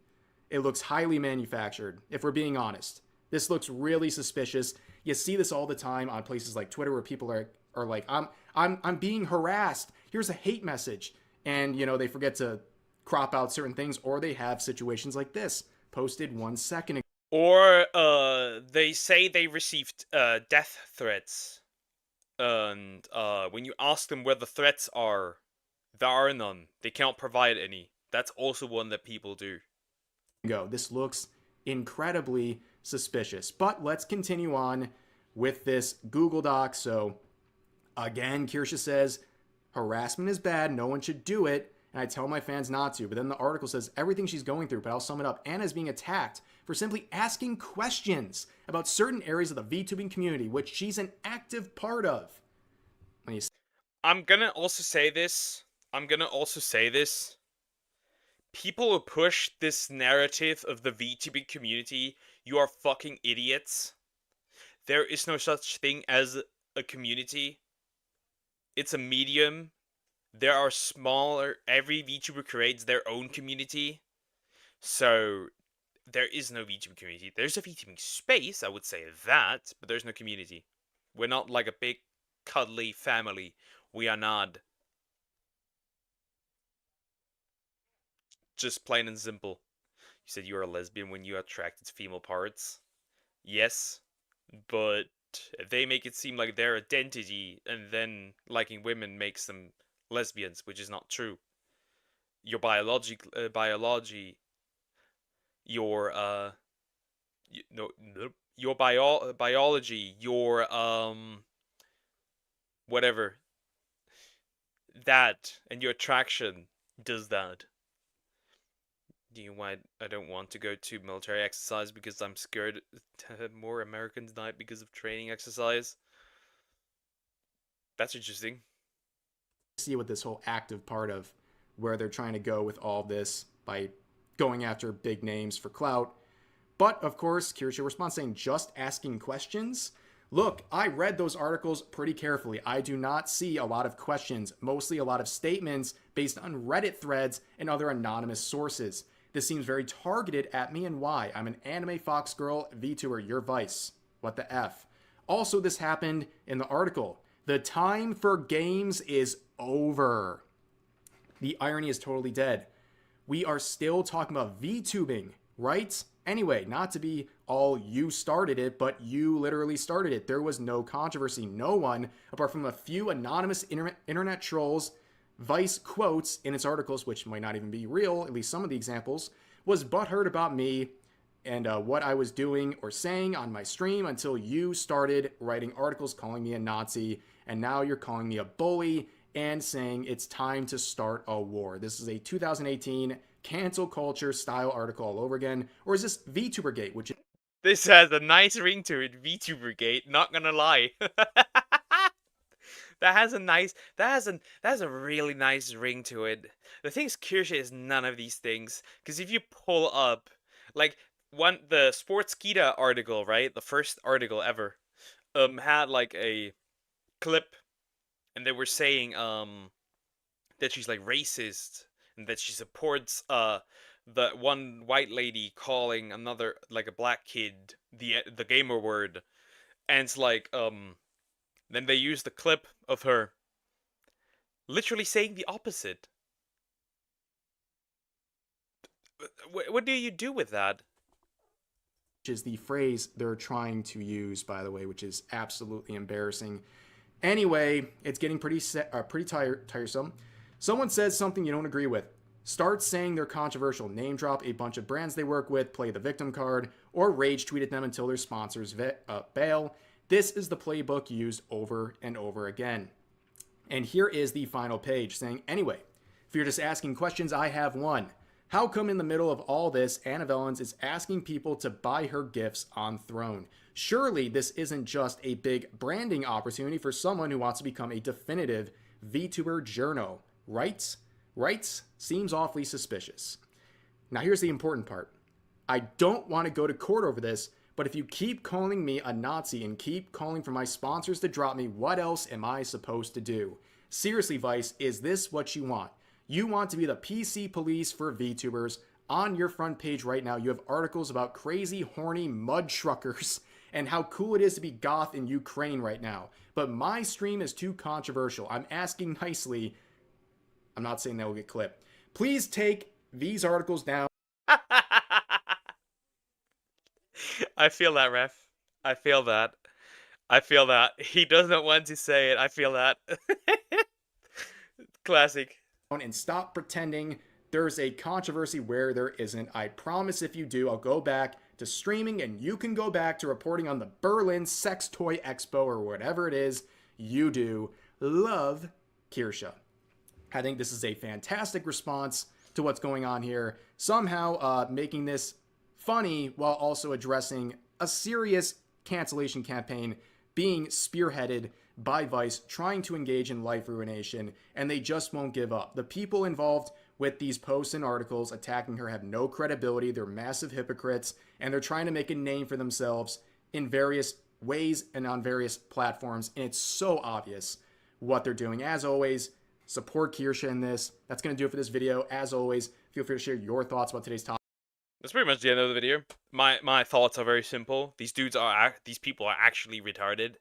It looks highly manufactured, if we're being honest. This looks really suspicious. You see this all the time on places like Twitter where people are like, I'm being harassed. Here's a hate message. And, you know, they forget to crop out certain things, or they have situations like this, posted 1 second ago. Or they say they received death threats. And when you ask them where the threats are, there are none. They cannot provide any. That's also one that people do. This looks incredibly suspicious. But let's continue on with this Google Doc. So again, Kirsche says Harassment is bad. No one should do it. And I tell my fans not to. But then the article says everything she's going through, but I'll sum it up. Anna is being attacked for simply asking questions about certain areas of the VTubing community, which she's an active part of. I'm gonna also say this. People who push this narrative of the VTubing community, you are fucking idiots. There is no such thing as a community. It's a medium. There are smaller... Every VTuber creates their own community. So, there is no VTuber community. There's a VTubing space, I would say that, but there's no community. We're not like a big, cuddly family. We are not. Just plain and simple. You said you are a lesbian when you are attracted to female parts. Yes, but they make it seem like their identity and then liking women makes them lesbians, which is not true. Your biology, your biology, your whatever, that and your attraction does that. I don't want to go to military exercise because I'm scared more Americans die because of training exercise. That's interesting. See what this whole active part of where they're trying to go with all this by going after big names for clout. But of course, Kirsha responds saying just asking questions. Look, I read those articles pretty carefully. I do not see a lot of questions, mostly a lot of statements based on Reddit threads and other anonymous sources. This seems very targeted at me and why. I'm an anime fox girl, VTuber, your vice. What the F? Also, this happened in the article. The time for games is over. The irony is totally dead. We are still talking about VTubing, right? Anyway, not to be all you started it, but you literally started it. There was no controversy. No one, apart from a few anonymous internet trolls, Vice quotes in its articles, which might not even be real, at least some of the examples, was butthurt about me and what I was doing or saying on my stream until you started writing articles calling me a Nazi, and now you're calling me a bully and saying it's time to start a war. This is a 2018 cancel culture style article all over again. Or is this VTuber Gate, which is... This has a nice ring to it, VTuber Gate, not gonna lie. That has a really nice ring to it. The thing is, Kirsha is none of these things. Because if you pull up, like, the Sportskeeda article, right? The first article ever, had like a clip, and they were saying, that she's like racist, and that she supports, the one white lady calling another, like a black kid, the gamer word. And it's like, then they use the clip of her literally saying the opposite. What do you do with that? Which is the phrase they're trying to use, by the way, which is absolutely embarrassing. Anyway, it's getting pretty tiresome. Someone says something you don't agree with. Start saying they're controversial. Name drop a bunch of brands they work with, play the victim card, or rage tweet at them until their sponsors bail. This is the playbook used over and over again. And here is the final page saying, anyway, if you're just asking questions, I have one. How come in the middle of all this, Anna Vellens is asking people to buy her gifts on Throne? Surely this isn't just a big branding opportunity for someone who wants to become a definitive VTuber journo, right? Right? Seems awfully suspicious. Now here's the important part. I don't want to go to court over this, but if you keep calling me a Nazi and keep calling for my sponsors to drop me, what else am I supposed to do? Seriously, Vice, is this what you want? You want to be the PC police for VTubers. On your front page right now, you have articles about crazy, horny mud truckers and how cool it is to be goth in Ukraine right now. But my stream is too controversial. I'm asking nicely. I'm not saying that will get clipped. Please take these articles down. I feel that, ref. I feel that. I feel that. He does not want to say it. I feel that. Classic. And stop pretending there's a controversy where there isn't. I promise if you do, I'll go back to streaming and you can go back to reporting on the Berlin Sex Toy Expo or whatever it is you do. Love, Kirsha. I think this is a fantastic response to what's going on here, somehow making this funny while also addressing a serious cancellation campaign being spearheaded by Vice, trying to engage in life ruination, and they just won't give up. The people involved with these posts and articles attacking her have no credibility. They're massive hypocrites, and they're trying to make a name for themselves in various ways and on various platforms, and it's so obvious what they're doing. As always, support Kirsche in this. That's going to do it for this video. As always, feel free to share your thoughts about today's topic. That's pretty much the end of the video. My thoughts are very simple. These people are actually retarded.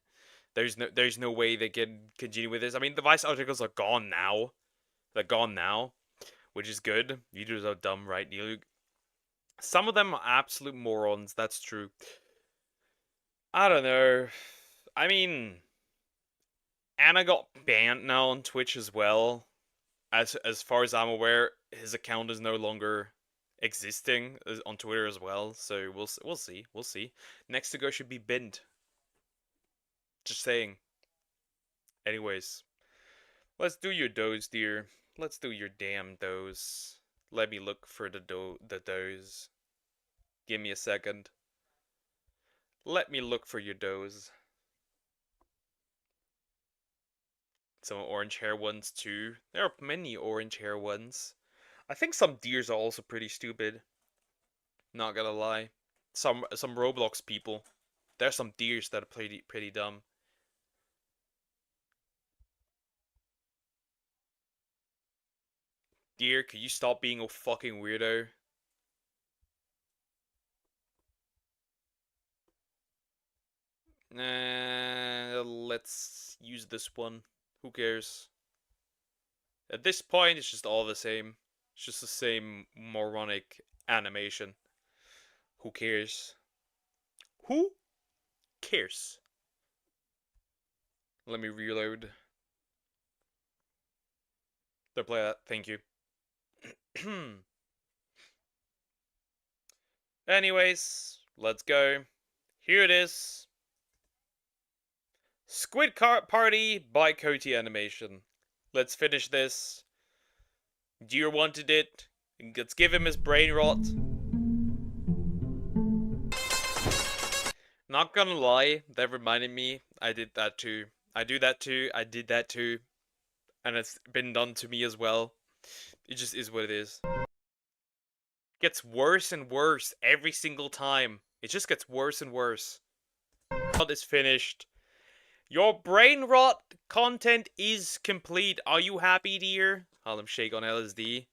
There's no way they can continue with this. I mean, the Vice articles are gone now. They're gone now, which is good. YouTubers are dumb, right, Neil? Some of them are absolute morons. That's true. I don't know. I mean, Anna got banned now on Twitch as well. As far as I'm aware, his account is no longer existing on Twitter as well. So we'll see. Next to go should be Bind. Just saying. Anyways, let's do your doze, dear. Let's do your damn doze. Let me look for the doze. Give me a second. Let me look for your doze. Some orange hair ones too. There are many orange hair ones. I think some deers are also pretty stupid. Not gonna lie. Some Roblox people. There's some deers that are pretty dumb. Deer, could you stop being a fucking weirdo? Let's use this one. Who cares? At this point, it's just all the same. It's just the same moronic animation. Who cares? Who cares? Let me reload. Don't play that. Thank you. Anyways, let's go. Here it is. Squid Party by Coty Animation. Let's finish this. Deer wanted it. Let's give him his brain rot. Not gonna lie, that reminded me. I did that too. I do that too. I did that too. And it's been done to me as well. It just is what it is. Gets worse and worse every single time. It just gets worse and worse. Is finished. Your brain rot content is complete. Are you happy, dear? Harlem Shake on LSD.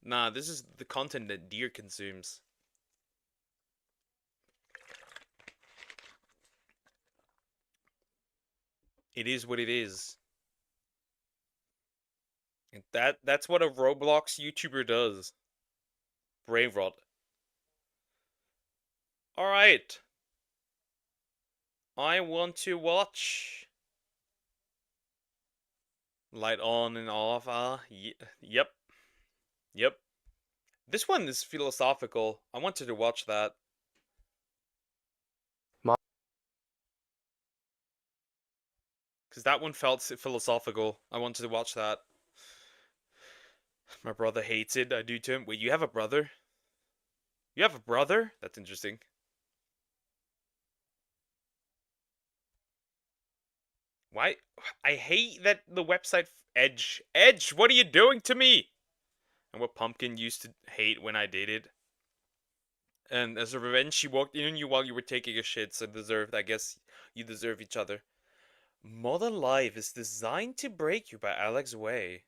Nah, this is the content that deer consumes. It is what it is. And that's what a Roblox YouTuber does. Brain rot. Alright. I want to watch. Light on and off. Yep. Yep. This one is philosophical. I wanted to watch that. Because that one felt philosophical. I wanted to watch that. My brother hates it. I do too. Wait, you have a brother? You have a brother? That's interesting. Why? I hate that the website Edge. Edge, what are you doing to me? And what Pumpkin used to hate when I dated. And as a revenge, she walked in on you while you were taking a shit, so I guess you deserve each other. Modern Life is designed to break you by Alex Way.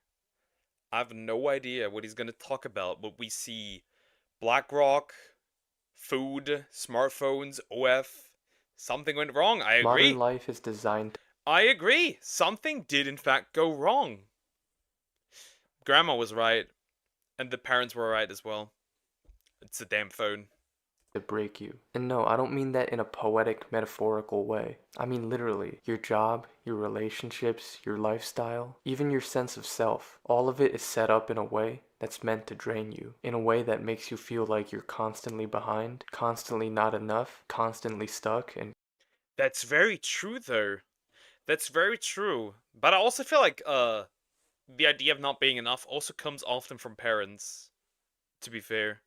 I have no idea what he's gonna talk about, but we see BlackRock, food, smartphones, OF. Something went wrong, I agree. Modern Life is designed... I agree. Something did in fact go wrong. Grandma was right. And the parents were right as well. It's a damn phone. To break you. And no, I don't mean that in a poetic, metaphorical way. I mean literally. Your job, your relationships, your lifestyle, even your sense of self. All of it is set up in a way that's meant to drain you. In a way that makes you feel like you're constantly behind, constantly not enough, constantly stuck, and... That's very true though. That's very true. But I also feel like, the idea of not being enough also comes often from parents, to be fair.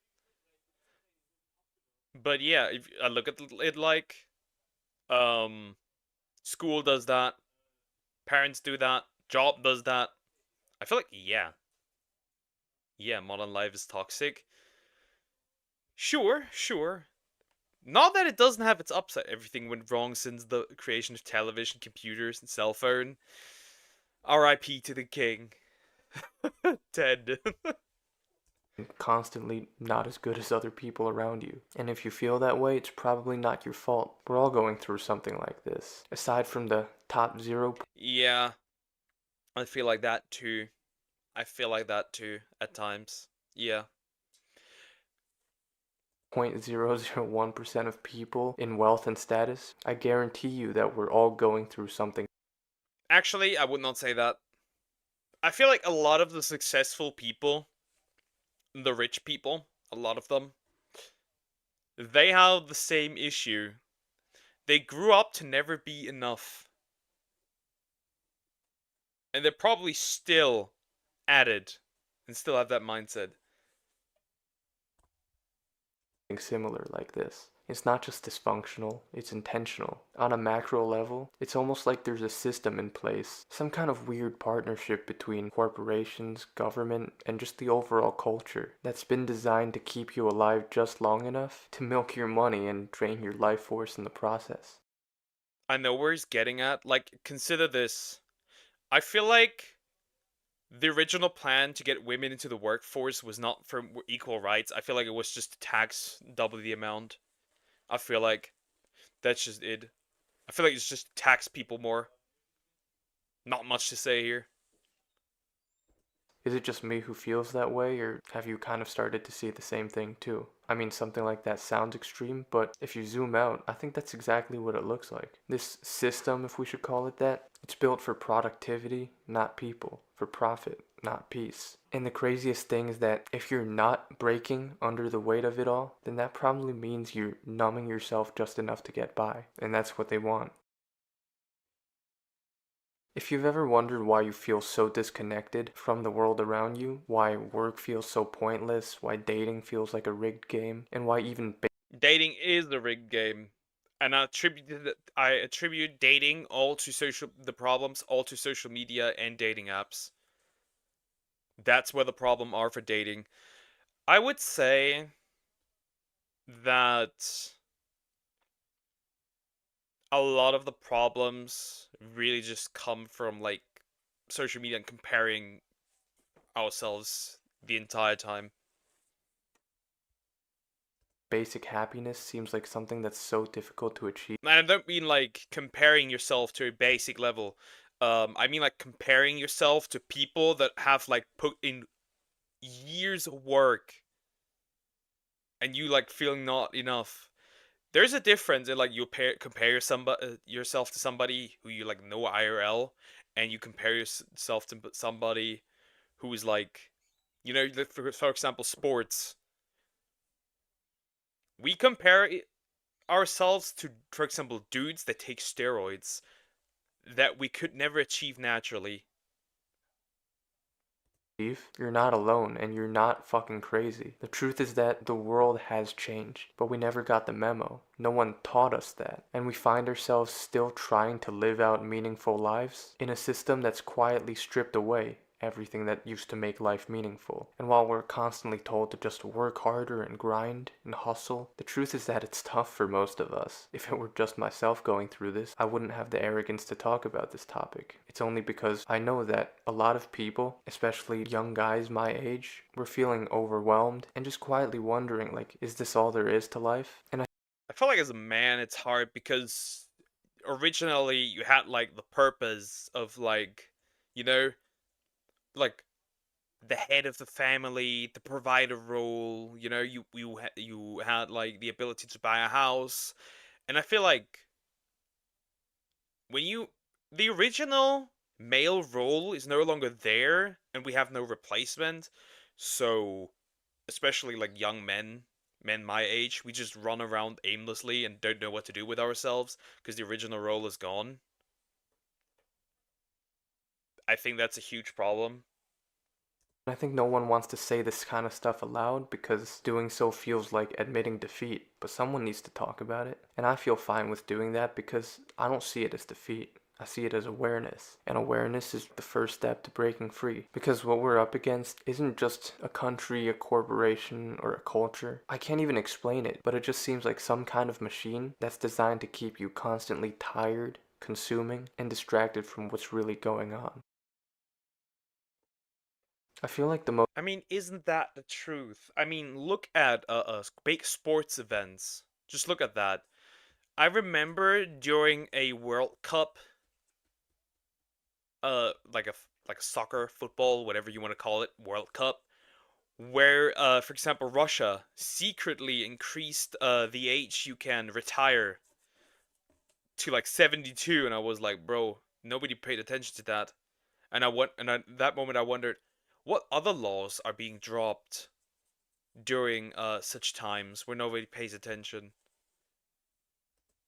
But yeah, if I look at it like, school does that, parents do that, job does that. I feel like, yeah, modern life is toxic. Sure. Not that it doesn't have its upside. Everything went wrong since the creation of television, computers, and cell phone. R.I.P. to the king. Ted. Constantly not as good as other people around you. And if you feel that way, it's probably not your fault. We're all going through something like this. Aside from the top 0. Yeah, I feel like that too. At times. Yeah. 0.001% of people in wealth and status, I guarantee you that we're all going through something. Actually, I would not say that. I feel like a lot of the successful people, the rich people, a lot of them, they have the same issue. They grew up to never be enough. And they're probably still at it and still have that mindset. Similar like this. It's not just dysfunctional, it's intentional. On a macro level, it's almost like there's a system in place, some kind of weird partnership between corporations, government, and just the overall culture that's been designed to keep you alive just long enough to milk your money and drain your life force in the process. I know where he's getting at. Like, consider this. I feel like the original plan to get women into the workforce was not for equal rights. I feel like it was just to tax double the amount. I feel like that's just it. I feel like it's just tax people more. Not much to say here. Is it just me who feels that way, or have you kind of started to see the same thing too? I mean, something like that sounds extreme, but if you zoom out, I think that's exactly what it looks like. This system, if we should call it that, it's built for productivity, not people, for profit, not peace. And the craziest thing is that if you're not breaking under the weight of it all, then that probably means you're numbing yourself just enough to get by, and that's what they want. If you've ever wondered why you feel so disconnected from the world around you, why work feels so pointless, why dating feels like a rigged game, and why even dating is the rigged game, and I attribute dating all to the problems all to social media and dating apps. That's where the problem are for dating. I would say that a lot of the problems really just come from like social media and comparing ourselves the entire time. basic happiness seems like something that's so difficult to achieve. And I don't mean like comparing yourself to a basic level. I mean like comparing yourself to people that have like put in years of work and you like feeling not enough. There's a difference in like you compare yourself to somebody who you like know IRL, and you compare yourself to somebody who is like, you know, for example, sports. We compare ourselves to, for example, dudes that take steroids that we could never achieve naturally. You're not alone, and you're not fucking crazy. The truth is that the world has changed, but we never got the memo. No one taught us that. And we find ourselves still trying to live out meaningful lives in a system that's quietly stripped away everything that used to make life meaningful. And while we're constantly told to just work harder and grind and hustle, the truth is that it's tough for most of us. If it were just myself going through this, I wouldn't have the arrogance to talk about this topic. It's only because I know that a lot of people, especially young guys my age, were feeling overwhelmed and just quietly wondering, like, is this all there is to life? And I feel like as a man it's hard because originally you had like the purpose of like, you know, like the head of the family, the provider role. You know, you had like the ability to buy a house, and I feel like when the original male role is no longer there, and we have no replacement. So, especially like young men my age, we just run around aimlessly and don't know what to do with ourselves because the original role is gone. I think that's a huge problem. I think no one wants to say this kind of stuff aloud because doing so feels like admitting defeat, but someone needs to talk about it. And I feel fine with doing that because I don't see it as defeat. I see it as awareness. And awareness is the first step to breaking free. Because what we're up against isn't just a country, a corporation, or a culture. I can't even explain it, but it just seems like some kind of machine that's designed to keep you constantly tired, consuming, and distracted from what's really going on. I feel like the most. I mean, isn't that the truth? I mean, look at big sports events. Just look at that. I remember during a World Cup, like a soccer, football, whatever you want to call it, World Cup, where for example, Russia secretly increased the age you can retire to like 72, and I was like, bro, nobody paid attention to that. And at that moment I wondered, what other laws are being dropped during such times where nobody pays attention?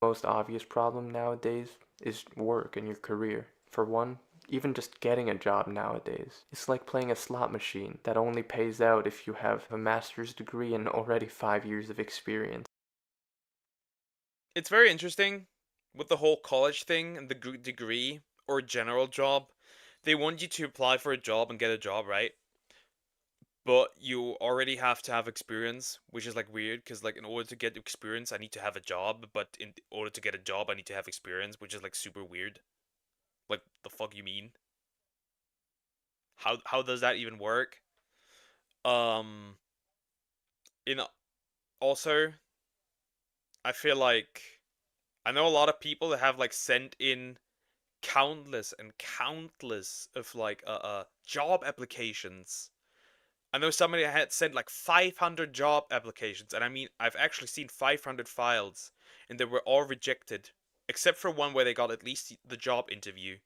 Most obvious problem nowadays is work and your career. For one, even just getting a job nowadays. It's like playing a slot machine that only pays out if you have a master's degree and already 5 years of experience. It's very interesting with the whole college thing and the degree or general job. They want you to apply for a job and get a job, right? But you already have to have experience, which is like weird because like in order to get experience, I need to have a job, but in order to get a job, I need to have experience, which is like super weird. Like the fuck you mean? How does that even work? Um, in also, I feel like I know a lot of people that have like sent in countless and countless of like job applications. I know somebody had sent like 500 job applications, and I mean, I've actually seen 500 files, and they were all rejected, except for one where they got at least the job interview.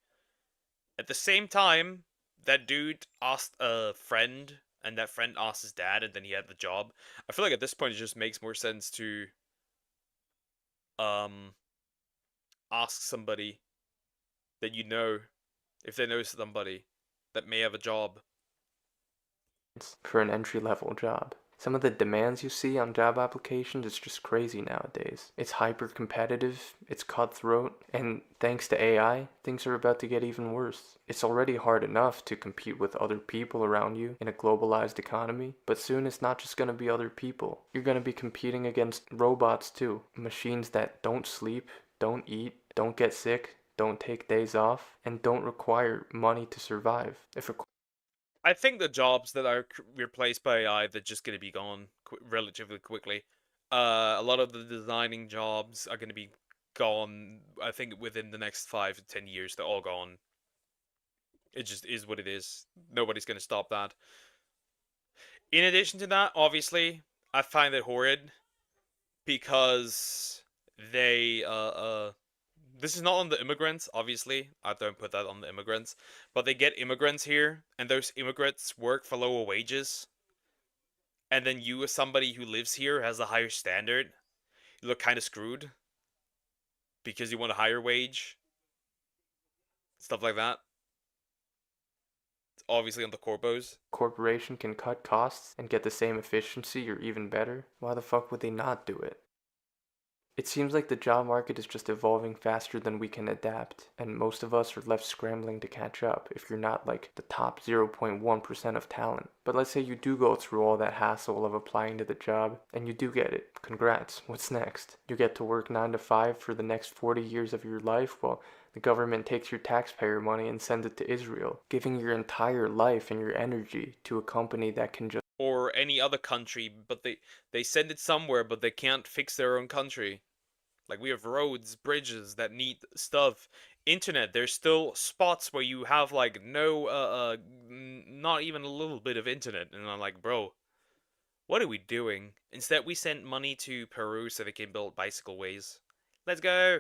At the same time, that dude asked a friend, and that friend asked his dad, and then he had the job. I feel like at this point it just makes more sense to um ask somebody that you know if they know somebody that may have a job. For an entry-level job. Some of the demands you see on job applications is just crazy nowadays. It's hyper competitive, it's cutthroat, and thanks to AI, things are about to get even worse. It's already hard enough to compete with other people around you in a globalized economy, but soon it's not just going to be other people. You're going to be competing against robots too. Machines that don't sleep, don't eat, don't get sick, don't take days off, and don't require money to survive. If a I think the jobs that are replaced by AI, they're just going to be gone relatively quickly. A lot of the designing jobs are going to be gone. I think within the next 5 to 10 years, they're all gone. It just is what it is. Nobody's going to stop that. In addition to that, obviously, I find it horrid because they this is not on the immigrants, obviously. I don't put that on the immigrants. But they get immigrants here, and those immigrants work for lower wages. And then you, as somebody who lives here, has a higher standard, you look kind of screwed. Because you want a higher wage. Stuff like that. It's obviously on the corpos. corporation can cut costs and get the same efficiency or even better, why the fuck would they not do it? It seems like the job market is just evolving faster than we can adapt, and most of us are left scrambling to catch up if you're not like the top 0.1% of talent. But let's say you do go through all that hassle of applying to the job, and you do get it. Congrats, what's next? You get to work 9 to 5 for the next 40 years of your life while the government takes your taxpayer money and sends it to Israel, giving your entire life and your energy to a company that can just or any other country, but they send it somewhere, but they can't fix their own country. Like we have roads, bridges that need stuff. Internet, there's still spots where you have like no not even a little bit of internet, and I'm like, bro, what are we doing? Instead we sent money to Peru so they can build bicycle ways. Let's go.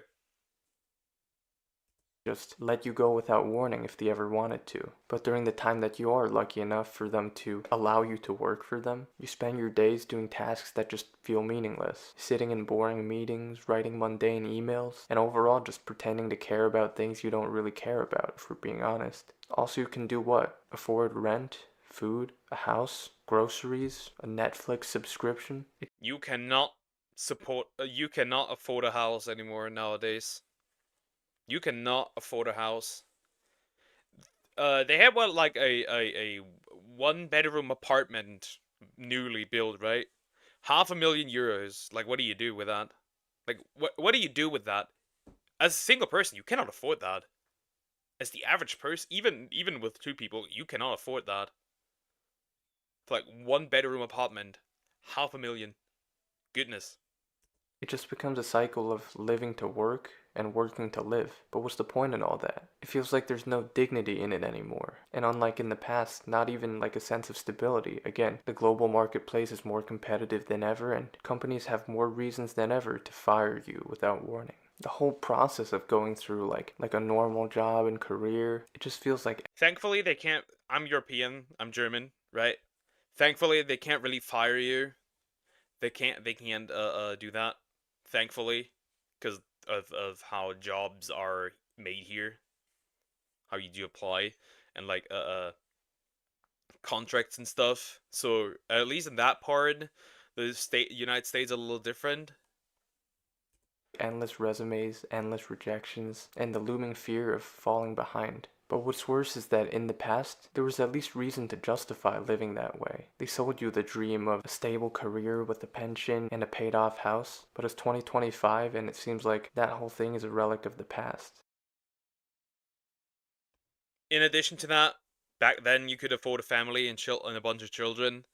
just let you go without warning if they ever wanted to. But during the time that you are lucky enough for them to allow you to work for them, you spend your days doing tasks that just feel meaningless. Sitting in boring meetings, writing mundane emails, and overall just pretending to care about things you don't really care about, if we're being honest. Also, you can do what? Afford rent, food, a house, groceries, a Netflix subscription. You cannot you cannot afford a house anymore nowadays. You cannot afford a house. They had what, like a 1 bedroom apartment newly built, right? €500,000. Like, what do you do with that? Like, what do you do with that? As a single person, you cannot afford that. As the average person, even with two people, you cannot afford that. For like 1 bedroom apartment, $500,000. Goodness. It just becomes a cycle of living to work and working to live. But what's the point in all that? It feels like there's no dignity in it anymore. And unlike in the past, not even like a sense of stability. Again, the global marketplace is more competitive than ever, and companies have more reasons than ever to fire you without warning. The whole process of going through like a normal job and career, it just feels like... Thankfully, they can't... I'm European, I'm German, right? Thankfully, they can't really fire you. They can't do that. Thankfully, because of how jobs are made here, how you do apply, and like contracts and stuff. So at least in that part, the United States are a little different. Endless resumes, endless rejections, and the looming fear of falling behind. But what's worse is that in the past, there was at least reason to justify living that way. They sold you the dream of a stable career with a pension and a paid-off house, but it's 2025 and it seems like that whole thing is a relic of the past. In addition to that, back then you could afford a family and a bunch of children.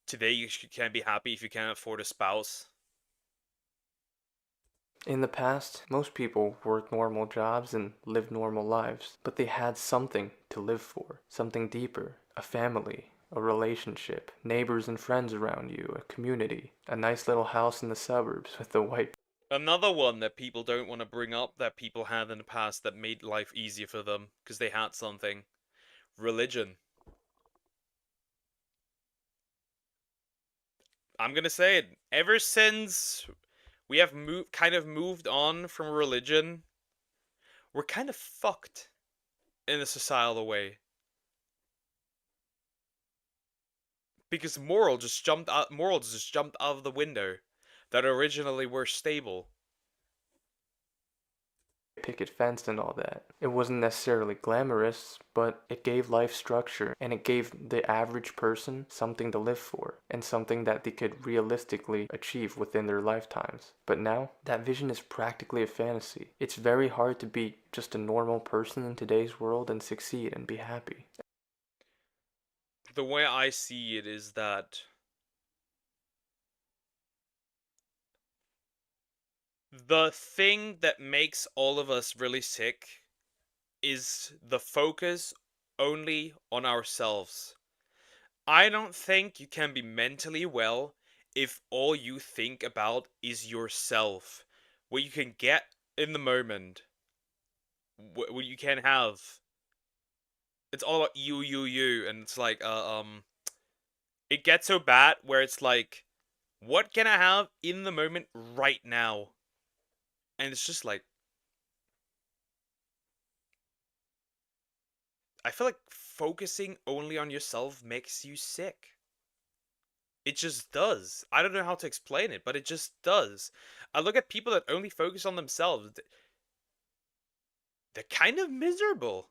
Today you can't be happy if you can't afford a spouse. In the past, most people worked normal jobs and lived normal lives, but they had something to live for, something deeper, a family, a relationship, neighbors and friends around you, a community, a nice little house in the suburbs with the white... Another one that people don't want to bring up that people had in the past that made life easier for them because they had something. Religion. I'm gonna say it. Ever since we have kind of moved on from religion, we're kind of fucked in a societal way. Because morals just jumped out of the window that originally were stable. Picket fence and all that. It wasn't necessarily glamorous, but it gave life structure, and it gave the average person something to live for, and something that they could realistically achieve within their lifetimes. But now, that vision is practically a fantasy. It's very hard to be just a normal person in today's world and succeed and be happy. The way I see it is that the thing that makes all of us really sick is the focus only on ourselves. I don't think you can be mentally well if all you think about is yourself. What you can get in the moment. What you can have. It's all about you, and it's like, it gets so bad where it's like, what can I have in the moment right now? And it's just like, I feel like focusing only on yourself makes you sick. It just does. I don't know how to explain it, but it just does. I look at people that only focus on themselves. They're kind of miserable.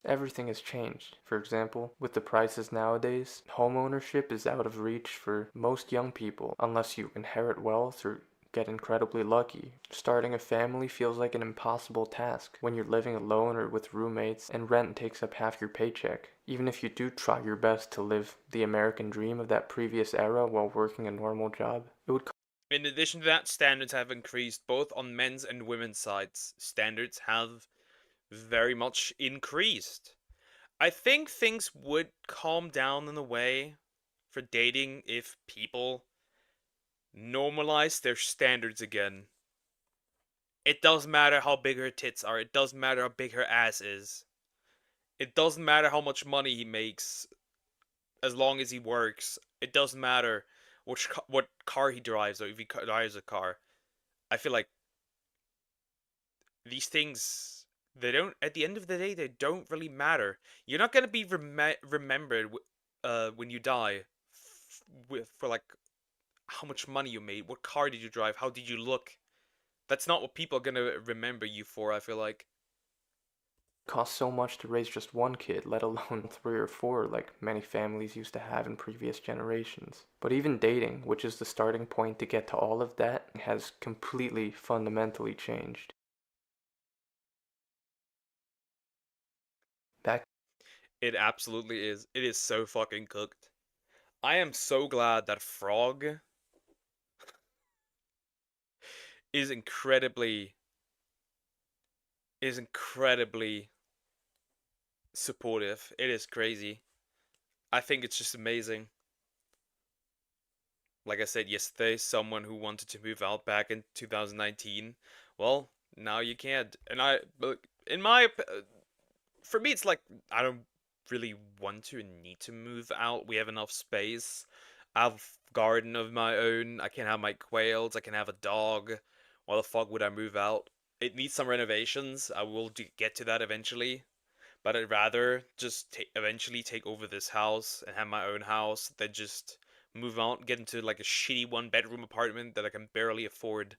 Everything has changed. For example, with the prices nowadays, home ownership is out of reach for most young people unless you inherit wealth or get incredibly lucky. Starting a family feels like an impossible task when you're living alone or with roommates and rent takes up half your paycheck. Even if you do try your best to live the American dream of that previous era while working a normal job, it would... In addition to that, standards have increased both on men's and women's sides. Standards have very much increased. I think things would calm down in a way for dating if people normalize their standards again. It doesn't matter how big her tits are. It doesn't matter how big her ass is. It doesn't matter how much money he makes, as long as he works. It doesn't matter what car he drives or if he drives a car. I feel like these things, they don't, at the end of the day, they don't really matter. You're not gonna be remembered when you die for like how much money you made, what car did you drive, how did you look. That's not what people are gonna remember you for, I feel like. Costs so much to raise just one kid, let alone 3 or 4 like many families used to have in previous generations. But even dating, which is the starting point to get to all of that, has completely fundamentally changed. It absolutely is. It is so fucking cooked. I am so glad that Frog is incredibly supportive. It is crazy. I think it's just amazing. Like I said yesterday, someone who wanted to move out back in 2019, well, now you can't. And for me, it's like, I don't really want to and need to move out. We have enough space. I have a garden of my own. I can have my quails. I can have a dog. Why the fuck would I move out? It needs some renovations. I will get to that eventually. But I'd rather just eventually take over this house and have my own house than just move out and get into like a shitty 1-bedroom apartment that I can barely afford.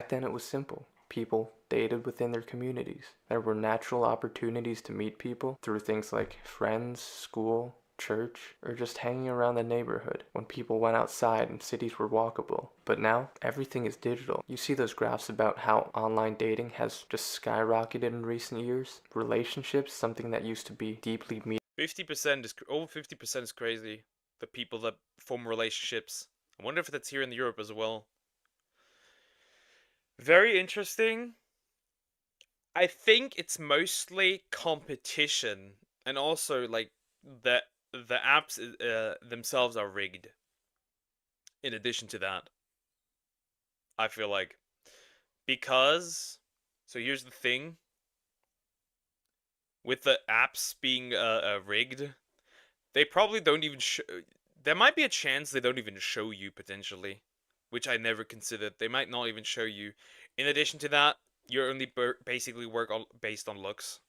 Back then it was simple. People dated within their communities. There were natural opportunities to meet people through things like friends, school, church, or just hanging around the neighborhood when people went outside and cities were walkable. But now, everything is digital. You see those graphs about how online dating has just skyrocketed in recent years. Relationships, something that used to be deeply 50% is over 50% is crazy. The people that form relationships. I wonder if that's here in Europe as well. Very interesting. I think it's mostly competition, and also like the apps themselves are rigged. In addition to that, I feel like, because, so here's the thing, with the apps being rigged, they probably don't even there might be a chance they don't even show you potentially, which I never considered. They might not even show you. In addition to that, you only basically work based on looks,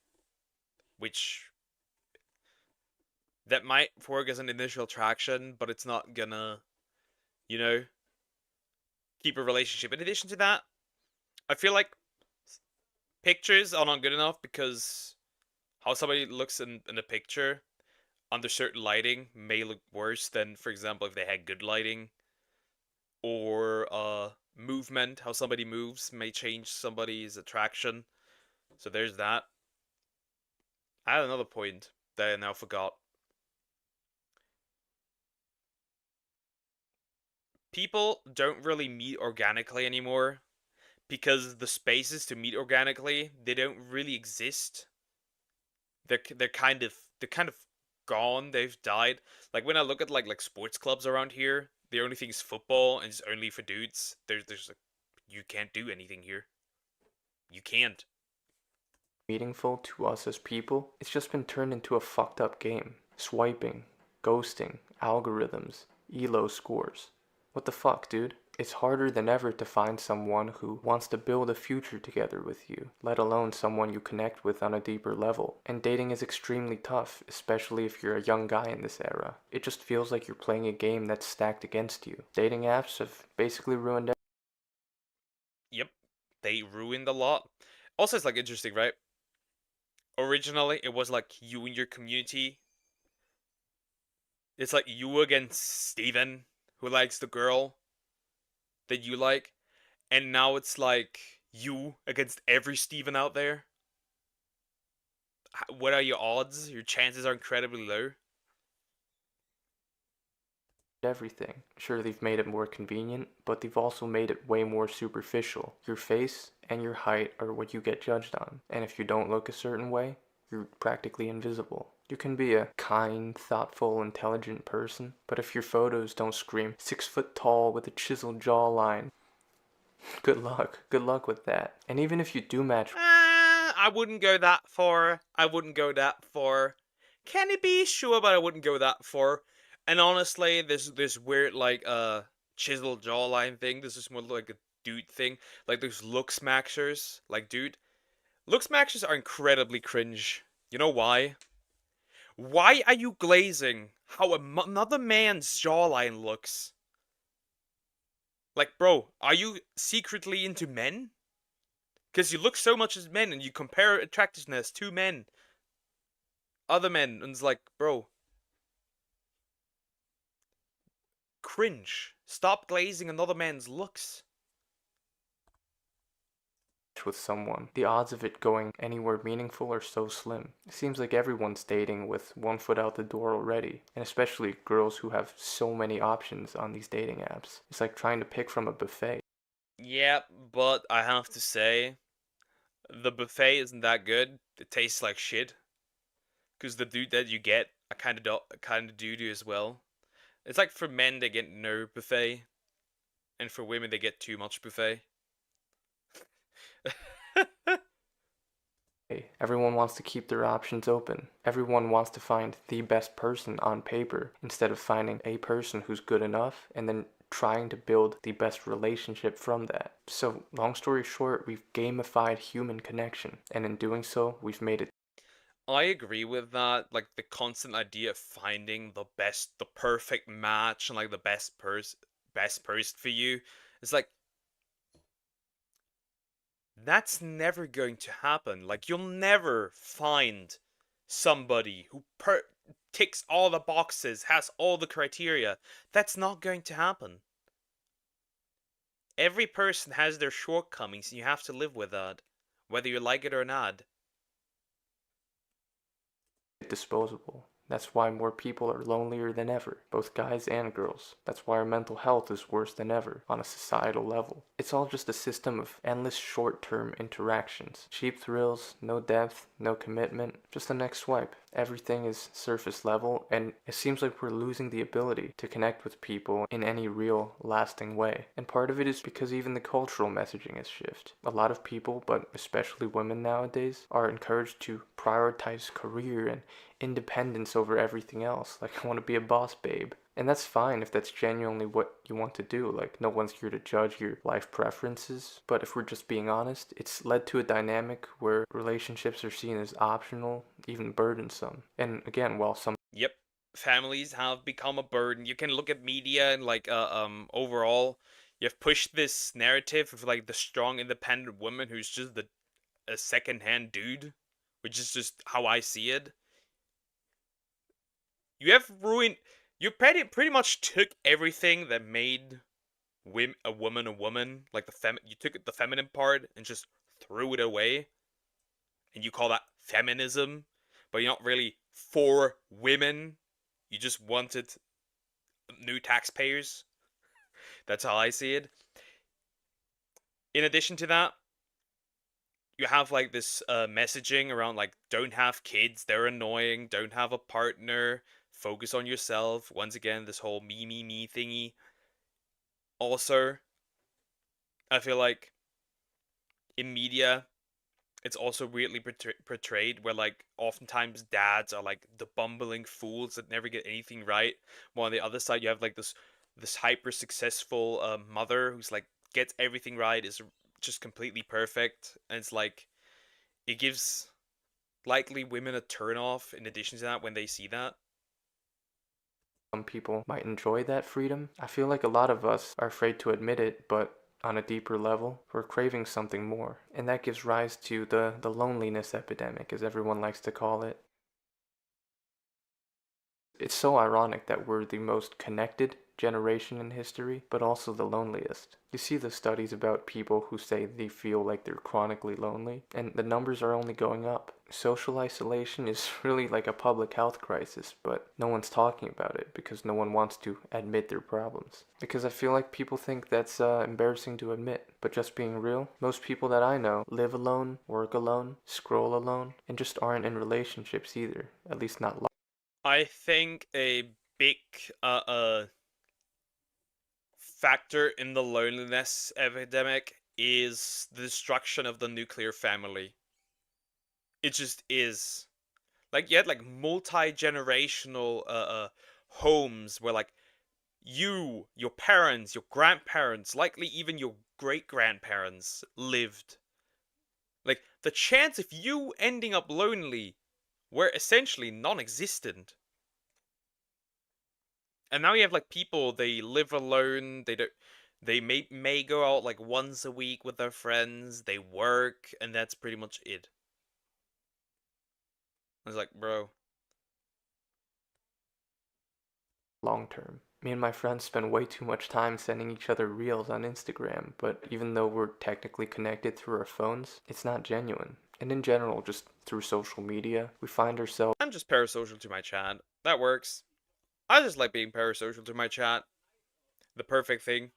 which that might work as an initial attraction, but it's not gonna, you know, keep a relationship. In addition to that, I feel like pictures are not good enough, because how somebody looks in a picture under certain lighting may look worse than, for example, if they had good lighting. Or movement, how somebody moves may change somebody's attraction. So there's that. I had another point that I now forgot. People don't really meet organically anymore, because the spaces to meet organically, they don't really exist. They're kind of gone. They've died. Like when I look at like sports clubs around here, the only thing is football, and it's only for dudes. There's like, you can't do anything here. You can't. meaningful to us as people, it's just been turned into a fucked up game. Swiping, ghosting, algorithms, elo scores. What the fuck, dude? It's harder than ever to find someone who wants to build a future together with you, let alone someone you connect with on a deeper level. And dating is extremely tough, especially if you're a young guy in this era. It just feels like you're playing a game that's stacked against you. Dating apps have basically ruined everything. Yep, they ruined a lot. Also, it's like interesting, right? Originally, it was like you and your community. It's like you against Steven, who likes the girl that you like. And now it's like you against every Steven out there. What are your odds? Your chances are incredibly low. Everything. Sure, they've made it more convenient, but they've also made it way more superficial. Your face and your height are what you get judged on, and if you don't look a certain way, you're practically invisible. You can be a kind, thoughtful, intelligent person, but if your photos don't scream 6 foot tall with a chiseled jawline, Good luck. Good luck with that. And even if you do match, I wouldn't go that far. I wouldn't go that far. Can it be? Sure, but I wouldn't go that far. And honestly, this weird like chiseled jawline thing. This is more like a dude thing. Like those look smackers. Like dude, look smackers are incredibly cringe. You know why? Why are you glazing how another man's jawline looks? Like, bro, are you secretly into men? Because you look so much as men and you compare attractiveness to men. Other men, and it's like, bro. Cringe. Stop glazing another man's looks. with someone, the odds of it going anywhere meaningful are so slim. It seems like everyone's dating with one foot out the door already, and especially girls who have so many options on these dating apps. It's like trying to pick from a buffet. Yeah, but I have to say, the buffet isn't that good. It tastes like shit. Because the dude that you get, I kind of do as well. It's like for men they get no buffet, and for women they get too much buffet. Everyone wants to keep their options open. Everyone wants to find the best person on paper instead of finding a person who's good enough and then trying to build the best relationship from that. So, long story short, we've gamified human connection, and in doing so, we've made it. I agree with that. Like the constant idea of finding the perfect match, and like the best person for you. It's like that's never going to happen. Like you'll never find somebody who ticks all the boxes, has all the criteria. That's not going to happen. Every person has their shortcomings, and you have to live with that, whether you like it or not. Disposable. That's why more people are lonelier than ever, both guys and girls. That's why our mental health is worse than ever on a societal level. It's all just a system of endless short-term interactions. Cheap thrills, no depth, no commitment, just the next swipe. Everything is surface level, and it seems like we're losing the ability to connect with people in any real, lasting way. And part of it is because even the cultural messaging has shifted. A lot of people, but especially women nowadays, are encouraged to prioritize career and independence over everything else. Like, I want to be a boss babe. And that's fine if that's genuinely what you want to do. Like, no one's here to judge your life preferences. But if we're just being honest, it's led to a dynamic where relationships are seen as optional, even burdensome. And again, while some Yep, families have become a burden. You can look at media and like overall, you've pushed this narrative of like the strong independent woman who's just a second-hand dude, which is just how I see it. You have ruined. You pretty much took everything that made a woman, like you took the feminine part and just threw it away, and you call that feminism, but you're not really for women. You just wanted new taxpayers. That's how I see it. In addition to that, you have like this messaging around like don't have kids, they're annoying, don't have a partner, focus on yourself. Once again, this whole me thingy. Also, I feel like in media it's also weirdly portrayed where like oftentimes dads are like the bumbling fools that never get anything right, while on the other side you have like this hyper successful mother who's like gets everything right, is just completely perfect, and it's like it gives likely women a turn off in addition to that when they see that. some people might enjoy that freedom, I feel like a lot of us are afraid to admit it, but on a deeper level, we're craving something more. And that gives rise to the loneliness epidemic, as everyone likes to call it. It's so ironic that we're the most connected generation in history, but also the loneliest. You see the studies about people who say they feel like they're chronically lonely, and the numbers are only going up. Social isolation is really like a public health crisis, but no one's talking about it because no one wants to admit their problems. Because I feel like people think that's embarrassing to admit, but just being real, most people that I know live alone, work alone, scroll alone, and just aren't in relationships either, at least not long. I think a big factor in the loneliness epidemic is the destruction of the nuclear family. It just is. Like, you had like multi-generational homes where like you, your parents, your grandparents, likely even your great-grandparents lived. Like, the chance of you ending up lonely were essentially non-existent. And now you have like people, they live alone, they may go out like once a week with their friends, they work, and that's pretty much it. I was like, bro. Long term. Me and my friends spend way too much time sending each other reels on Instagram, but even though we're technically connected through our phones, it's not genuine. And in general, just through social media, we find ourselves. I'm just parasocial to my chat. That works. I just like being parasocial to my chat. The perfect thing.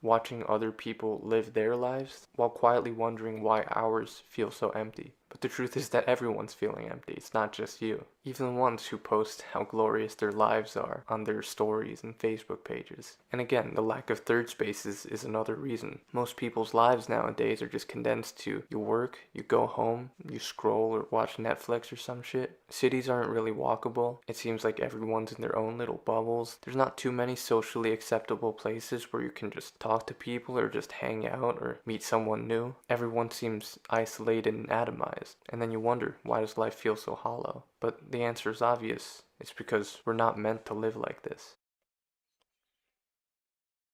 Watching other people live their lives while quietly wondering why ours feel so empty. But the truth is that everyone's feeling empty, it's not just you. Even the ones who post how glorious their lives are on their stories and Facebook pages. And again, the lack of third spaces is another reason. Most people's lives nowadays are just condensed to you work, you go home, you scroll or watch Netflix or some shit. Cities aren't really walkable. It seems like everyone's in their own little bubbles. There's not too many socially acceptable places where you can just talk to people or just hang out or meet someone new. Everyone seems isolated and atomized. And then you wonder, why does life feel so hollow? But the answer is obvious. It's because we're not meant to live like this.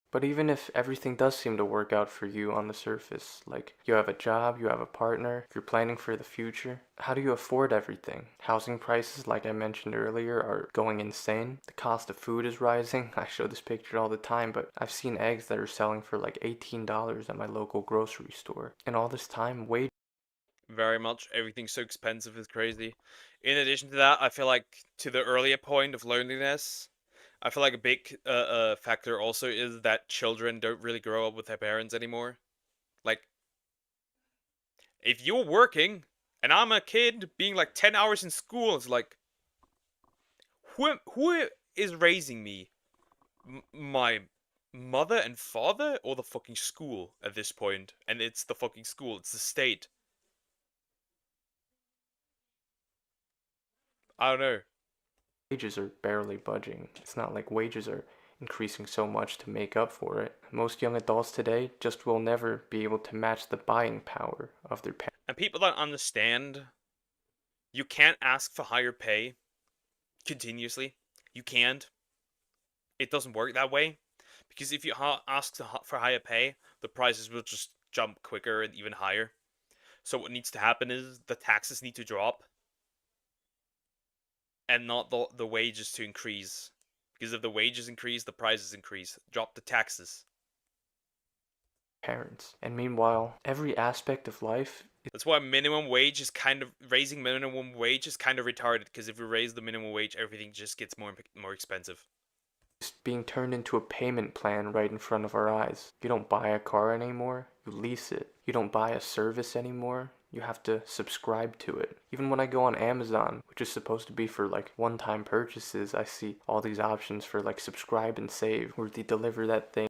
But even if everything does seem to work out for you on the surface, like you have a job, you have a partner, you're planning for the future, how do you afford everything? Housing prices, like I mentioned earlier, are going insane. The cost of food is rising. I show this picture all the time, but I've seen eggs that are selling for like $18 at my local grocery store. And all this time, wage. Very much. Everything's so expensive, it's crazy. In addition to that, I feel like to the earlier point of loneliness, I feel like a big factor also is that children don't really grow up with their parents anymore. Like, if you're working and I'm a kid being like 10 hours in school, it's like, who is raising me? My mother and father or the fucking school at this point? And it's the fucking school, it's the state. I don't know. Wages are barely budging. It's not like wages are increasing so much to make up for it. Most young adults today just will never be able to match the buying power of their parents. And people don't understand, you can't ask for higher pay continuously. You can't. It doesn't work that way. Because if you ask for higher pay, the prices will just jump quicker and even higher. So what needs to happen is the taxes need to drop. And not the wages to increase. Because if the wages increase, the prices increase. Drop the taxes. Parents. And meanwhile, every aspect of life. That's why minimum wage is kind of, raising minimum wage is kind of retarded. Because if we raise the minimum wage, everything just gets more expensive. It's being turned into a payment plan right in front of our eyes. You don't buy a car anymore, you lease it. You don't buy a service anymore, you have to subscribe to it. Even when I go on Amazon, which is supposed to be for like one-time purchases, I see all these options for like subscribe and save, where they deliver that thing.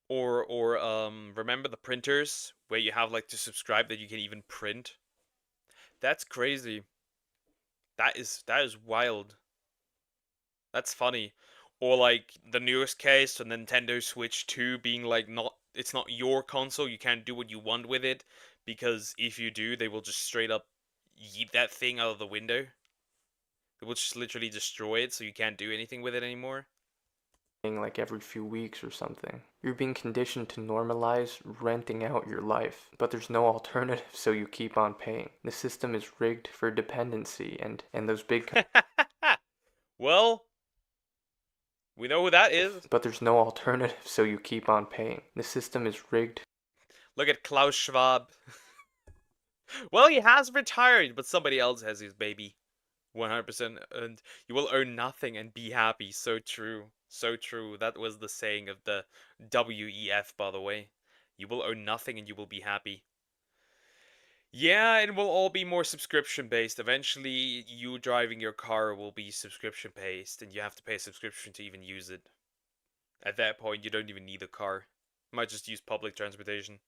Or remember the printers where you have like to subscribe that you can even print? That's crazy. That is wild. That's funny. Or like the newest case, the Nintendo Switch 2 being like it's not your console, you can't do what you want with it, because if you do, they will just straight up yeet that thing out of the window. They will just literally destroy it, so you can't do anything with it anymore. Like every few weeks or something. You're being conditioned to normalize renting out your life, but there's no alternative, so you keep on paying. The system is rigged for dependency, and those big. Well, we know who that is. But there's no alternative, so you keep on paying. The system is rigged. Look at Klaus Schwab. Well, he has retired, but somebody else has his baby. 100%. And you will own nothing and be happy. So true. So true. That was the saying of the WEF, by the way. You will own nothing and you will be happy. Yeah, it will all be more subscription based. Eventually, you driving your car will be subscription based, and you have to pay a subscription to even use it. At that point, you don't even need a car. You might just use public transportation.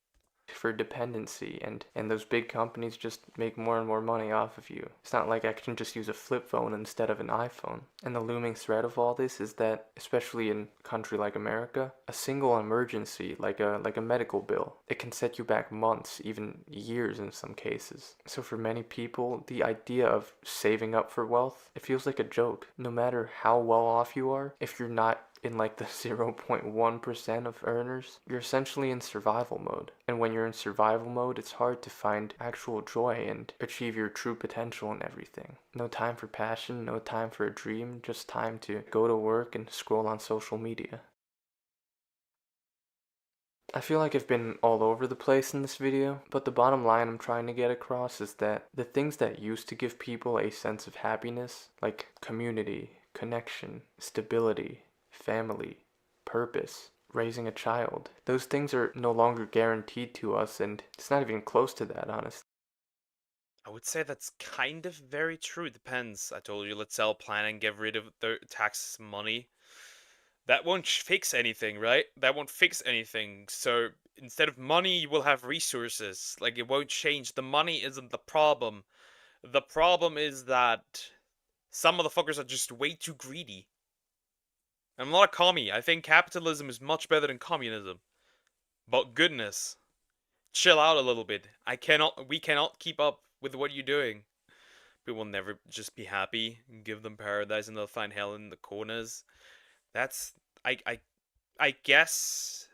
For dependency, and those big companies just make more and more money off of you. It's not like I can just use a flip phone instead of an iPhone. And the looming threat of all this is that, especially in a country like America, a single emergency, like a medical bill, it can set you back months, even years in some cases. So for many people, the idea of saving up for wealth, it feels like a joke. No matter how well off you are, if you're not in like the 0.1% of earners, you're essentially in survival mode. And when you're in survival mode, it's hard to find actual joy and achieve your true potential in everything. No time for passion, no time for a dream, just time to go to work and scroll on social media. I feel like I've been all over the place in this video, but the bottom line I'm trying to get across is that the things that used to give people a sense of happiness, like community, connection, stability, family, purpose, raising a child, those things are no longer guaranteed to us, and it's not even close to that, honestly. I would say that's kind of very true. Depends. I told you, let's sell plan and get rid of the tax money. That won't fix anything, right? That won't fix anything. So instead of money, you will have resources. Like, it won't change. The money isn't the problem. The problem is that some motherfuckers are just way too greedy. I'm not a commie. I think capitalism is much better than communism. But goodness, chill out a little bit. We cannot keep up with what you're doing. People will never just be happy. Give them paradise and they'll find hell in the corners. That's I guess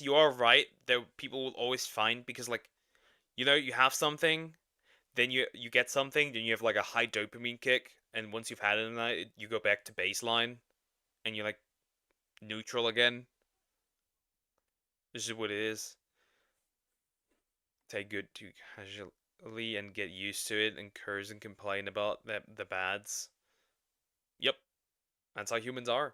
you are right that people will always find, because like, you have something, then you get something, then you have like a high dopamine kick, and once you've had it in that, you go back to baseline, and you're like neutral again. This is what it is. Take good to casually and get used to it and curse and complain about the bads. Yep. That's how humans are.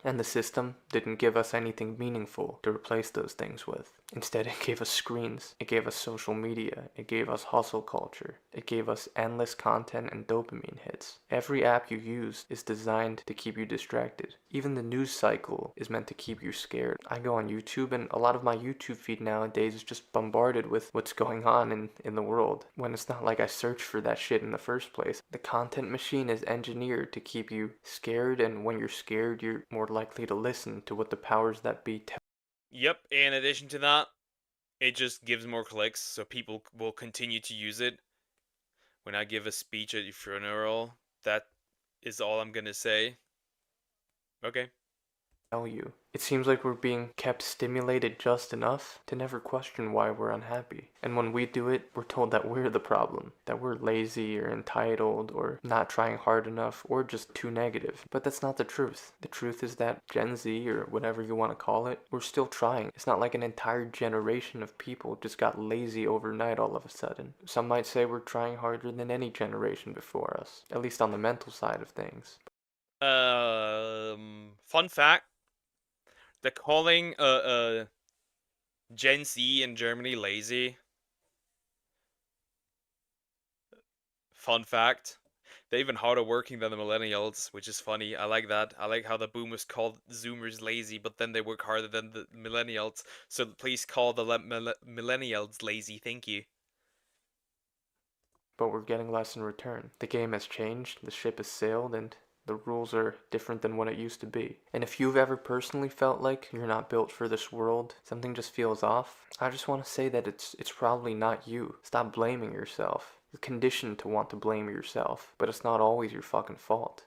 And the system didn't give us anything meaningful to replace those things with. Instead, it gave us screens, it gave us social media, it gave us hustle culture, it gave us endless content and dopamine hits. Every app you use is designed to keep you distracted. Even the news cycle is meant to keep you scared. I go on YouTube, and a lot of my YouTube feed nowadays is just bombarded with what's going on in the world, when it's not like I searched for that shit in the first place. The content machine is engineered to keep you scared, and when you're scared, you're more likely to listen to what the powers that be tell. Yep, in addition to that, it just gives more clicks, so people will continue to use it. When I give a speech at your funeral, that is all I'm gonna say. Okay. You. It seems like we're being kept stimulated just enough to never question why we're unhappy. And when we do it, we're told that we're the problem, that we're lazy or entitled or not trying hard enough or just too negative. But that's not the truth. The truth is that Gen Z, or whatever you want to call it, we're still trying. It's not like an entire generation of people just got lazy overnight all of a sudden. Some might say we're trying harder than any generation before us, at least on the mental side of things. Fun fact. They're calling Gen Z in Germany lazy. Fun fact. They're even harder working than the millennials, which is funny. I like that. I like how the boomers called Zoomers lazy, but then they work harder than the millennials. So please call the millennials lazy. Thank you. But we're getting less in return. The game has changed, the ship has sailed, and the rules are different than what it used to be. And if you've ever personally felt like you're not built for this world, something just feels off, I just want to say that it's probably not you. Stop blaming yourself. You're conditioned to want to blame yourself, but it's not always your fucking fault.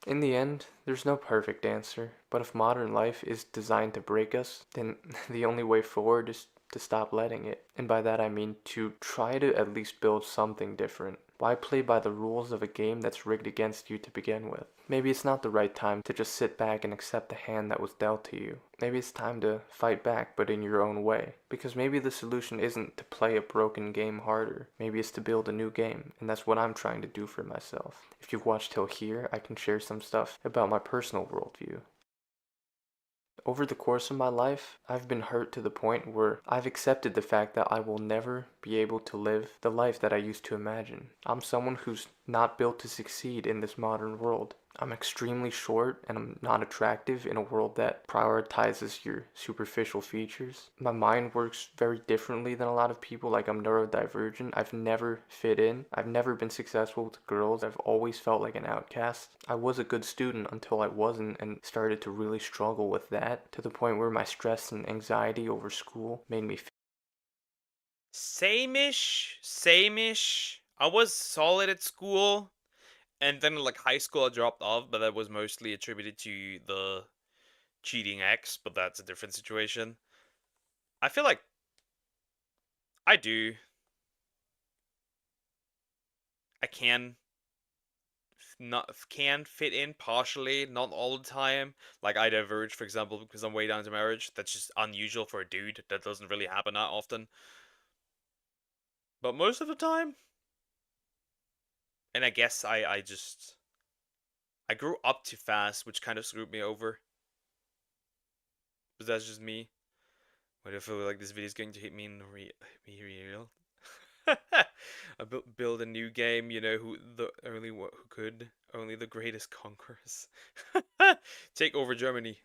In the end, there's no perfect answer, but if modern life is designed to break us, then the only way forward is to stop letting it. And by that I mean to try to at least build something different. Why play by the rules of a game that's rigged against you to begin with? Maybe it's not the right time to just sit back and accept the hand that was dealt to you. Maybe it's time to fight back, but in your own way. Because maybe the solution isn't to play a broken game harder. Maybe it's to build a new game, and that's what I'm trying to do for myself. If you've watched till here, I can share some stuff about my personal worldview. Over the course of my life, I've been hurt to the point where I've accepted the fact that I will never be able to live the life that I used to imagine. I'm someone who's not built to succeed in this modern world. I'm extremely short and I'm not attractive in a world that prioritizes your superficial features. My mind works very differently than a lot of people, like I'm neurodivergent. I've never fit in. I've never been successful with girls. I've always felt like an outcast. I was a good student until I wasn't and started to really struggle with that to the point where my stress and anxiety over school made me Same-ish, same-ish. I was solid at school. And then like high school I dropped off, but that was mostly attributed to the cheating ex, but that's a different situation. I feel like I do. I can fit in partially, not all the time. Like I diverge, for example, because I'm way down to marriage. That's just unusual for a dude. That doesn't really happen that often. But most of the time, and I guess I grew up too fast, which kind of screwed me over. But that's just me. What if I feel like this video is going to hit me in real? I build a new game, you know, who could, only the greatest conquerors. Take over Germany.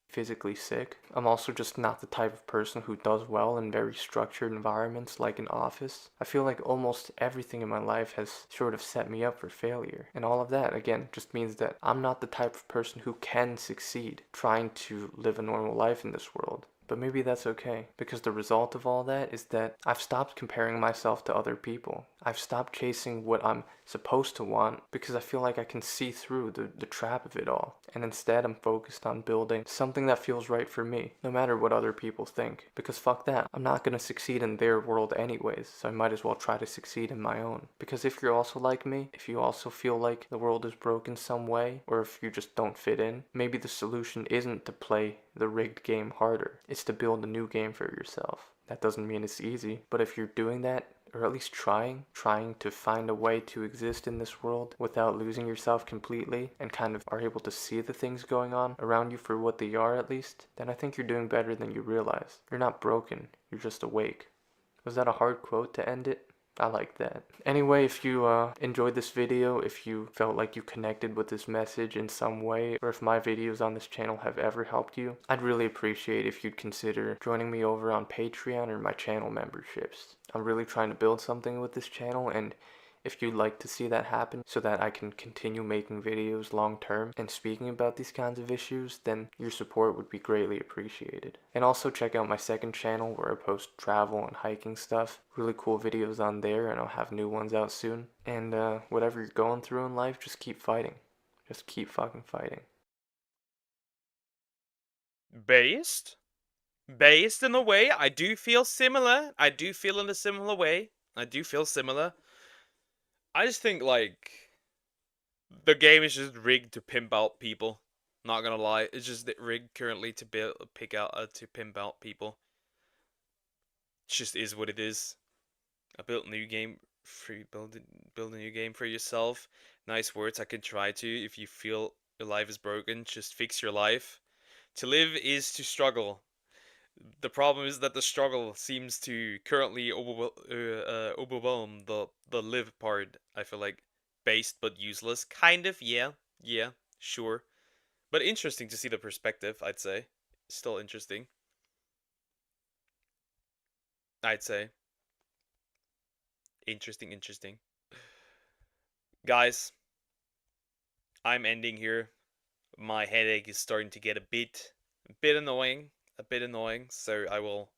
physically sick. I'm also just not the type of person who does well in very structured environments like an office. I feel like almost everything in my life has sort of set me up for failure. And all of that, again, just means that I'm not the type of person who can succeed trying to live a normal life in this world. But maybe that's okay, because the result of all that is that I've stopped comparing myself to other people. I've stopped chasing what I'm supposed to want because I feel like I can see through the trap of it all. And instead I'm focused on building something that feels right for me, no matter what other people think. Because fuck that, I'm not gonna succeed in their world anyways, so I might as well try to succeed in my own. Because if you're also like me, if you also feel like the world is broken some way, or if you just don't fit in, maybe the solution isn't to play the rigged game harder. It's to build a new game for yourself. That doesn't mean it's easy, but if you're doing that, or at least trying to find a way to exist in this world without losing yourself completely and kind of are able to see the things going on around you for what they are at least, then I think you're doing better than you realize. You're not broken, you're just awake. Was that a hard quote to end it? I like that. Anyway, if you enjoyed this video, if you felt like you connected with this message in some way, or if my videos on this channel have ever helped you, I'd really appreciate if you'd consider joining me over on Patreon or my channel memberships. I'm really trying to build something with this channel, and if you'd like to see that happen so that I can continue making videos long term and speaking about these kinds of issues, then your support would be greatly appreciated. And also check out my second channel where I post travel and hiking stuff. Really cool videos on there, and I'll have new ones out soon. And whatever you're going through in life, just keep fighting. Just keep fucking fighting. Based in a way, I do feel similar. I do feel in a similar way. I do feel similar. I just think, like, the game is just rigged to pimp out people. Not gonna lie, it's just rigged currently to pimp out people. It just is what it is. I built a new game for you, build a new game for yourself. Nice words. I can try to. If you feel your life is broken, just fix your life. To live is to struggle. The problem is that the struggle seems to currently overwhelm the live part. I feel like based but useless. Kind of, yeah, sure. But interesting to see the perspective, I'd say. Still interesting. I'd say. Interesting. Guys, I'm ending here. My headache is starting to get a bit annoying. So I will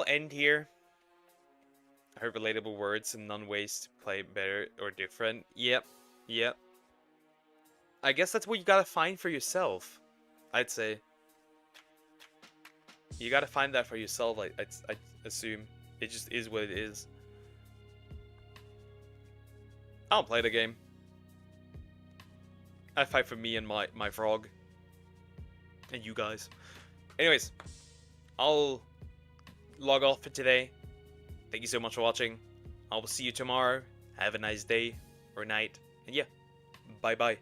end here. I heard relatable words and none ways to play better or different. Yep. I guess that's what you gotta find for yourself. I'd say. You gotta find that for yourself, I assume. It just is what it is. I don't play the game. I fight for me and my frog. And you guys. Anyways, I'll log off for today. Thank you so much for watching. I will see you tomorrow. Have a nice day or night. And yeah, bye-bye.